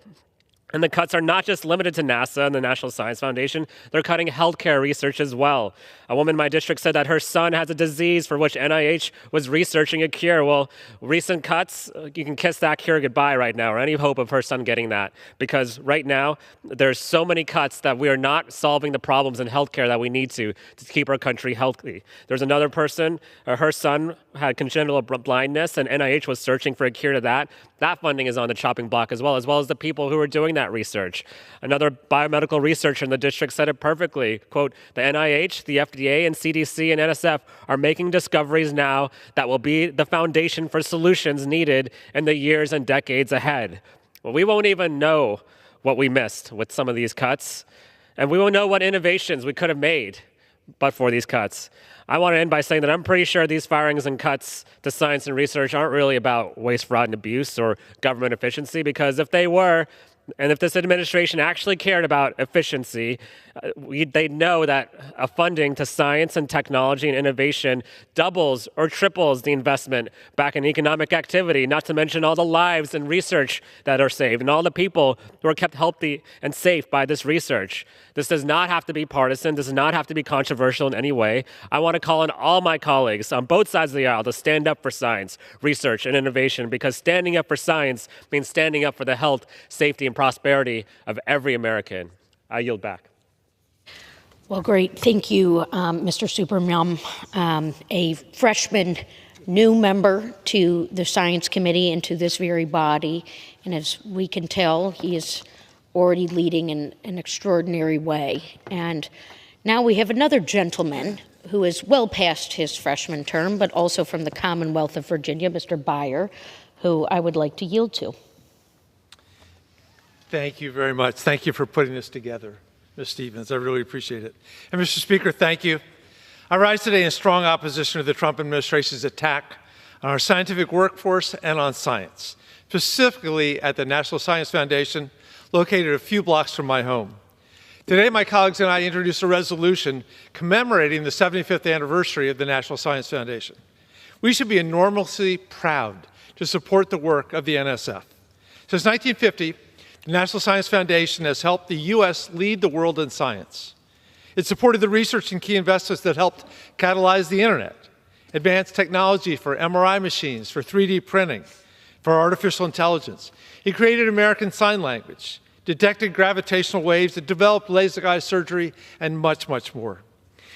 And the cuts are not just limited to NASA and the National Science Foundation. They're cutting healthcare research as well. A woman in my district said that her son has a disease for which NIH was researching a cure. Well, recent cuts, you can kiss that cure goodbye right now, or any hope of her son getting that. Because right now, there's so many cuts that we are not solving the problems in healthcare that we need to keep our country healthy. There's another person, her son had congenital blindness, and NIH was searching for a cure to that. That funding is on the chopping block as well as the people who are doing that research. Another biomedical researcher in the district said it perfectly, quote, the NIH, the FDA, and CDC and NSF are making discoveries now that will be the foundation for solutions needed in the years and decades ahead. Well, we won't even know what we missed with some of these cuts, and we won't know what innovations we could have made but for these cuts. I want to end by saying that I'm pretty sure these firings and cuts to science and research aren't really about waste, fraud, and abuse or government efficiency, because if they were, and if this administration actually cared about efficiency They know that funding to science and technology and innovation doubles or triples the investment back in economic activity, not to mention all the lives and research that are saved and all the people who are kept healthy and safe by this research. This does not have to be partisan. This does not have to be controversial in any way. I want to call on all my colleagues on both sides of the aisle to stand up for science, research, and innovation, because standing up for science means standing up for the health, safety, and prosperity of every American. I yield back. Well, great. Thank you, Mr. Supermum, a freshman new member to the Science Committee and to this very body. And as we can tell, he is already leading in an extraordinary way. And now we have another gentleman who is well past his freshman term, but also from the Commonwealth of Virginia, Mr. Byer, who I would like to yield to. Thank you very much. Thank you for putting this together, Ms. Stevens. I really appreciate it. And Mr. Speaker, thank you. I rise today in strong opposition to the Trump administration's attack on our scientific workforce and on science, specifically at the National Science Foundation, located a few blocks from my home. Today, my colleagues and I introduced a resolution commemorating the 75th anniversary of the National Science Foundation. We should be enormously proud to support the work of the NSF. Since 1950, the National Science Foundation has helped the U.S. lead the world in science. It supported the research and key investments that helped catalyze the internet, advanced technology for MRI machines, for 3D printing, for artificial intelligence. It created American Sign Language, detected gravitational waves, it developed laser eye surgery, and much, much more.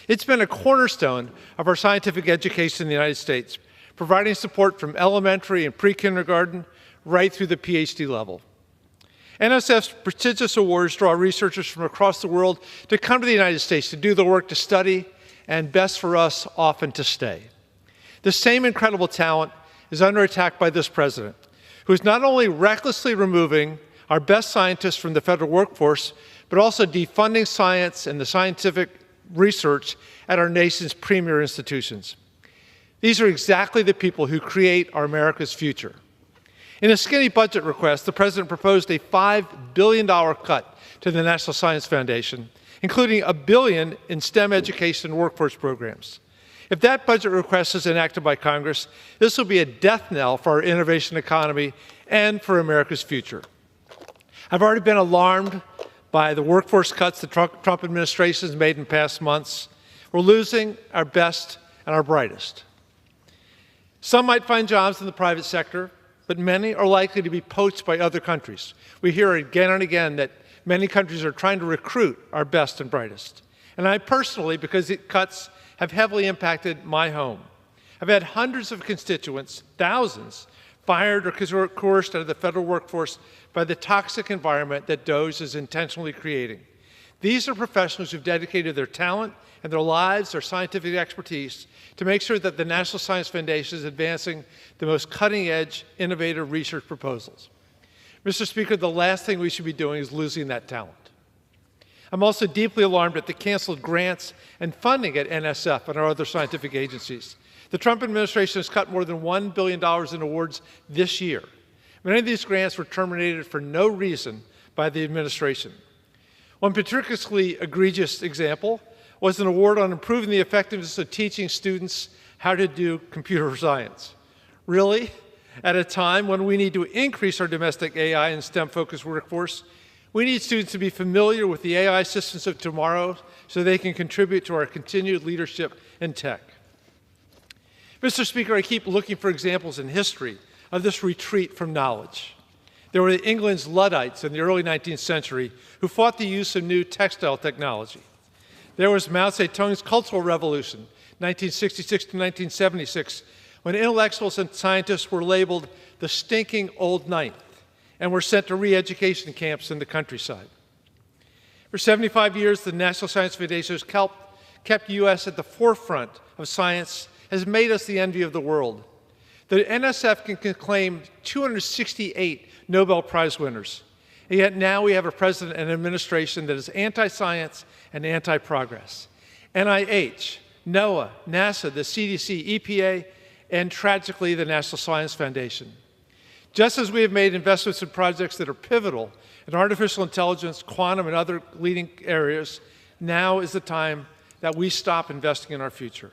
It's been a cornerstone of our scientific education in the United States, providing support from elementary and pre-kindergarten right through the PhD level. NSF's prestigious awards draw researchers from across the world to come to the United States to do the work to study, and best for us, often to stay. The same incredible talent is under attack by this president, who is not only recklessly removing our best scientists from the federal workforce, but also defunding science and the scientific research at our nation's premier institutions. These are exactly the people who create our America's future. In a skinny budget request, the president proposed a $5 billion cut to the National Science Foundation, including $1 billion in STEM education and workforce programs. If that budget request is enacted by Congress, this will be a death knell for our innovation economy and for America's future. I've already been alarmed by the workforce cuts the Trump administration has made in past months. We're losing our best and our brightest. Some might find jobs in the private sector, but many are likely to be poached by other countries. We hear again and again that many countries are trying to recruit our best and brightest. And I personally, because the cuts have heavily impacted my home, I've had hundreds of constituents, thousands, fired or coerced out of the federal workforce by the toxic environment that DOGE is intentionally creating. These are professionals who've dedicated their talent and their lives, their scientific expertise, to make sure that the National Science Foundation is advancing the most cutting-edge, innovative research proposals. Mr. Speaker, the last thing we should be doing is losing that talent. I'm also deeply alarmed at the canceled grants and funding at NSF and our other scientific agencies. The Trump administration has cut more than $1 billion in awards this year. Many of these grants were terminated for no reason by the administration. One particularly egregious example was an award on improving the effectiveness of teaching students how to do computer science. Really? At a time when we need to increase our domestic AI and STEM-focused workforce, we need students to be familiar with the AI systems of tomorrow so they can contribute to our continued leadership in tech. Mr. Speaker, I keep looking for examples in history of this retreat from knowledge. There were England's Luddites in the early 19th century who fought the use of new textile technology. There was Mao Zedong's Cultural Revolution, 1966 to 1976, when intellectuals and scientists were labeled the stinking old ninth and were sent to re-education camps in the countryside. For 75 years, the National Science Foundation has kept the U.S. at the forefront of science, has made us the envy of the world. The NSF can claim 268 Nobel Prize winners, and yet now we have a president and administration that is anti-science and anti-progress. NIH, NOAA, NASA, the CDC, EPA, and tragically the National Science Foundation. Just as we have made investments in projects that are pivotal in artificial intelligence, quantum, and other leading areas, now is the time that we stop investing in our future.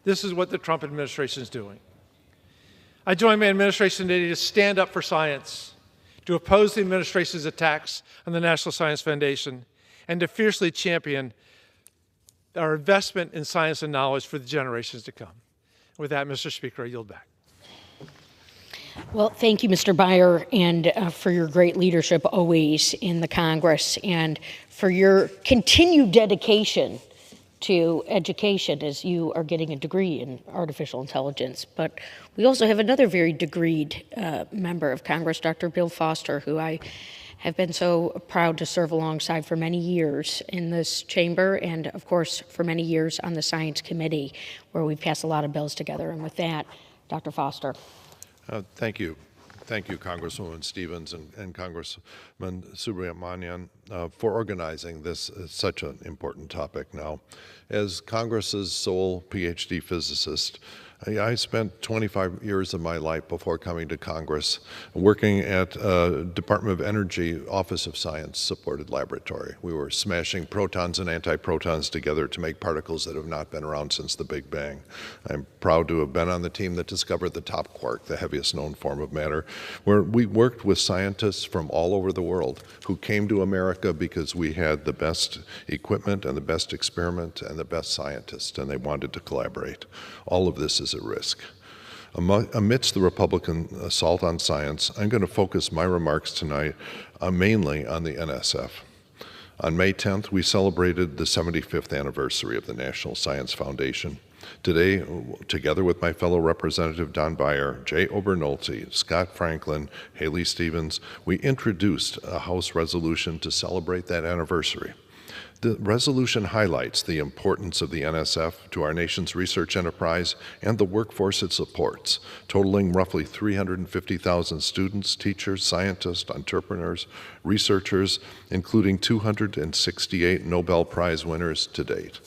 This is what the Trump administration is doing. I joined my administration today to stand up for science, to oppose the administration's attacks on the National Science Foundation, and to fiercely champion our investment in science and knowledge for the generations to come. With that, Mr. Speaker, I yield back. Well, thank you, Mr. Beyer, and for your great leadership always in the Congress, and for your continued dedication to education as you are getting a degree in artificial intelligence. But we also have another very degreed member of Congress, Dr. Bill Foster, who I have been so proud to serve alongside for many years in this chamber and, of course, for many years on the Science Committee, where we've passed a lot of bills together. And with that, Dr. Foster. Thank you. Thank you, Congresswoman Stevens and Congressman Subramanian, for organizing this such an important topic now. As Congress's sole PhD physicist, I spent 25 years of my life before coming to Congress working at Department of Energy Office of Science supported laboratory. We were smashing protons and antiprotons together to make particles that have not been around since the Big Bang. I'm proud to have been on the team that discovered the top quark, the heaviest known form of matter, where we worked with scientists from all over the world who came to America because we had the best equipment and the best experiment and the best scientists, and they wanted to collaborate. All of this is at risk. Amidst the Republican assault on science, I'm going to focus my remarks tonight mainly on the NSF. On May 10th, we celebrated the 75th anniversary of the National Science Foundation. Today, together with my fellow Representative Don Beyer, Jay Obernolte, Scott Franklin, Haley Stevens, we introduced a House resolution to celebrate that anniversary. The resolution highlights the importance of the NSF to our nation's research enterprise and the workforce it supports, totaling roughly 350,000 students, teachers, scientists, entrepreneurs, researchers, including 268 Nobel Prize winners to date.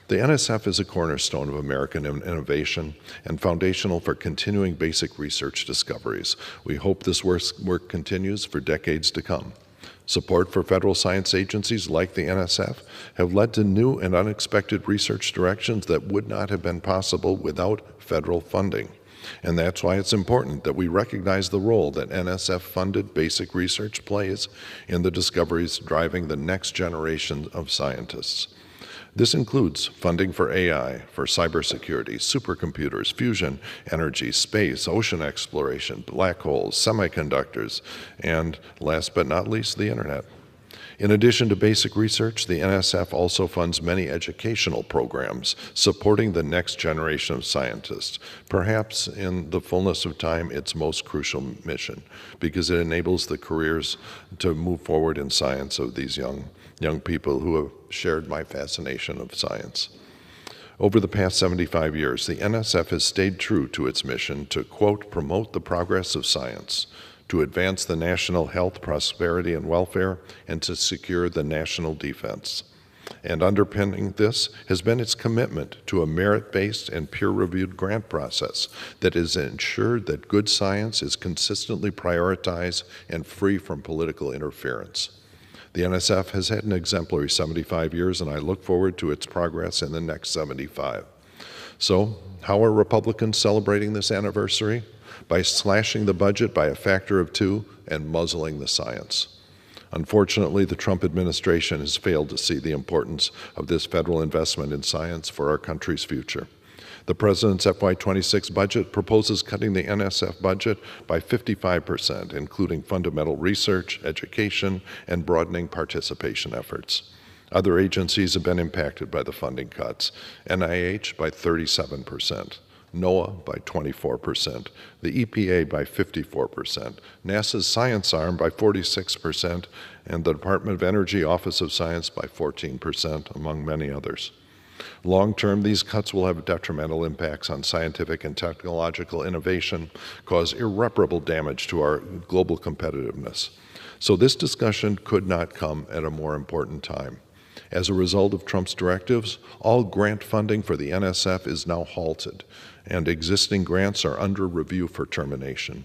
The NSF is a cornerstone of American innovation and foundational for continuing basic research discoveries. We hope this work continues for decades to come. Support for federal science agencies like the NSF have led to new and unexpected research directions that would not have been possible without federal funding. And that's why it's important that we recognize the role that NSF-funded basic research plays in the discoveries driving the next generation of scientists. This includes funding for AI, for cybersecurity, supercomputers, fusion, energy, space, ocean exploration, black holes, semiconductors, and last but not least, the internet. In addition to basic research, the NSF also funds many educational programs supporting the next generation of scientists, perhaps in the fullness of time, its most crucial mission, because it enables the careers to move forward in science of these young people who have shared my fascination of science. Over the past 75 years, the NSF has stayed true to its mission to, quote, promote the progress of science, to advance the national health, prosperity, and welfare, and to secure the national defense. And underpinning this has been its commitment to a merit-based and peer-reviewed grant process that has ensured that good science is consistently prioritized and free from political interference. The NSF has had an exemplary 75 years, and I look forward to its progress in the next 75. So, how are Republicans celebrating this anniversary? By slashing the budget by a factor of 2 and muzzling the science. Unfortunately, the Trump administration has failed to see the importance of this federal investment in science for our country's future. The President's FY26 budget proposes cutting the NSF budget by 55%, including fundamental research, education, and broadening participation efforts. Other agencies have been impacted by the funding cuts. NIH by 37%, NOAA by 24%, the EPA by 54%, NASA's science arm by 46%, and the Department of Energy Office of Science by 14%, among many others. Long-term, these cuts will have detrimental impacts on scientific and technological innovation, cause irreparable damage to our global competitiveness. So this discussion could not come at a more important time. As a result of Trump's directives, all grant funding for the NSF is now halted, and existing grants are under review for termination.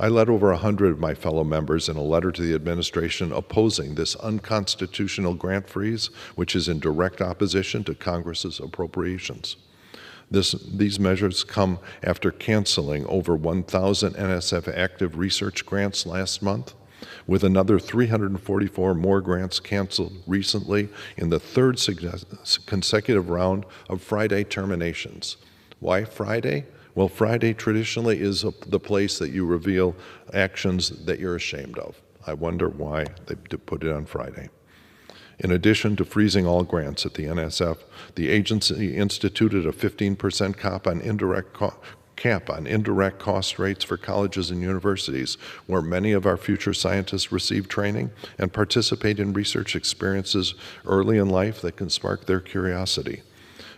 I led over 100 of my fellow members in a letter to the administration opposing this unconstitutional grant freeze, which is in direct opposition to Congress's appropriations. These measures come after canceling over 1,000 NSF active research grants last month, with another 344 more grants canceled recently in the third consecutive round of Friday terminations. Why Friday? Well, Friday traditionally is the place that you reveal actions that you're ashamed of. I wonder why they put it on Friday. In addition to freezing all grants at the NSF, the agency instituted a 15% cap on indirect cost rates for colleges and universities, where many of our future scientists receive training and participate in research experiences early in life that can spark their curiosity.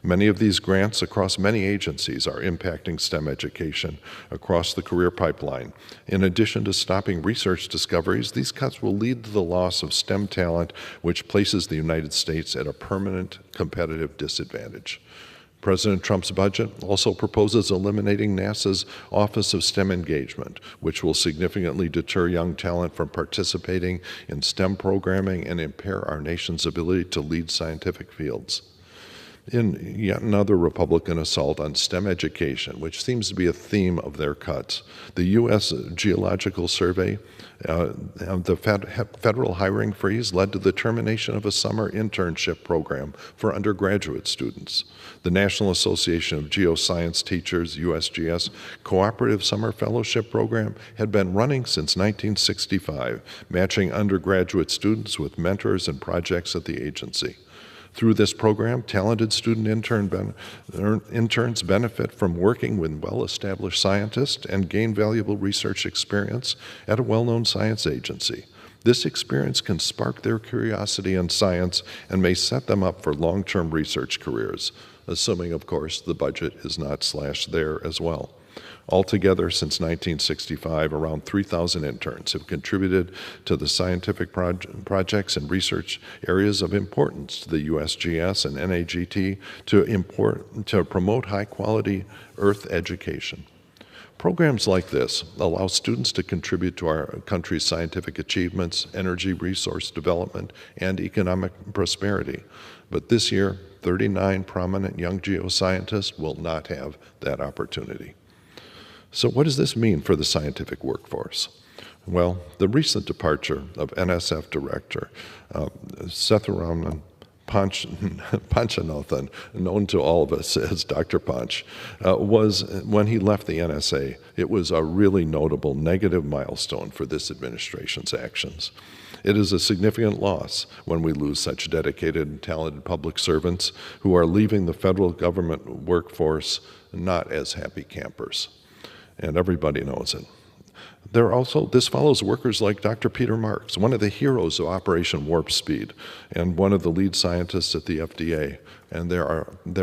Many of these grants across many agencies are impacting STEM education across the career pipeline. In addition to stopping research discoveries, these cuts will lead to the loss of STEM talent, which places the United States at a permanent competitive disadvantage. President Trump's budget also proposes eliminating NASA's Office of STEM Engagement, which will significantly deter young talent from participating in STEM programming and impair our nation's ability to lead scientific fields. In yet another Republican assault on STEM education, which seems to be a theme of their cuts, the U.S. Geological Survey, the federal hiring freeze led to the termination of a summer internship program for undergraduate students. The National Association of Geoscience Teachers, USGS, cooperative summer fellowship program had been running since 1965, matching undergraduate students with mentors and projects at the agency. Through this program, talented student interns benefit from working with well-established scientists and gain valuable research experience at a well-known science agency. This experience can spark their curiosity in science and may set them up for long-term research careers, assuming, of course, the budget is not slashed there as well. Altogether, since 1965, around 3,000 interns have contributed to the scientific projects and research areas of importance to the USGS and NAGT to promote high-quality Earth education. Programs like this allow students to contribute to our country's scientific achievements, energy resource development, and economic prosperity. But this year, 39 prominent young geoscientists will not have that opportunity. So what does this mean for the scientific workforce? Well, the recent departure of NSF Director Sethuraman Panchanathan, known to all of us as Dr. Panch, was, when he left the NSA, it was a really notable negative milestone for this administration's actions. It is a significant loss when we lose such dedicated and talented public servants who are leaving the federal government workforce not as happy campers. And everybody knows it. This follows workers like Dr. Peter Marks, one of the heroes of Operation Warp Speed, and one of the lead scientists at the FDA. And there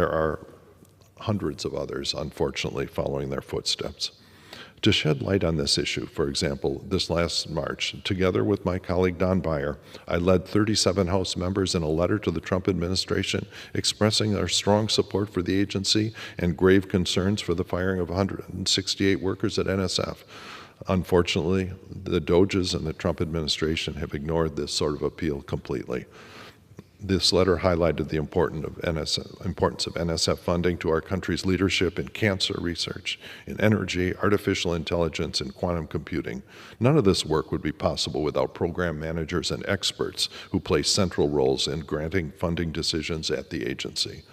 are hundreds of others, unfortunately, following their footsteps. To shed light on this issue, for example, this last March, together with my colleague Don Beyer, I led 37 House members in a letter to the Trump administration expressing our strong support for the agency and grave concerns for the firing of 168 workers at NSF. Unfortunately, the Doges and the Trump administration have ignored this sort of appeal completely. This letter highlighted the importance of NSF funding to our country's leadership in cancer research, in energy, artificial intelligence, and quantum computing. None of this work would be possible without program managers and experts who play central roles in granting funding decisions at the agency.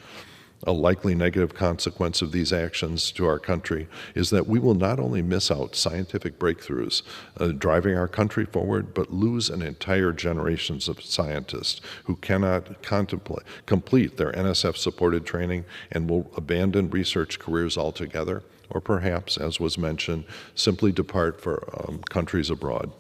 A likely negative consequence of these actions to our country is that we will not only miss out scientific breakthroughs driving our country forward, but lose an entire generation of scientists who cannot complete their NSF-supported training and will abandon research careers altogether, or perhaps, as was mentioned, simply depart for countries abroad.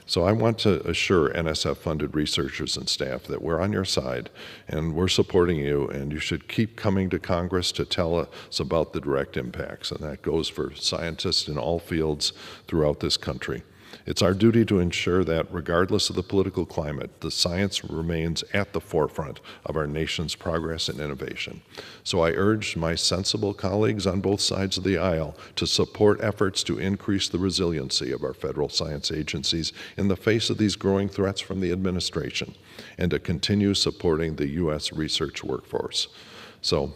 So I want to assure NSF-funded researchers and staff that we're on your side and we're supporting you, and you should keep coming to Congress to tell us about the direct impacts, and that goes for scientists in all fields throughout this country. It's our duty to ensure that, regardless of the political climate, the science remains at the forefront of our nation's progress and innovation. So I urge my sensible colleagues on both sides of the aisle to support efforts to increase the resiliency of our federal science agencies in the face of these growing threats from the administration, and to continue supporting the U.S. research workforce. So,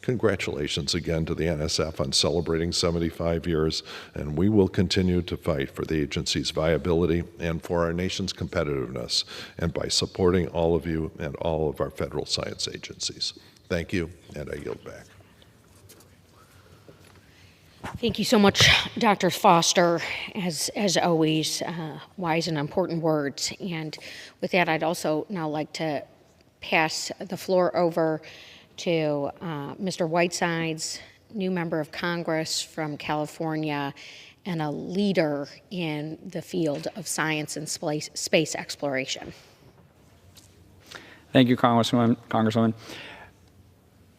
congratulations again to the NSF on celebrating 75 years, and we will continue to fight for the agency's viability and for our nation's competitiveness, and by supporting all of you and all of our federal science agencies. Thank you, and I yield back. Thank you so much, Dr. Foster, as always, wise and important words. And with that, I'd also now like to pass the floor over to Mr. Whitesides, new member of Congress from California and a leader in the field of science and space exploration. Thank you, Congresswoman.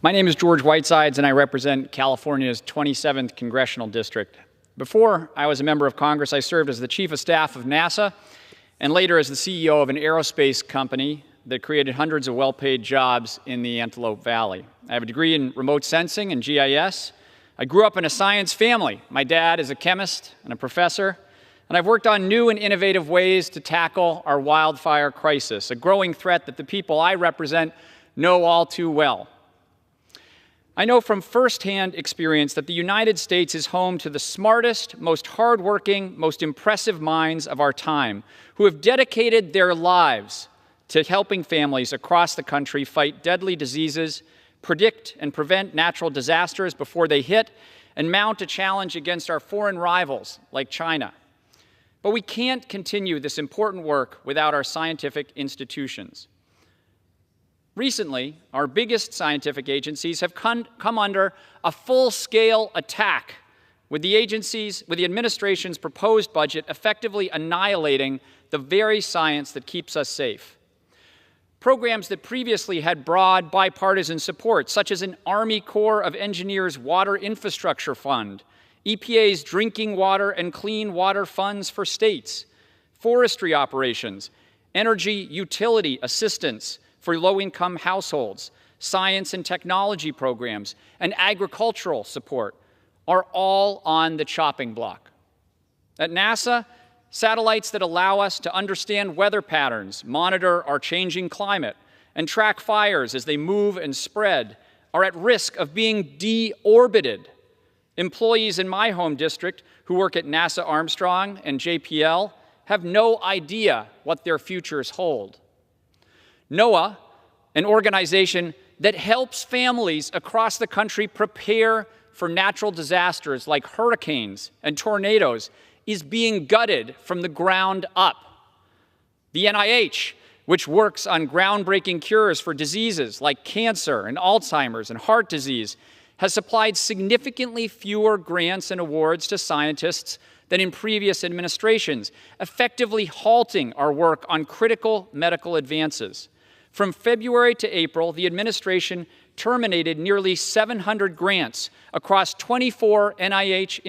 My name is George Whitesides, and I represent California's 27th Congressional District. Before I was a member of Congress, I served as the Chief of Staff of NASA and later as the CEO of an aerospace company that created hundreds of well-paid jobs in the Antelope Valley. I have a degree in remote sensing and GIS. I grew up in a science family. My dad is a chemist and a professor, and I've worked on new and innovative ways to tackle our wildfire crisis, a growing threat that the people I represent know all too well. I know from firsthand experience that the United States is home to the smartest, most hardworking, most impressive minds of our time who have dedicated their lives to helping families across the country fight deadly diseases, predict and prevent natural disasters before they hit, and mount a challenge against our foreign rivals like China. But we can't continue this important work without our scientific institutions. Recently, our biggest scientific agencies have come under a full-scale attack, with the administration's proposed budget effectively annihilating the very science that keeps us safe. Programs that previously had broad bipartisan support, such as an Army Corps of Engineers Water Infrastructure Fund, EPA's Drinking Water and Clean Water Funds for states, forestry operations, energy utility assistance for low-income households, science and technology programs, and agricultural support are all on the chopping block. At NASA, satellites that allow us to understand weather patterns, monitor our changing climate, and track fires as they move and spread are at risk of being deorbited. Employees in my home district who work at NASA Armstrong and JPL have no idea what their futures hold. NOAA, an organization that helps families across the country prepare for natural disasters like hurricanes and tornadoes, is being gutted from the ground up. The NIH, which works on groundbreaking cures for diseases like cancer and Alzheimer's and heart disease, has supplied significantly fewer grants and awards to scientists than in previous administrations, effectively halting our work on critical medical advances. From February to April, the administration terminated nearly 700 grants across 24 NIH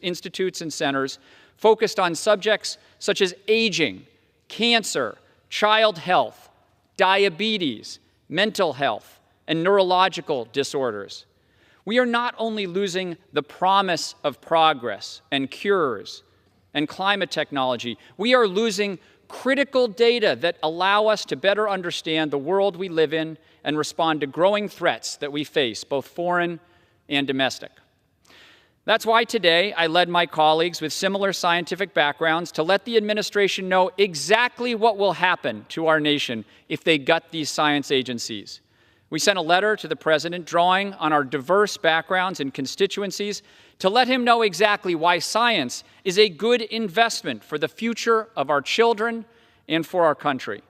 institutes and centers focused on subjects such as aging, cancer, child health, diabetes, mental health, and neurological disorders. We are not only losing the promise of progress and cures and climate technology, we are losing critical data that allow us to better understand the world we live in and respond to growing threats that we face, both foreign and domestic. That's why today I led my colleagues with similar scientific backgrounds to let the administration know exactly what will happen to our nation if they gut these science agencies. We sent a letter to the President drawing on our diverse backgrounds and constituencies to let him know exactly why science is a good investment for the future of our children and for our country.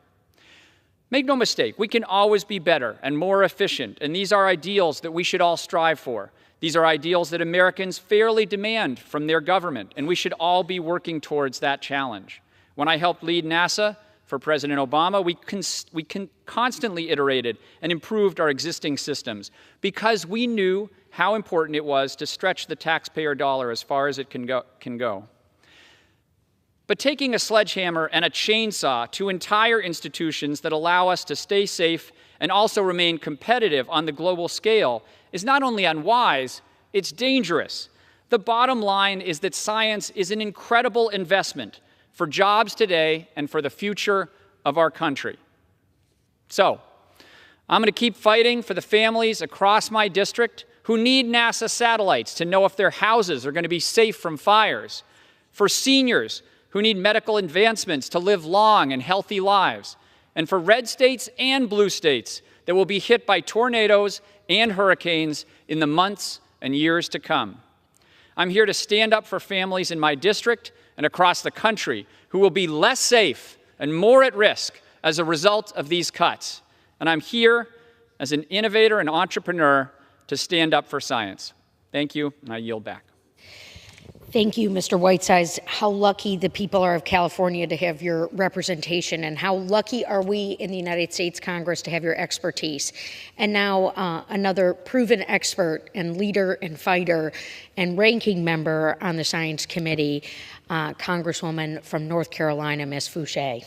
Make no mistake, we can always be better and more efficient, and these are ideals that we should all strive for. These are ideals that Americans fairly demand from their government, and we should all be working towards that challenge. When I helped lead NASA for President Obama, we constantly iterated and improved our existing systems because we knew how important it was to stretch the taxpayer dollar as far as it can go. but taking a sledgehammer and a chainsaw to entire institutions that allow us to stay safe and also remain competitive on the global scale is not only unwise, it's dangerous. The bottom line is that science is an incredible investment for jobs today and for the future of our country. So, I'm going to keep fighting for the families across my district who need NASA satellites to know if their houses are going to be safe from fires, for seniors who need medical advancements to live long and healthy lives, and for red states and blue states that will be hit by tornadoes and hurricanes in the months and years to come. I'm here to stand up for families in my district and across the country who will be less safe and more at risk as a result of these cuts. And I'm here as an innovator and entrepreneur to stand up for science. Thank you, and I yield back. Thank you, Mr. Whitesides. How lucky the people are of California to have your representation, and how lucky are we in the United States Congress to have your expertise. And now another proven expert and leader and fighter and ranking member on the Science Committee, Congresswoman from North Carolina, Ms. Fouché.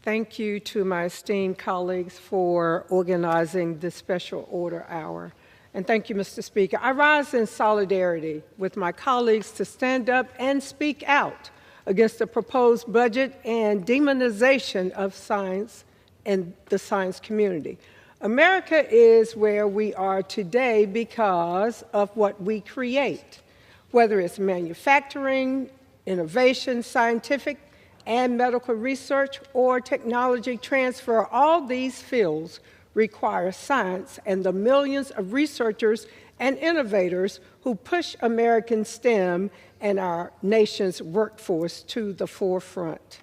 Thank you to my esteemed colleagues for organizing this special order hour. And thank you, Mr. Speaker. I rise in solidarity with my colleagues to stand up and speak out against the proposed budget and demonization of science and the science community. America is where we are today because of what we create, whether it's manufacturing, innovation, scientific and medical research, or technology transfer. All these fields require science and the millions of researchers and innovators who push American STEM and our nation's workforce to the forefront.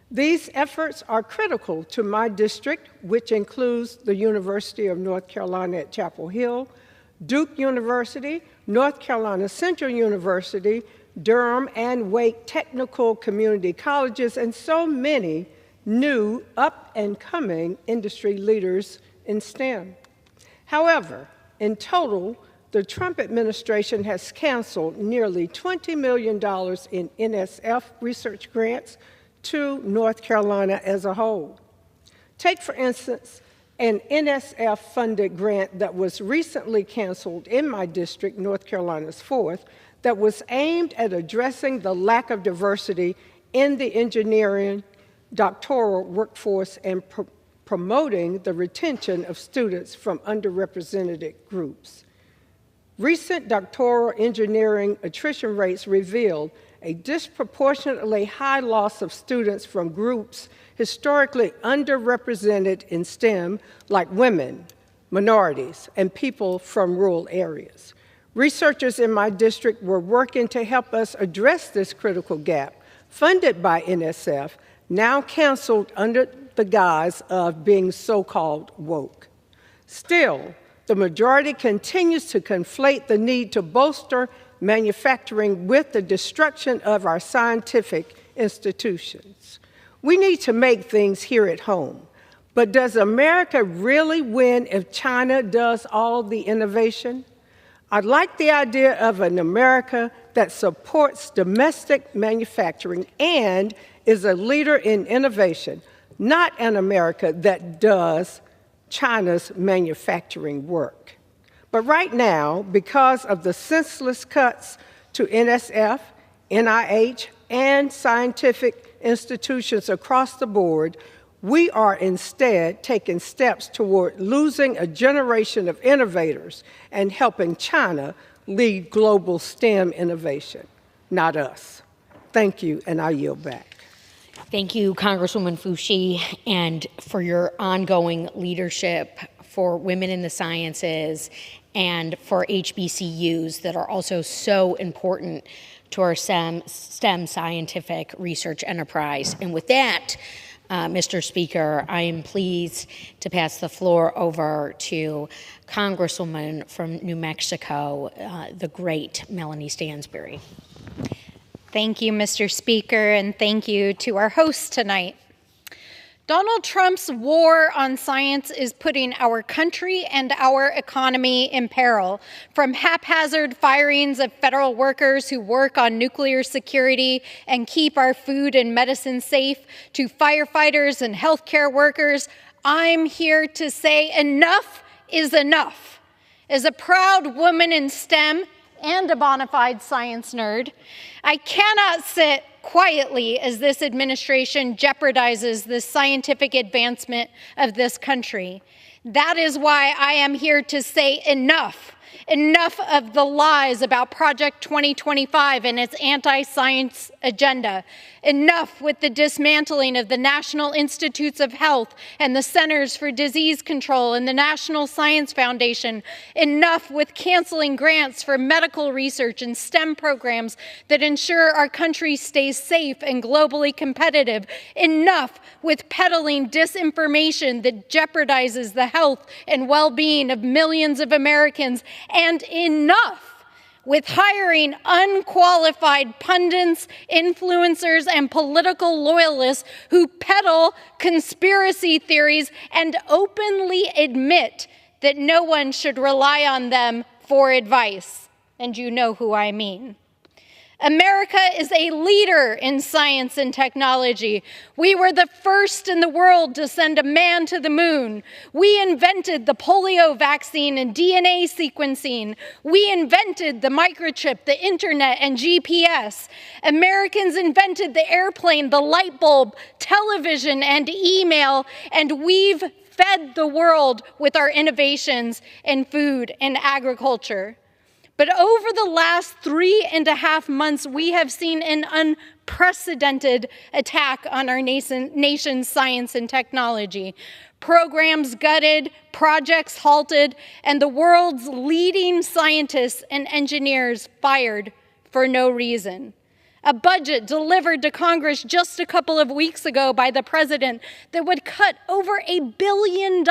These efforts are critical to my district, which includes the University of North Carolina at Chapel Hill, Duke University, North Carolina Central University, Durham and Wake Technical Community Colleges, and so many new up-and-coming industry leaders in STEM. However, in total, the Trump administration has canceled nearly $20 million in NSF research grants to North Carolina as a whole. Take, for instance, an NSF-funded grant that was recently canceled in my district, North Carolina's 4th, that was aimed at addressing the lack of diversity in the engineering doctoral workforce and promoting the retention of students from underrepresented groups. Recent doctoral engineering attrition rates revealed a disproportionately high loss of students from groups historically underrepresented in STEM, like women, minorities, and people from rural areas. Researchers in my district were working to help us address this critical gap, funded by NSF, now canceled under the guise of being so-called woke. Still, the majority continues to conflate the need to bolster manufacturing with the destruction of our scientific institutions. We need to make things here at home, but does America really win if China does all the innovation? I like the idea of an America that supports domestic manufacturing and is a leader in innovation, not an America that does China's manufacturing work. But right now, because of the senseless cuts to NSF, NIH, and scientific institutions across the board, we are instead taking steps toward losing a generation of innovators and helping China lead global STEM innovation, not us. Thank you, and I yield back. Thank you, Congresswoman Fouché, and for your ongoing leadership for women in the sciences and for HBCUs that are also so important to our STEM scientific research enterprise. And with that, Mr. Speaker, I am pleased to pass the floor over to Congresswoman from New Mexico, the great Melanie Stansbury. Thank you, Mr. Speaker, and thank you to our hosts tonight. Donald Trump's war on science is putting our country and our economy in peril. From haphazard firings of federal workers who work on nuclear security and keep our food and medicine safe, to firefighters and healthcare workers, I'm here to say enough is enough. As a proud woman in STEM and a bona fide science nerd, I cannot sit quietly as this administration jeopardizes the scientific advancement of this country. That is why I am here to say enough. Enough of the lies about Project 2025 and its anti-science agenda. Enough with the dismantling of the National Institutes of Health and the Centers for Disease Control and the National Science Foundation. Enough with canceling grants for medical research and STEM programs that ensure our country stays safe and globally competitive. Enough with peddling disinformation that jeopardizes the health and well-being of millions of Americans. And enough with hiring unqualified pundits, influencers, and political loyalists who peddle conspiracy theories and openly admit that no one should rely on them for advice. And you know who I mean. America is a leader in science and technology. We were the first in the world to send a man to the moon. We invented the polio vaccine and DNA sequencing. We invented the microchip, the internet, and GPS. Americans invented the airplane, the light bulb, television, and email, and we've fed the world with our innovations in food and agriculture. But over the last 3.5 months, we have seen an unprecedented attack on our nation's science and technology. Programs gutted, projects halted, and the world's leading scientists and engineers fired for no reason. A budget delivered to Congress just a couple of weeks ago by the president that would cut over $1 billion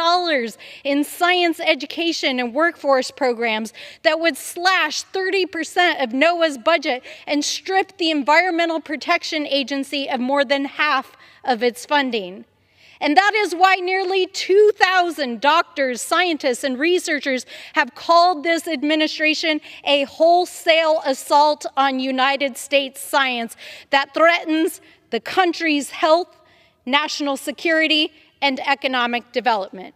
in science education and workforce programs, that would slash 30% of NOAA's budget and strip the Environmental Protection Agency of more than half of its funding. And that is why nearly 2,000 doctors, scientists, and researchers have called this administration a wholesale assault on United States science that threatens the country's health, national security, and economic development.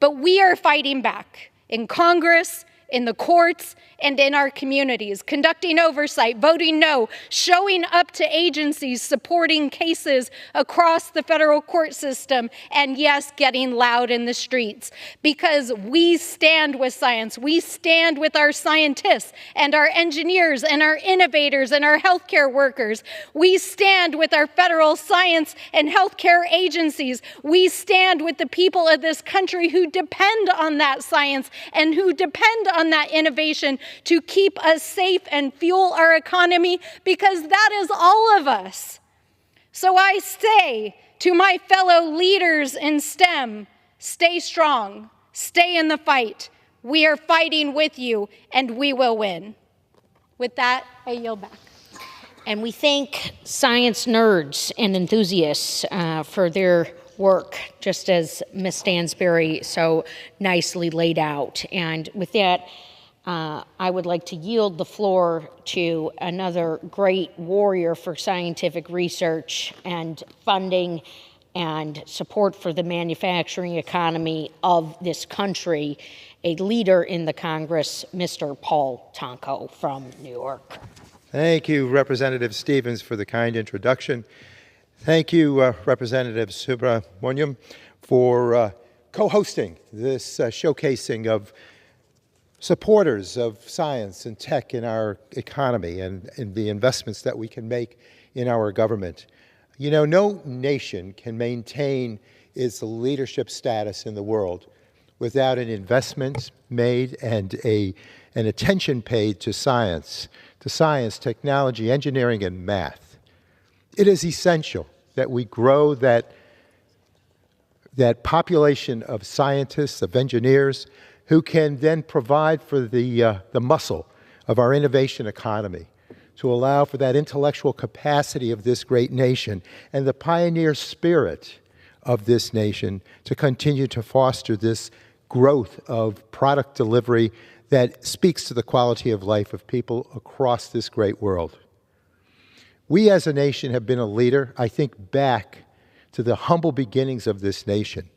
But we are fighting back in Congress, in the courts, and in our communities, conducting oversight, voting no, showing up to agencies, supporting cases across the federal court system, and yes, getting loud in the streets. Because we stand with science. We stand with our scientists and our engineers and our innovators and our healthcare workers. We stand with our federal science and healthcare agencies. We stand with the people of this country who depend on that science and who depend on that innovation to keep us safe and fuel our economy, because that is all of us. So I say to my fellow leaders in STEM, stay strong, stay in the fight. We are fighting with you, and we will win. With that, I yield back. And we thank science nerds and enthusiasts for their work, just as Ms. Stansberry so nicely laid out. And with that, I would like to yield the floor to another great warrior for scientific research and funding and support for the manufacturing economy of this country, a leader in the Congress, Mr. Paul Tonko from New York. Thank you, Representative Stevens, for the kind introduction. Thank you, Representative Subramaniam, for co-hosting this showcasing of supporters of science and tech in our economy and the investments that we can make in our government. You know, no nation can maintain its leadership status in the world without an investment made and an attention paid to science, technology, engineering, and math. It is essential that we grow that population of scientists, of engineers, who can then provide for the muscle of our innovation economy, to allow for that intellectual capacity of this great nation and the pioneer spirit of this nation to continue to foster this growth of product delivery that speaks to the quality of life of people across this great world. We as a nation have been a leader. I think back to the humble beginnings of this nation.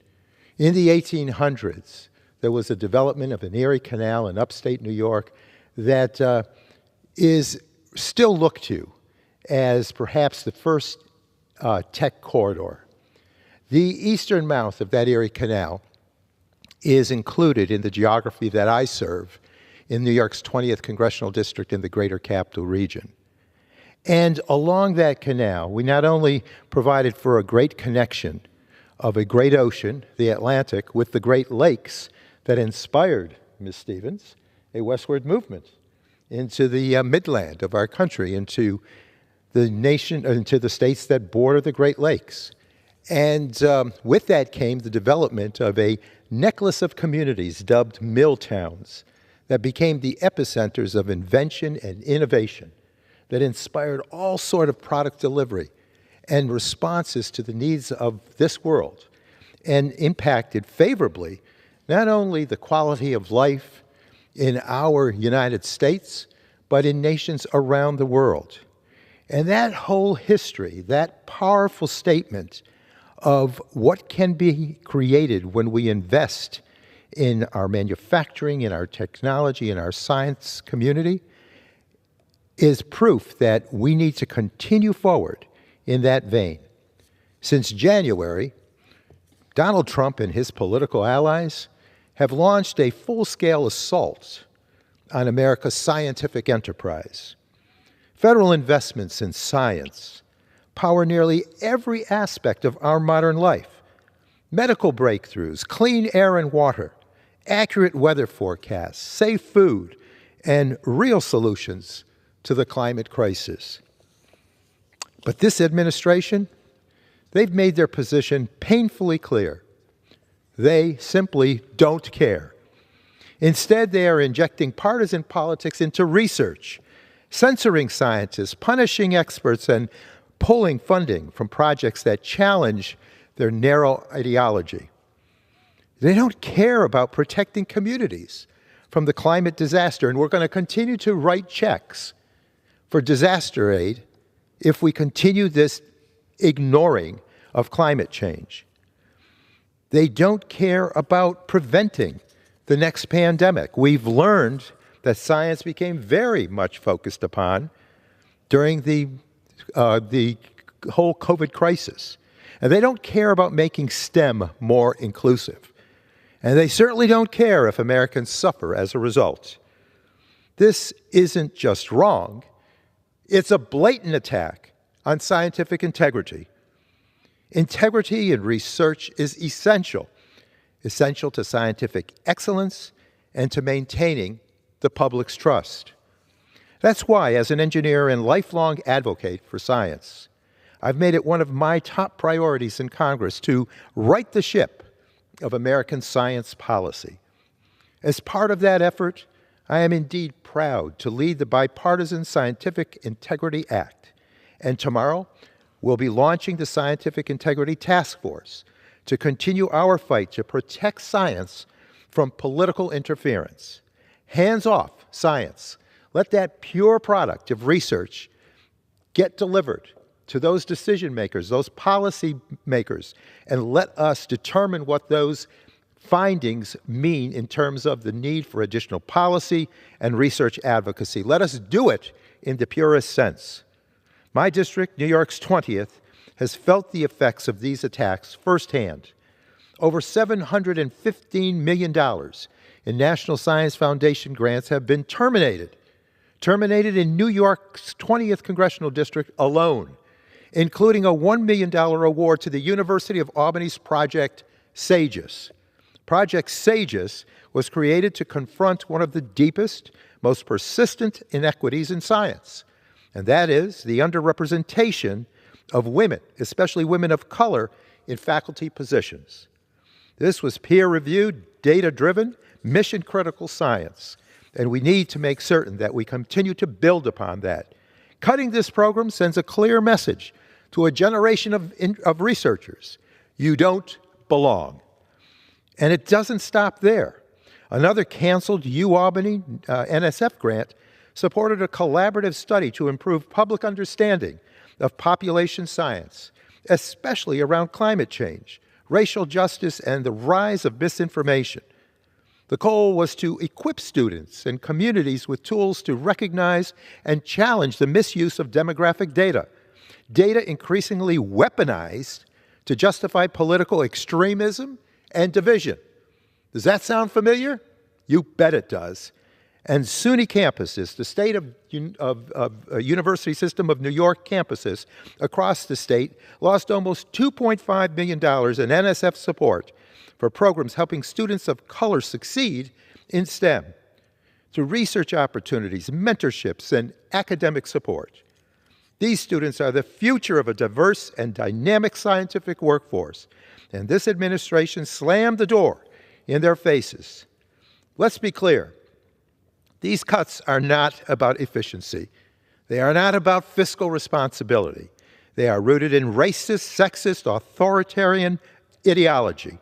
In the 1800s, there was a development of an Erie Canal in upstate New York that is still looked to as perhaps the first tech corridor. The eastern mouth of that Erie Canal is included in the geography that I serve in New York's 20th Congressional District in the Greater Capital Region. And along that canal, we not only provided for a great connection of a great ocean, the Atlantic, with the Great Lakes that inspired, Ms. Stevens, a westward movement into the midland of our country, into the nation, into the states that border the Great Lakes. And with that came the development of a necklace of communities dubbed mill towns that became the epicenters of invention and innovation that inspired all sort of product delivery and responses to the needs of this world and impacted favorably not only the quality of life in our United States, but in nations around the world. And that whole history, that powerful statement of what can be created when we invest in our manufacturing, in our technology, in our science community, is proof that we need to continue forward in that vein. Since January, Donald Trump and his political allies have launched a full-scale assault on America's scientific enterprise. Federal investments in science power nearly every aspect of our modern life. Medical breakthroughs, clean air and water, accurate weather forecasts, safe food, and real solutions to the climate crisis. But this administration, they've made their position painfully clear. They simply don't care. Instead, they are injecting partisan politics into research, censoring scientists, punishing experts, and pulling funding from projects that challenge their narrow ideology. They don't care about protecting communities from the climate disaster, and we're going to continue to write checks for disaster aid if we continue this ignoring of climate change. They don't care about preventing the next pandemic. We've learned that science became very much focused upon during the whole COVID crisis. And they don't care about making STEM more inclusive. And they certainly don't care if Americans suffer as a result. This isn't just wrong. It's a blatant attack on scientific integrity. Integrity in research is essential to scientific excellence and to maintaining the public's trust. That's why, as an engineer and lifelong advocate for science, I've made it one of my top priorities in Congress to right the ship of American science policy. As part of that effort, I am indeed proud to lead the Bipartisan Scientific Integrity Act. And tomorrow, we'll be launching the Scientific Integrity Task Force to continue our fight to protect science from political interference. Hands off science. Let that pure product of research get delivered to those decision makers, those policy makers, and let us determine what those findings mean in terms of the need for additional policy and research advocacy. Let us do it in the purest sense. My district, New York's 20th, has felt the effects of these attacks firsthand. Over $715 million in National Science Foundation grants have been terminated in New York's 20th Congressional District alone, including a $1 million award to the University of Albany's Project SAGES. Project SAGES was created to confront one of the deepest, most persistent inequities in science, and that is the underrepresentation of women, especially women of color, in faculty positions. This was peer-reviewed, data-driven, mission-critical science, and we need to make certain that we continue to build upon that. Cutting this program sends a clear message to a generation of researchers. You don't belong. And it doesn't stop there. Another canceled UAlbany NSF grant supported a collaborative study to improve public understanding of population science, especially around climate change, racial justice, and the rise of misinformation. The goal was to equip students and communities with tools to recognize and challenge the misuse of demographic data, data increasingly weaponized to justify political extremism and division. Does that sound familiar? You bet it does. And SUNY campuses, the state of University System of New York campuses across the state, lost almost $2.5 million in NSF support for programs helping students of color succeed in STEM, through research opportunities, mentorships, and academic support. These students are the future of a diverse and dynamic scientific workforce, and this administration slammed the door in their faces. Let's be clear. These cuts are not about efficiency. They are not about fiscal responsibility. They are rooted in racist, sexist, authoritarian ideology.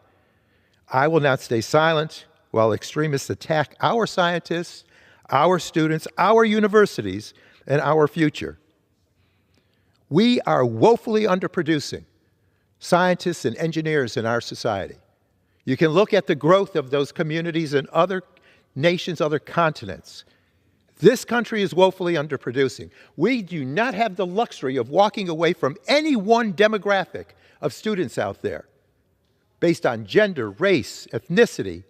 I will not stay silent while extremists attack our scientists, our students, our universities, and our future. We are woefully underproducing scientists and engineers in our society. You can look at the growth of those communities in other nations, other continents. This country is woefully underproducing. We do not have the luxury of walking away from any one demographic of students out there based on gender, race, ethnicity,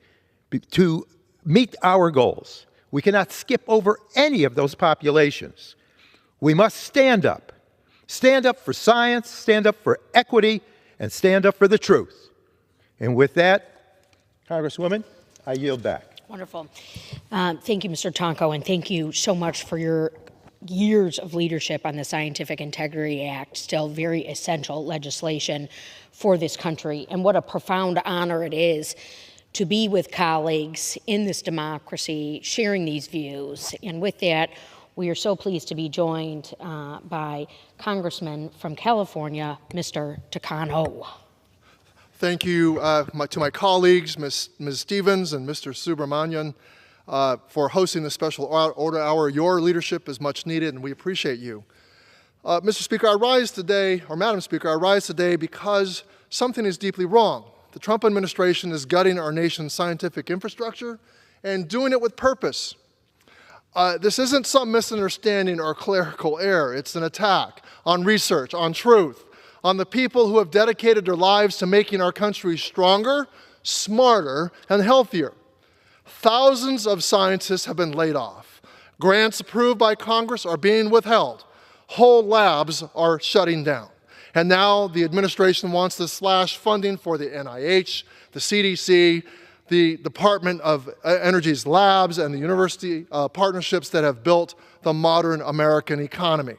to meet our goals. We cannot skip over any of those populations. We must stand up. Stand up for science, stand up for equity, and stand up for the truth. And with that, Congresswoman, I yield back. Wonderful. Thank you, Mr. Tonko, and thank you so much for your years of leadership on the Scientific Integrity Act, still very essential legislation for this country. And what a profound honor it is to be with colleagues in this democracy, sharing these views. And with that, we are so pleased to be joined by Congressman from California, Mr. Takano. Thank you to my colleagues, Ms. Stevens and Mr. Subramanian, for hosting this special order hour. Your leadership is much needed, and we appreciate you. Mr. Speaker, I rise today, or Madam Speaker, I rise today because something is deeply wrong. The Trump administration is gutting our nation's scientific infrastructure and doing it with purpose. This isn't some misunderstanding or clerical error. It's an attack on research, on truth, on the people who have dedicated their lives to making our country stronger, smarter, and healthier. Thousands of scientists have been laid off. Grants approved by Congress are being withheld. Whole labs are shutting down. And now the administration wants to slash funding for the NIH, the CDC, the Department of Energy's labs, and the university partnerships that have built the modern American economy.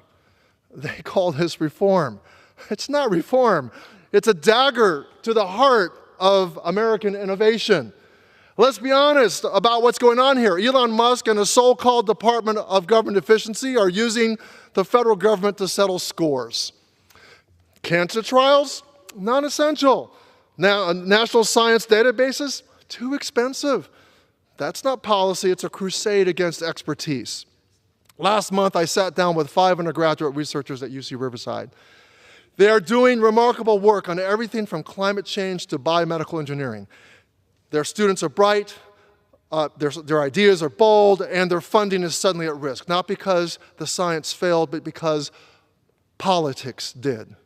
They call this reform. It's not reform. It's a dagger to the heart of American innovation. Let's be honest about what's going on here. Elon Musk and the so-called Department of Government Efficiency are using the federal government to settle scores. Cancer trials? Not essential. Now, national science databases? Too expensive. That's not policy. It's a crusade against expertise. Last month, I sat down with 5 undergraduate researchers at UC Riverside. They are doing remarkable work on everything from climate change to biomedical engineering. Their students are bright, their ideas are bold, and their funding is suddenly at risk, not because the science failed, but because politics did.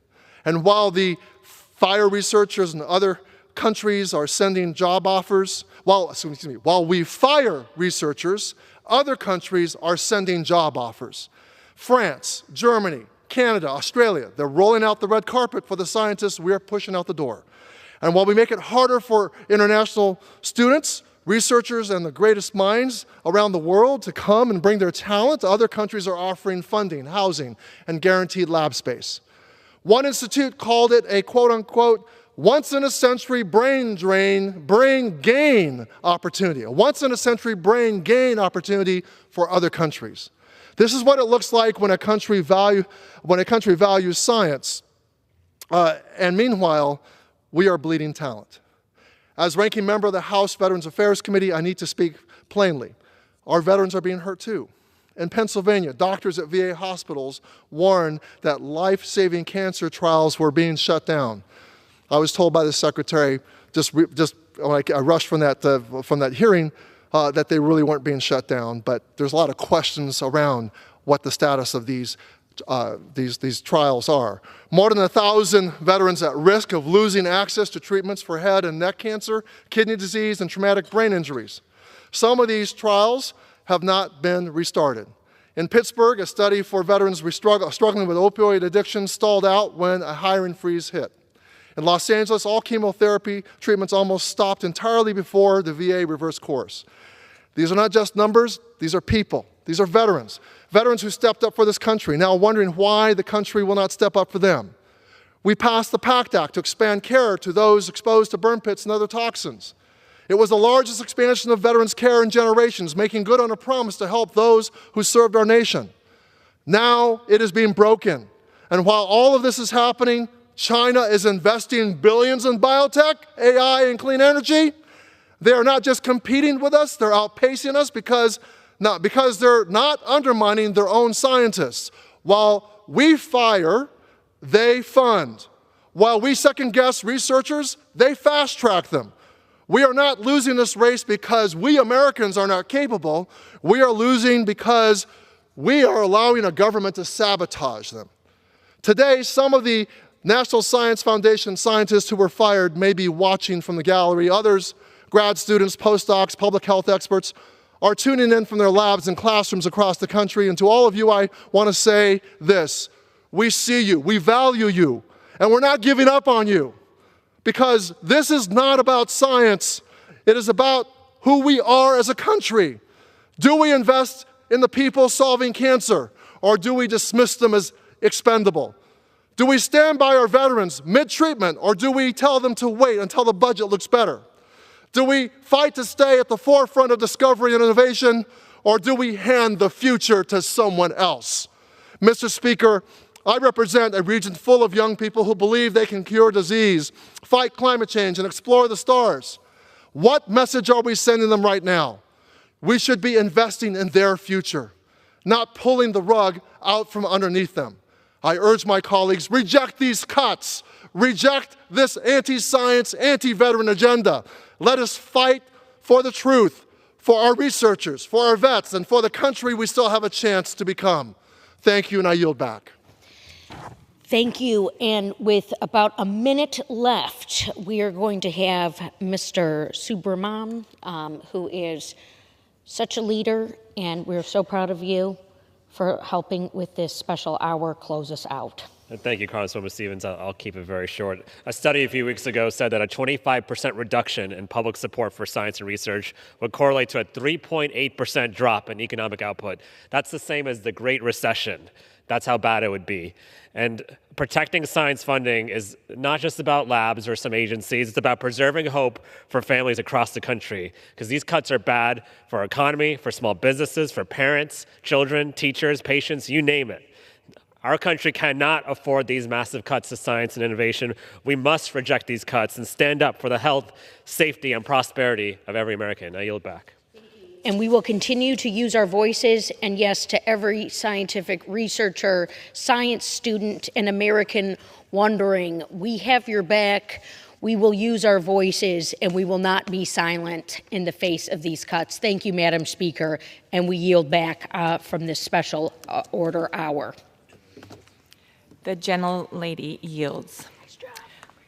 And while the fire researchers in other countries are sending job offers, while we fire researchers, other countries are sending job offers. France, Germany, Canada, Australia, they're rolling out the red carpet for the scientists we are pushing out the door. And while we make it harder for international students, researchers, and the greatest minds around the world to come and bring their talent, other countries are offering funding, housing, and guaranteed lab space. One institute called it a quote-unquote once-in-a-century brain gain opportunity, a once-in-a-century brain gain opportunity for other countries. This is what it looks like when a country values science. And meanwhile, we are bleeding talent. As ranking member of the House Veterans Affairs Committee, I need to speak plainly. Our veterans are being hurt too. In Pennsylvania, doctors at VA hospitals warned that life-saving cancer trials were being shut down. I was told by the secretary, just when I rushed from that hearing, that they really weren't being shut down. But there's a lot of questions around what the status of these trials are. More than 1,000 veterans at risk of losing access to treatments for head and neck cancer, kidney disease, and traumatic brain injuries. Some of these trials have not been restarted. In Pittsburgh, a study for veterans struggling with opioid addiction stalled out when a hiring freeze hit. In Los Angeles, all chemotherapy treatments almost stopped entirely before the VA reversed course. These are not just numbers, these are people. These are veterans. Veterans who stepped up for this country, now wondering why the country will not step up for them. We passed the PACT Act to expand care to those exposed to burn pits and other toxins. It was the largest expansion of veterans' care in generations, making good on a promise to help those who served our nation. Now it is being broken. And while all of this is happening, China is investing billions in biotech, AI, and clean energy. They are not just competing with us, they're outpacing us because they're not undermining their own scientists. While we fire, they fund. While we second-guess researchers, they fast-track them. We are not losing this race because we Americans are not capable. We are losing because we are allowing a government to sabotage them. Today, some of the National Science Foundation scientists who were fired may be watching from the gallery. Others, grad students, postdocs, public health experts, are tuning in from their labs and classrooms across the country. And to all of you, I want to say this. We see you, we value you, and we're not giving up on you. Because this is not about science. It is about who we are as a country. Do we invest in the people solving cancer, or do we dismiss them as expendable? Do we stand by our veterans mid-treatment, or do we tell them to wait until the budget looks better? Do we fight to stay at the forefront of discovery and innovation, or do we hand the future to someone else? Mr. Speaker, I represent a region full of young people who believe they can cure disease, fight climate change, and explore the stars. What message are we sending them right now? We should be investing in their future, not pulling the rug out from underneath them. I urge my colleagues, reject these cuts. Reject this anti-science, anti-veteran agenda. Let us fight for the truth, for our researchers, for our vets, and for the country we still have a chance to become. Thank you, and I yield back. Thank you. And with about a minute left, we are going to have Mr. Subramanian, who is such a leader, and we're so proud of you for helping with this special hour close us out. Thank you, Congresswoman Stevens. I'll keep it very short. A study a few weeks ago said that a 25% reduction in public support for science and research would correlate to a 3.8% drop in economic output. That's the same as the Great Recession. That's how bad it would be. And protecting science funding is not just about labs or some agencies. It's about preserving hope for families across the country, because these cuts are bad for our economy, for small businesses, for parents, children, teachers, patients, you name it. Our country cannot afford these massive cuts to science and innovation. We must reject these cuts and stand up for the health, safety, and prosperity of every American. I yield back. And we will continue to use our voices, and yes, to every scientific researcher, science student, and American wondering, we have your back. We will use our voices, and we will not be silent in the face of these cuts. Thank you, Madam Speaker, and we yield back from this special order hour. The gentlelady yields.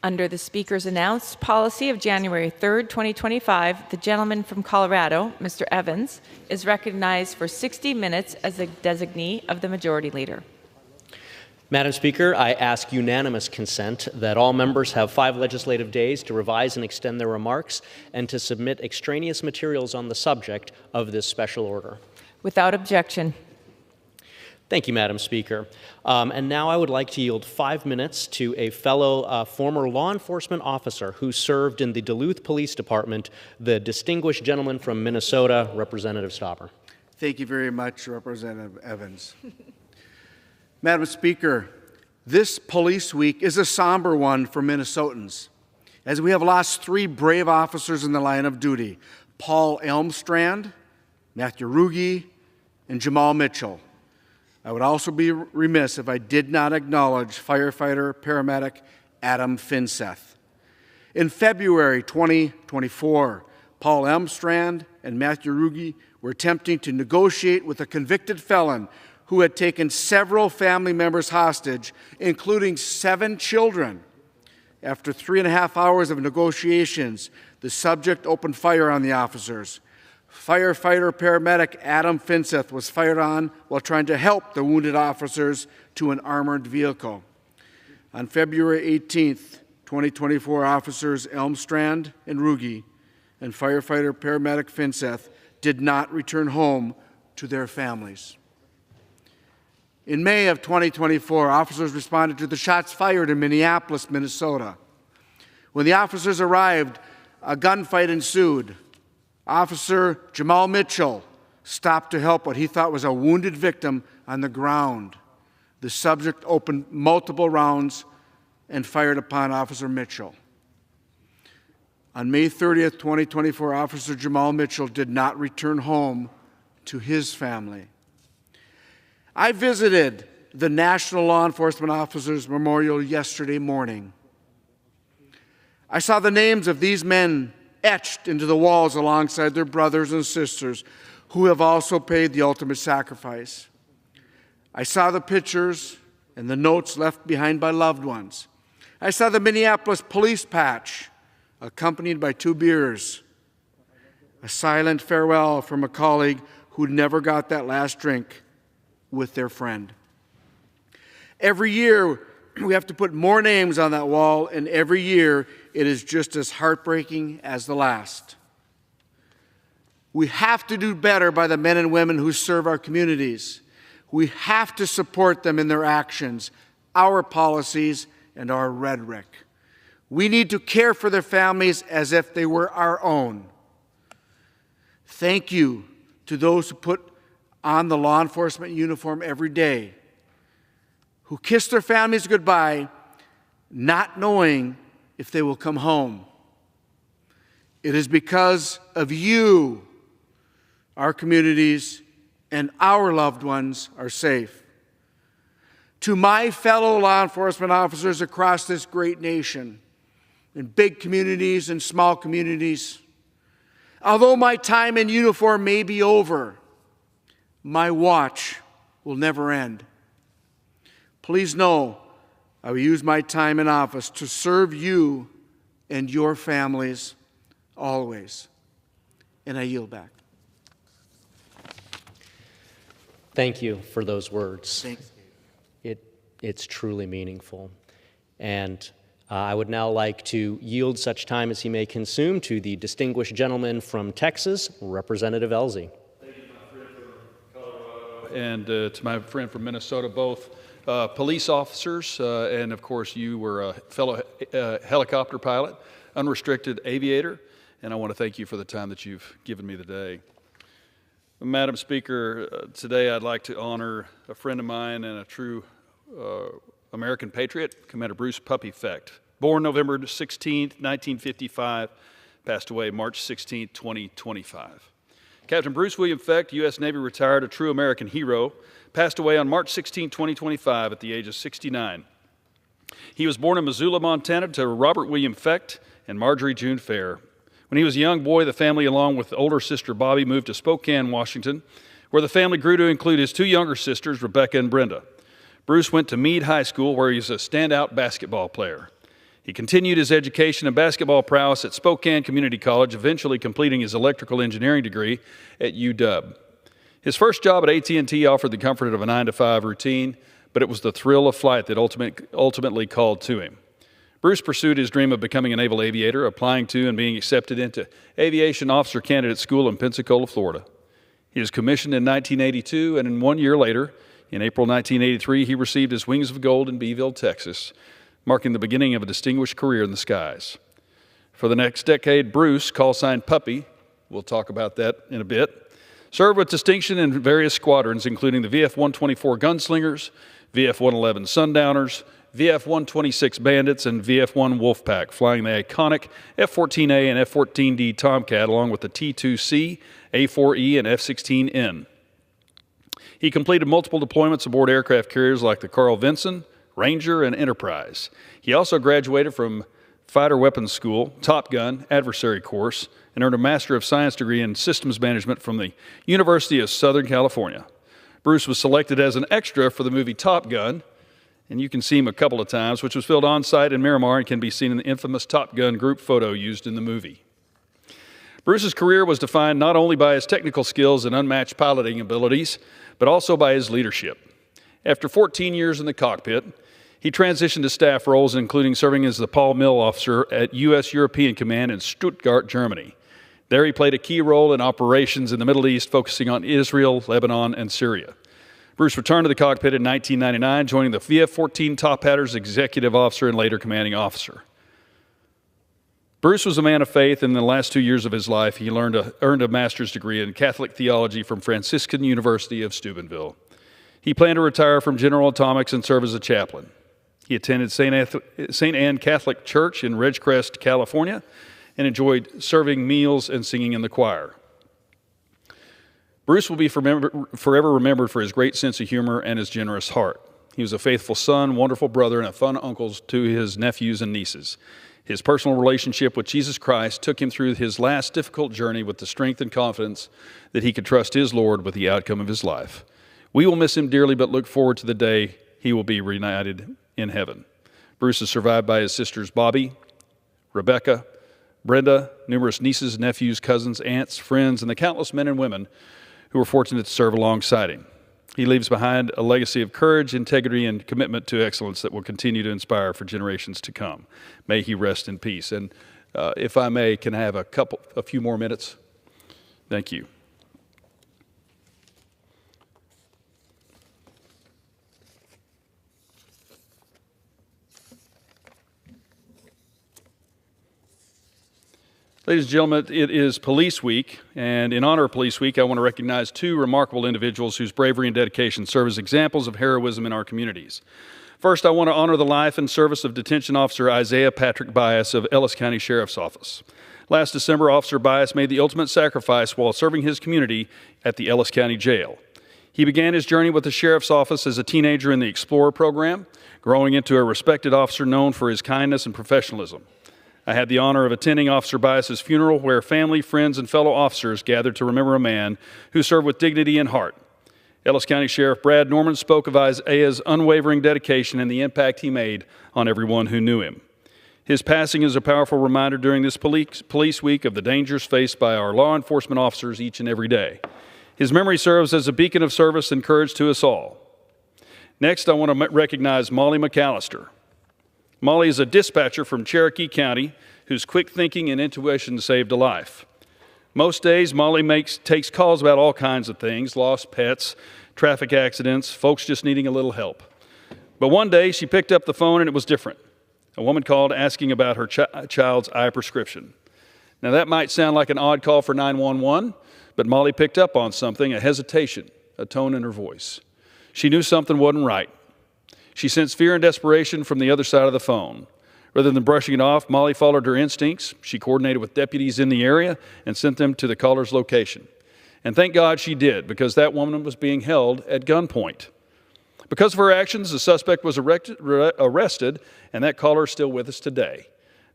Under the Speaker's announced policy of January 3rd, 2025, the gentleman from Colorado, Mr. Evans, is recognized for 60 minutes as a designee of the Majority Leader. Madam Speaker, I ask unanimous consent that all members have 5 legislative days to revise and extend their remarks and to submit extraneous materials on the subject of this special order. Without objection. Thank you, Madam Speaker. And now I would like to yield 5 minutes to a fellow former law enforcement officer who served in the Duluth Police Department, the distinguished gentleman from Minnesota, Representative Stopper. Thank you very much, Representative Evans. Madam Speaker, this police week is a somber one for Minnesotans. as we have lost 3 brave officers in the line of duty: Paul Elmstrand, Matthew Ruge, and Jamal Mitchell. I would also be remiss if I did not acknowledge firefighter paramedic Adam Finseth. In February 2024, Paul Elmstrand and Matthew Ruge were attempting to negotiate with a convicted felon who had taken several family members hostage, including 7 children. After 3.5 hours of negotiations, the subject opened fire on the officers. Firefighter paramedic Adam Finseth was fired on while trying to help the wounded officers to an armored vehicle. On February 18th, 2024, officers Elmstrand and Ruge and firefighter paramedic Finseth did not return home to their families. In May of 2024, officers responded to the shots fired in Minneapolis, Minnesota. When the officers arrived, a gunfight ensued. Officer Jamal Mitchell stopped to help what he thought was a wounded victim on the ground. The subject opened multiple rounds and fired upon Officer Mitchell. On May 30th, 2024, Officer Jamal Mitchell did not return home to his family. I visited the National Law Enforcement Officers Memorial yesterday morning. I saw the names of these men etched into the walls alongside their brothers and sisters who have also paid the ultimate sacrifice. I saw the pictures and the notes left behind by loved ones. I saw the Minneapolis police patch accompanied by 2 beers, a silent farewell from a colleague who never got that last drink with their friend. Every year, we have to put more names on that wall, and every year it is just as heartbreaking as the last. We have to do better by the men and women who serve our communities. We have to support them in their actions, our policies, and our rhetoric. We need to care for their families as if they were our own. Thank you to those who put on the law enforcement uniform every day, who kiss their families goodbye, not knowing if they will come home. It is because of you our communities and our loved ones are safe. To my fellow law enforcement officers across this great nation, in big communities and small communities, although my time in uniform may be over, my watch will never end. Please know I will use my time in office to serve you and your families always. And I yield back. Thank you for those words. Thank you. It's truly meaningful. And I would now like to yield such time as he may consume to the distinguished gentleman from Texas, Representative Elsie. Thank you, my friend from Colorado, and to my friend from Minnesota, both police officers, and of course you were a fellow helicopter pilot, unrestricted aviator, and I want to thank you for the time that you've given me today. Madam Speaker, today I'd like to honor a friend of mine and a true American patriot, Commander Bruce Puppy Fecht. Born November 16, 1955, passed away March 16, 2025. Captain Bruce William Fecht, U.S. Navy retired, a true American hero, passed away on March 16, 2025 at the age of 69. He was born in Missoula, Montana to Robert William Fecht and Marjorie June Fair. When he was a young boy, the family, along with older sister Bobby, moved to Spokane, Washington, where the family grew to include his 2 younger sisters, Rebecca and Brenda. Bruce went to Meade High School, where he was a standout basketball player. He continued his education and basketball prowess at Spokane Community College, eventually completing his electrical engineering degree at UW. His first job at AT&T offered the comfort of a 9-to-5 routine, but it was the thrill of flight that ultimately called to him. Bruce pursued his dream of becoming a naval aviator, applying to and being accepted into Aviation Officer Candidate School in Pensacola, Florida. He was commissioned in 1982, and 1 year later, in April 1983, he received his Wings of Gold in Beeville, Texas, marking the beginning of a distinguished career in the skies. For the next decade, Bruce, call sign Puppy, we'll talk about that in a bit, served with distinction in various squadrons, including the VF-124 Gunslingers, VF-111 Sundowners, VF-126 Bandits and VF-1 Wolfpack, flying the iconic F-14A and F-14D Tomcat along with the T-2C, A-4E, and F-16N. He completed multiple deployments aboard aircraft carriers like the Carl Vinson, Ranger, and Enterprise. He also graduated from Fighter Weapons School, Top Gun, Adversary Course, and earned a Master of Science degree in Systems Management from the University of Southern California. Bruce was selected as an extra for the movie Top Gun, and you can see him a couple of times, which was filmed on-site in Miramar and can be seen in the infamous Top Gun group photo used in the movie. Bruce's career was defined not only by his technical skills and unmatched piloting abilities, but also by his leadership. After 14 years in the cockpit, he transitioned to staff roles, including serving as the Paul Mill officer at U.S. European Command in Stuttgart, Germany. There he played a key role in operations in the Middle East, focusing on Israel, Lebanon, and Syria. Bruce returned to the cockpit in 1999, joining the VF-14 Top Hatters executive officer and later commanding officer. Bruce was a man of faith, and in the last 2 years of his life, he earned a master's degree in Catholic theology from Franciscan University of Steubenville. He planned to retire from General Atomics and serve as a chaplain. He attended St. Anne Catholic Church in Ridgecrest, California, and enjoyed serving meals and singing in the choir. Bruce will be forever remembered for his great sense of humor and his generous heart. He was a faithful son, wonderful brother, and a fun uncle to his nephews and nieces. His personal relationship with Jesus Christ took him through his last difficult journey with the strength and confidence that he could trust his Lord with the outcome of his life. We will miss him dearly, but look forward to the day he will be reunited in heaven. Bruce is survived by his sisters Bobby, Rebecca, Brenda, numerous nieces, nephews, cousins, aunts, friends, and the countless men and women who were fortunate to serve alongside him. He leaves behind a legacy of courage, integrity, and commitment to excellence that will continue to inspire for generations to come. May he rest in peace. And if I may, can I have a few more minutes? Thank you. Ladies and gentlemen, it is Police Week, and in honor of Police Week, I want to recognize two remarkable individuals whose bravery and dedication serve as examples of heroism in our communities. First, I want to honor the life and service of Detention Officer Isaiah Patrick Bias of Ellis County Sheriff's Office. Last December, Officer Bias made the ultimate sacrifice while serving his community at the Ellis County Jail. He began his journey with the Sheriff's Office as a teenager in the Explorer program, growing into a respected officer known for his kindness and professionalism. I had the honor of attending Officer Bias's funeral, where family, friends, and fellow officers gathered to remember a man who served with dignity and heart. Ellis County Sheriff Brad Norman spoke of Isaiah's unwavering dedication and the impact he made on everyone who knew him. His passing is a powerful reminder during this police week of the dangers faced by our law enforcement officers each and every day. His memory serves as a beacon of service and courage to us all. Next, I want to recognize Molly McAllister. Molly is a dispatcher from Cherokee County whose quick thinking and intuition saved a life. Most days, Molly takes calls about all kinds of things: lost pets, traffic accidents, folks just needing a little help. But one day, she picked up the phone and it was different. A woman called asking about her child's eye prescription. Now, that might sound like an odd call for 911, but Molly picked up on something, a hesitation, a tone in her voice. She knew something wasn't right. She sensed fear and desperation from the other side of the phone. Rather than brushing it off, Molly followed her instincts. She coordinated with deputies in the area and sent them to the caller's location. And thank God she did, because that woman was being held at gunpoint. Because of her actions, the suspect was arrested, and that caller is still with us today.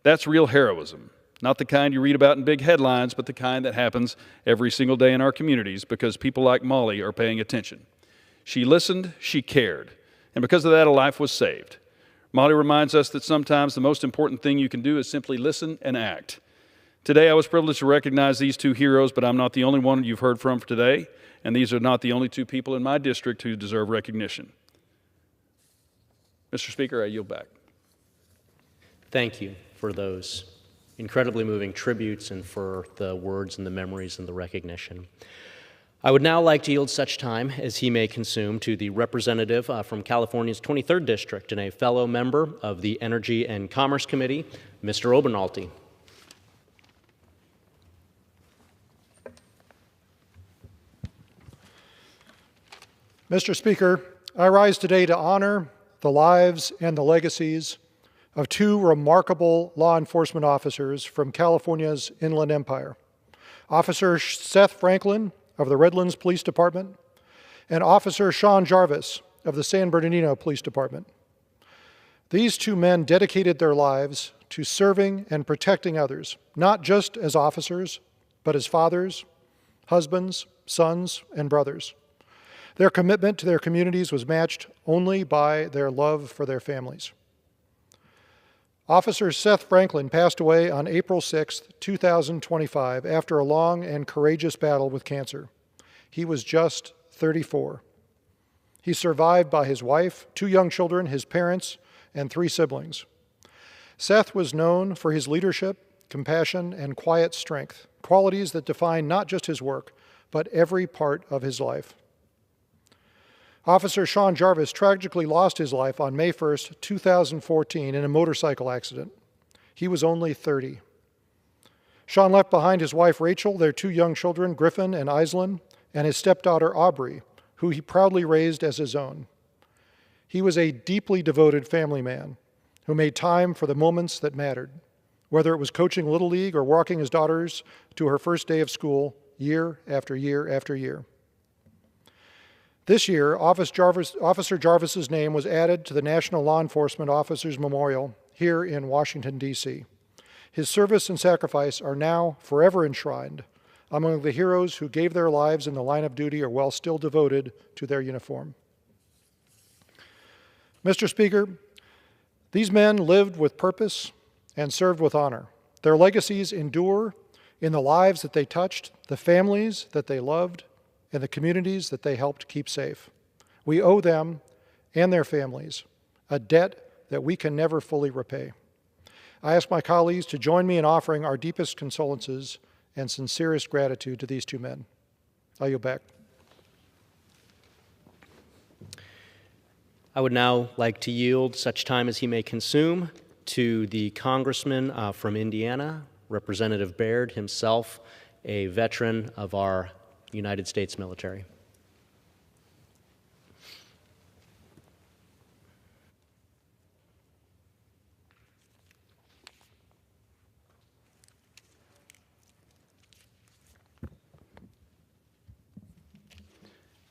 That's real heroism. Not the kind you read about in big headlines, but the kind that happens every single day in our communities because people like Molly are paying attention. She listened, she cared. And because of that, a life was saved. Molly reminds us that sometimes the most important thing you can do is simply listen and act. Today, I was privileged to recognize these two heroes, but I'm not the only one you've heard from today, and these are not the only two people in my district who deserve recognition. Mr. Speaker, I yield back. Thank you for those incredibly moving tributes and for the words and the memories and the recognition. I would now like to yield such time as he may consume to the representative from California's 23rd District and a fellow member of the Energy and Commerce Committee, Mr. Obernolte. Mr. Speaker, I rise today to honor the lives and the legacies of two remarkable law enforcement officers from California's Inland Empire, Officer Seth Franklin of the Redlands Police Department and Officer Sean Jarvis of the San Bernardino Police Department. These two men dedicated their lives to serving and protecting others, not just as officers, but as fathers, husbands, sons, and brothers. Their commitment to their communities was matched only by their love for their families. Officer Seth Franklin passed away on April 6, 2025, after a long and courageous battle with cancer. He was just 34. He's survived by his wife, 2 young children, his parents, and 3 siblings. Seth was known for his leadership, compassion, and quiet strength, qualities that define not just his work, but every part of his life. Officer Sean Jarvis tragically lost his life on May 1, 2014 in a motorcycle accident. He was only 30. Sean left behind his wife Rachel, their 2 young children, Griffin and Aislinn, and his stepdaughter Aubrey, who he proudly raised as his own. He was a deeply devoted family man who made time for the moments that mattered, whether it was coaching Little League or walking his daughters to her first day of school year after year after year. This year, Officer Jarvis's name was added to the National Law Enforcement Officers Memorial here in Washington, D.C. His service and sacrifice are now forever enshrined among the heroes who gave their lives in the line of duty or while still devoted to their uniform. Mr. Speaker, these men lived with purpose and served with honor. Their legacies endure in the lives that they touched, the families that they loved, and the communities that they helped keep safe. We owe them and their families a debt that we can never fully repay. I ask my colleagues to join me in offering our deepest condolences and sincerest gratitude to these 2 men. I yield back. I would now like to yield such time as he may consume to the congressman from Indiana, Representative Baird, himself a veteran of our United States military.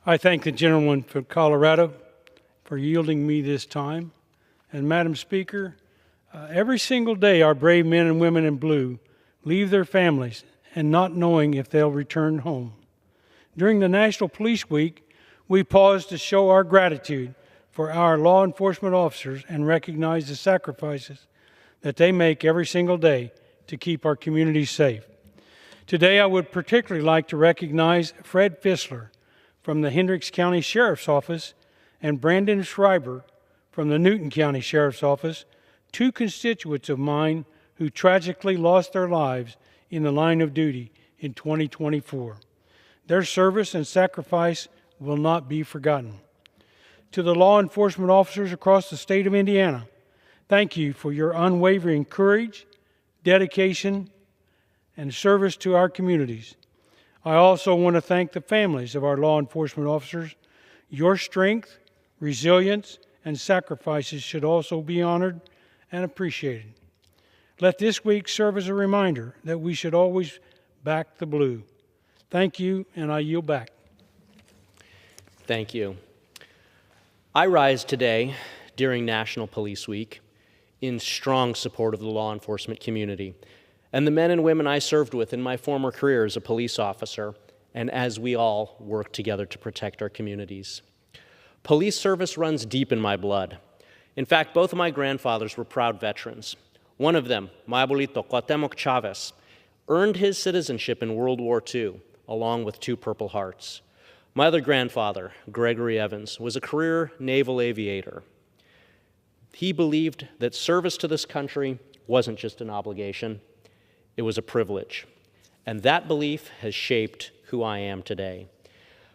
I thank the gentleman from Colorado for yielding me this time. And Madam Speaker, every single day our brave men and women in blue leave their families and not knowing if they'll return home. During the National Police Week, we pause to show our gratitude for our law enforcement officers and recognize the sacrifices that they make every single day to keep our communities safe. Today, I would particularly like to recognize Fred Fissler from the Hendricks County Sheriff's Office and Brandon Schreiber from the Newton County Sheriff's Office, 2 constituents of mine who tragically lost their lives in the line of duty in 2024. Their service and sacrifice will not be forgotten. To the law enforcement officers across the state of Indiana, thank you for your unwavering courage, dedication, and service to our communities. I also want to thank the families of our law enforcement officers. Your strength, resilience, and sacrifices should also be honored and appreciated. Let this week serve as a reminder that we should always back the blue. Thank you, and I yield back. Thank you. I rise today during National Police Week in strong support of the law enforcement community and the men and women I served with in my former career as a police officer, and as we all work together to protect our communities. Police service runs deep in my blood. In fact, both of my grandfathers were proud veterans. One of them, my abuelito, Cuauhtemoc Chavez, earned his citizenship in World War II, along with 2 Purple Hearts. My other grandfather, Gregory Evans, was a career naval aviator. He believed that service to this country wasn't just an obligation, it was a privilege. And that belief has shaped who I am today.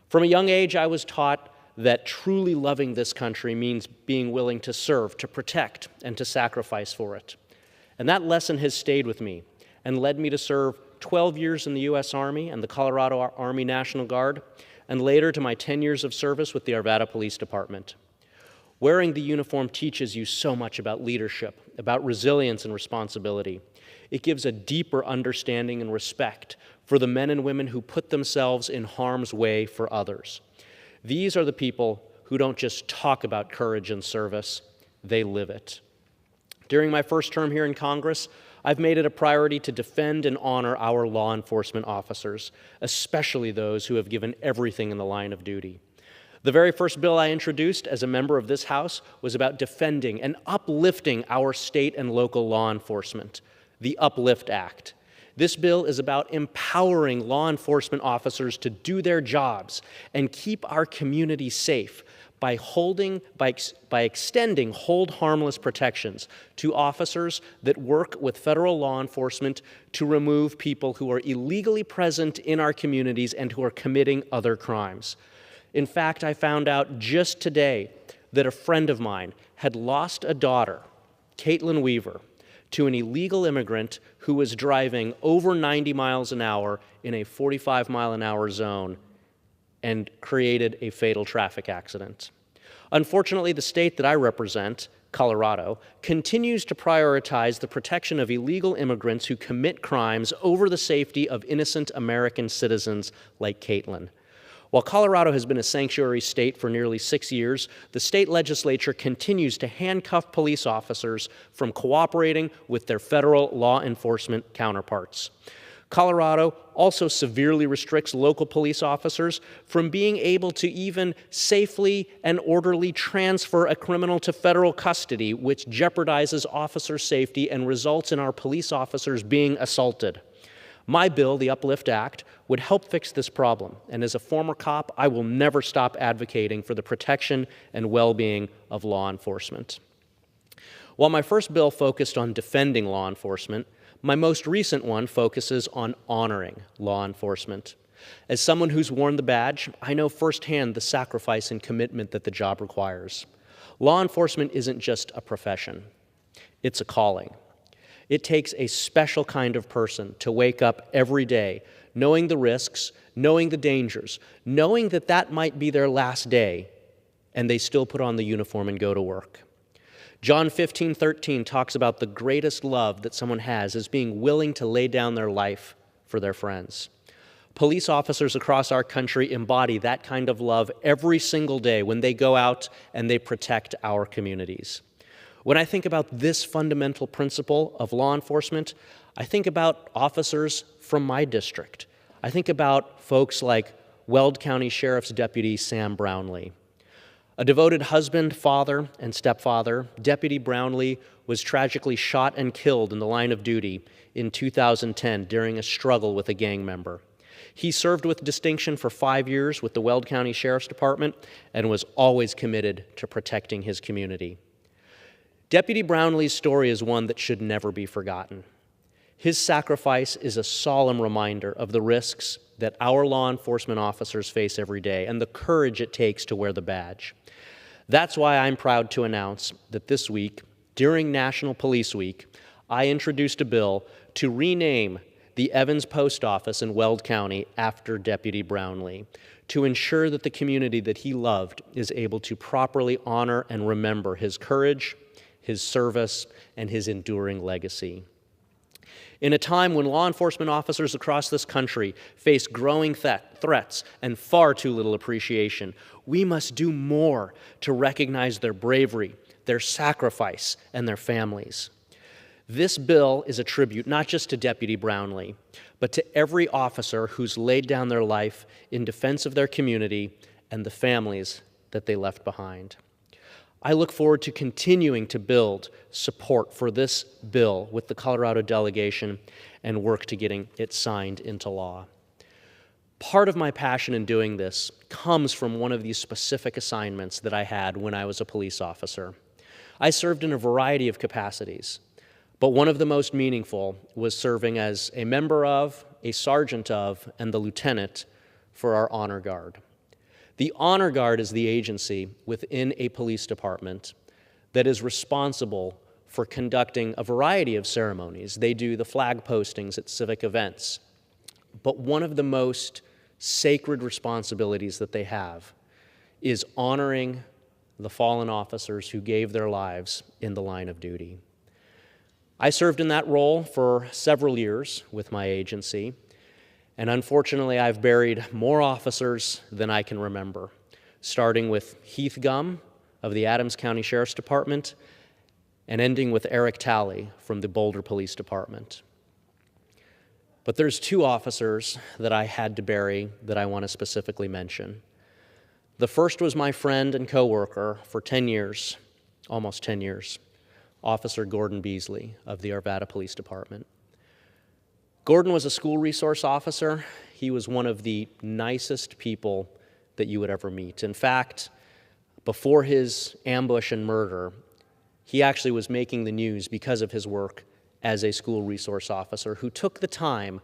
From a young age, I was taught that truly loving this country means being willing to serve, to protect, and to sacrifice for it. And that lesson has stayed with me and led me to serve 12 years in the U.S. Army and the Colorado Army National Guard, and later to my 10 years of service with the Arvada Police Department. Wearing the uniform teaches you so much about leadership, about resilience and responsibility. It gives a deeper understanding and respect for the men and women who put themselves in harm's way for others. These are the people who don't just talk about courage and service, they live it. During my first term here in Congress, I've made it a priority to defend and honor our law enforcement officers, especially those who have given everything in the line of duty. The very first bill I introduced as a member of this House was about defending and uplifting our state and local law enforcement, the Uplift Act. This bill is about empowering law enforcement officers to do their jobs and keep our community safe by extending hold harmless protections to officers that work with federal law enforcement to remove people who are illegally present in our communities and who are committing other crimes. In fact, I found out just today that a friend of mine had lost a daughter, Caitlin Weaver, to an illegal immigrant who was driving over 90 miles an hour in a 45-mile-an-hour zone and created a fatal traffic accident. Unfortunately, the state that I represent, Colorado, continues to prioritize the protection of illegal immigrants who commit crimes over the safety of innocent American citizens like Caitlin. While Colorado has been a sanctuary state for nearly 6 years, the state legislature continues to handcuff police officers from cooperating with their federal law enforcement counterparts. Colorado also severely restricts local police officers from being able to even safely and orderly transfer a criminal to federal custody, which jeopardizes officer safety and results in our police officers being assaulted. My bill, the Uplift Act, would help fix this problem, and as a former cop, I will never stop advocating for the protection and well-being of law enforcement. While my first bill focused on defending law enforcement, my most recent one focuses on honoring law enforcement. As someone who's worn the badge, I know firsthand the sacrifice and commitment that the job requires. Law enforcement isn't just a profession, it's a calling. It takes a special kind of person to wake up every day knowing the risks, knowing the dangers, knowing that that might be their last day, and they still put on the uniform and go to work. John 15:13 talks about the greatest love that someone has is being willing to lay down their life for their friends. Police officers across our country embody that kind of love every single day when they go out and they protect our communities. When I think about this fundamental principle of law enforcement, I think about officers from my district. I think about folks like Weld County Sheriff's Deputy Sam Brownlee. A devoted husband, father, and stepfather, Deputy Brownlee was tragically shot and killed in the line of duty in 2010 during a struggle with a gang member. He served with distinction for 5 years with the Weld County Sheriff's Department and was always committed to protecting his community. Deputy Brownlee's story is one that should never be forgotten. His sacrifice is a solemn reminder of the risks that our law enforcement officers face every day and the courage it takes to wear the badge. That's why I'm proud to announce that this week, during National Police Week, I introduced a bill to rename the Evans Post Office in Weld County after Deputy Brownlee, to ensure that the community that he loved is able to properly honor and remember his courage, his service, and his enduring legacy. In a time when law enforcement officers across this country face growing threats and far too little appreciation, we must do more to recognize their bravery, their sacrifice, and their families. This bill is a tribute not just to Deputy Brownlee, but to every officer who's laid down their life in defense of their community and the families that they left behind. I look forward to continuing to build support for this bill with the Colorado delegation and work to getting it signed into law. Part of my passion in doing this comes from one of these specific assignments that I had when I was a police officer. I served in a variety of capacities, but one of the most meaningful was serving as a member of, a sergeant of, and the lieutenant for our Honor Guard. The Honor Guard is the agency within a police department that is responsible for conducting a variety of ceremonies. They do the flag postings at civic events. But one of the most sacred responsibilities that they have is honoring the fallen officers who gave their lives in the line of duty. I served in that role for several years with my agency, and unfortunately I've buried more officers than I can remember, starting with Heath Gum of the Adams County Sheriff's Department and ending with Eric Talley from the Boulder Police Department. But there's two officers that I had to bury that I want to specifically mention. The first was my friend and coworker for 10 years, almost 10 years, Officer Gordon Beasley of the Arvada Police Department. Gordon was a school resource officer. He was one of the nicest people that you would ever meet. In fact, before his ambush and murder, he actually was making the news because of his work as a school resource officer who took the time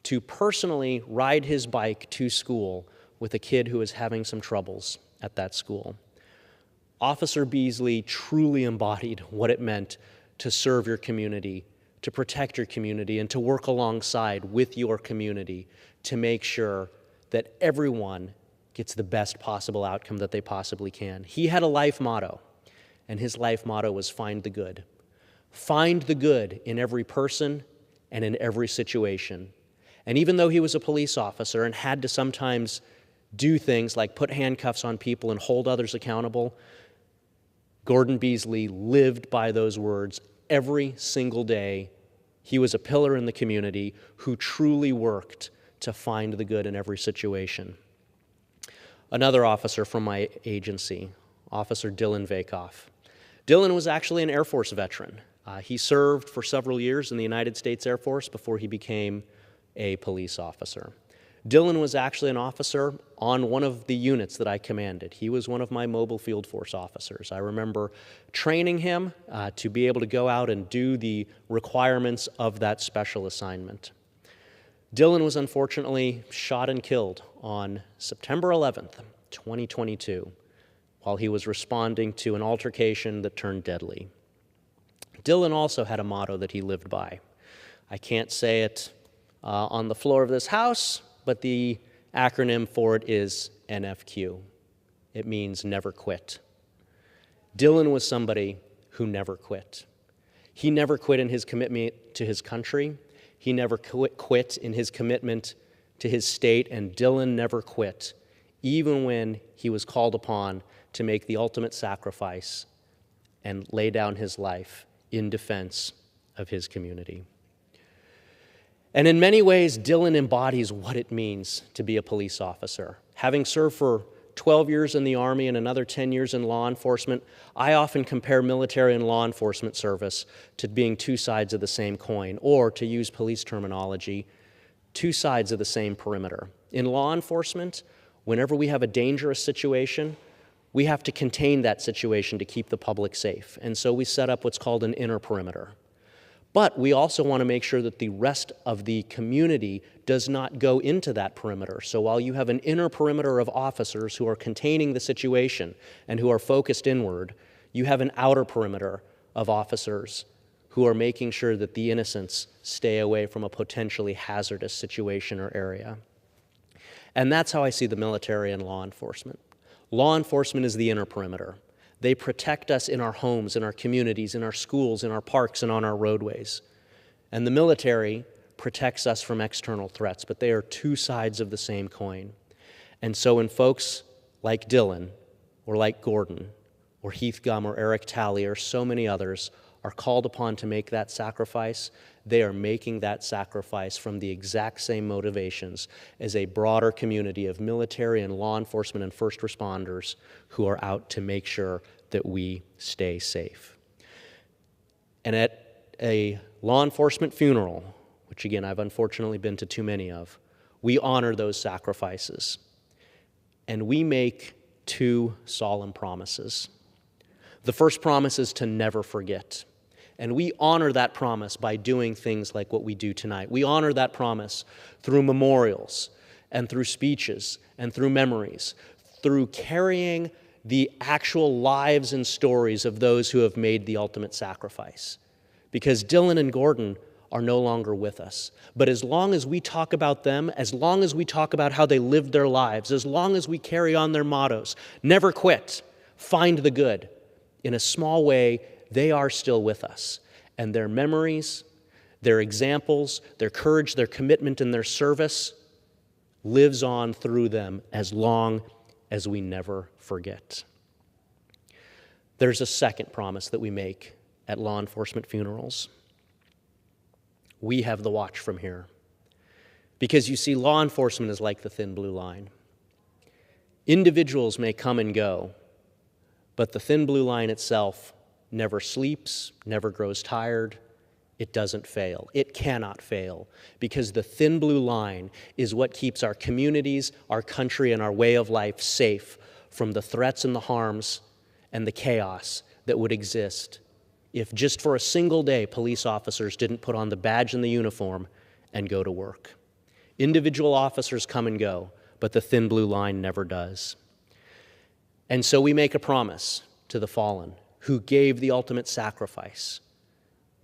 to personally ride his bike to school with a kid who was having some troubles at that school. Officer Beasley truly embodied what it meant to serve your community, to protect your community, and to work alongside with your community to make sure that everyone gets the best possible outcome that they possibly can. He had a life motto, and his life motto was find the good. Find the good in every person and in every situation. And even though he was a police officer and had to sometimes do things like put handcuffs on people and hold others accountable, Gordon Beasley lived by those words every single day. He was a pillar in the community who truly worked to find the good in every situation. Another officer from my agency, Officer Dylan Vakoff. Dylan was actually an Air Force veteran. He served for several years in the United States Air Force before he became a police officer. Dylan was actually an officer on one of the units that I commanded. He was one of my mobile field force officers. I remember training him to be able to go out and do the requirements of that special assignment. Dylan was unfortunately shot and killed on September 11th, 2022, while he was responding to an altercation that turned deadly. Dylan also had a motto that he lived by. I can't say it on the floor of this house, but the acronym for it is NFQ. It means never quit. Dylan was somebody who never quit. He never quit in his commitment to his country. He never quit in his commitment to his state, and Dylan never quit, even when he was called upon to make the ultimate sacrifice and lay down his life in defense of his community. And in many ways, Dylan embodies what it means to be a police officer. Having served for 12 years in the Army and another 10 years in law enforcement, I often compare military and law enforcement service to being two sides of the same coin, or to use police terminology, two sides of the same perimeter. In law enforcement, whenever we have a dangerous situation, we have to contain that situation to keep the public safe. And so we set up what's called an inner perimeter. But we also want to make sure that the rest of the community does not go into that perimeter. So while you have an inner perimeter of officers who are containing the situation and who are focused inward, you have an outer perimeter of officers who are making sure that the innocents stay away from a potentially hazardous situation or area. And that's how I see the military and law enforcement. Law enforcement is the inner perimeter. They protect us in our homes, in our communities, in our schools, in our parks, and on our roadways. And the military protects us from external threats, but they are two sides of the same coin. And so when folks like Dylan, or like Gordon, or Heath Gum, or Eric Talley, or so many others are called upon to make that sacrifice, they are making that sacrifice from the exact same motivations as a broader community of military and law enforcement and first responders who are out to make sure that we stay safe. And at a law enforcement funeral, which again I've unfortunately been to too many of, we honor those sacrifices. And we make two solemn promises. The first promise is to never forget. And we honor that promise by doing things like what we do tonight. We honor that promise through memorials and through speeches and through memories, through carrying the actual lives and stories of those who have made the ultimate sacrifice. Because Dylan and Gordon are no longer with us. But as long as we talk about them, as long as we talk about how they lived their lives, as long as we carry on their mottos, never quit, find the good. In a small way, they are still with us. And their memories, their examples, their courage, their commitment, and their service lives on through them as long as we never forget. There's a second promise that we make at law enforcement funerals. We have the watch from here. Because you see, law enforcement is like the thin blue line. Individuals may come and go, but the thin blue line itself never sleeps, never grows tired. It doesn't fail. It cannot fail, because the thin blue line is what keeps our communities, our country, and our way of life safe from the threats and the harms and the chaos that would exist if just for a single day police officers didn't put on the badge and the uniform and go to work. Individual officers come and go, but the thin blue line never does. And so we make a promise to the fallen who gave the ultimate sacrifice.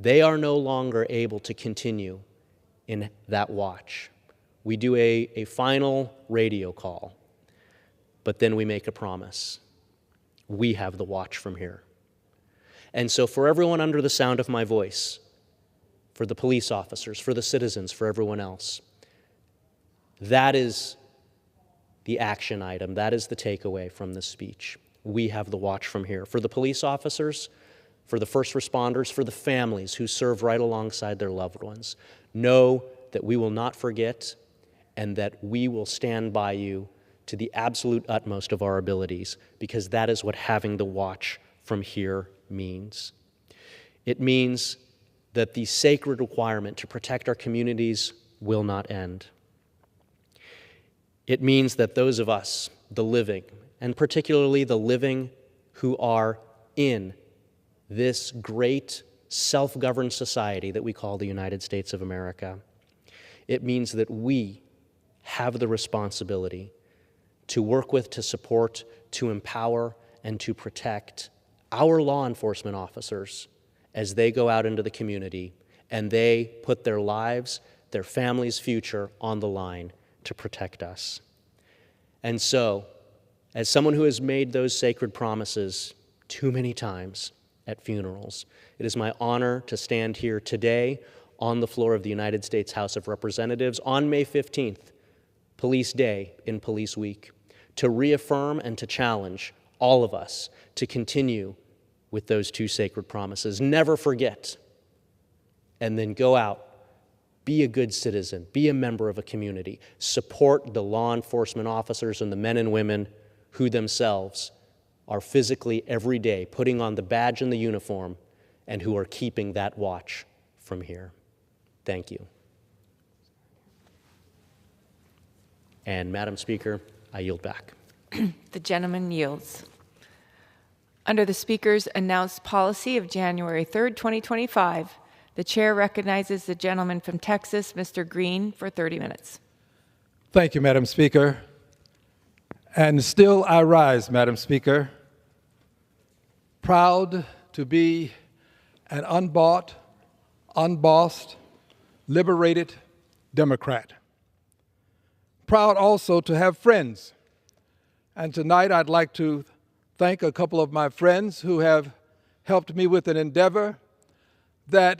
They are no longer able to continue in that watch. We do a final radio call, but then we make a promise. We have the watch from here. And so for everyone under the sound of my voice, for the police officers, for the citizens, for everyone else, that is the action item. That is the takeaway from this speech. We have the watch from here. For the police officers, for the first responders, for the families who serve right alongside their loved ones, know that we will not forget and that we will stand by you to the absolute utmost of our abilities, because that is what having the watch from here means. It means that the sacred requirement to protect our communities will not end. It means that those of us, the living, and particularly the living who are in this great self-governed society that we call the United States of America, it means that we have the responsibility to work with, to support, to empower, and to protect our law enforcement officers as they go out into the community and they put their lives, their family's future on the line to protect us. And so, as someone who has made those sacred promises too many times at funerals, it is my honor to stand here today on the floor of the United States House of Representatives on May 15th, Police Day in Police Week, to reaffirm and to challenge all of us to continue with those two sacred promises. Never forget, and then go out, be a good citizen, be a member of a community, support the law enforcement officers and the men and women who themselves are physically every day putting on the badge and the uniform and who are keeping that watch from here. Thank you. And Madam Speaker, I yield back. The gentleman yields. Under the Speaker's announced policy of January 3rd, 2025, the Chair recognizes the gentleman from Texas, Mr. Green, for 30 minutes. Thank you, Madam Speaker. And still I rise, Madam Speaker, proud to be an unbought, unbossed, liberated Democrat. Proud also to have friends. And tonight I'd like to thank a couple of my friends who have helped me with an endeavor that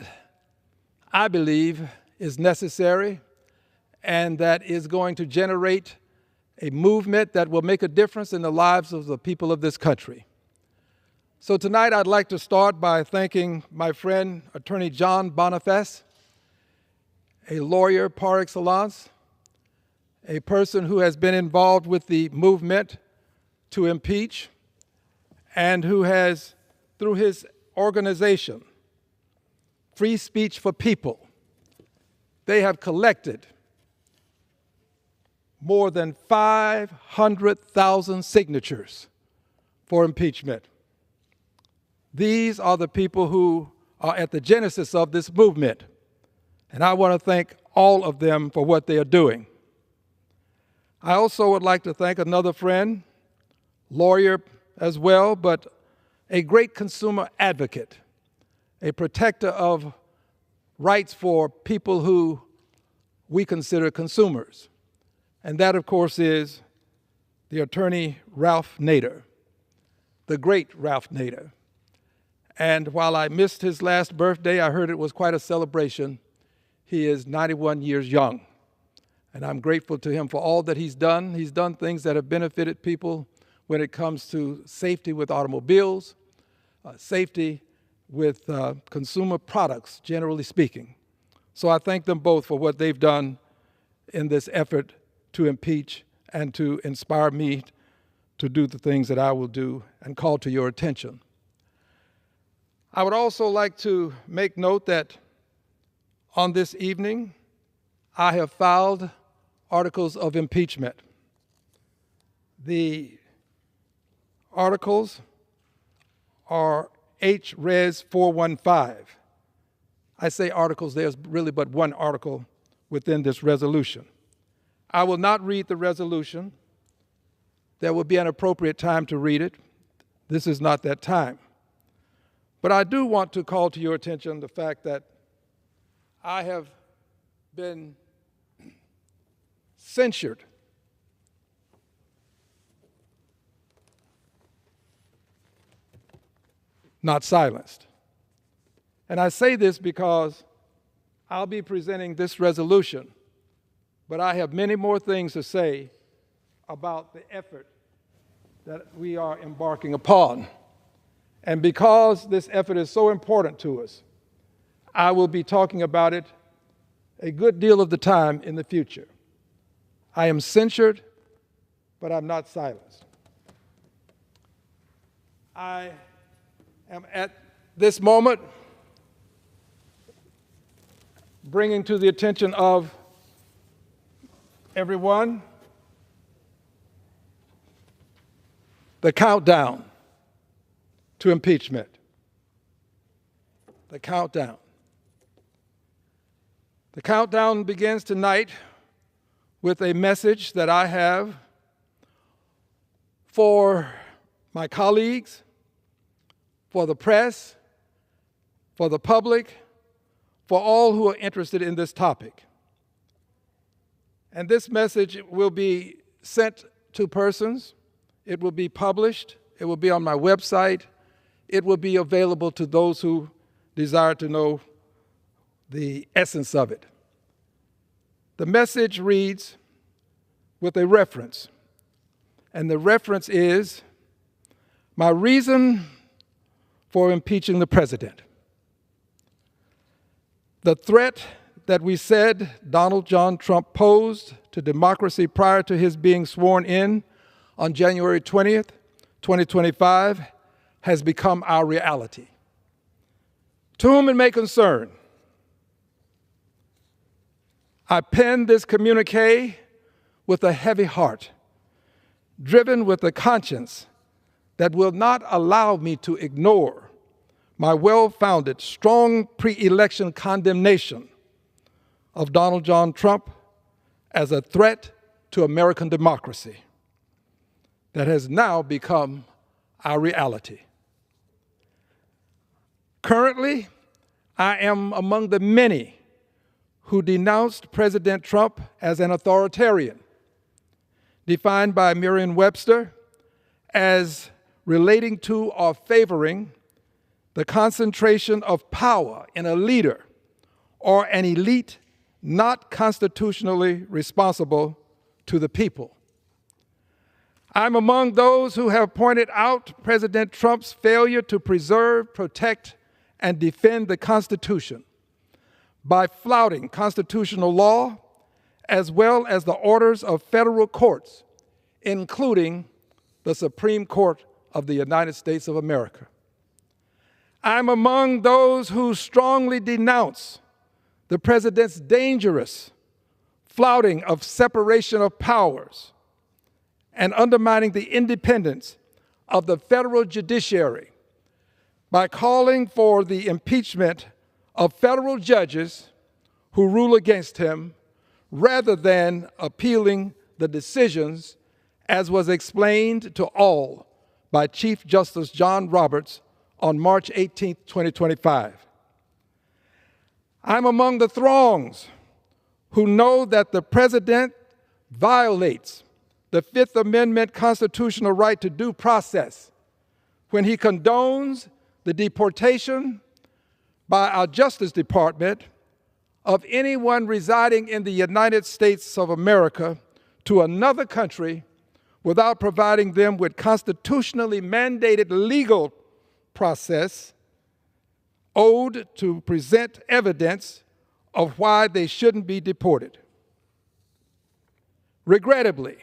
I believe is necessary and that is going to generate a movement that will make a difference in the lives of the people of this country. So tonight I'd like to start by thanking my friend, Attorney John Boniface, a lawyer par excellence, a person who has been involved with the movement to impeach and who has, through his organization, Free Speech for People, they have collected more than 500,000 signatures for impeachment. These are the people who are at the genesis of this movement, and I want to thank all of them for what they are doing. I also would like to thank another friend, lawyer as well, but a great consumer advocate, a protector of rights for people who we consider consumers. And that, of course, is the attorney Ralph Nader. the great Ralph Nader. And while I missed his last birthday, I heard it was quite a celebration. He is 91 years young, and I'm grateful to him for all that he's done. He's done things that have benefited people when it comes to safety with automobiles, safety with consumer products, generally speaking. So I thank them both for what they've done in this effort to impeach and to inspire me to do the things that I will do and call to your attention. I would also like to make note that on this evening, I have filed articles of impeachment. The articles are H-Res 415. I say articles, there's really but one article within this resolution. I will not read the resolution. There will be an appropriate time to read it. This is not that time. But I do want to call to your attention the fact that I have been censured not silenced. And I say this because I'll be presenting this resolution, but I have many more things to say about the effort that we are embarking upon. And because this effort is so important to us, I will be talking about it a good deal of the time in the future. I am censured, but I'm not silenced. I am at this moment bringing to the attention of everyone the countdown to impeachment. The countdown. The countdown begins tonight with a message that I have for my colleagues, for the press, for the public, for all who are interested in this topic. And this message will be sent to persons. It will be published. It will be on my website. It will be available to those who desire to know the essence of it. The message reads with a reference, and the reference is my reason for impeaching the president. The threat that we said Donald John Trump posed to democracy prior to his being sworn in on January 20th, 2025, has become our reality. To whom it may concern, I penned this communique with a heavy heart, driven with a conscience that will not allow me to ignore my well-founded, strong pre-election condemnation of Donald John Trump as a threat to American democracy that has now become our reality. Currently, I am among the many who denounced President Trump as an authoritarian, defined by Merriam-Webster as relating to or favoring the concentration of power in a leader or an elite not constitutionally responsible to the people. I'm among those who have pointed out President Trump's failure to preserve, protect, and defend the Constitution by flouting constitutional law as well as the orders of federal courts, including the Supreme Court of the United States of America. I'm among those who strongly denounce the president's dangerous flouting of separation of powers and undermining the independence of the federal judiciary by calling for the impeachment of federal judges who rule against him rather than appealing the decisions as was explained to all by Chief Justice John Roberts on March 18, 2025. I'm among the throngs who know that the president violates the Fifth Amendment constitutional right to due process when he condones the deportation by our Justice Department of anyone residing in the United States of America to another country without providing them with constitutionally mandated legal process owed to present evidence of why they shouldn't be deported. Regrettably,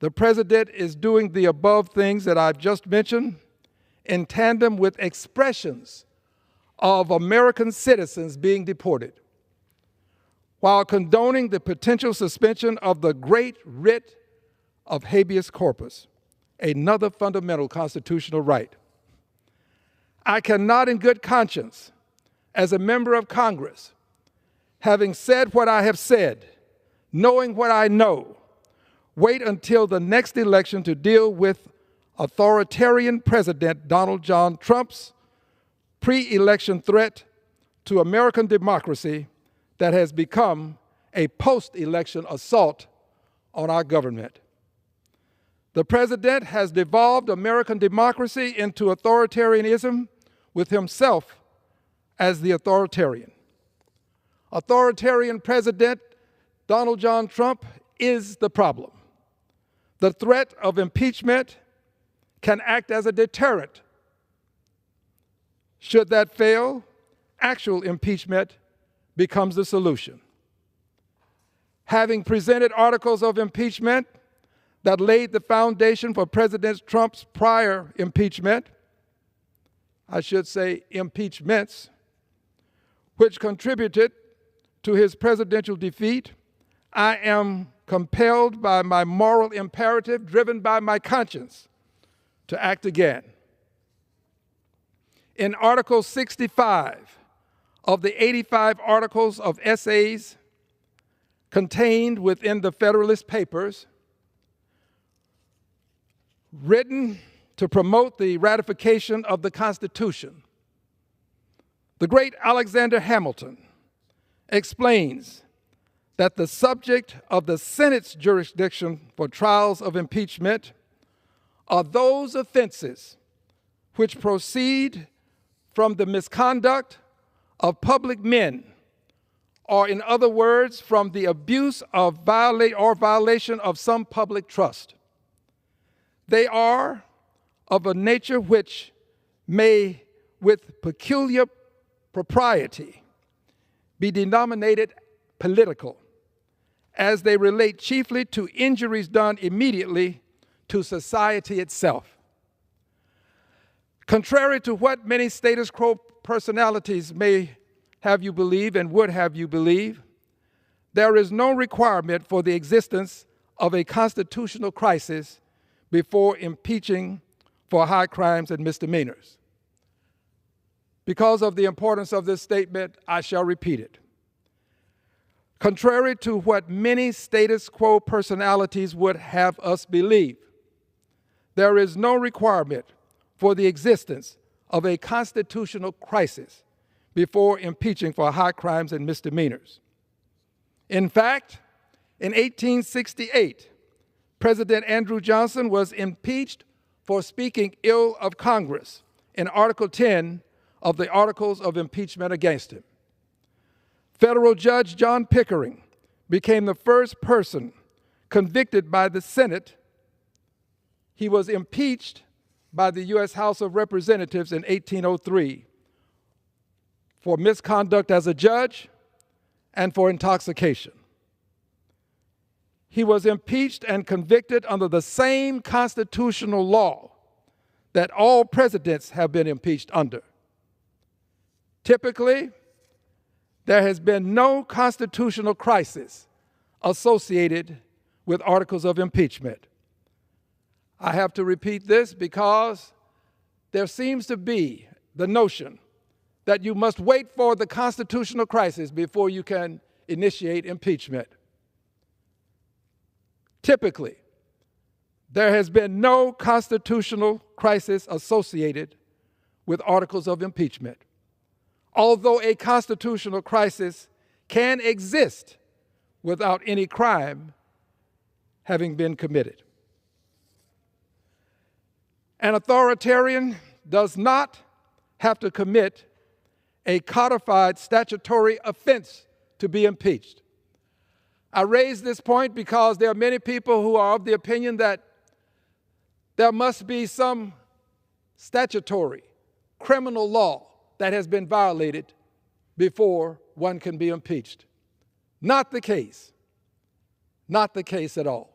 the President is doing the above things that I've just mentioned in tandem with expressions of American citizens being deported, while condoning the potential suspension of the great writ of habeas corpus, another fundamental constitutional right. I cannot in good conscience, as a member of Congress, having said what I have said, knowing what I know, wait until the next election to deal with authoritarian President Donald John Trump's pre-election threat to American democracy that has become a post-election assault on our government. The President has devolved American democracy into authoritarianism with himself as the authoritarian. Authoritarian President Donald John Trump is the problem. The threat of impeachment can act as a deterrent. Should that fail, actual impeachment becomes the solution. Having presented articles of impeachment that laid the foundation for President Trump's prior impeachment, I should say impeachments, which contributed to his presidential defeat, I am compelled by my moral imperative, driven by my conscience, to act again. In Article 65 of the 85 articles of essays contained within the Federalist Papers, written to promote the ratification of the Constitution, the great Alexander Hamilton explains that the subject of the Senate's jurisdiction for trials of impeachment are those offenses which proceed from the misconduct of public men, or in other words, from the abuse of violation of some public trust. They are of a nature which may, with peculiar propriety, be denominated political, as they relate chiefly to injuries done immediately to society itself. Contrary to what many status quo personalities may have you believe and would have you believe, there is no requirement for the existence of a constitutional crisis before impeaching for high crimes and misdemeanors. Because of the importance of this statement, I shall repeat it. Contrary to what many status quo personalities would have us believe, there is no requirement for the existence of a constitutional crisis before impeaching for high crimes and misdemeanors. In fact, in 1868, President Andrew Johnson was impeached for speaking ill of Congress in Article 10 of the Articles of Impeachment against him. Federal Judge John Pickering became the first person convicted by the Senate. He was impeached by the U.S. House of Representatives in 1803 for misconduct as a judge and for intoxication. He was impeached and convicted under the same constitutional law that all presidents have been impeached under. Typically, there has been no constitutional crisis associated with articles of impeachment. I have to repeat this because there seems to be the notion that you must wait for the constitutional crisis before you can initiate impeachment. Typically, there has been no constitutional crisis associated with articles of impeachment, although a constitutional crisis can exist without any crime having been committed. An authoritarian does not have to commit a codified statutory offense to be impeached. I raise this point because there are many people who are of the opinion that there must be some statutory criminal law that has been violated before one can be impeached. Not the case. Not the case at all.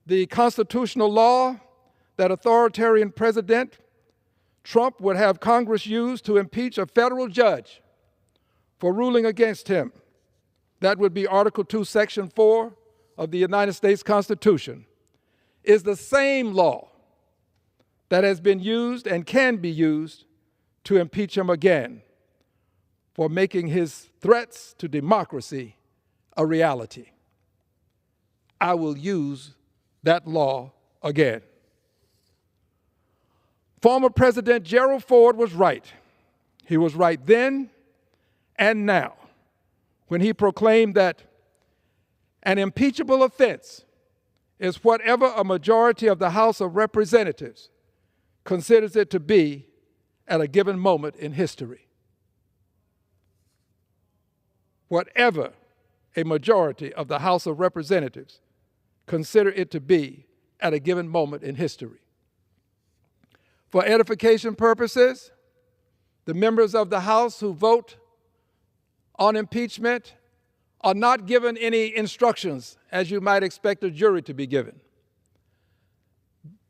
The constitutional law that authoritarian President Trump would have Congress use to impeach a federal judge for ruling against him, that would be Article 2, Section 4 of the United States Constitution, is the same law that has been used and can be used to impeach him again for making his threats to democracy a reality. I will use that law again. Former President Gerald Ford was right. He was right then and now when he proclaimed that an impeachable offense is whatever a majority of the House of Representatives considers it to be at a given moment in history. Whatever a majority of the House of Representatives consider it to be at a given moment in history. For edification purposes, the members of the House who vote on impeachment are not given any instructions as you might expect a jury to be given.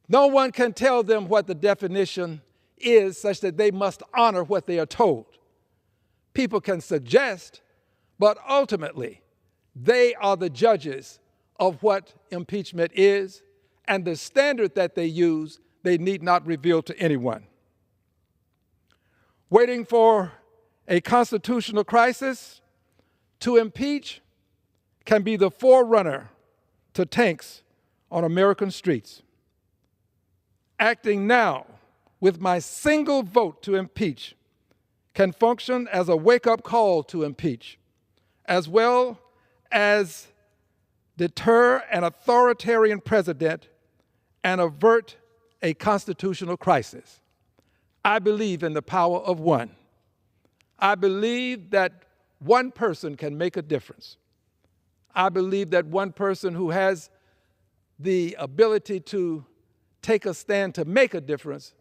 No one can tell them what the definition is such that they must honor what they are told. People can suggest, but ultimately, they are the judges of what impeachment is, and the standard that they use, they need not reveal to anyone. Waiting for a constitutional crisis to impeach can be the forerunner to tanks on American streets. Acting now with my single vote to impeach can function as a wake-up call to impeach, as well as deter an authoritarian president and avert a constitutional crisis. I believe in the power of one. I believe that one person can make a difference. I believe that one person who has the ability to take a stand to make a difference,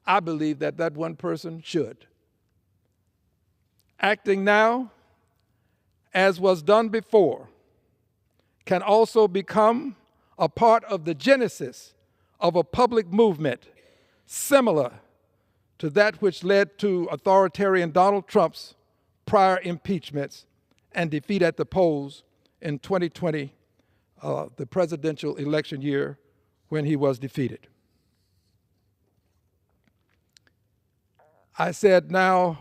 I believe that that one person should. Acting now, as was done before, can also become a part of the genesis of a public movement similar to that which led to authoritarian Donald Trump's prior impeachments and defeat at the polls in 2020, the presidential election year when he was defeated. I said now,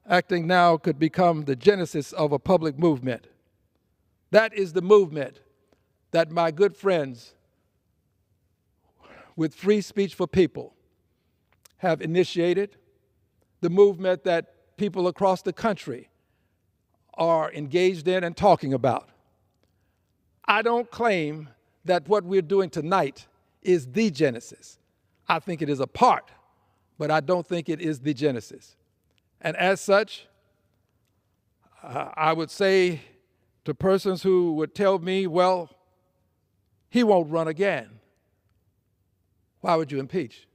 acting now could become the genesis of a public movement. That is the movement that my good friends with Free Speech for People have initiated, the movement that people across the country are engaged in and talking about. I don't claim that what we're doing tonight is the genesis. I think it is a part, but I don't think it is the genesis. And as such, I would say to persons who would tell me, well, he won't run again. Why would you impeach?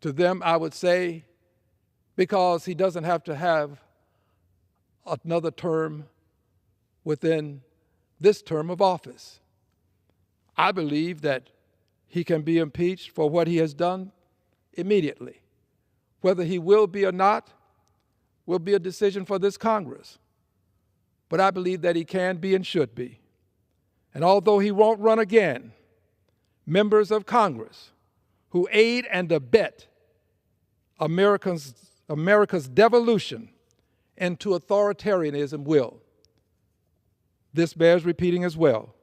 To them, I would say, because he doesn't have to have another term within this term of office. I believe that he can be impeached for what he has done immediately. Whether he will be or not will be a decision for this Congress. But I believe that he can be and should be. And although he won't run again, members of Congress who aid and abet America's devolution into authoritarianism will. This bears repeating as well.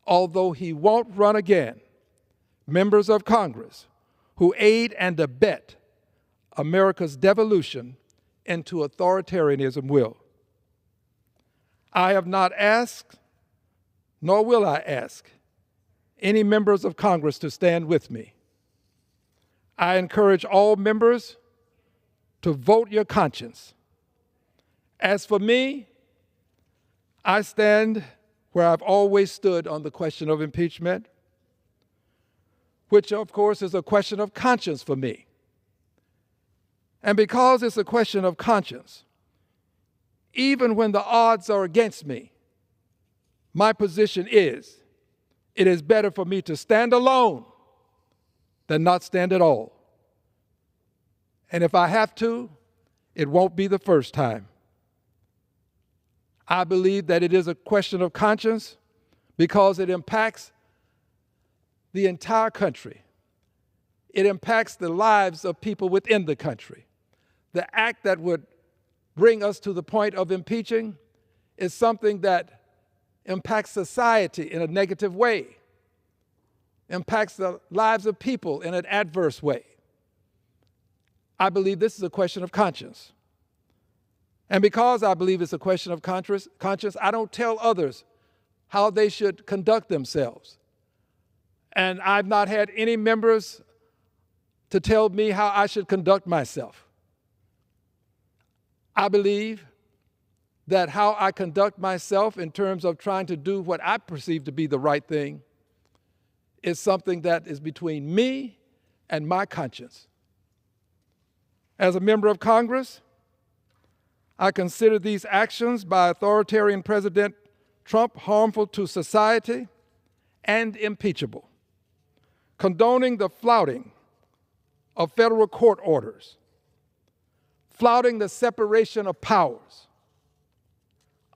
Although he won't run again, members of Congress who aid and abet America's devolution into authoritarianism will. I have not asked, nor will I ask, any members of Congress to stand with me. I encourage all members to vote your conscience. As for me, I stand where I've always stood on the question of impeachment, which of course is a question of conscience for me. And because it's a question of conscience, even when the odds are against me, my position is it is better for me to stand alone than not stand at all. And if I have to, it won't be the first time. I believe that it is a question of conscience because it impacts the entire country. It impacts the lives of people within the country. The act that would bring us to the point of impeaching is something that impacts society in a negative way, impacts the lives of people in an adverse way. I believe this is a question of conscience. And because I believe it's a question of conscience, I don't tell others how they should conduct themselves. And I've not had any members to tell me how I should conduct myself. I believe that how I conduct myself in terms of trying to do what I perceive to be the right thing is something that is between me and my conscience. As a member of Congress, I consider these actions by authoritarian President Trump harmful to society and impeachable. Condoning the flouting of federal court orders, flouting the separation of powers,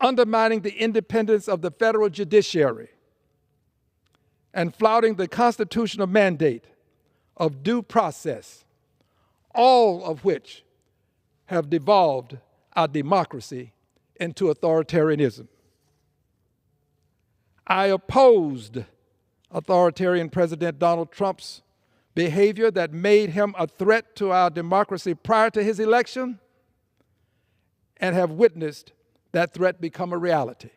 undermining the independence of the federal judiciary, and flouting the constitutional mandate of due process, all of which have devolved our democracy into authoritarianism. I opposed authoritarian President Donald Trump's behavior that made him a threat to our democracy prior to his election and have witnessed that threat become a reality.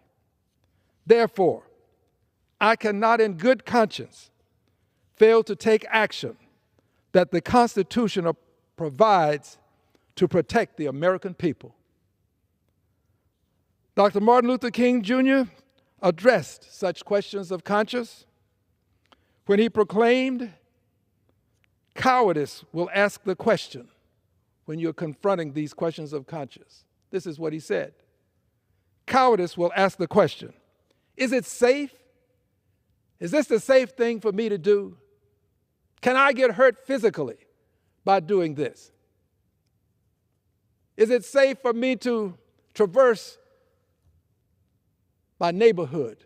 Therefore, I cannot in good conscience fail to take action that the Constitution provides to protect the American people. Dr. Martin Luther King Jr. addressed such questions of conscience when he proclaimed, "Cowardice will ask the question when you're confronting these questions of conscience." This is what he said. Cowardice will ask the question, is it safe? Is this the safe thing for me to do? Can I get hurt physically by doing this? Is it safe for me to traverse my neighborhood,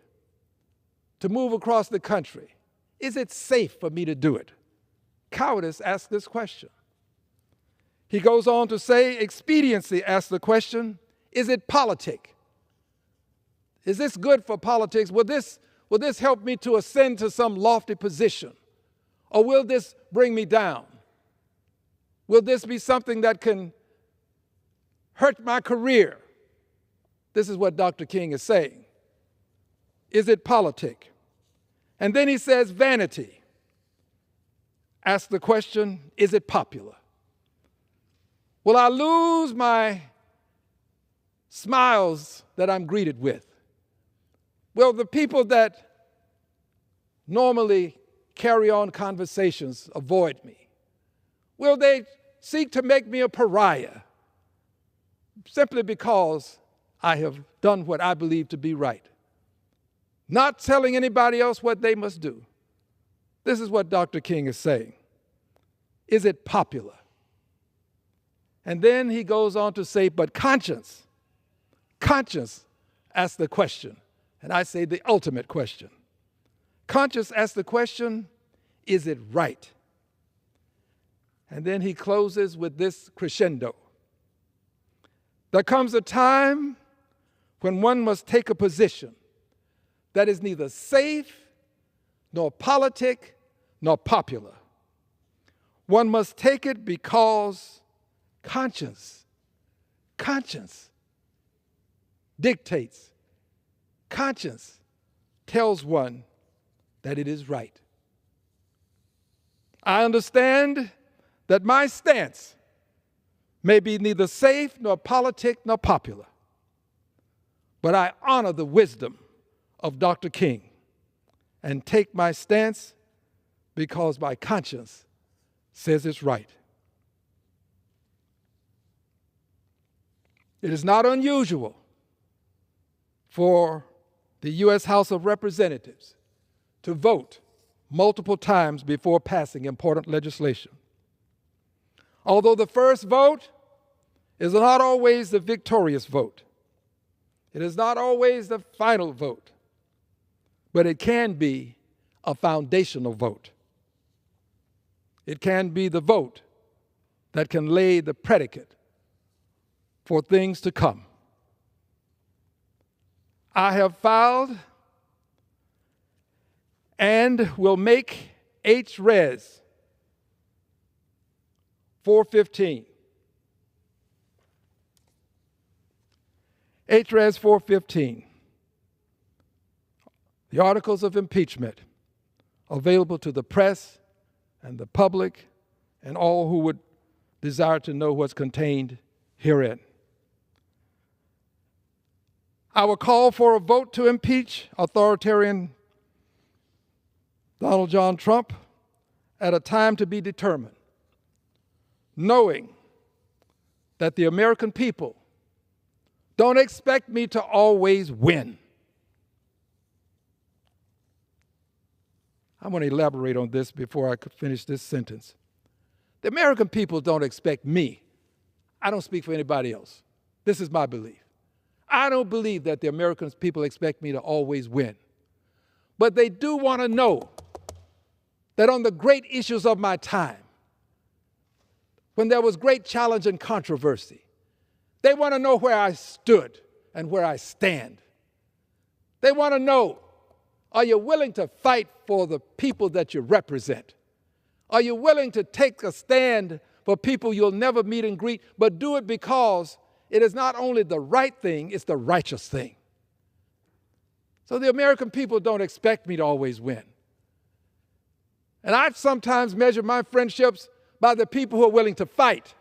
to move across the country? Is it safe for me to do it? Cowardice asks this question. He goes on to say, expediency asks the question, is it politic? Is this good for politics? Will this help me to ascend to some lofty position? Or will this bring me down? Will this be something that can hurt my career? This is what Dr. King is saying. Is it politic? And then he says vanity. Ask the question, is it popular? Will I lose my smiles that I'm greeted with? Will the people that normally carry on conversations avoid me? Will they seek to make me a pariah simply because I have done what I believe to be right? Not telling anybody else what they must do. This is what Dr. King is saying. Is it popular? And then he goes on to say, but conscience asks the question, and I say the ultimate question. Conscience asks the question, is it right? And then he closes with this crescendo. There comes a time when one must take a position that is neither safe, nor politic, nor popular. One must take it because conscience dictates. Conscience tells one that it is right. I understand that my stance may be neither safe nor politic nor popular, but I honor the wisdom of Dr. King and take my stance because my conscience says it's right. It is not unusual for the U.S. House of Representatives to vote multiple times before passing important legislation. Although the first vote is not always the victorious vote, it is not always the final vote, but it can be a foundational vote. It can be the vote that can lay the predicate for things to come. I have filed and will make H-Res 415. H-Res 415, the articles of impeachment available to the press and the public and all who would desire to know what's contained herein. I will call for a vote to impeach authoritarian Donald John Trump at a time to be determined, knowing that the American people don't expect me to always win. I want to elaborate on this before I could finish this sentence. The American people don't expect me. I don't speak for anybody else. This is my belief. I don't believe that the American people expect me to always win. But they do want to know that on the great issues of my time, when there was great challenge and controversy, they want to know where I stood and where I stand. They want to know, are you willing to fight for the people that you represent? Are you willing to take a stand for people you'll never meet and greet, but do it because it is not only the right thing, it's the righteous thing. So the American people don't expect me to always win. And I sometimes measure my friendships by the people who are willing to fight.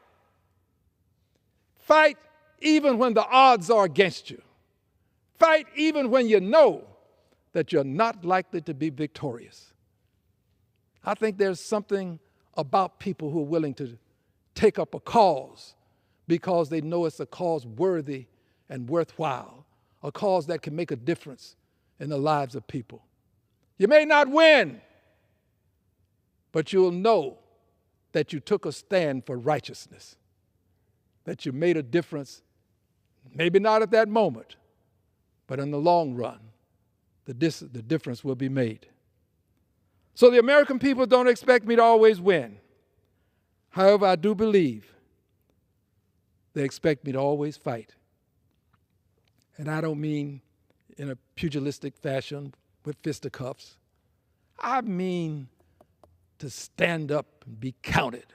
Fight even when the odds are against you. Fight even when you know that you're not likely to be victorious. I think there's something about people who are willing to take up a cause because they know it's a cause worthy and worthwhile, a cause that can make a difference in the lives of people. You may not win, but you'll know that you took a stand for righteousness, that you made a difference, maybe not at that moment, but in the long run, the difference will be made. So the American people don't expect me to always win. However, I do believe they expect me to always fight. And I don't mean in a pugilistic fashion with fisticuffs. I mean to stand up and be counted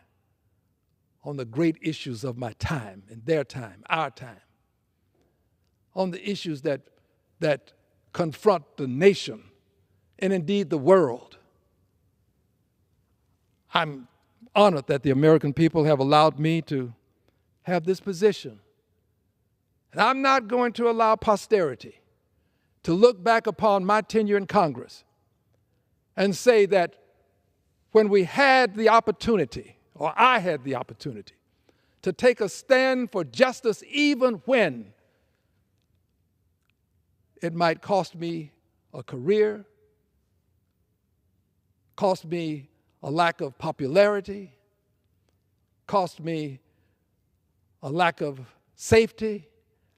on the great issues of my time and their time, our time, on the issues that confront the nation and indeed the world. I'm honored that the American people have allowed me to have this position. And I'm not going to allow posterity to look back upon my tenure in Congress and say that when we had the opportunity, or I had the opportunity, to take a stand for justice even when it might cost me a career, cost me a lack of popularity, cost me a lack of safety.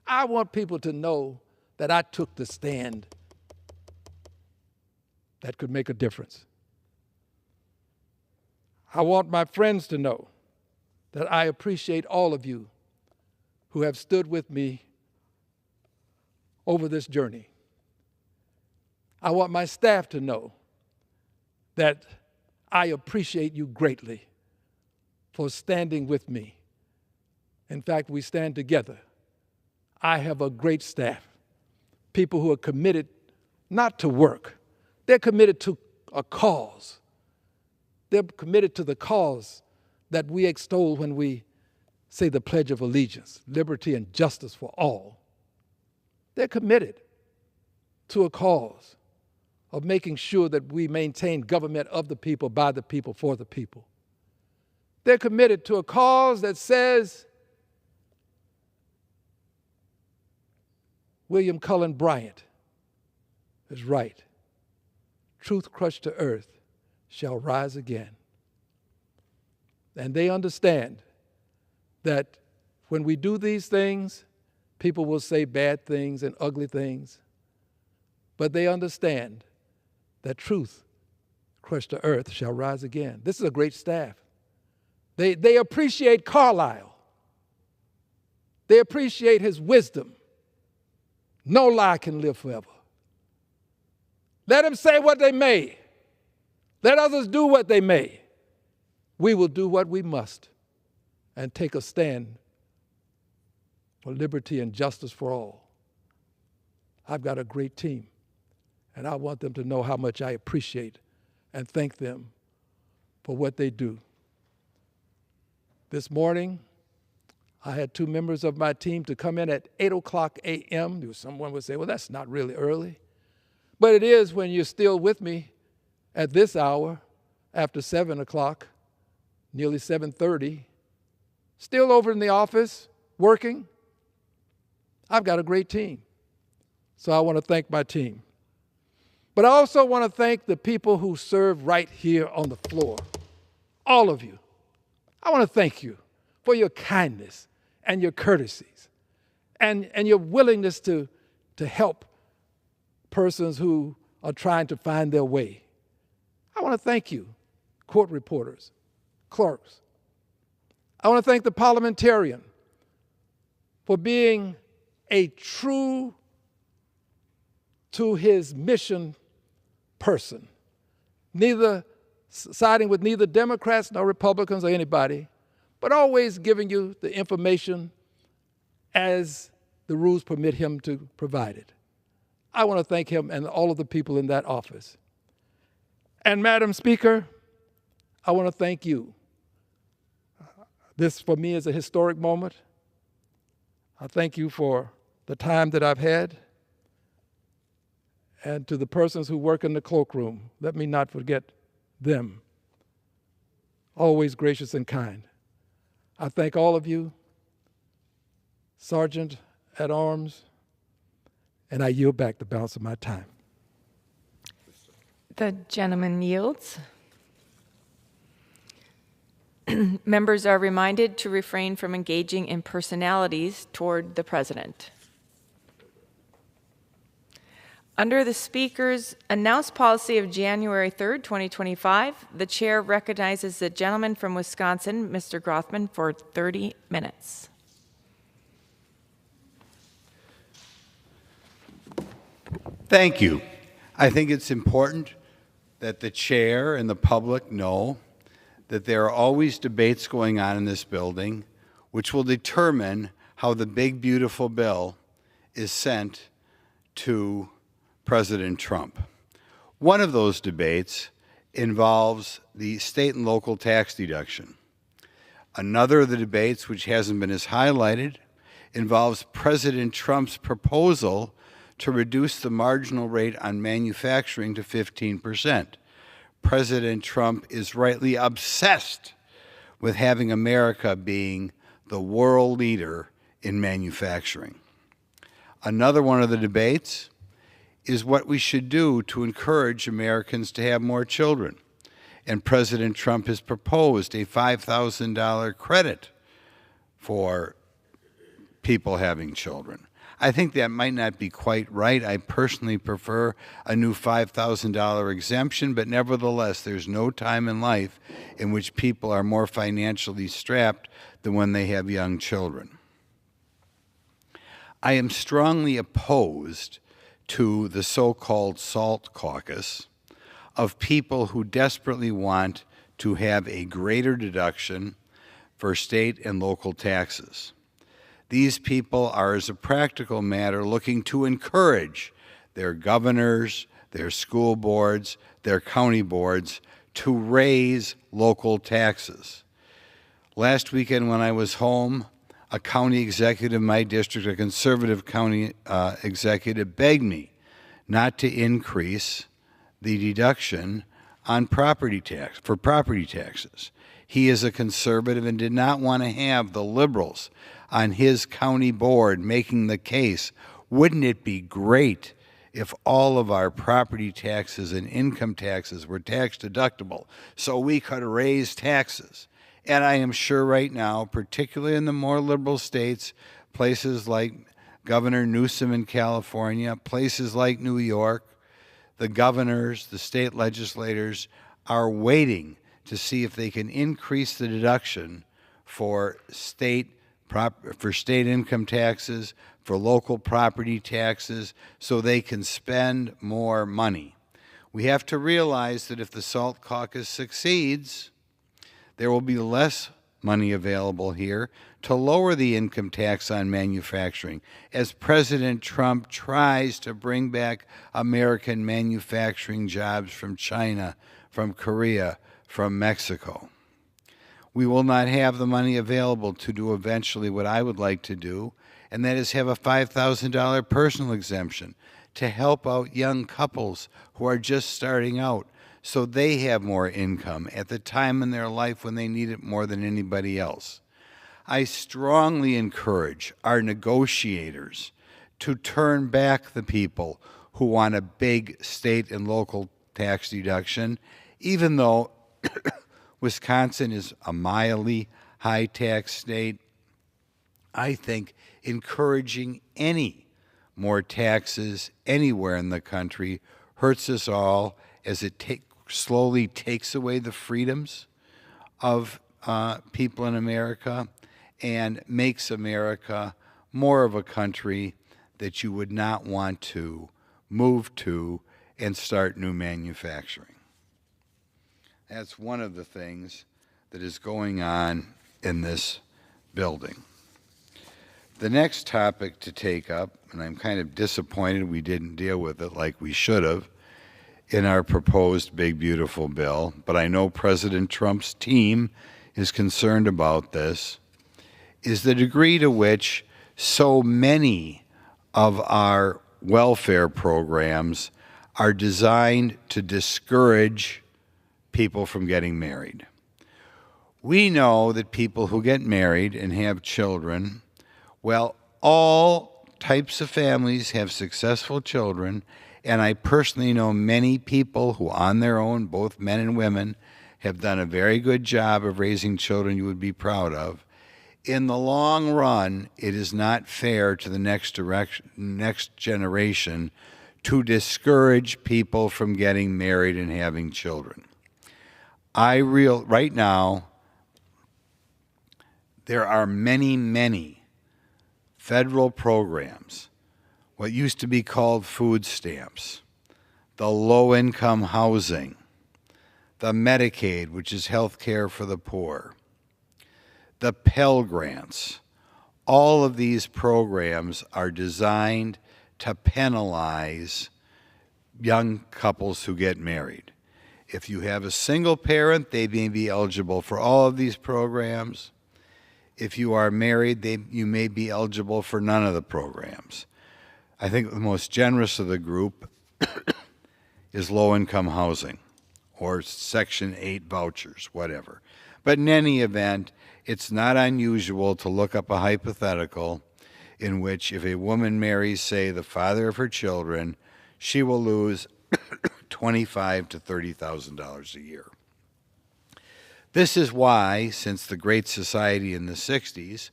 I want people to know that I took the stand that could make a difference. I want my friends to know that I appreciate all of you who have stood with me over this journey. I want my staff to know that I appreciate you greatly for standing with me. In fact, we stand together. I have a great staff, people who are committed not to work, they're committed to a cause. They're committed to the cause that we extol when we say the Pledge of Allegiance, liberty and justice for all. They're committed to a cause of making sure that we maintain government of the people, by the people, for the people. They're committed to a cause that says William Cullen Bryant is right. Truth crushed to earth shall rise again. And they understand that when we do these things, people will say bad things and ugly things, but they understand that truth crushed to earth shall rise again. This is a great staff. They appreciate Carlyle. They appreciate his wisdom. No lie can live forever. Let them say what they may. Let others do what they may. We will do what we must and take a stand for liberty and justice for all. I've got a great team, and I want them to know how much I appreciate and thank them for what they do. This morning, I had 2 members of my team to come in at 8:00 a.m. Someone would say, well, that's not really early. But it is when you're still with me at this hour, after 7 o'clock, nearly 7:30, still over in the office, working. I've got a great team. So I want to thank my team. But I also want to thank the people who serve right here on the floor, all of you. I want to thank you for your kindness and your courtesies and your willingness to help persons who are trying to find their way. I want to thank you, court reporters, clerks. I want to thank the parliamentarian for being a true to his mission person, siding with neither Democrats nor Republicans or anybody, but always giving you the information as the rules permit him to provide it. I want to thank him and all of the people in that office. And Madam Speaker, I want to thank you. This, for me, is a historic moment. I thank you for the time that I've had. And to the persons who work in the cloakroom, let me not forget them. Always gracious and kind. I thank all of you, Sergeant at Arms, and I yield back the balance of my time. The gentleman yields. Members are reminded to refrain from engaging in personalities toward the President. Under the Speaker's announced policy of January 3rd, 2025, the Chair recognizes the gentleman from Wisconsin, Mr. Grothman, for 30 minutes. Thank you. I think it's important that the Chair and the public know that there are always debates going on in this building which will determine how the big, beautiful bill is sent to President Trump. One of those debates involves the state and local tax deduction. Another of the debates, which hasn't been as highlighted, involves President Trump's proposal to reduce the marginal rate on manufacturing to 15%. President Trump is rightly obsessed with having America being the world leader in manufacturing. Another one of the debates is what we should do to encourage Americans to have more children. And President Trump has proposed a $5,000 credit for people having children. I think that might not be quite right. I personally prefer a new $5,000 exemption, but nevertheless, there's no time in life in which people are more financially strapped than when they have young children. I am strongly opposed to the so-called SALT caucus of people who desperately want to have a greater deduction for state and local taxes. These people are, as a practical matter, looking to encourage their governors, their school boards, their county boards to raise local taxes. Last weekend when I was home, a county executive in my district, a conservative county executive, begged me not to increase the deduction on property taxes. He is a conservative and did not want to have the liberals on his county board making the case, wouldn't it be great if all of our property taxes and income taxes were tax deductible so we could raise taxes? And I am sure right now, particularly in the more liberal states, places like Governor Newsom in California, places like New York, the governors, the state legislators are waiting to see if they can increase the deduction for state income taxes, for local property taxes, so they can spend more money. We have to realize that if the SALT caucus succeeds, there will be less money available here to lower the income tax on manufacturing as President Trump tries to bring back American manufacturing jobs from China, from Korea, from Mexico. We will not have the money available to do eventually what I would like to do, and that is have a $5,000 personal exemption to help out young couples who are just starting out so they have more income at the time in their life when they need it more than anybody else. I strongly encourage our negotiators to turn back the people who want a big state and local tax deduction, even though Wisconsin is a mildly high tax state. I think encouraging any more taxes anywhere in the country hurts us all as it slowly takes away the freedoms of people in America and makes America more of a country that you would not want to move to and start new manufacturing. That's one of the things that is going on in this building. The next topic to take up, and I'm kind of disappointed we didn't deal with it like we should have in our proposed big beautiful bill, but I know President Trump's team is concerned about this, is the degree to which so many of our welfare programs are designed to discourage people from getting married. We know that people who get married and have children, well, all types of families have successful children, and I personally know many people who on their own, both men and women, have done a very good job of raising children you would be proud of. In the long run, it is not fair to the next generation to discourage people from getting married and having children. Right now, there are many, many federal programs, what used to be called food stamps, the low-income housing, the Medicaid, which is health care for the poor, the Pell Grants. All of these programs are designed to penalize young couples who get married. If you have a single parent, they may be eligible for all of these programs. If you are married, you may be eligible for none of the programs. I think the most generous of the group is low-income housing or Section 8 vouchers, whatever. But in any event, it's not unusual to look up a hypothetical in which if a woman marries, say, the father of her children, she will lose $25,000 to $30,000 a year. This is why, since the Great Society in the 60s,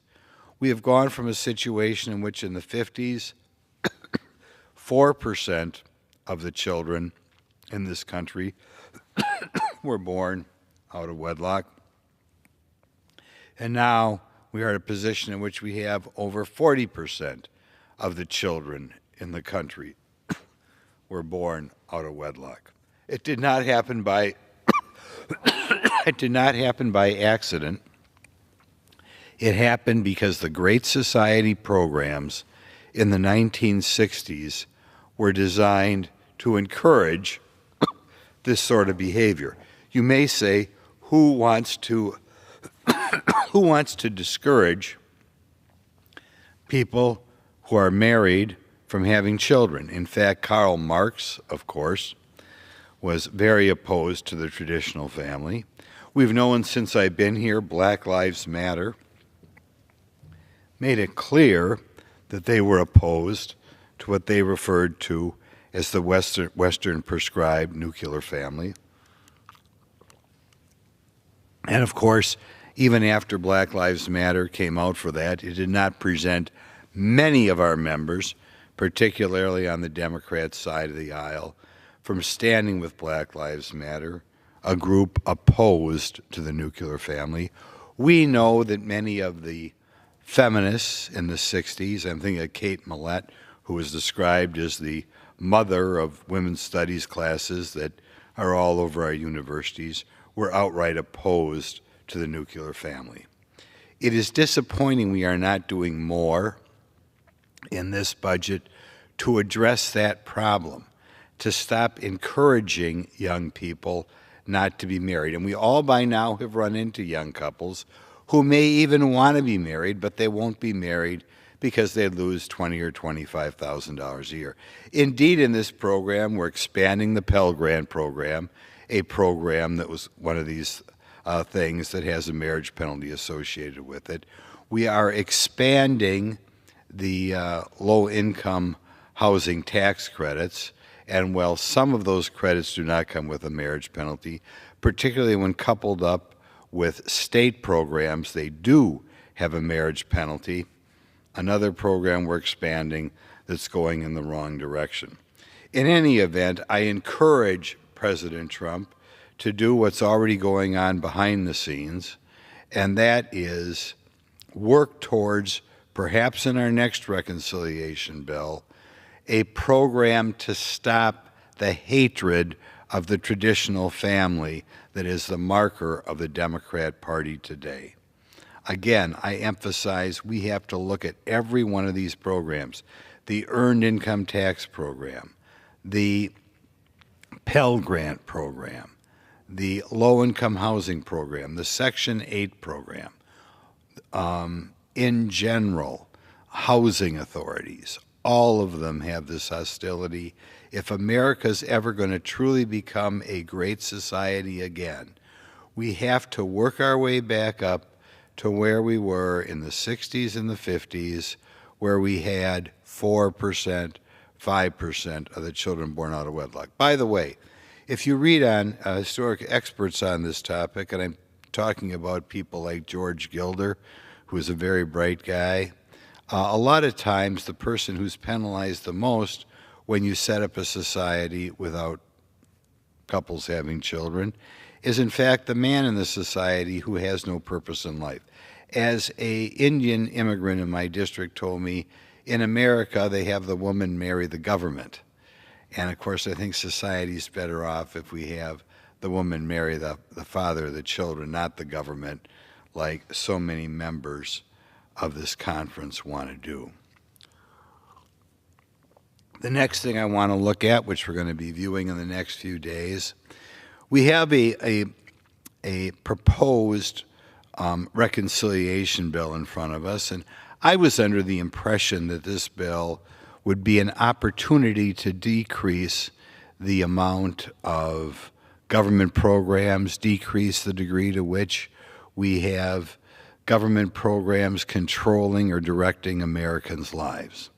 we have gone from a situation in which in the 50s, 4% of the children in this country were born out of wedlock. And now we are in a position in which we have over 40% of the children in the country were born out of wedlock. It did not happen by it did not happen by accident. It happened because the Great Society programs in the 1960s were designed to encourage this sort of behavior. You may say, who wants to discourage people who are married from having children? In fact, Karl Marx, of course, was very opposed to the traditional family. We've known since I've been here, Black Lives Matter made it clear that they were opposed to what they referred to as the Western prescribed nuclear family. And of course, even after Black Lives Matter came out for that, it did not present many of our members, particularly on the Democrat side of the aisle, from standing with Black Lives Matter, a group opposed to the nuclear family. We know that many of the feminists in the 60s, I'm thinking of Kate Millett, who was described as the mother of women's studies classes that are all over our universities, were outright opposed to the nuclear family. It is disappointing we are not doing more in this budget to address that problem, to stop encouraging young people not to be married. And we all by now have run into young couples who may even want to be married, but they won't be married because they lose $20,000 or $25,000 a year. Indeed, in this program, we're expanding the Pell Grant program, a program that was one of these things that has a marriage penalty associated with it. We are expanding the low-income housing tax credits, and while some of those credits do not come with a marriage penalty, particularly when coupled up with state programs, they do have a marriage penalty. Another program we're expanding that's going in the wrong direction. In any event, I encourage President Trump to do what's already going on behind the scenes, and that is work towards, perhaps in our next reconciliation bill, a program to stop the hatred of the traditional family that is the marker of the Democrat Party today. Again, I emphasize we have to look at every one of these programs, the Earned Income Tax Program, the Pell Grant Program, the Low-Income Housing Program, the Section 8 Program, in general, housing authorities. All of them have this hostility. If America's ever going to truly become a great society again, we have to work our way back up to where we were in the 60s and the 50s, where we had 4%, 5% of the children born out of wedlock. By the way, if you read on historic experts on this topic, and I'm talking about people like George Gilder, who is a very bright guy, a lot of times the person who's penalized the most when you set up a society without couples having children is in fact the man in the society who has no purpose in life. As an Indian immigrant in my district told me, in America they have the woman marry the government. And of course I think society's better off if we have the woman marry the father of the children, not the government, like so many members of this conference want to do. The next thing I want to look at, which we're going to be viewing in the next few days, we have a proposed reconciliation bill in front of us, and I was under the impression that this bill would be an opportunity to decrease the amount of government programs, decrease the degree to which we have government programs controlling or directing Americans' lives.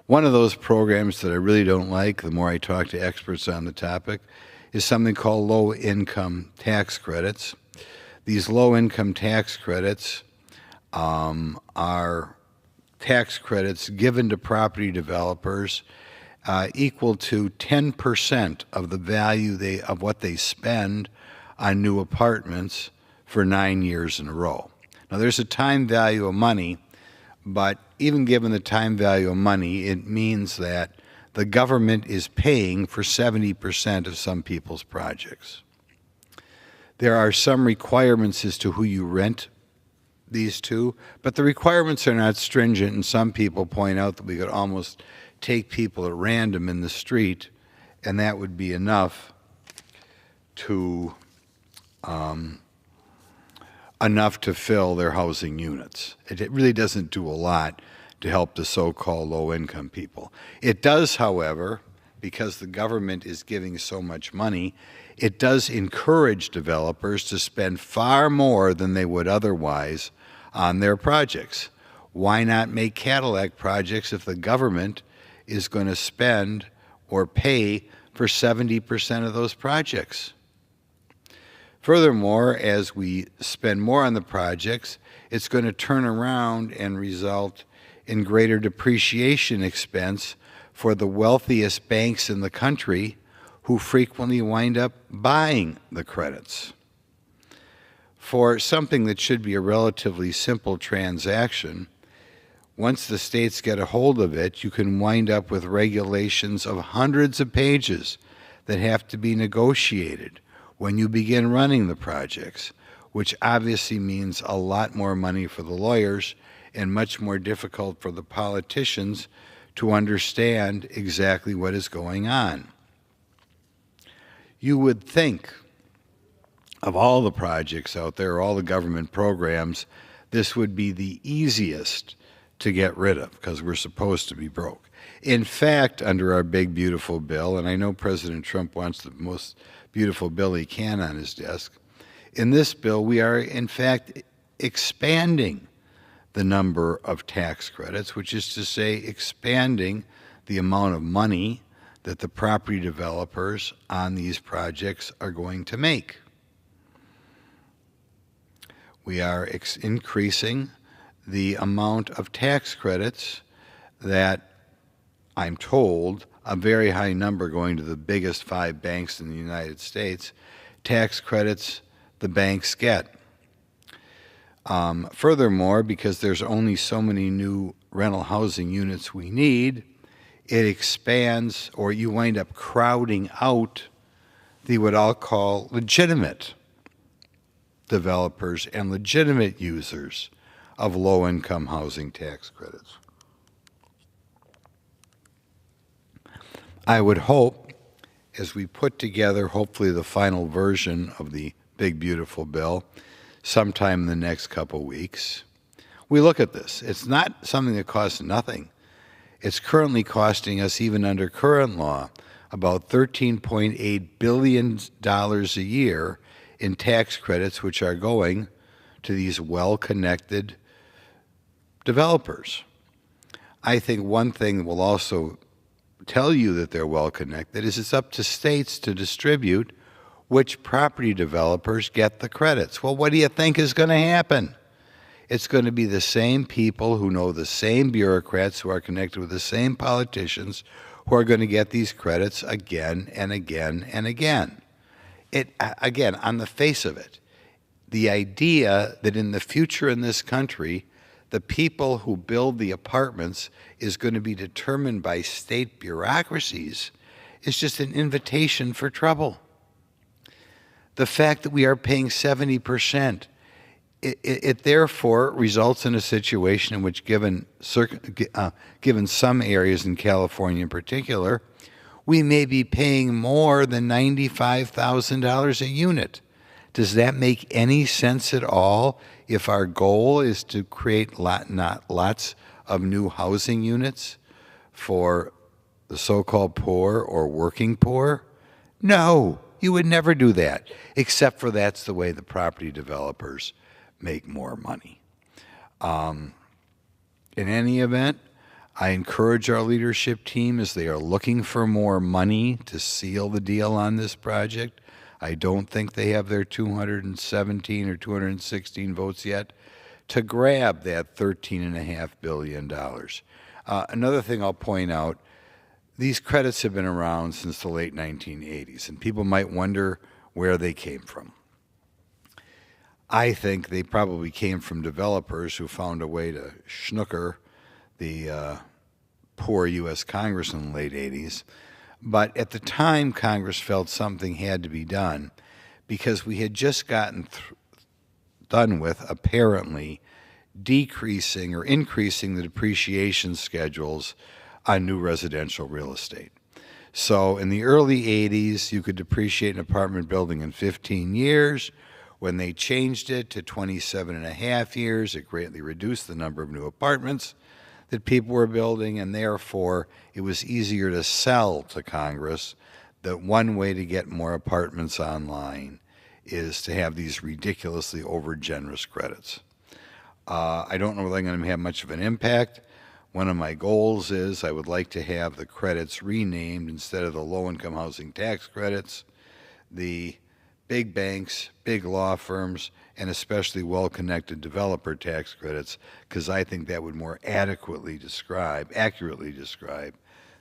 One of those programs that I really don't like, the more I talk to experts on the topic, is something called low-income tax credits. These low-income tax credits are tax credits given to property developers equal to 10% of the value of what they spend on new apartments for 9 years in a row. Now, there's a time value of money, but even given the time value of money, it means that the government is paying for 70% of some people's projects. There are some requirements as to who you rent these to, but the requirements are not stringent, and some people point out that we could almost take people at random in the street and that would be enough to fill their housing units. It really doesn't do a lot to help the so-called low-income people. It does, however, because the government is giving so much money, it does encourage developers to spend far more than they would otherwise on their projects. Why not make Cadillac projects if the government is going to spend or pay for 70% of those projects? Furthermore, as we spend more on the projects, it's going to turn around and result in greater depreciation expense for the wealthiest banks in the country, who frequently wind up buying the credits. For something that should be a relatively simple transaction, once the states get a hold of it, you can wind up with regulations of hundreds of pages that have to be negotiated when you begin running the projects, which obviously means a lot more money for the lawyers and much more difficult for the politicians to understand exactly what is going on. You would think of all the projects out there, all the government programs, this would be the easiest to get rid of because we're supposed to be broke. In fact, under our big, beautiful bill, and I know President Trump wants the most beautiful bill he can on his desk, in this bill we are, in fact, expanding the number of tax credits, which is to say expanding the amount of money that the property developers on these projects are going to make. We are increasing the amount of tax credits that, I'm told, a very high number going to the biggest 5 banks in the United States, tax credits the banks get. Furthermore, because there's only so many new rental housing units we need, it expands, or you wind up crowding out the what I'll call legitimate developers and legitimate users of low-income housing tax credits. I would hope, as we put together hopefully the final version of the big beautiful bill sometime in the next couple weeks, we look at this. It's not something that costs nothing. It's currently costing us, even under current law, about $13.8 billion a year in tax credits, which are going to these well-connected developers. I think one thing that will also tell you that they're well-connected is it's up to states to distribute which property developers get the credits. Well, what do you think is going to happen? It's going to be the same people who know the same bureaucrats who are connected with the same politicians who are going to get these credits again and again and again. Again, on the face of it, the idea that in the future in this country, the people who build the apartments is going to be determined by state bureaucracies is just an invitation for trouble. The fact that we are paying 70%, it therefore results in a situation in which, given some areas in California in particular, we may be paying more than $95,000 a unit. Does that make any sense at all if our goal is to create lots of new housing units for the so-called poor or working poor? No, you would never do that, except for that's the way the property developers make more money. In any event, I encourage our leadership team, as they are looking for more money to seal the deal on this project. I don't think they have their 217 or 216 votes yet to grab that $13.5 billion. Another thing I'll point out, these credits have been around since the late 1980s, and people might wonder where they came from. I think they probably came from developers who found a way to snooker the poor U.S. Congress in the late 80s. But at the time, Congress felt something had to be done because we had just gotten done with, apparently, decreasing or increasing the depreciation schedules on new residential real estate. So in the early 80s, you could depreciate an apartment building in 15 years. When they changed it to 27 and a half years, it greatly reduced the number of new apartments that people were building, and therefore it was easier to sell to Congress that one way to get more apartments online is to have these ridiculously over-generous credits. I don't know whether I'm going to have much of an impact. One of my goals is I would like to have the credits renamed instead of the low-income housing tax credits. The big banks, big law firms, and especially well-connected developer tax credits, because I think that would more accurately describe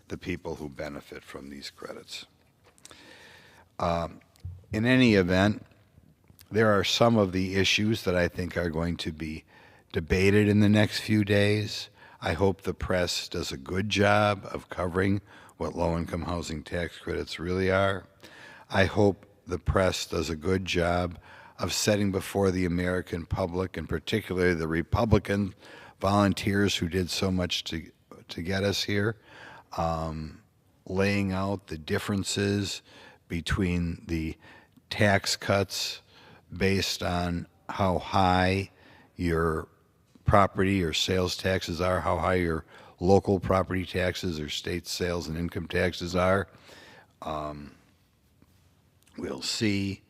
the people who benefit from these credits. In any event, there are some of the issues that I think are going to be debated in the next few days. I hope the press does a good job of covering what low-income housing tax credits really are. I hope the press does a good job of setting before the American public, and particularly the Republican volunteers who did so much to get us here, laying out the differences between the tax cuts based on how high your property or sales taxes are, how high your local property taxes or state sales and income taxes are. We'll see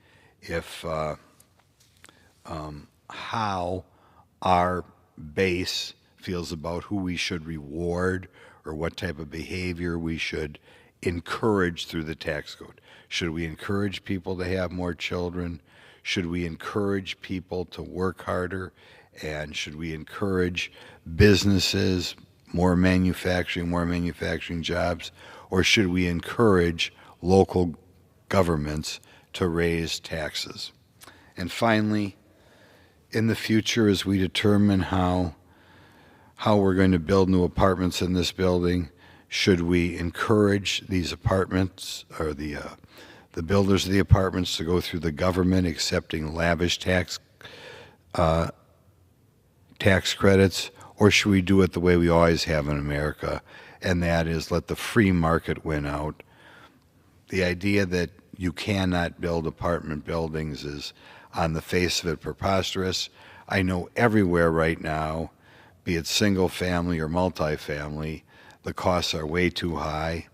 if how our base feels about who we should reward or what type of behavior we should encourage through the tax code. Should we encourage people to have more children? Should we encourage people to work harder? And should we encourage businesses, more manufacturing jobs? Or should we encourage local governments to raise taxes? And finally, in the future, as we determine how we're going to build new apartments in this building, should we encourage these apartments or the builders of the apartments to go through the government accepting lavish tax credits, or should we do it the way we always have in America, and that is let the free market win out? The idea that you cannot build apartment buildings is, on the face of it, preposterous. I know everywhere right now, be it single family or multifamily, the costs are way too high.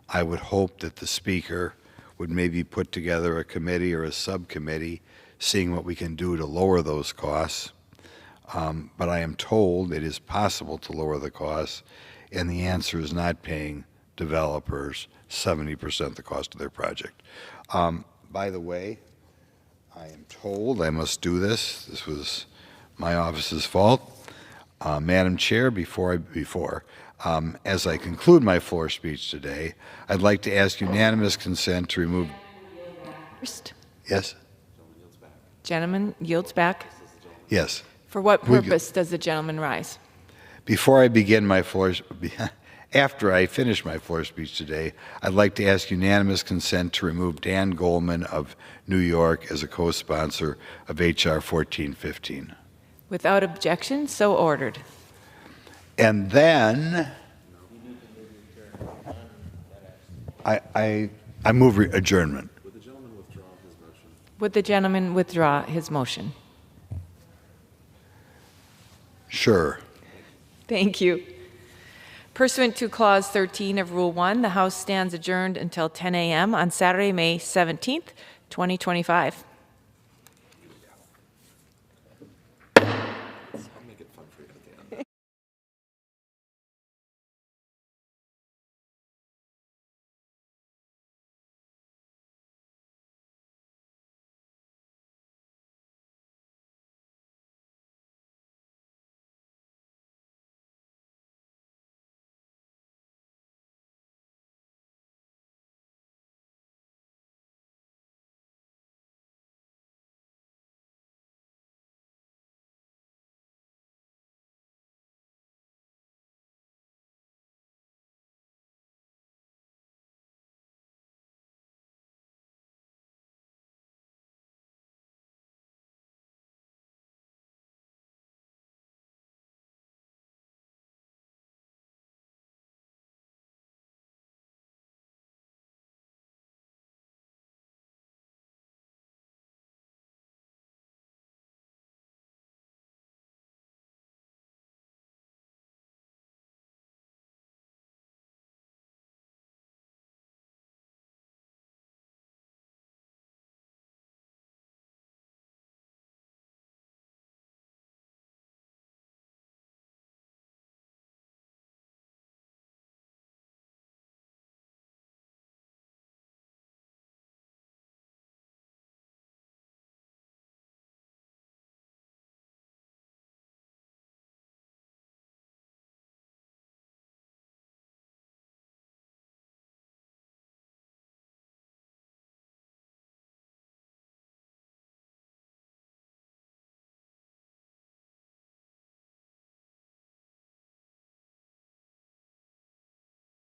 I would hope that the Speaker would maybe put together a committee or a subcommittee seeing what we can do to lower those costs. But I am told it is possible to lower the costs, and the answer is not paying developers 70% the cost of their project. By the way, I am told I must do this. This was my office's fault. Madam Chair, as I conclude my floor speech today, I'd like to ask unanimous consent to remove. First. Yes? Gentleman yields back. Yes. For what purpose does the gentleman rise? Before I begin my after I finish my floor speech today, I'd like to ask unanimous consent to remove Dan Goldman of New York as a co-sponsor of H.R. 1415. Without objection, so ordered. And then I move adjournment. Would the gentleman withdraw his motion? Sure. Thank you. Pursuant to Clause 13 of Rule 1, the House stands adjourned until 10 a.m. on Saturday, May 17th, 2025.